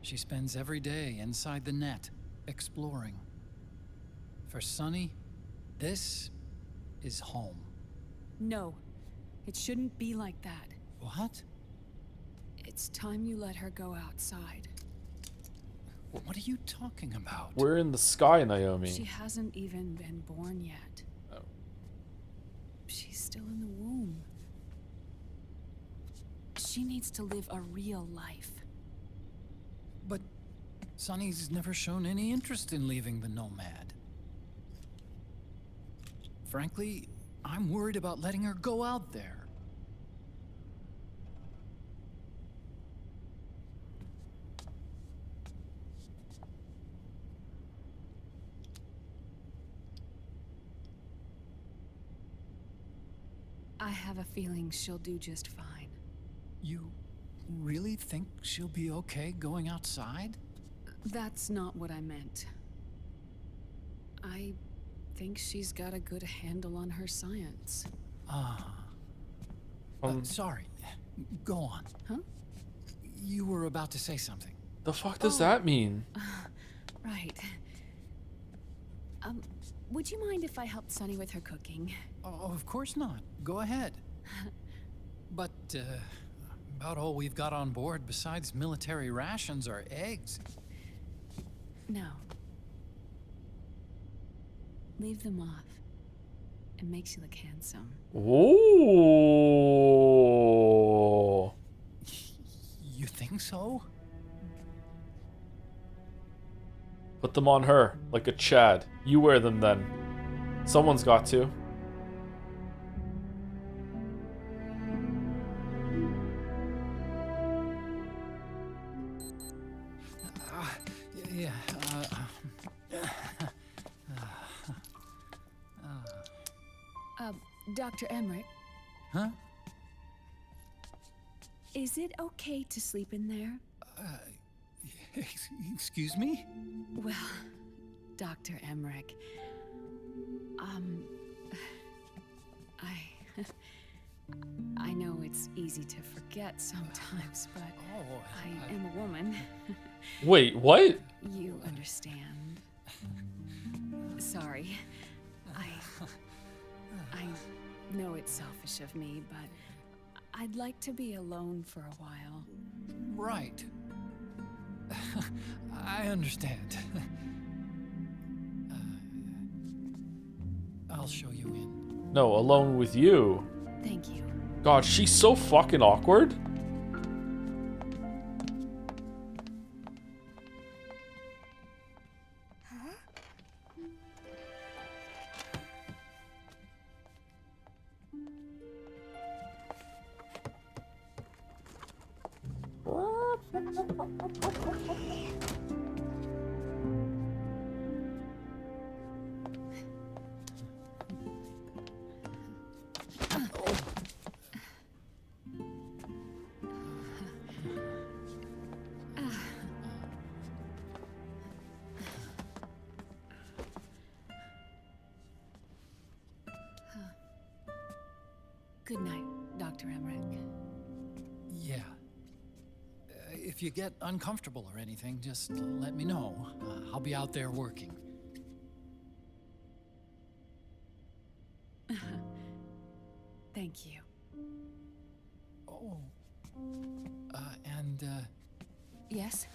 S2: She spends every day inside the net, exploring. For Sonny, this is home.
S13: No, it shouldn't be like that.
S2: What?
S13: It's time you let her go outside.
S2: What are you talking about?
S1: We're in the sky, Naomi.
S13: She hasn't even been born yet.
S1: Oh.
S13: She's still in the womb. She needs to live a real life.
S2: But Sonny's never shown any interest in leaving the Nomad. Frankly, I'm worried about letting her go out there.
S13: I have a feeling she'll do just fine.
S2: You really think she'll be okay going outside?
S13: That's not what I meant. I think she's got a good handle on her science.
S2: Sorry. Go on.
S13: Huh?
S2: You were about to say something.
S1: The fuck does that mean?
S13: Right. Would you mind if I helped Sonny with her cooking?
S2: Oh, of course not. Go ahead. But, about all we've got on board besides military rations are eggs.
S13: No. Leave them off. It makes you look handsome.
S1: Ooh.
S2: You think so?
S1: Put them on her, like a Chad. You wear them then. Someone's got to.
S2: Yeah,
S13: Dr. Emmerich?
S2: Huh?
S13: Is it okay to sleep in there?
S2: Excuse me?
S13: Well, Dr. Emmerich, I know it's easy to forget sometimes, but I am a woman.
S1: Wait, what?
S13: You understand. Sorry. I know it's selfish of me, but I'd like to be alone for a while.
S2: Right. I understand. I'll show you in.
S1: No, alone with you.
S13: Thank you.
S1: God, she's so fucking awkward.
S13: Good night, Dr. Emmerich.
S2: Yeah. If you get uncomfortable or anything, just let me know. I'll be out there working.
S13: Thank you.
S2: Oh.
S13: Yes?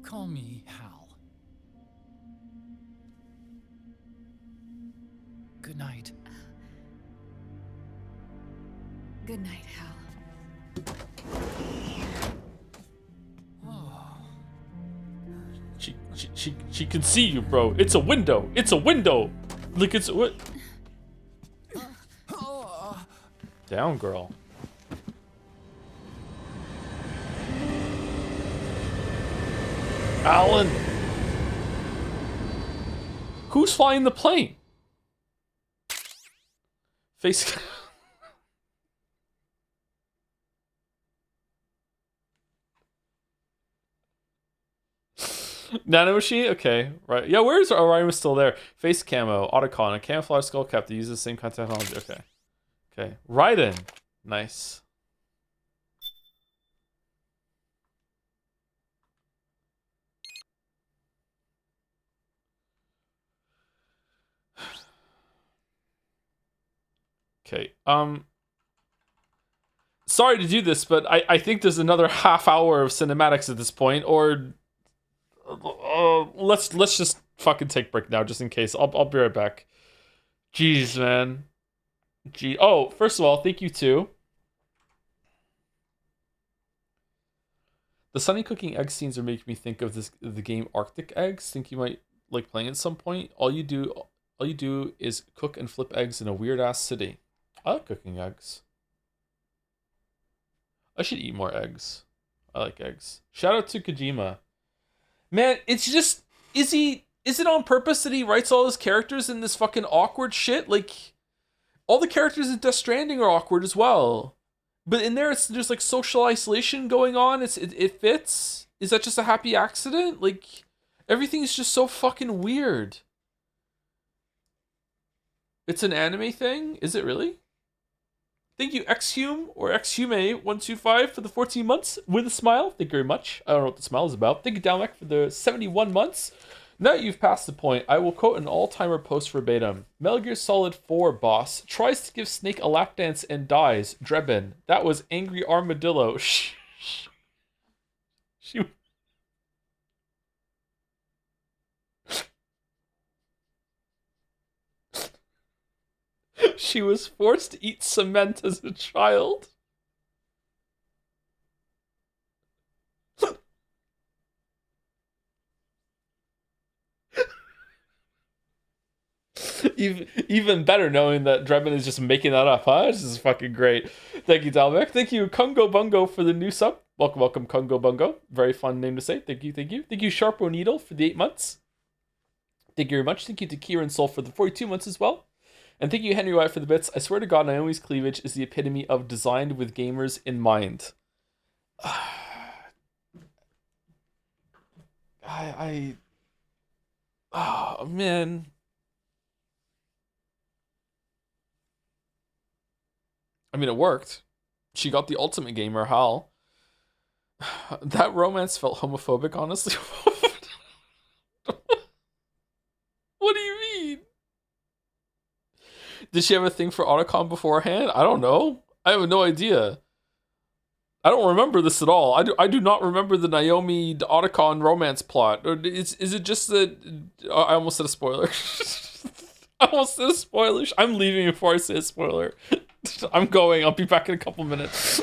S2: Call me Hal. Good night.
S13: Good night, Hal.
S1: She can see you, bro. It's a window. It's a window. Look, it's what? Down, girl. Alan. Who's flying the plane? Face. Nano machine? Okay, right. Yeah, where's Orion was still there. Face camo, Otacon, a camouflage skull cap that uses the same kind of technology. Okay. Okay. Raiden. Nice. Okay. Sorry to do this, but I think there's another half hour of cinematics at this point, or let's just fucking take a break now, just in case. I'll be right back. Jeez, man. Gee. Oh, first of all, thank you too. The Sunny cooking egg scenes are making me think of the game Arctic Eggs. Think you might like playing at some point. All you do is cook and flip eggs in a weird ass city. I like cooking eggs. I should eat more eggs. I like eggs. Shout out to Kojima. Man, it's just is it on purpose that he writes all his characters in this fucking awkward shit? Like all the characters in Death Stranding are awkward as well. But in there it's just like social isolation going on. It fits. Is that just a happy accident? Like everything's just so fucking weird. It's an anime thing? Is it really? Thank you, Exhume or Exhume125 for the 14 months with a smile. Thank you very much. I don't know what the smile is about. Thank you, Dalmec, for the 71 months. Now that you've passed the point, I will quote an all-timer post verbatim. Metal Gear Solid 4 boss tries to give Snake a lap dance and dies. Drebin. That was Angry Armadillo. She was forced to eat cement as a child. Even better knowing that Drebin is just making that up, huh? This is fucking great. Thank you, Dalmec. Thank you, Kungo Bungo, for the new sub. Welcome, Kungo Bungo. Very fun name to say. Thank you. Thank you, Sharpo Needle, for the 8 months. Thank you very much. Thank you to Kieran Soul for the 42 months as well. And thank you, Henry White, for the bits. I swear to God, Naomi's cleavage is the epitome of designed with gamers in mind. Oh, man. I mean, it worked. She got the ultimate gamer, Hal. That romance felt homophobic, honestly. What do you mean? Did she have a thing for Otacon beforehand? I don't know. I have no idea. I don't remember this at all. I do not remember the Naomi Otacon romance plot. Or is it just that... I almost said a spoiler. I'm leaving before I say a spoiler. I'm going. I'll be back in a couple minutes.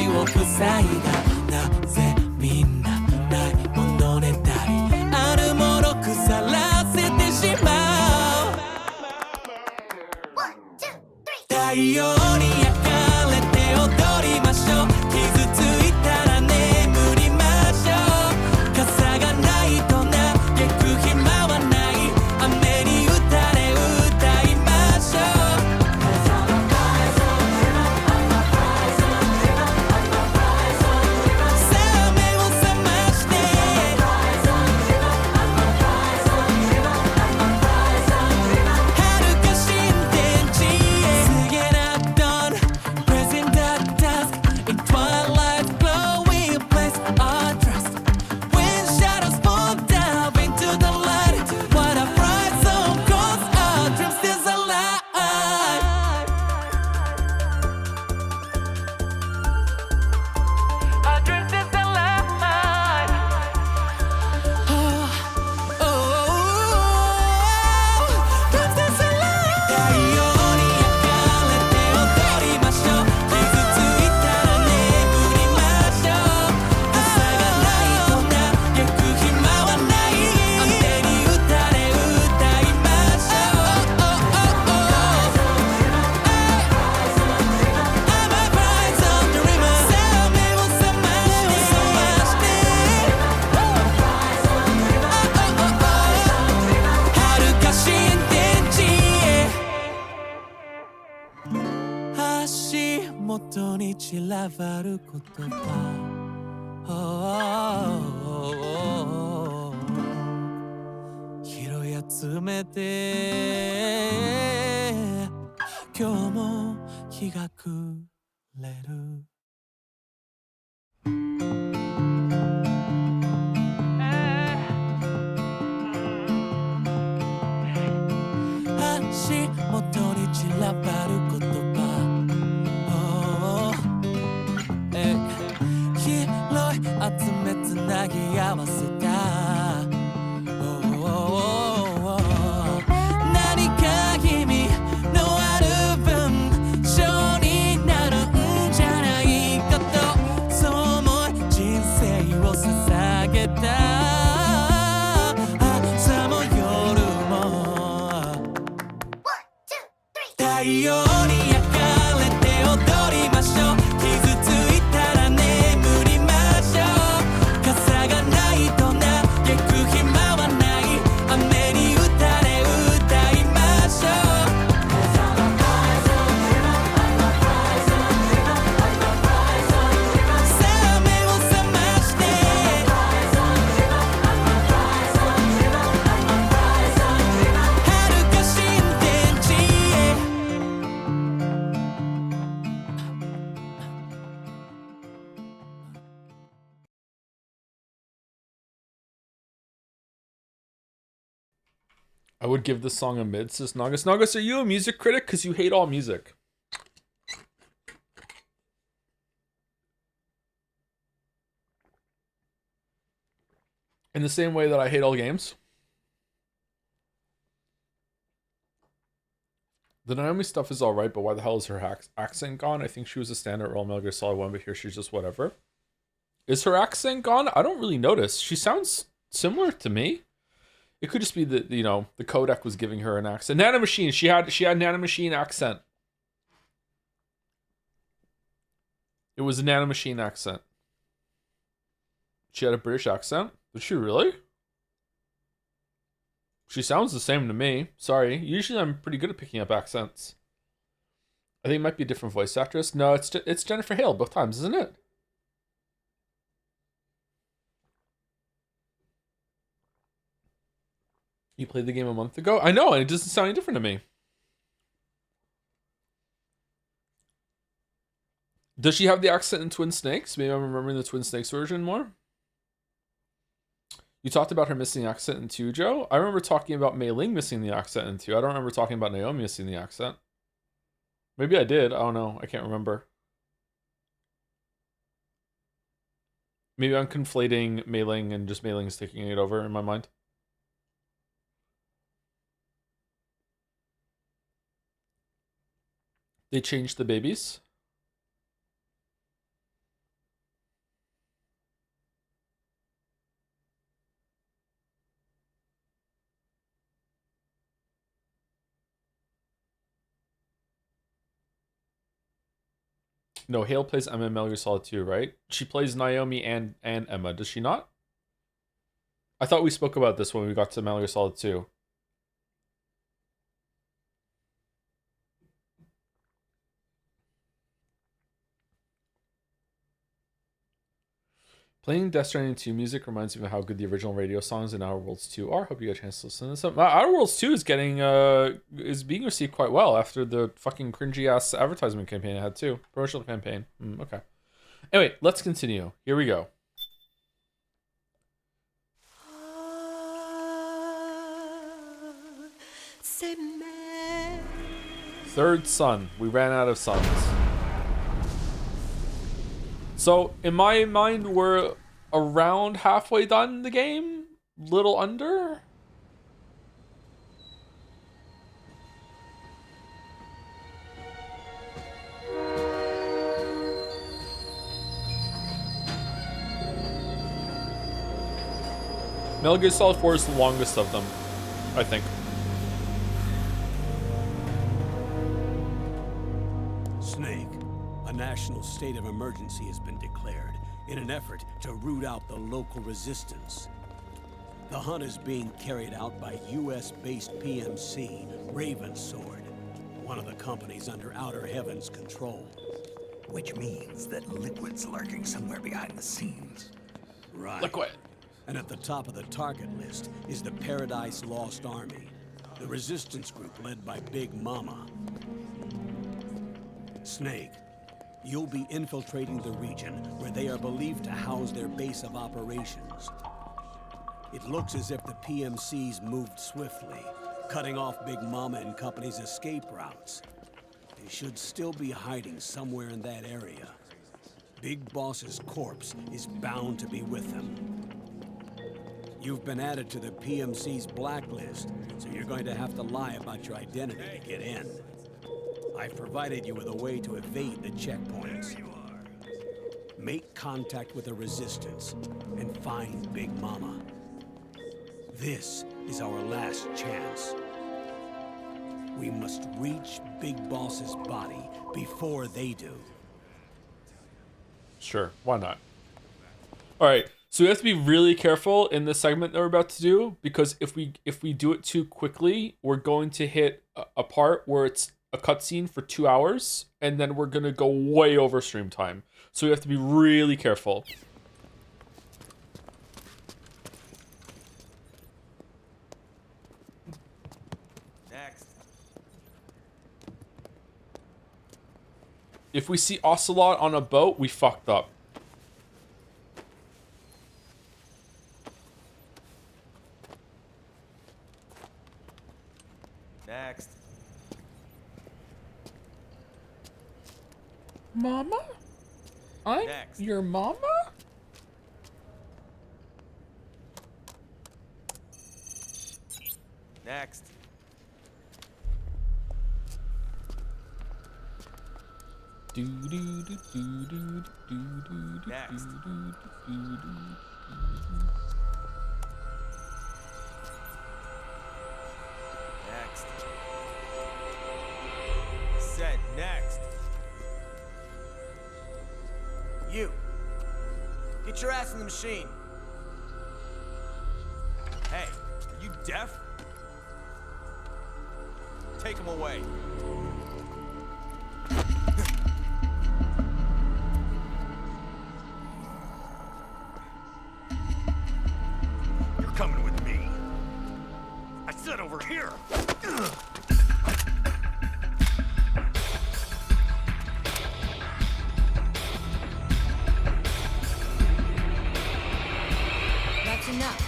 S9: を塞いだ。なぜみんなないものねだりあるもの腐らせてしまう。太陽に焼かれて踊りましょう。傷ついたら眠りましょう。傘がないと嘆く暇はない。雨に打たれ歌いましょう。さあ目を覚まして遥か新天地へ。Singing at dawn, present at dusk, in twilight's glowing place our trust. When shadows fall down into the light, what a bright song calls our dreams still alive. Our dreams still alive. Oh, dreams still alive. 太陽に焼かれて踊りましょう。傷ついたら眠りましょう。傘がないと嘆く暇はない。雨に打たれ歌いましょう。I'm a bright sun dreamer. さあ目を覚まして遥か新天地へ。足元に散らばる言葉。拾い集めて今日も日が暮れる。足元に散らばる言葉。拾い集めつなぎ合わせた。何か意味のある文章になるんじゃないかとそう思い人生を捧げた。朝も夜も太陽に焼かれて踊りましょう。傷ついたら眠りましょう。傘がないと嘆く暇はない。雨に打たれ歌いましょう。さあ目を覚まして遥か新天地へ。
S1: I would give this song a mid, says Nagus. Nagus, are you a music critic? Because you hate all music. In the same way that I hate all games. The Naomi stuff is alright, but why the hell is her accent gone? I think she was a standard role Metal Gear Solid 1, but here she's just whatever. Is her accent gone? I don't really notice. She sounds similar to me. It could just be that, you know, the codec was giving her an accent. Nanomachine, she had Nanomachine accent. It was a Nanomachine accent. She had a British accent? Did she really? She sounds the same to me. Sorry. Usually I'm pretty good at picking up accents. I think it might be a different voice actress. No, it's Jennifer Hale both times, isn't it? You played the game a month ago? I know, and it doesn't sound any different to me. Does she have the accent in Twin Snakes? Maybe I'm remembering the Twin Snakes version more. You talked about her missing accent in 2, Joe. I remember talking about Mei Ling missing the accent in 2. I don't remember talking about Naomi missing the accent. Maybe I did. I don't know. I can't remember. Maybe I'm conflating Mei Ling and just Mei Ling's taking it over in my mind. They changed the babies. No, Hale plays Emma in Metal Gear Solid 2, right? She plays Naomi and Emma, does she not? I thought we spoke about this when we got to Metal Gear Solid 2. Playing Death Stranding 2 music reminds me of how good the original radio songs in Outer Worlds 2 are. Hope you get a chance to listen to this. Outer Worlds 2 is getting is being received quite well after the fucking cringy ass advertisement campaign it had too. Promotional campaign. Okay. Anyway, let's continue. Here we go. Third sun. We ran out of suns. So, in my mind, we're around halfway done the game? Little under? Metal Gear Solid 4 is the longest of them, I think.
S12: Snake, a national state of emergency has been declared in an effort to root out the local resistance. The hunt is being carried out by US-based PMC Ravensword, one of the companies under Outer Heaven's control.
S10: Which means that Liquid's lurking somewhere behind the scenes.
S12: Right.
S1: Liquid.
S12: And at the top of the target list is the Paradise Lost Army, the resistance group led by Big Mama. Snake, you'll be infiltrating the region where they are believed to house their base of operations. It looks as if the PMCs moved swiftly, cutting off Big Mama and company's escape routes. They should still be hiding somewhere in that area. Big Boss's corpse is bound to be with them. You've been added to the PMC's blacklist, so you're going to have to lie about your identity to get in. I've provided you with a way to evade the checkpoints. Make contact with the Resistance and find Big Mama. This is our last chance. We must reach Big Boss's body before they do.
S1: Sure, why not? Alright, so we have to be really careful in this segment that we're about to do, because if we do it too quickly, we're going to hit a part where it's a cutscene for 2 hours, and then we're going to go way over stream time. So we have to be really careful.
S14: Next.
S1: If we see Ocelot on a boat, we fucked up.
S14: Next.
S1: Mama? I'm
S14: Next.
S1: your mama?
S14: Next. Next. Next. Said next. You. Get your ass in the machine. Hey, are you deaf? Take him away.
S4: You're coming with me. I said over here.
S22: That's enough.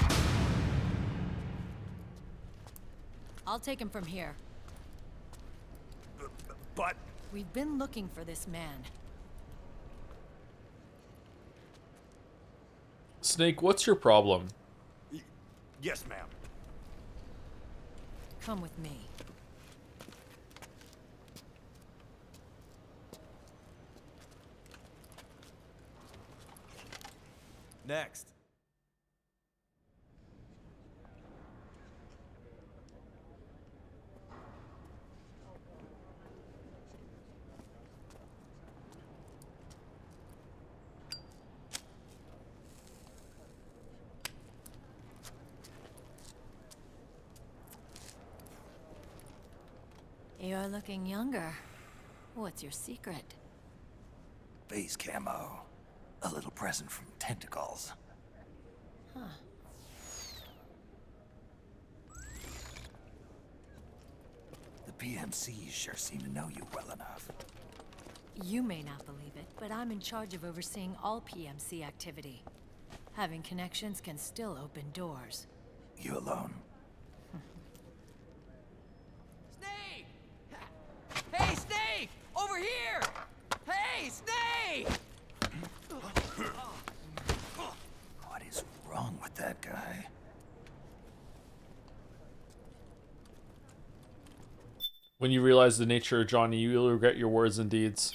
S22: I'll take him from here.
S4: But
S22: we've been looking for this man.
S1: Snake, what's your problem?
S4: Yes, ma'am.
S22: Come with me.
S14: Next.
S22: looking younger. What's your secret?
S10: Base camo. A little present from Tentacles.
S22: Huh.
S10: The PMCs sure seem to know you well enough.
S22: You may not believe it, but I'm in charge of overseeing all PMC activity. Having connections can still open doors.
S10: You alone?
S7: Snake! Hey, Snake! Over here! Hey, Snake!
S10: What is wrong with that guy?
S1: When you realize the nature of Johnny, you will regret your words and deeds.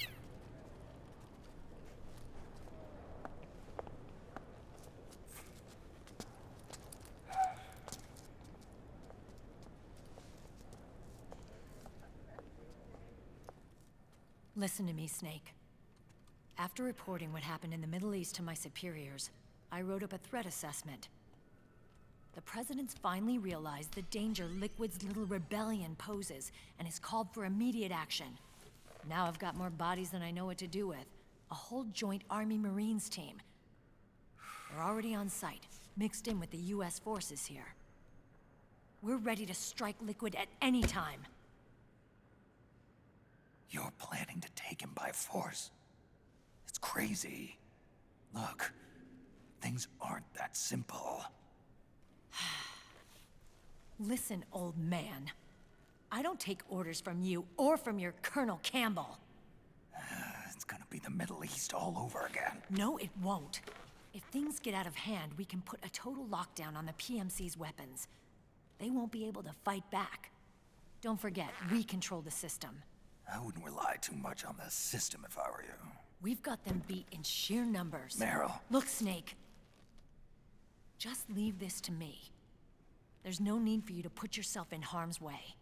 S22: Listen to me, Snake. After reporting what happened in the Middle East to my superiors, I wrote up a threat assessment. The President's finally realized the danger Liquid's little rebellion poses and has called for immediate action. Now I've got more bodies than I know what to do with. A whole joint Army Marines team. They're already on site, mixed in with the US forces here. We're ready to strike Liquid at any time.
S10: You're planning to take him by force? It's crazy. Look, things aren't that simple.
S22: Listen, old man. I don't take orders from you or from your Colonel Campbell.
S10: It's gonna be the Middle East all over again.
S22: No, it won't. If things get out of hand, we can put a total lockdown on the PMC's weapons. They won't be able to fight back. Don't forget, we control the system.
S10: I wouldn't rely too much on the system if I were you.
S22: We've got them beat in sheer numbers.
S10: Meryl.
S22: Look, Snake. Just leave this to me. There's no need for you to put yourself in harm's way.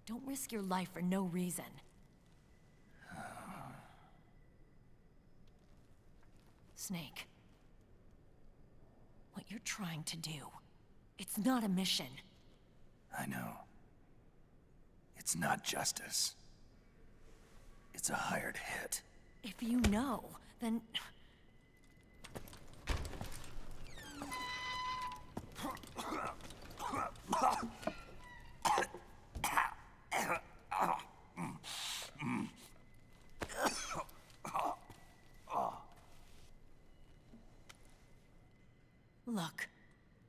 S22: Don't risk your life for no reason. Snake. What you're trying to do, it's not a mission.
S10: I know. It's not justice. It's a hired hit.
S22: If you know, then... Look,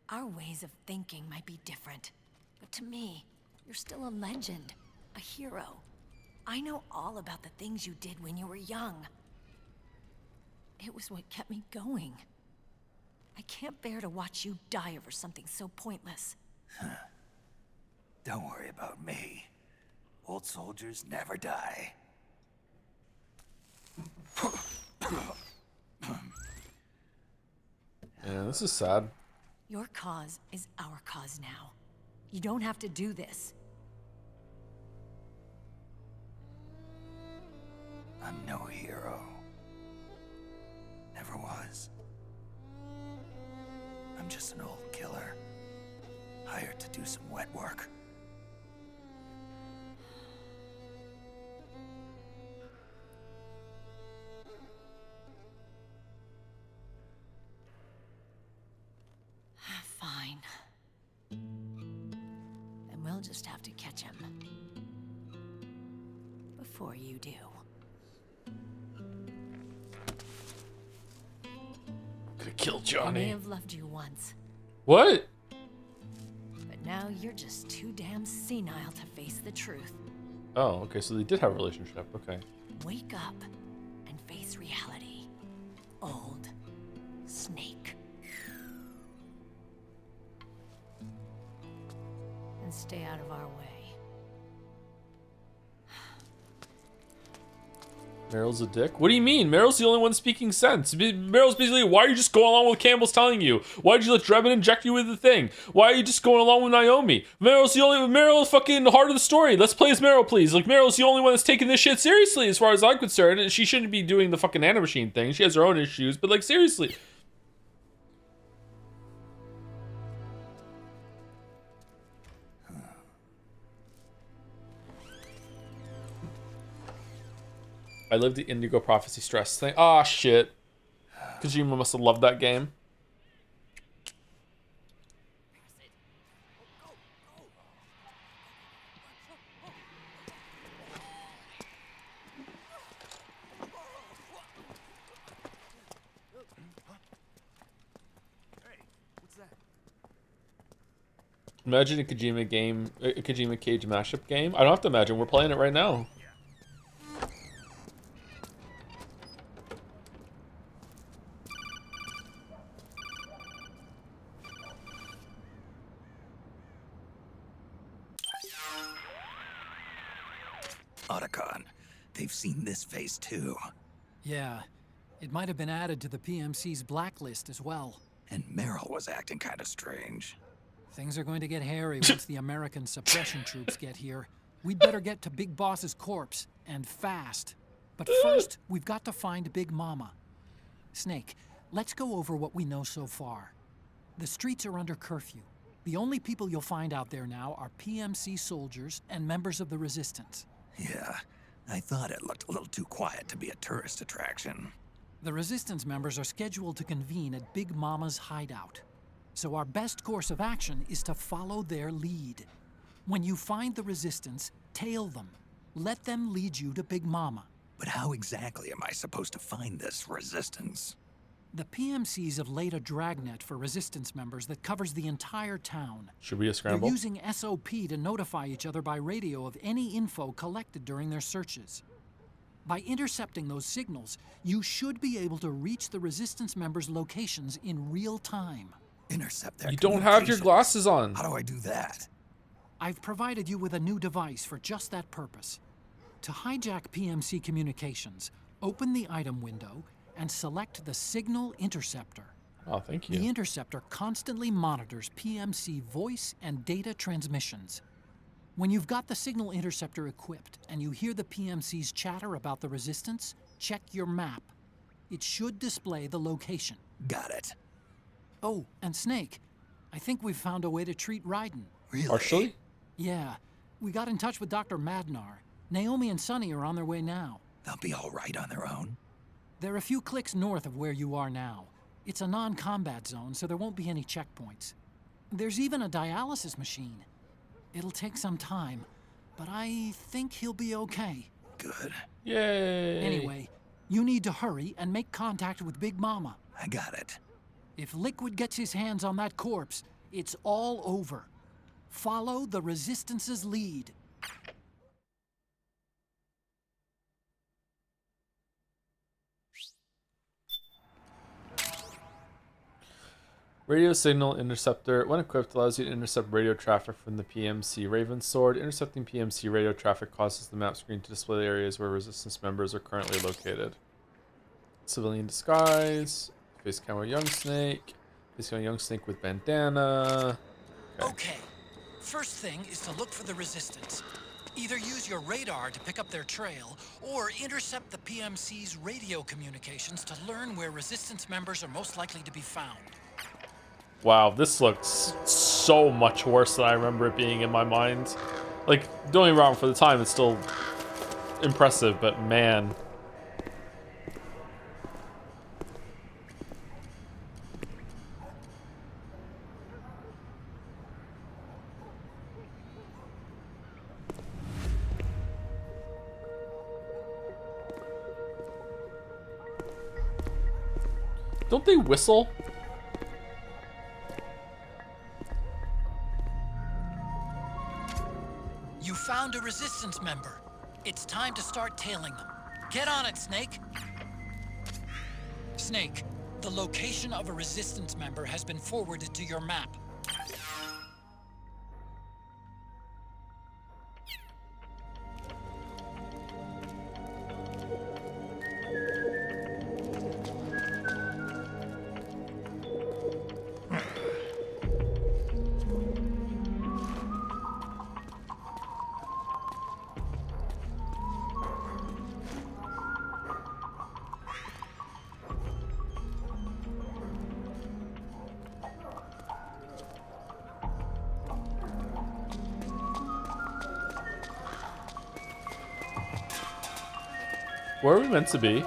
S22: our ways of thinking might be different, but to me, you're still a legend, a hero. I know all about the things you did when you were young. It was what kept me going. I can't bear to watch you die over something so pointless.
S10: Don't worry about me. Old soldiers never die.
S1: Yeah, this is sad.
S22: Your cause is our cause now. You don't have to do this.
S10: I'm no hero. Never was. I'm just an old killer. Hired to do some wet work.
S22: Fine. Then we'll just have to catch him. Before you do.
S1: Could kill
S22: I may
S1: Johnny.
S22: have loved you once,
S1: What?
S22: but now you're just too damn senile to face the truth.
S1: Oh, okay, so they did have a relationship. Okay.
S22: Wake up and face reality. Old Snake. And stay out of our way.
S1: Meryl's a dick? What do you mean? Meryl's the only one speaking sense. Meryl's basically, why are you just going along with what Campbell's telling you? Why did you let Drebin inject you with the thing? Why are you just going along with Naomi? Meryl's fucking heart of the story. Let's play as Meryl, please. Like, Meryl's the only one that's taking this shit seriously as far as I'm concerned. She shouldn't be doing the fucking nanomachine thing. She has her own issues, but like, seriously. I lived the Indigo Prophecy stress thing. Ah, shit. Kojima must have loved that game. Imagine a Kojima game, a Kojima Cage mashup game. I don't have to imagine. We're playing it right now.
S10: Otacon, they've seen this face too.
S2: Yeah, it might have been added to the PMC's blacklist as well.
S10: And Meryl was acting kind of strange.
S2: Things are going to get hairy once the American suppression troops get here. We'd better get to Big Boss's corpse, and fast. But first, we've got to find Big Mama. Snake, let's go over what we know so far. The streets are under curfew. The only people you'll find out there now are PMC soldiers and members of the Resistance.
S10: Yeah, I thought it looked a little too quiet to be a tourist attraction.
S2: The Resistance members are scheduled to convene at Big Mama's hideout. So our best course of action is to follow their lead. When you find the Resistance, tail them. Let them lead you to Big Mama.
S10: But how exactly am I supposed to find this Resistance?
S2: The PMCs have laid a dragnet for Resistance members that covers the entire town.
S1: Should we a scramble?
S2: They're using SOP to notify each other by radio of any info collected during their searches. By intercepting those signals, you should be able to reach the Resistance members' locations in real time.
S10: Intercept their
S1: You don't have your glasses on.
S10: How do I do that?
S2: I've provided you with a new device for just that purpose. To hijack PMC communications, open the item window and select the Signal Interceptor.
S1: Oh, thank you.
S2: The interceptor constantly monitors PMC voice and data transmissions. When you've got the Signal Interceptor equipped and you hear the PMC's chatter about the Resistance, check your map. It should display the location.
S10: Got it.
S2: Oh, and Snake, I think we've found a way to treat Raiden.
S10: Really?
S1: Partially?
S2: Yeah, we got in touch with Dr. Madnar. Naomi and Sonny are on their way now.
S10: They'll be all right on their own.
S2: They're a few clicks north of where you are now. It's a non-combat zone, so there won't be any checkpoints. There's even a dialysis machine. It'll take some time, but I think he'll be okay.
S10: Good.
S1: Yay!
S2: Anyway, you need to hurry and make contact with Big Mama.
S10: I got it.
S2: If Liquid gets his hands on that corpse, it's all over. Follow the Resistance's lead.
S1: Radio signal interceptor. When equipped, allows you to intercept radio traffic from the PMC Raven Sword. Intercepting PMC radio traffic causes the map screen to display the areas where Resistance members are currently located. Civilian disguise. Face camo young snake. Face camo young snake with bandana.
S2: Okay. First thing is to look for the Resistance. Either use your radar to pick up their trail, or intercept the PMC's radio communications to learn where Resistance members are most likely to be found.
S1: Wow, this looks so much worse than I remember it being in my mind. Like, don't get me wrong, for the time it's still impressive, but man. Don't they whistle?
S2: You found a Resistance member. It's time to start tailing them. Get on it, Snake. Snake, the location of a Resistance member has been forwarded to your map.
S1: Where are we meant to be?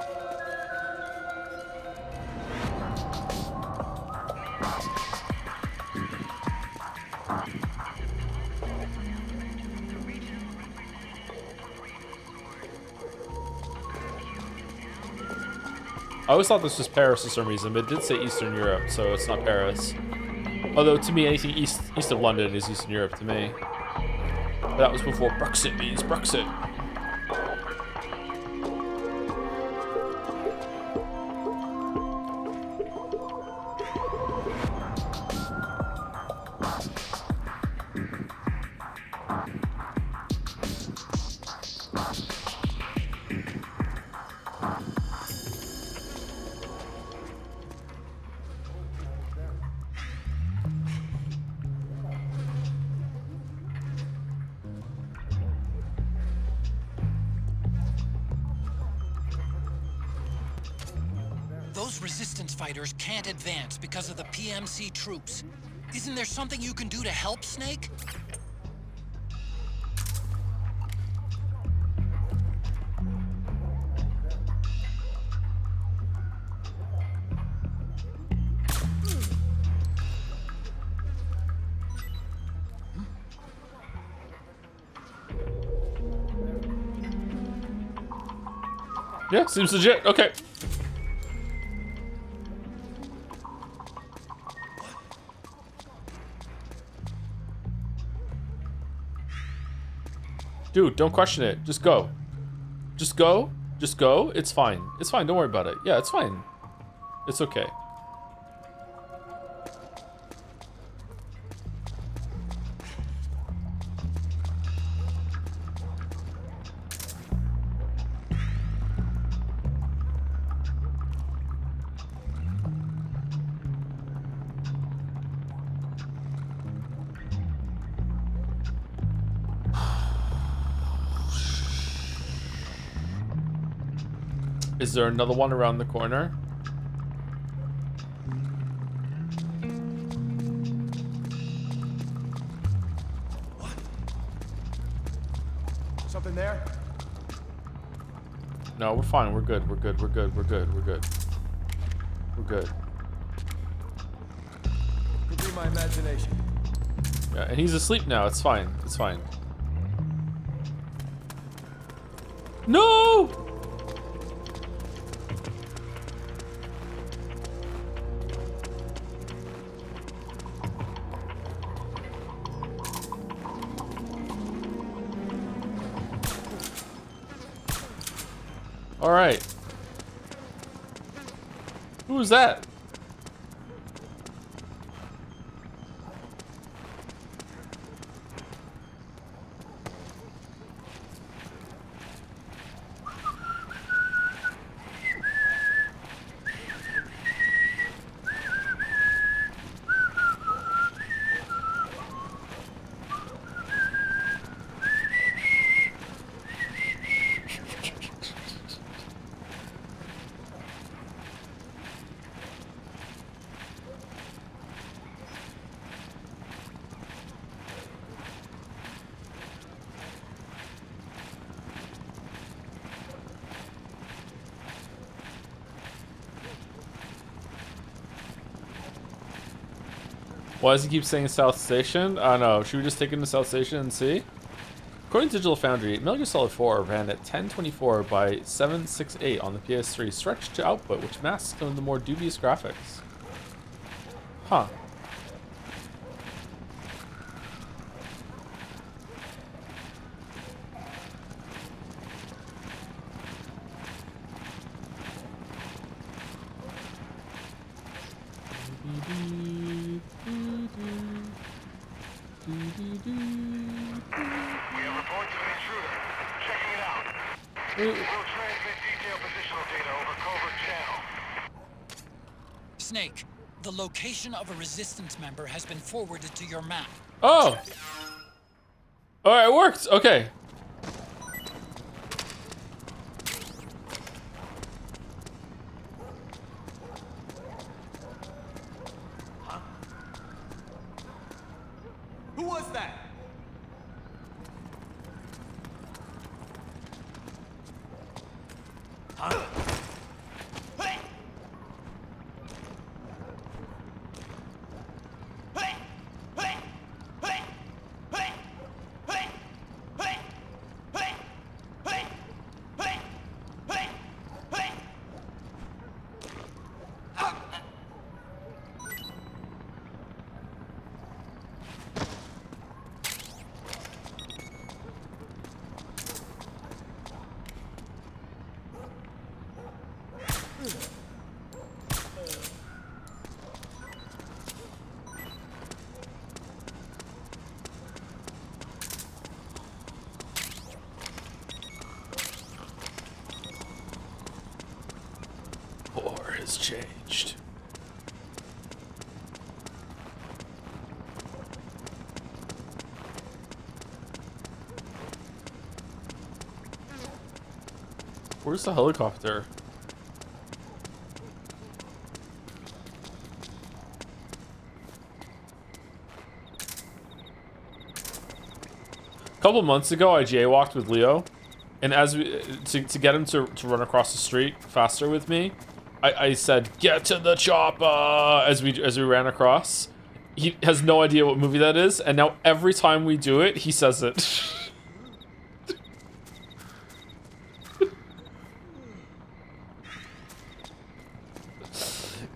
S1: I always thought this was Paris for some reason, but it did say Eastern Europe, so it's not Paris. Although to me, anything east of London is Eastern Europe to me. But that was before Brexit means Brexit.
S2: Those resistance fighters can't advance because of the PMC troops. Isn't there something you can do to help, Snake?
S1: Yeah, seems legit. Okay. Dude, don't question it. Just go. Just go. Just go. It's fine. It's fine. Don't worry about it. Yeah, it's fine. It's okay. Is there another one around the corner?
S4: Something there?
S1: No, we're fine. We're good. We're good. We're good. We're good. We're good. We're good.
S4: Could be my imagination.
S1: Yeah, and he's asleep now. It's fine. It's fine. No! All right. Who was that? Why does he keep saying South Station? I don't know. Should we just take him to South Station and see? According to Digital Foundry, Metal Gear Solid 4 ran at 1024 by 768 on the PS3 stretched to output, which masks some of the more dubious graphics. Huh.
S2: Snake, the location of a resistance member has been forwarded to your map.
S1: Oh! Alright, it worked! Okay.
S4: Huh? Who was that?
S1: changed. Where's the helicopter? A couple months ago, I jaywalked with Leo, and as we to get him to run across the street faster with me, I said, "Get to the chopper!" as we ran across. He has no idea what movie that is, and now every time we do it, he says it.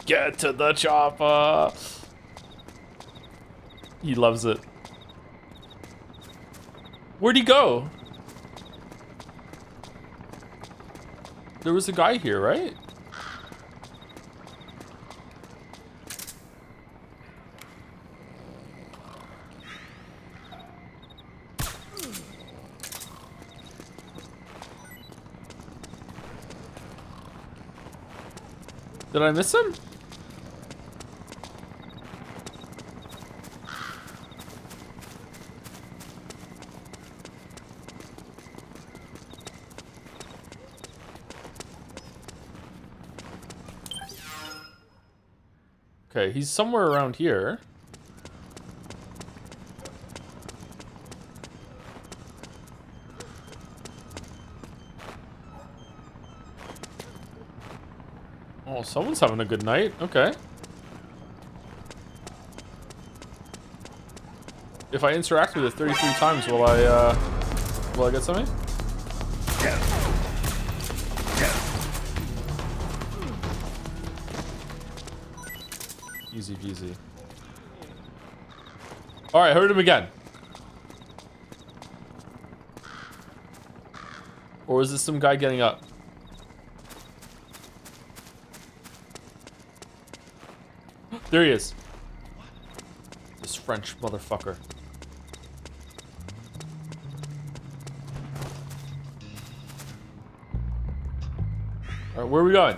S1: Get to the chopper! He loves it. Where'd he go? There was a guy here, right? Did I miss him? Okay, he's somewhere around here. Oh, someone's having a good night. Okay. If I interact with it 33 times, will I get something? Easy peasy. Alright, heard him again. Or is this some guy getting up? There he is. This French motherfucker. Alright, where are we going?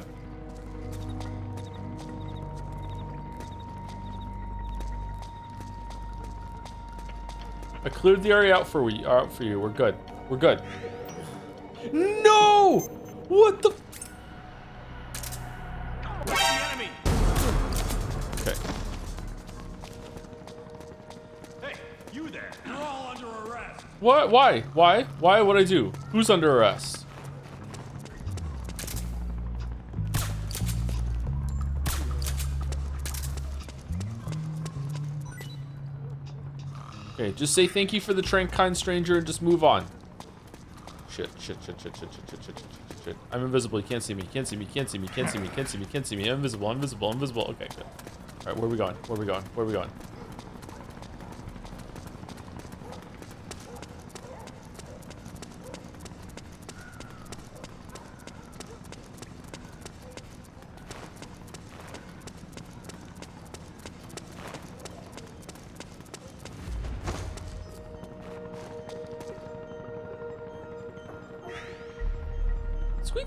S1: I cleared the area out for you. We're good. We're good. No! What the?
S5: Where's the enemy?
S1: Okay.
S5: Hey, you there? You're all under arrest.
S1: What? Why? Why? Why would I do? Who's under arrest? Okay, just say thank you for the kind stranger and just move on. Shit. I'm invisible. You can't see me. Can't see me. Can't see me. Can't see me. Can't see me. Can't see me. I'm invisible. I'm invisible. I'm invisible. Okay, good. All right, where are we going? Where are we going? Where are we going? Sweet.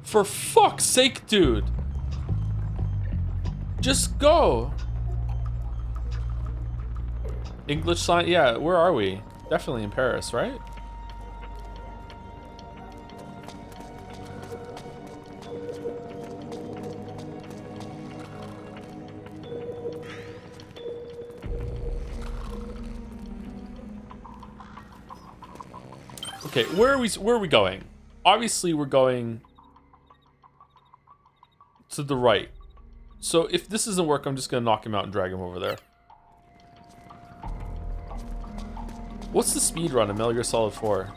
S1: For fuck's sake, dude. Just go. English sign. Yeah, where are we? Definitely in Paris, right? Okay, where are we going? Obviously, we're going to the right. So if this doesn't work, I'm just gonna knock him out and drag him over there. What's the speed run in Metal Gear Solid 4?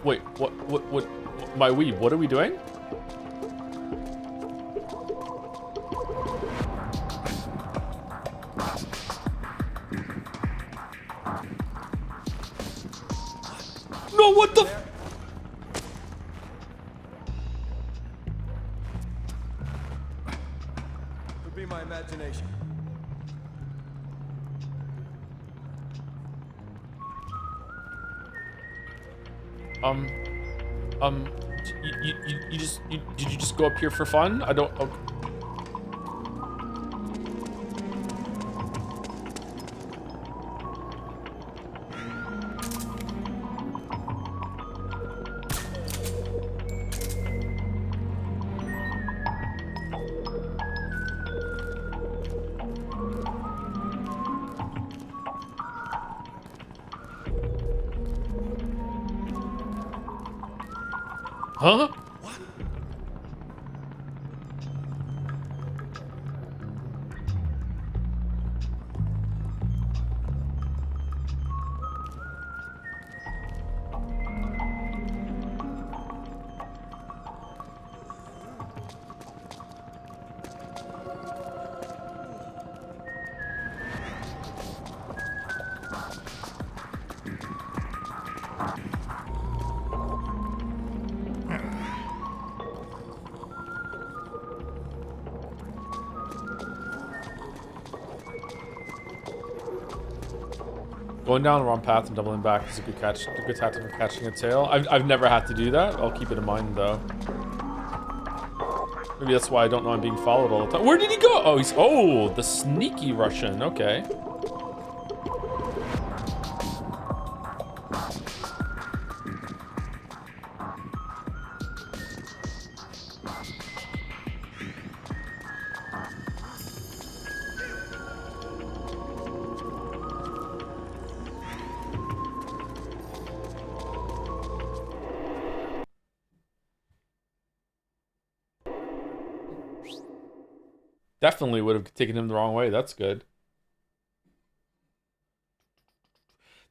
S1: Wait, what, my weeb, what are we doing? No, what the?
S3: Could be my imagination.
S1: Did you just go up here for fun? I don't. Okay. Huh? Going down the wrong path and doubling back is a good catch. A good tactic for catching a tail. I've never had to do that. I'll keep it in mind though. Maybe that's why I don't know I'm being followed all the time. Where did he go? Oh, oh, the sneaky Russian. Okay. Definitely would have taken him the wrong way. That's good.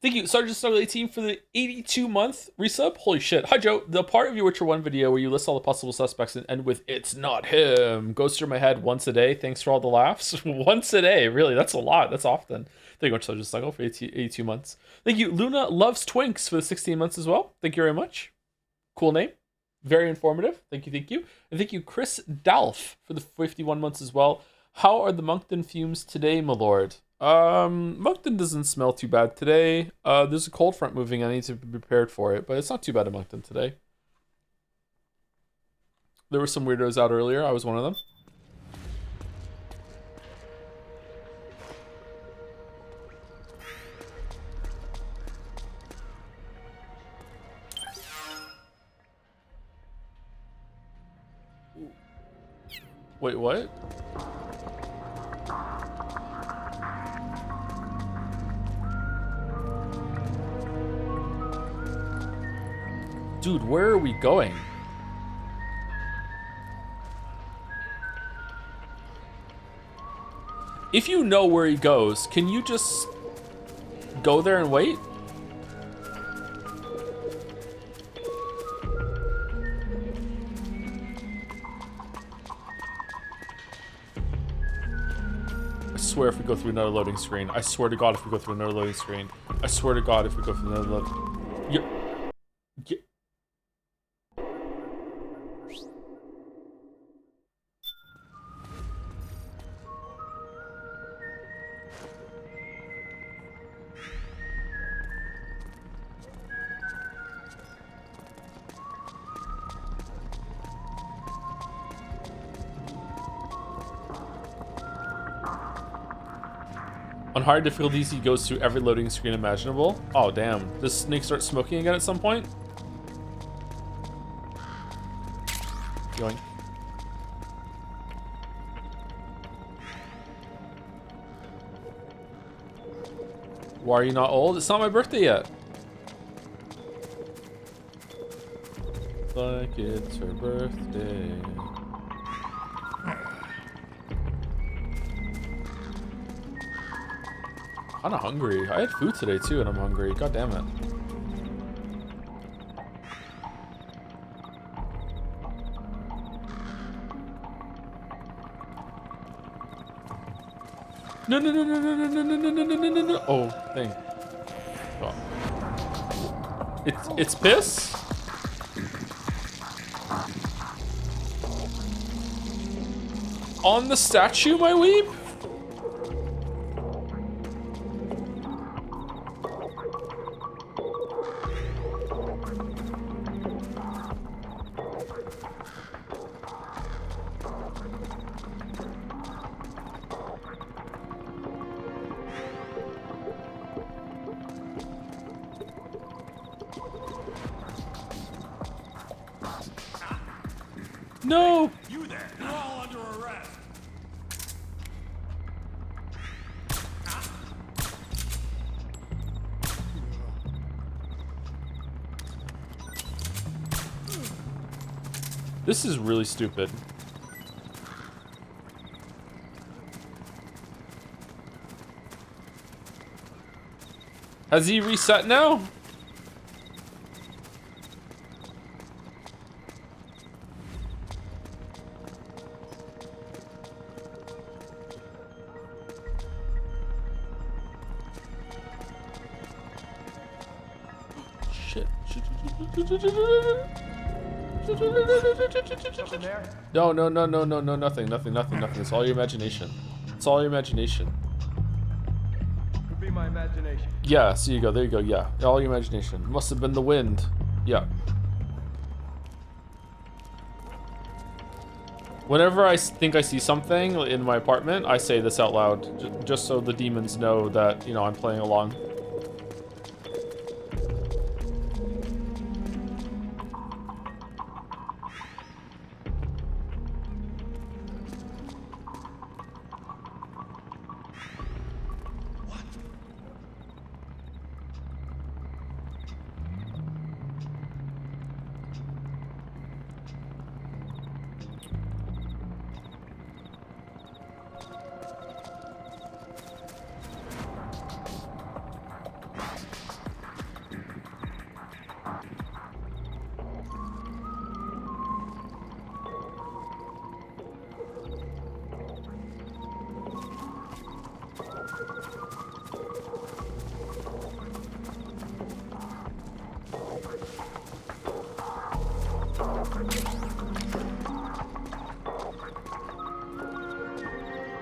S1: Thank you, Sergeant Snuggle 18 for the 82-month resub. Holy shit. Hi, Joe. The part of your Witcher 1 video where you list all the possible suspects and end with, "It's not him," goes through my head once a day. Thanks for all the laughs. Once a day. Really, that's a lot. That's often. Thank you much, Sergeant Snuggle, for 82 months. Thank you, Luna Loves Twinks, for the 16 months as well. Thank you very much. Cool name. Very informative. Thank you, thank you. And thank you, Chris Dalf, for the 51 months as well. How are the Moncton fumes today, my lord? Moncton doesn't smell too bad today. There's a cold front moving. I need to be prepared for it, but it's not too bad in Moncton today. There were some weirdos out earlier. I was one of them. Wait, what? Dude, where are we going? If you know where he goes, can you just go there and wait? I swear if we go through another loading screen. I swear to God if we go through another loading screen. I swear to God if we go through another loading... On hard difficulties, he goes through every loading screen imaginable. Oh, damn. Does Snake start smoking again at some point? Yoink. Why are you not old? It's not my birthday yet. Like it's her birthday. I'm kinda hungry. I had food today too and I'm hungry. God damn it. No, no, no, no, no, no, no, no, no, no, no, no, no. Oh, thing. Oh. It's piss? On the statue, my weeb? No!
S4: You there! You're all under arrest!
S1: This is really stupid. Has he reset now? Shit.
S3: Something there?
S1: No, no, no, no, no, no, nothing, nothing, nothing, nothing. It's all your imagination. It's all your imagination.
S3: Could be my imagination.
S1: Yeah, so you go, there you go, yeah. All your imagination. Must have been the wind. Yeah. Whenever I think I see something in my apartment, I say this out loud, just so the demons know that, you know, I'm playing along.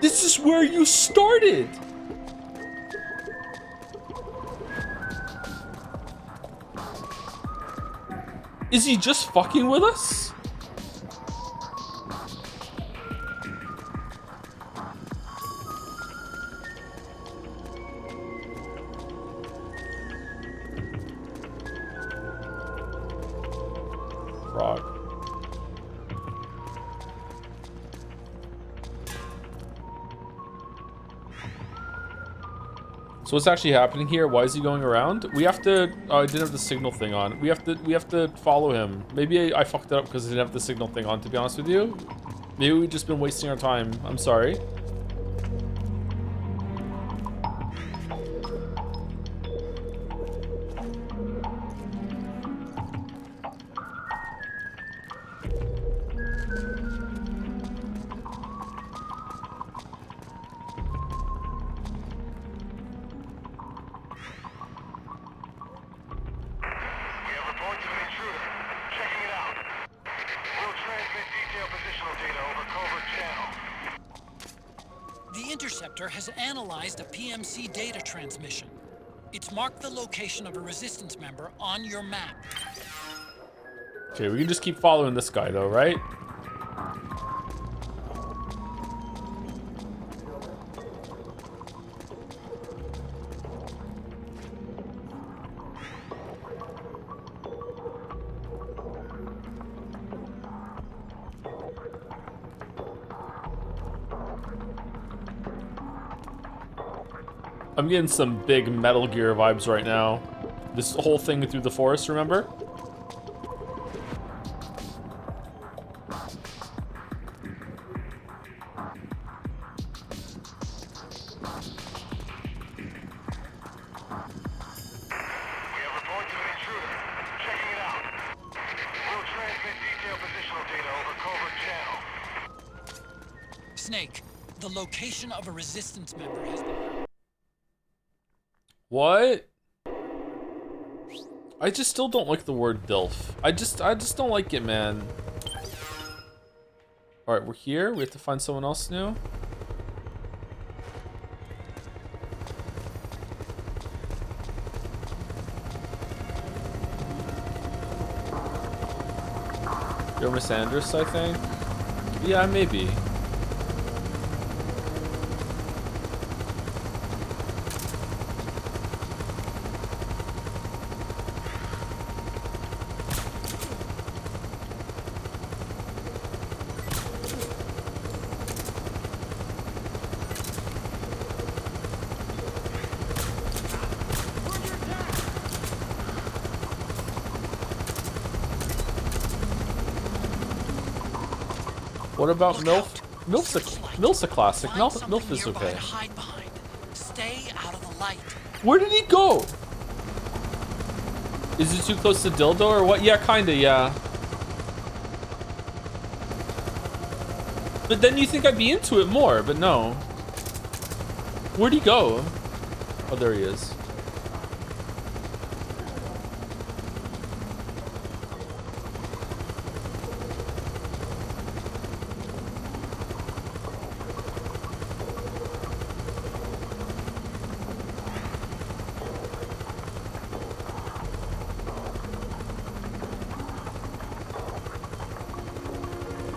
S1: This is where you started! Is he just fucking with us? Frog. So what's actually happening here? Why is he going around? We have to. Oh, I didn't have the signal thing on. We have to follow him. Maybe I fucked it up because I didn't have the signal thing on. To be honest with you, maybe we've just been wasting our time. I'm sorry.
S2: The interceptor has analyzed a PMC data transmission. It's marked the location of a resistance member on your map.
S1: Okay, we can just keep following this guy though, right? I'm getting some big Metal Gear vibes right now. This whole thing through the forest, remember?
S2: Snake, The location of a resistance member has been...
S1: What? I just still don't like the word DILF. I just don't like it, man. All right, we're here. We have to find someone else new. You're Miss Andrus, I think. Yeah, maybe. What about MILF? MILF's a classic. MILF is okay.
S2: Hide behind. Stay out of the light.
S1: Where did he go? Is it too close to dildo or what? Yeah, kinda, yeah. But then you think I'd be into it more, but no. Where'd he go? Oh, there he is.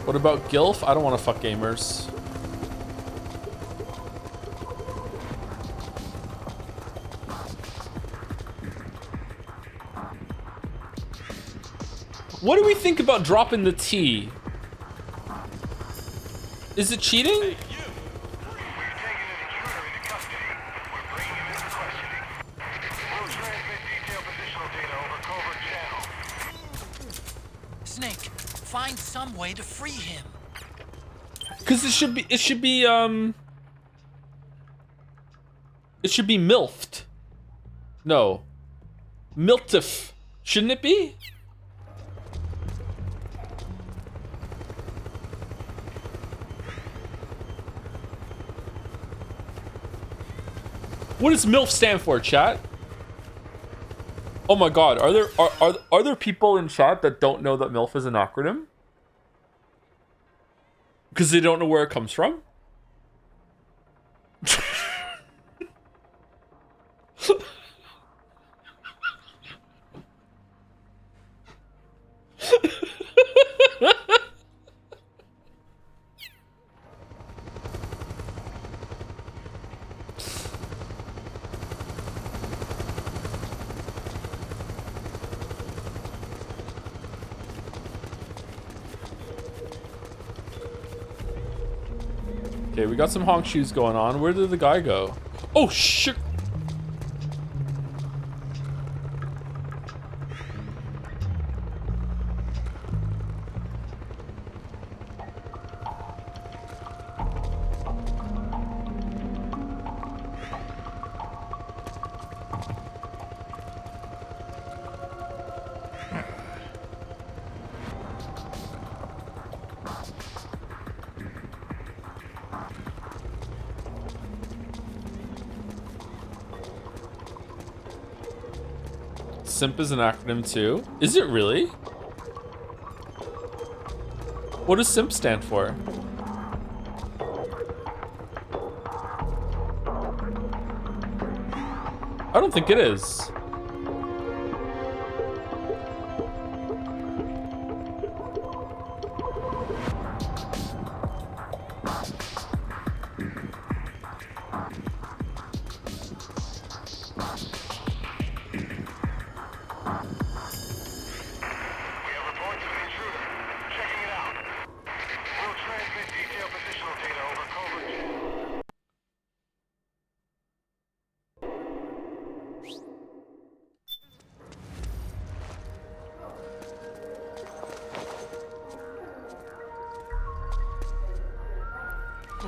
S1: What about GILF? I don't want to fuck gamers. What do we think about dropping the T? Is it cheating?
S2: Snake, find some way to free him.
S1: Cause it should be MILFed. No. Miltif. Shouldn't it be? What does MILF stand for, chat? Oh my god, are there people in chat that don't know that MILF is an acronym? Because they don't know where it comes from? Okay, we got some honk shoes going on. Where did the guy go? Oh, shit. SIMP is an acronym too. Is it really? What does SIMP stand for? I don't think it is.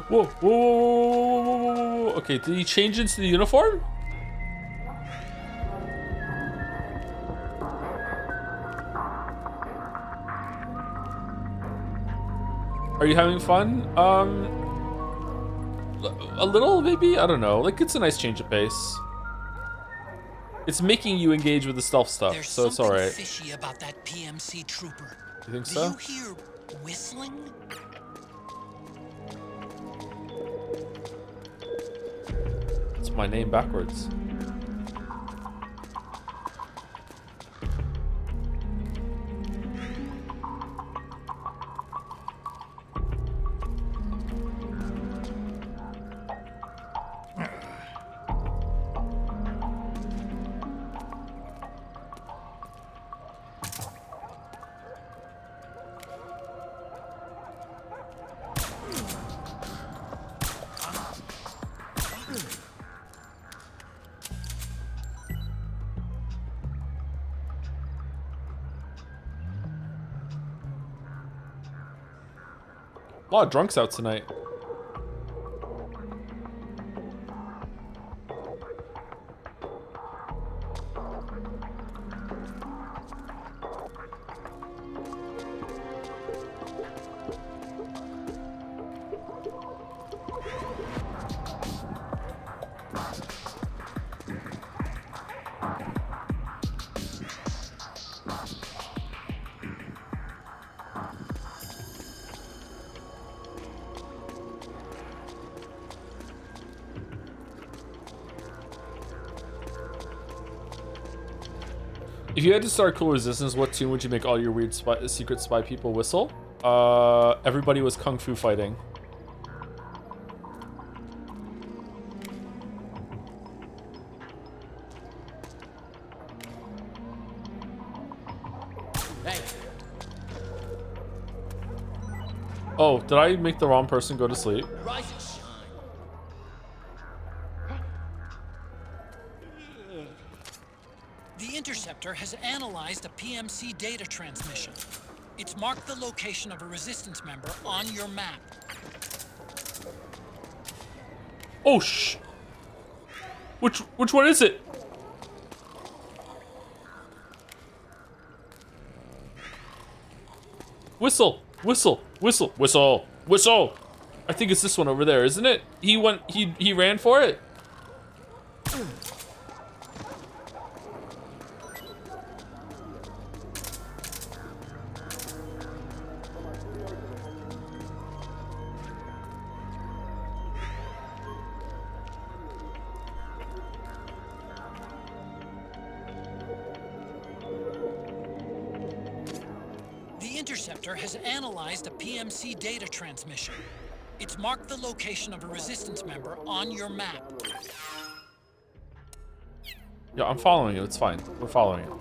S1: Whoa, whoa, whoa, whoa, whoa, whoa, whoa. Okay, did he change into the uniform? Are you having fun? a little, maybe? I don't know. Like, it's a nice change of pace. It's making you engage with the stealth stuff,
S2: There's
S1: so it's alright.
S2: fishy about that PMC trooper.
S1: You think
S2: Do
S1: so?
S2: you hear whistling?
S1: It's my name backwards. A lot of drunks out tonight. If you had to start Cool Resistance, what tune would you make all your weird secret spy people whistle? Everybody was kung fu fighting.
S2: Hey.
S1: Oh, did I make the wrong person go to sleep?
S2: Rise and shine. The Interceptor has analyzed a PMC data transmission. It's marked the location of a resistance member on your map.
S1: Oh, shh. Which one is it? Whistle, whistle, whistle, whistle, whistle. I think it's this one over there, isn't it? He ran for it.
S2: The Interceptor has analyzed a PMC data transmission. It's marked the location of a resistance member on your map.
S1: Yeah, I'm following you. It's fine. We're following you.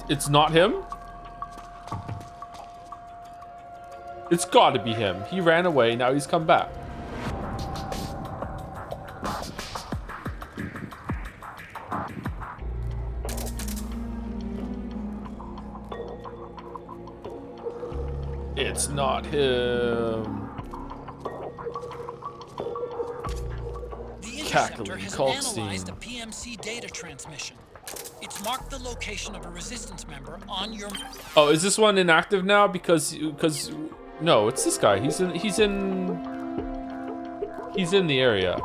S1: It's not him? It's gotta be him. He ran away, now he's come back. It's not him.
S2: The Interceptor
S1: Cackling
S2: has
S1: Coltstein.
S2: analyzed a PMC data transmission. It's marked the location of a resistance member on your map.
S1: Oh, is this one inactive now? Because no, it's this guy. He's in the area.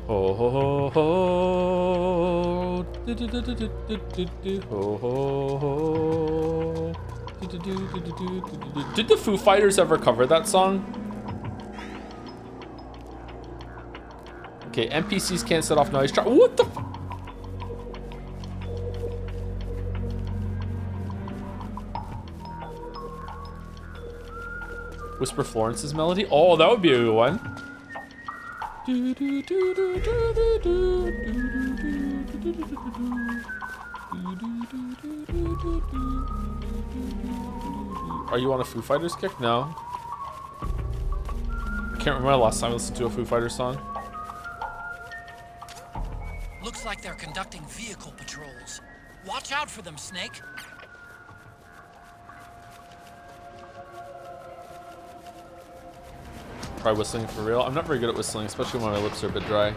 S1: Ho ho ho ho. Do do do do do do do do. Ho ho ho. Do do do do do do do. Did the Foo Fighters ever cover that song? Okay, NPCs can't set off noise. What the? Whisper Florence's melody. Oh, that would be a good one. Are you on a Foo Fighters kick? No. Can't remember the last time I listened to a Foo Fighters song.
S2: Looks like they're conducting vehicle patrols. Watch out for them, Snake.
S1: Try whistling for real. I'm not very good at whistling, especially when my lips are a bit dry.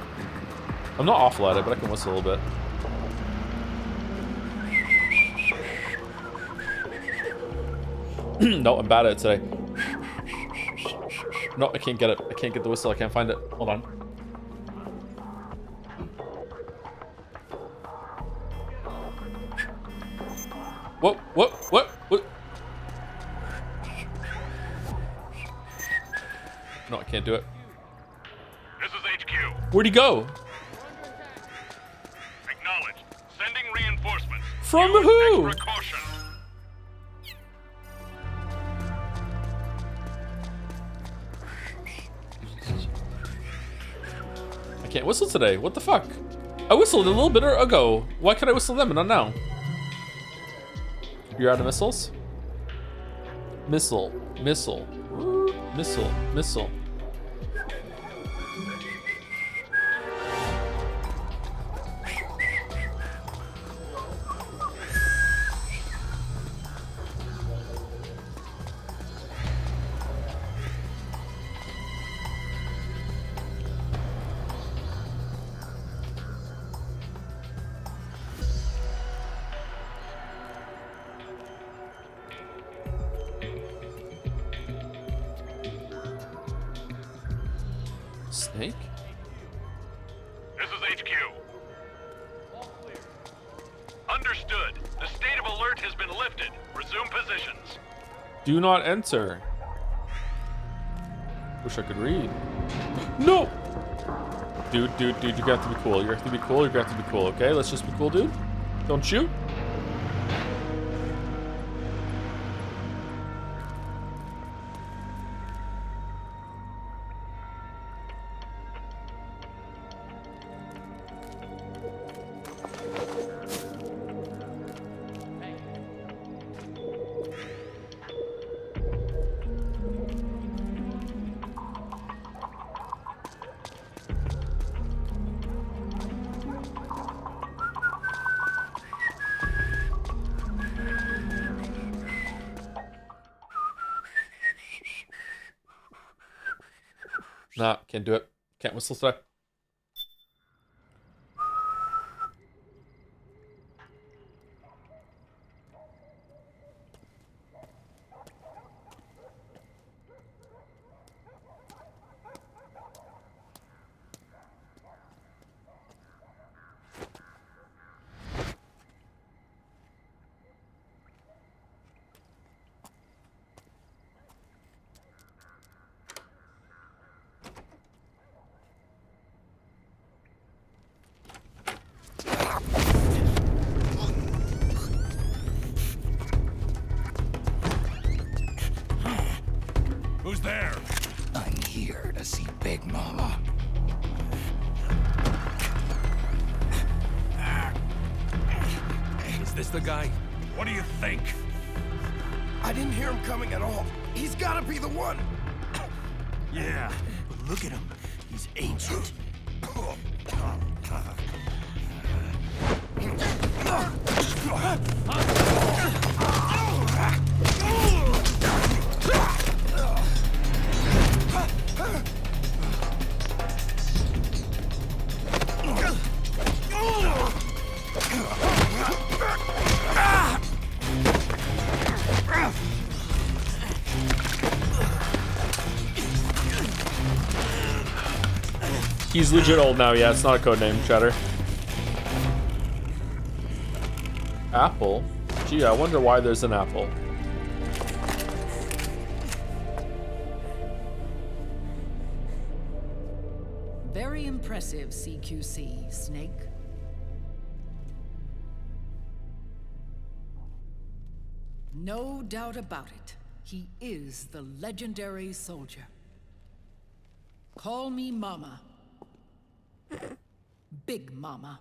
S1: I'm not awful at it, but I can whistle a little bit. No, I'm bad at it today. No, I can't get it. I can't get the whistle. I can't find it. Hold on. What? No, I can't do it.
S5: This is HQ.
S1: Where'd he go?
S5: Acknowledged. Sending reinforcements.
S1: From
S5: Use
S1: who?
S5: extra caution.
S1: I can't whistle today. What the fuck? I whistled a little bit ago. Why can't I whistle them and not now? You're out of missiles? Missile. Snake?
S5: This is HQ. Understood. The state of alert has been lifted. Resume positions.
S1: Do not enter. Wish I could read. No! Dude, you got to be cool. You have to be cool, okay? Let's just be cool, dude. Don't shoot. Nah, can't do it. Can't whistle today.
S4: Who's there?
S10: I'm here to see Big Mama.
S4: Is this the guy? What do you think?
S14: I didn't hear him coming at all. He's gotta be the one.
S4: Yeah.
S14: But look at him. He's ancient.
S1: He's legit old now, yeah, it's not a codename, Chatter. Apple? Gee, I wonder why there's an apple.
S16: Very impressive, CQC, Snake. No doubt about it. He is the legendary soldier. Call me Mama. Big Mama.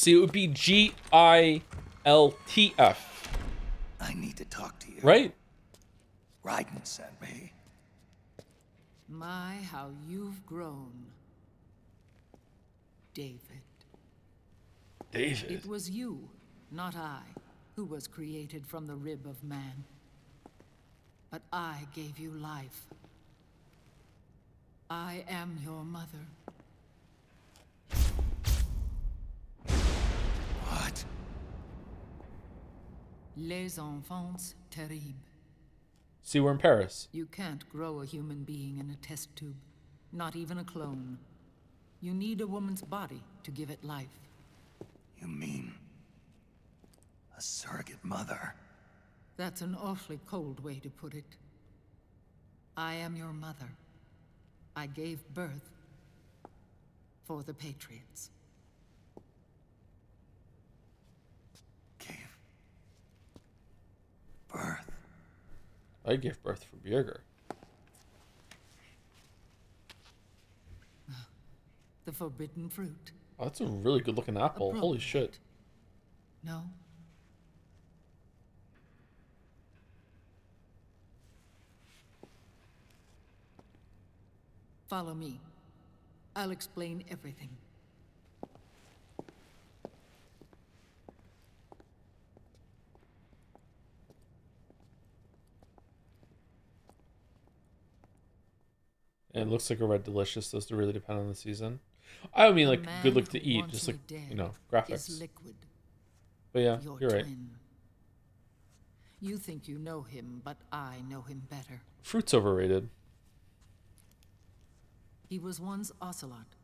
S1: See, it would be GILTF.
S10: I need to talk to you.
S1: Right?
S10: Raiden sent me.
S16: My, how you've grown. David.
S1: David.
S16: It was you, not I, who was created from the rib of man. But I gave you life. I am your mother.
S10: What?
S16: Les enfants terribles.
S1: See, we're in Paris.
S16: You can't grow a human being in a test tube. Not even a clone. You need a woman's body to give it life.
S10: You mean... a surrogate mother?
S16: That's an awfully cold way to put it. I am your mother. I gave birth for the Patriots.
S10: Birth?
S1: I gave birth for Bjerger.
S16: The forbidden fruit.
S1: Oh, that's a really good looking apple. Holy shit.
S16: No? Follow me. I'll explain everything.
S1: And it looks like a red delicious. Those do really depend on the season. I mean, like, good look to eat. Just like, you know, graphics. But yeah, you're right.
S16: You think you know him, but I know him better.
S1: Fruit's overrated.
S16: He was once Ocelot,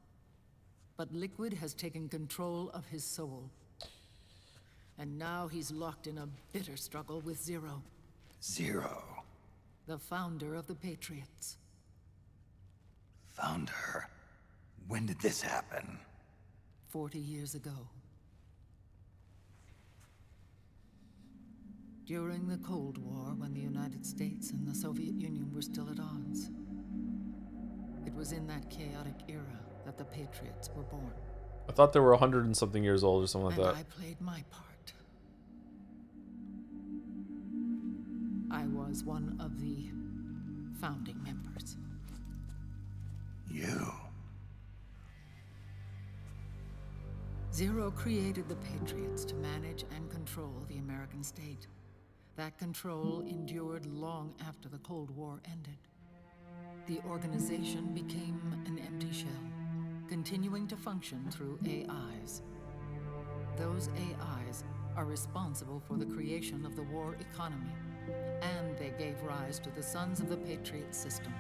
S16: but Liquid has taken control of his soul. And now he's locked in a bitter struggle with Zero.
S10: Zero?
S16: The founder of the Patriots.
S10: Founder? When did this happen?
S16: 40 years ago. During the Cold War, when the United States and the Soviet Union were still at odds. It was in that chaotic era that the Patriots were born.
S1: I thought they were 100 and something years old or something like that.
S16: I played my part. I was one of the founding members.
S10: You?
S16: Zero created the Patriots to manage and control the American state. That control endured long after the Cold War ended. The organization became an empty shell, continuing to function through AIs. Those AIs are responsible for the creation of the war economy, and they gave rise to the Sons of the Patriot system.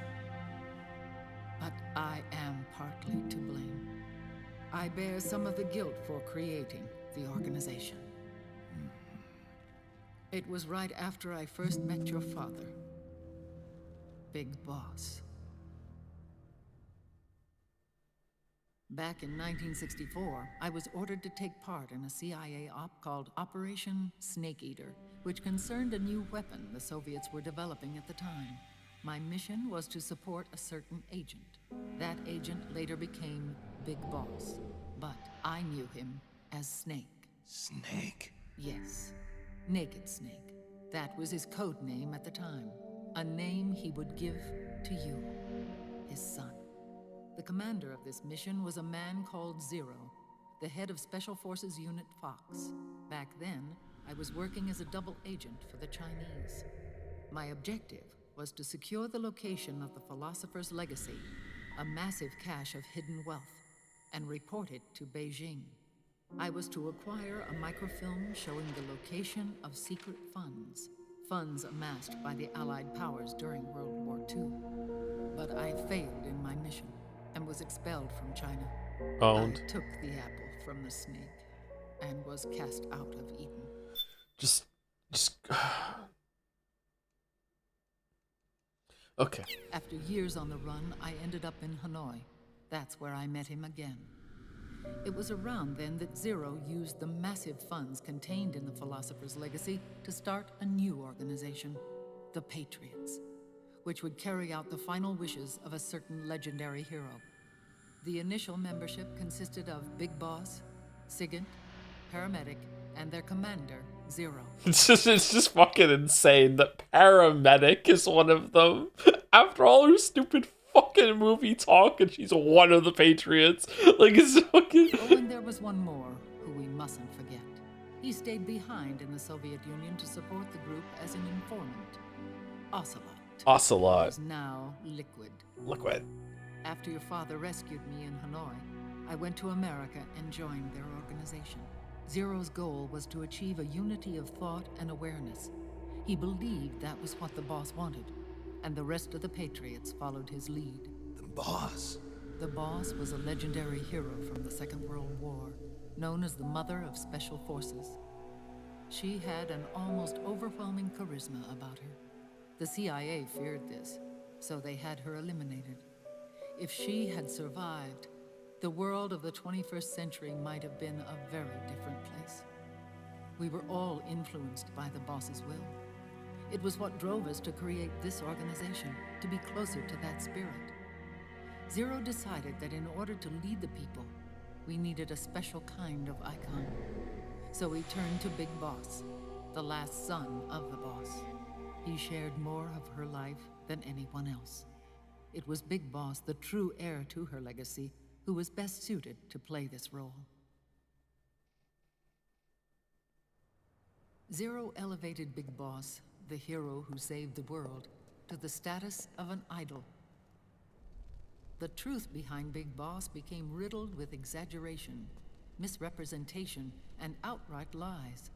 S16: But I am partly to blame. I bear some of the guilt for creating the organization. It was right after I first met your father, Big Boss. Back in 1964, I was ordered to take part in a CIA op called Operation Snake Eater, which concerned a new weapon the Soviets were developing at the time. My mission was to support a certain agent. That agent later became Big Boss, but I knew him as Snake.
S10: Snake?
S16: Yes, Naked Snake. That was his code name at the time, a name he would give to you, his son. The commander of this mission was a man called Zero, the head of Special Forces Unit Fox. Back then, I was working as a double agent for the Chinese. My objective was to secure the location of the Philosopher's Legacy, a massive cache of hidden wealth, and report it to Beijing. I was to acquire a microfilm showing the location of secret funds, funds amassed by the Allied powers during World War II. But I failed in my mission and was expelled from China.
S1: Owned.
S16: I took the apple from the snake and was cast out of Eden.
S1: Just okay.
S16: After years on the run, I ended up in Hanoi. That's where I met him again. It was around then that Zero used the massive funds contained in the Philosopher's Legacy to start a new organization, the Patriots, which would carry out the final wishes of a certain legendary hero. The initial membership consisted of Big Boss, Sigint, paramedic, and their commander, Zero.
S1: It's just fucking insane that paramedic is one of them. After all her stupid fucking movie talk, and she's one of the Patriots. Like, it's fucking.
S16: Oh, and there was one more who we mustn't forget. He stayed behind in the Soviet Union to support the group as an informant. Ocelot.
S1: Ocelot.
S16: Is now Liquid.
S1: Liquid.
S16: After your father rescued me in Hanoi, I went to America and joined their organization. Zero's goal was to achieve a unity of thought and awareness. He believed that was what the boss wanted, and the rest of the Patriots followed his lead.
S10: The boss?
S16: The boss was a legendary hero from the Second World War, known as the Mother of Special Forces. She had an almost overwhelming charisma about her. The CIA feared this, so they had her eliminated. If she had survived, the world of the 21st century might have been a very different place. We were all influenced by the boss's will. It was what drove us to create this organization, to be closer to that spirit. Zero decided that in order to lead the people, we needed a special kind of icon. So we turned to Big Boss, the last son of the boss. He shared more of her life than anyone else. It was Big Boss, the true heir to her legacy, who was best suited to play this role. Zero elevated Big Boss, the hero who saved the world, to the status of an idol. The truth behind Big Boss became riddled with exaggeration, misrepresentation, and outright lies.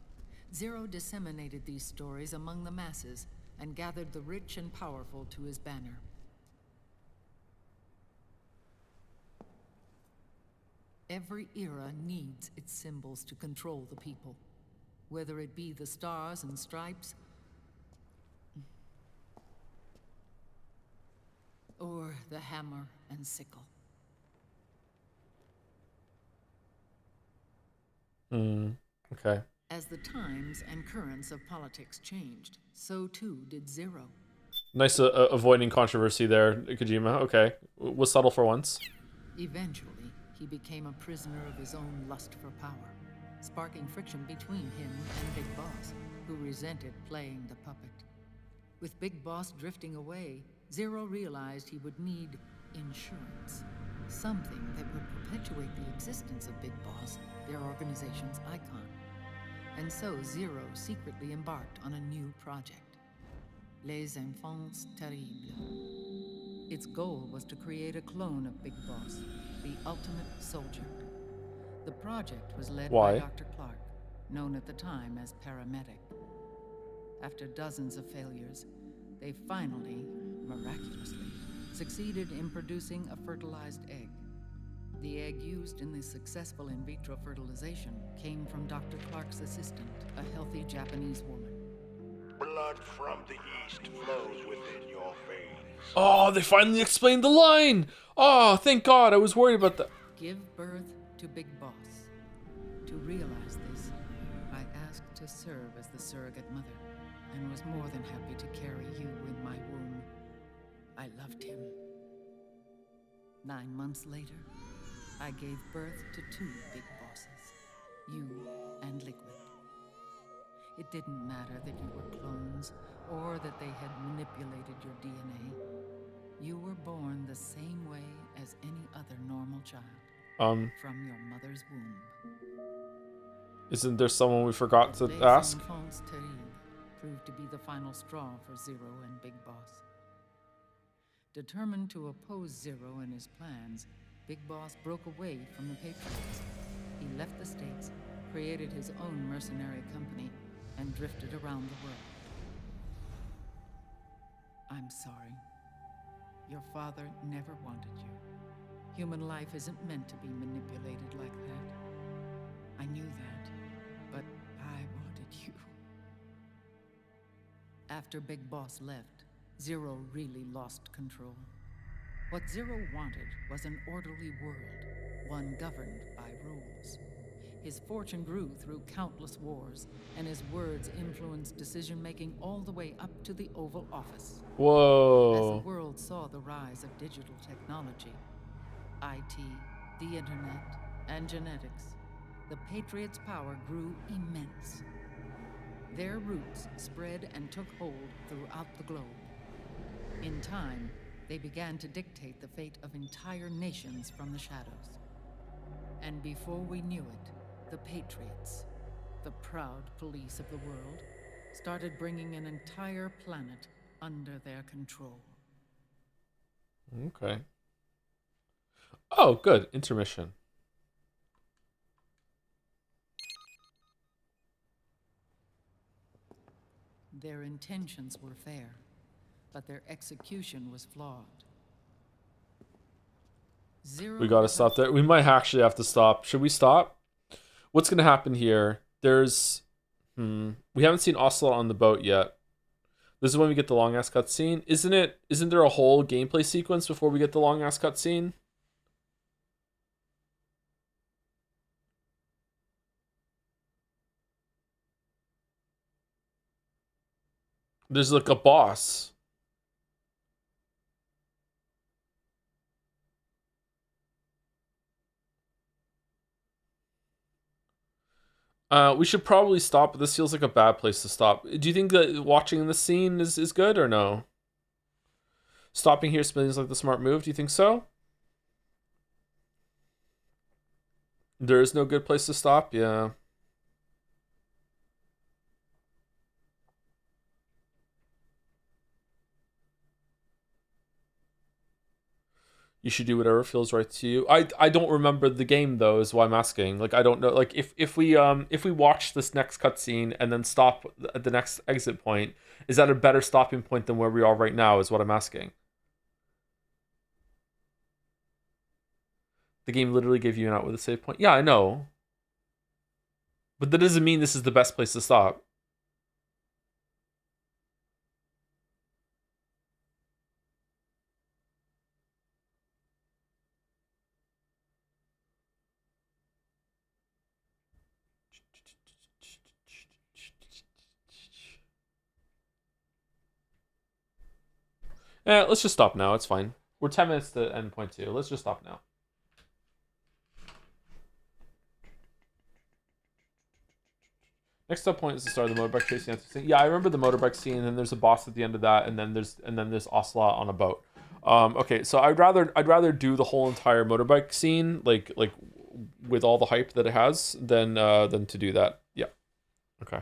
S16: Zero disseminated these stories among the masses and gathered the rich and powerful to his banner. Every era needs its symbols to control the people, whether it be the stars and stripes, or the hammer and sickle.
S1: Okay.
S16: As the times and currents of politics changed, so too did Zero.
S1: Nice avoiding controversy there, Kojima. Okay. Was subtle for once.
S16: Eventually, he became a prisoner of his own lust for power, sparking friction between him and Big Boss, who resented playing the puppet. With Big Boss drifting away, Zero realized he would need insurance, something that would perpetuate the existence of Big Boss, their organization's icon. And so Zero secretly embarked on a new project, Les Enfants Terribles. Its goal was to create a clone of Big Boss, the ultimate soldier. The project was led by Dr. Clark, known at the time as Paramedic. After dozens of failures, they finally, miraculously, succeeded in producing a fertilized egg. The egg used in the successful in vitro fertilization came from Dr. Clark's assistant, a healthy Japanese woman.
S4: Blood from the east flows within your veins.
S1: Oh, they finally explained the line! Oh, thank God, I was worried about that.
S16: Give birth to Big Boss. To realize this, I asked to serve as the surrogate mother, and was more than happy to carry you in my womb. I loved him. 9 months later, I gave birth to 2 Big Bosses, you and Liquid. It didn't matter that you were clones, or that they had manipulated your DNA. You were born the same way as any other normal child. From your mother's womb.
S1: Isn't there someone we forgot to
S16: Les
S1: ask?
S16: Enfants Terribles proved to be the final straw for Zero and Big Boss. Determined to oppose Zero and his plans, Big Boss broke away from the Patriots. He left the States, created his own mercenary company, and drifted around the world. I'm sorry. Your father never wanted you. Human life isn't meant to be manipulated like that. I knew that, but I wanted you. After Big Boss left, Zero really lost control. What Zero wanted was an orderly world, one governed by rules. His fortune grew through countless wars, and his words influenced decision-making all the way up to the Oval Office.
S1: Whoa.
S16: As the world saw the rise of digital technology, IT, the internet, and genetics, the Patriots' power grew immense. Their roots spread and took hold throughout the globe. In time, they began to dictate the fate of entire nations from the shadows. And before we knew it, the Patriots, the proud police of the world, started bringing an entire planet under their control.
S1: Okay. Oh, good. Intermission.
S16: Their intentions were fair, but their execution was flawed.
S1: We gotta stop there. We might actually have to stop. Should we stop? What's gonna happen here? There's... We haven't seen Ocelot on the boat yet. This is when we get the long-ass cutscene. Isn't there a whole gameplay sequence before we get the long-ass cutscene? There's like a boss. We should probably stop, but this feels like a bad place to stop. Do you think that watching the scene is good or no? Stopping here seems like the smart move. Do you think so? There is no good place to stop? Yeah. You should do whatever feels right to you. I don't remember the game though, is why I'm asking. Like I don't know. Like if we watch this next cutscene and then stop at the next exit point, is that a better stopping point than where we are right now? Is what I'm asking. The game literally gave you an out with a save point. Yeah, I know. But that doesn't mean this is the best place to stop. Let's just stop now. It's fine. We're 10 minutes to end point 2. Let's just stop now. Next up point is the start of the motorbike chasing. Yeah, I remember the motorbike scene, and then there's a boss at the end of that, and then there's Ocelot on a boat. Okay, so I'd rather do the whole entire motorbike scene, like with all the hype that it has, than to do that. Yeah. Okay.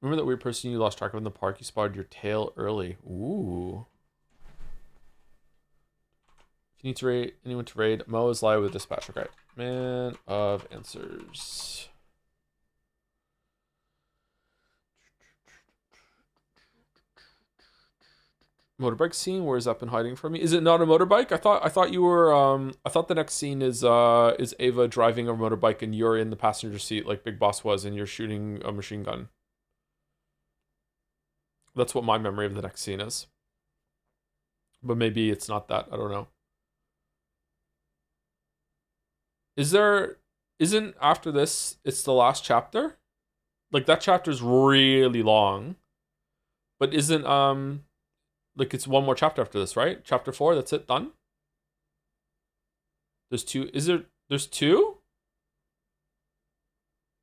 S1: Remember that weird person you lost track of in the park? You spotted your tail early. Ooh. If you need to raid anyone to raid, Mo is live with dispatch. Okay. Man of answers. Motorbike scene? Where is that been hiding from me? Is it not a motorbike? I thought you were I thought the next scene is Ava driving a motorbike and you're in the passenger seat like Big Boss was and you're shooting a machine gun. That's what my memory of the next scene is. But maybe it's not that. I don't know. Isn't after this, it's the last chapter? Like, that chapter's really long. But isn't, like, it's one more chapter after this, right? Chapter 4, that's it, done? There's 2. There's 2?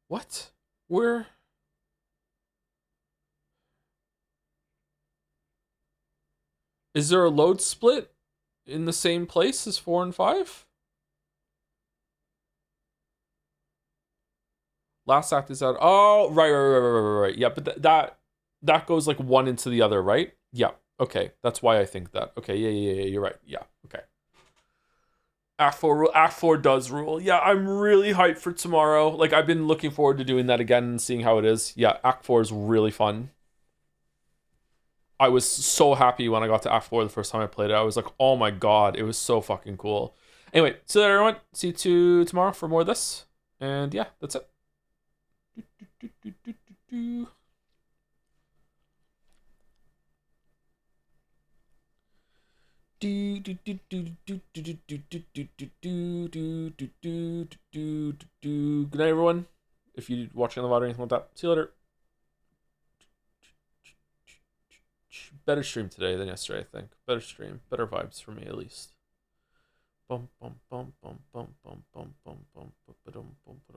S1: What? Where? Is there a load split in the same place as 4 and 5? Last act is out. Oh, right. Yeah, but that goes like one into the other, right? Yeah. Okay, that's why I think that. Okay, yeah. You're right. Yeah. Okay. Act 4 does rule. Yeah, I'm really hyped for tomorrow. Like, I've been looking forward to doing that again and seeing how it is. Yeah, Act 4 is really fun. I was so happy when I got to Act 4 the first time I played it. I was like, oh my god, it was so fucking cool. Anyway, so there, everyone. See you tomorrow for more of this. And yeah, that's it. Good night, everyone. If you're watching on the VOD or anything like that, see you later. Better stream today than yesterday, I think. Better stream. Better vibes for me, at least. Bum bum bum bum bum bum bum bum bum bum bum bum bum.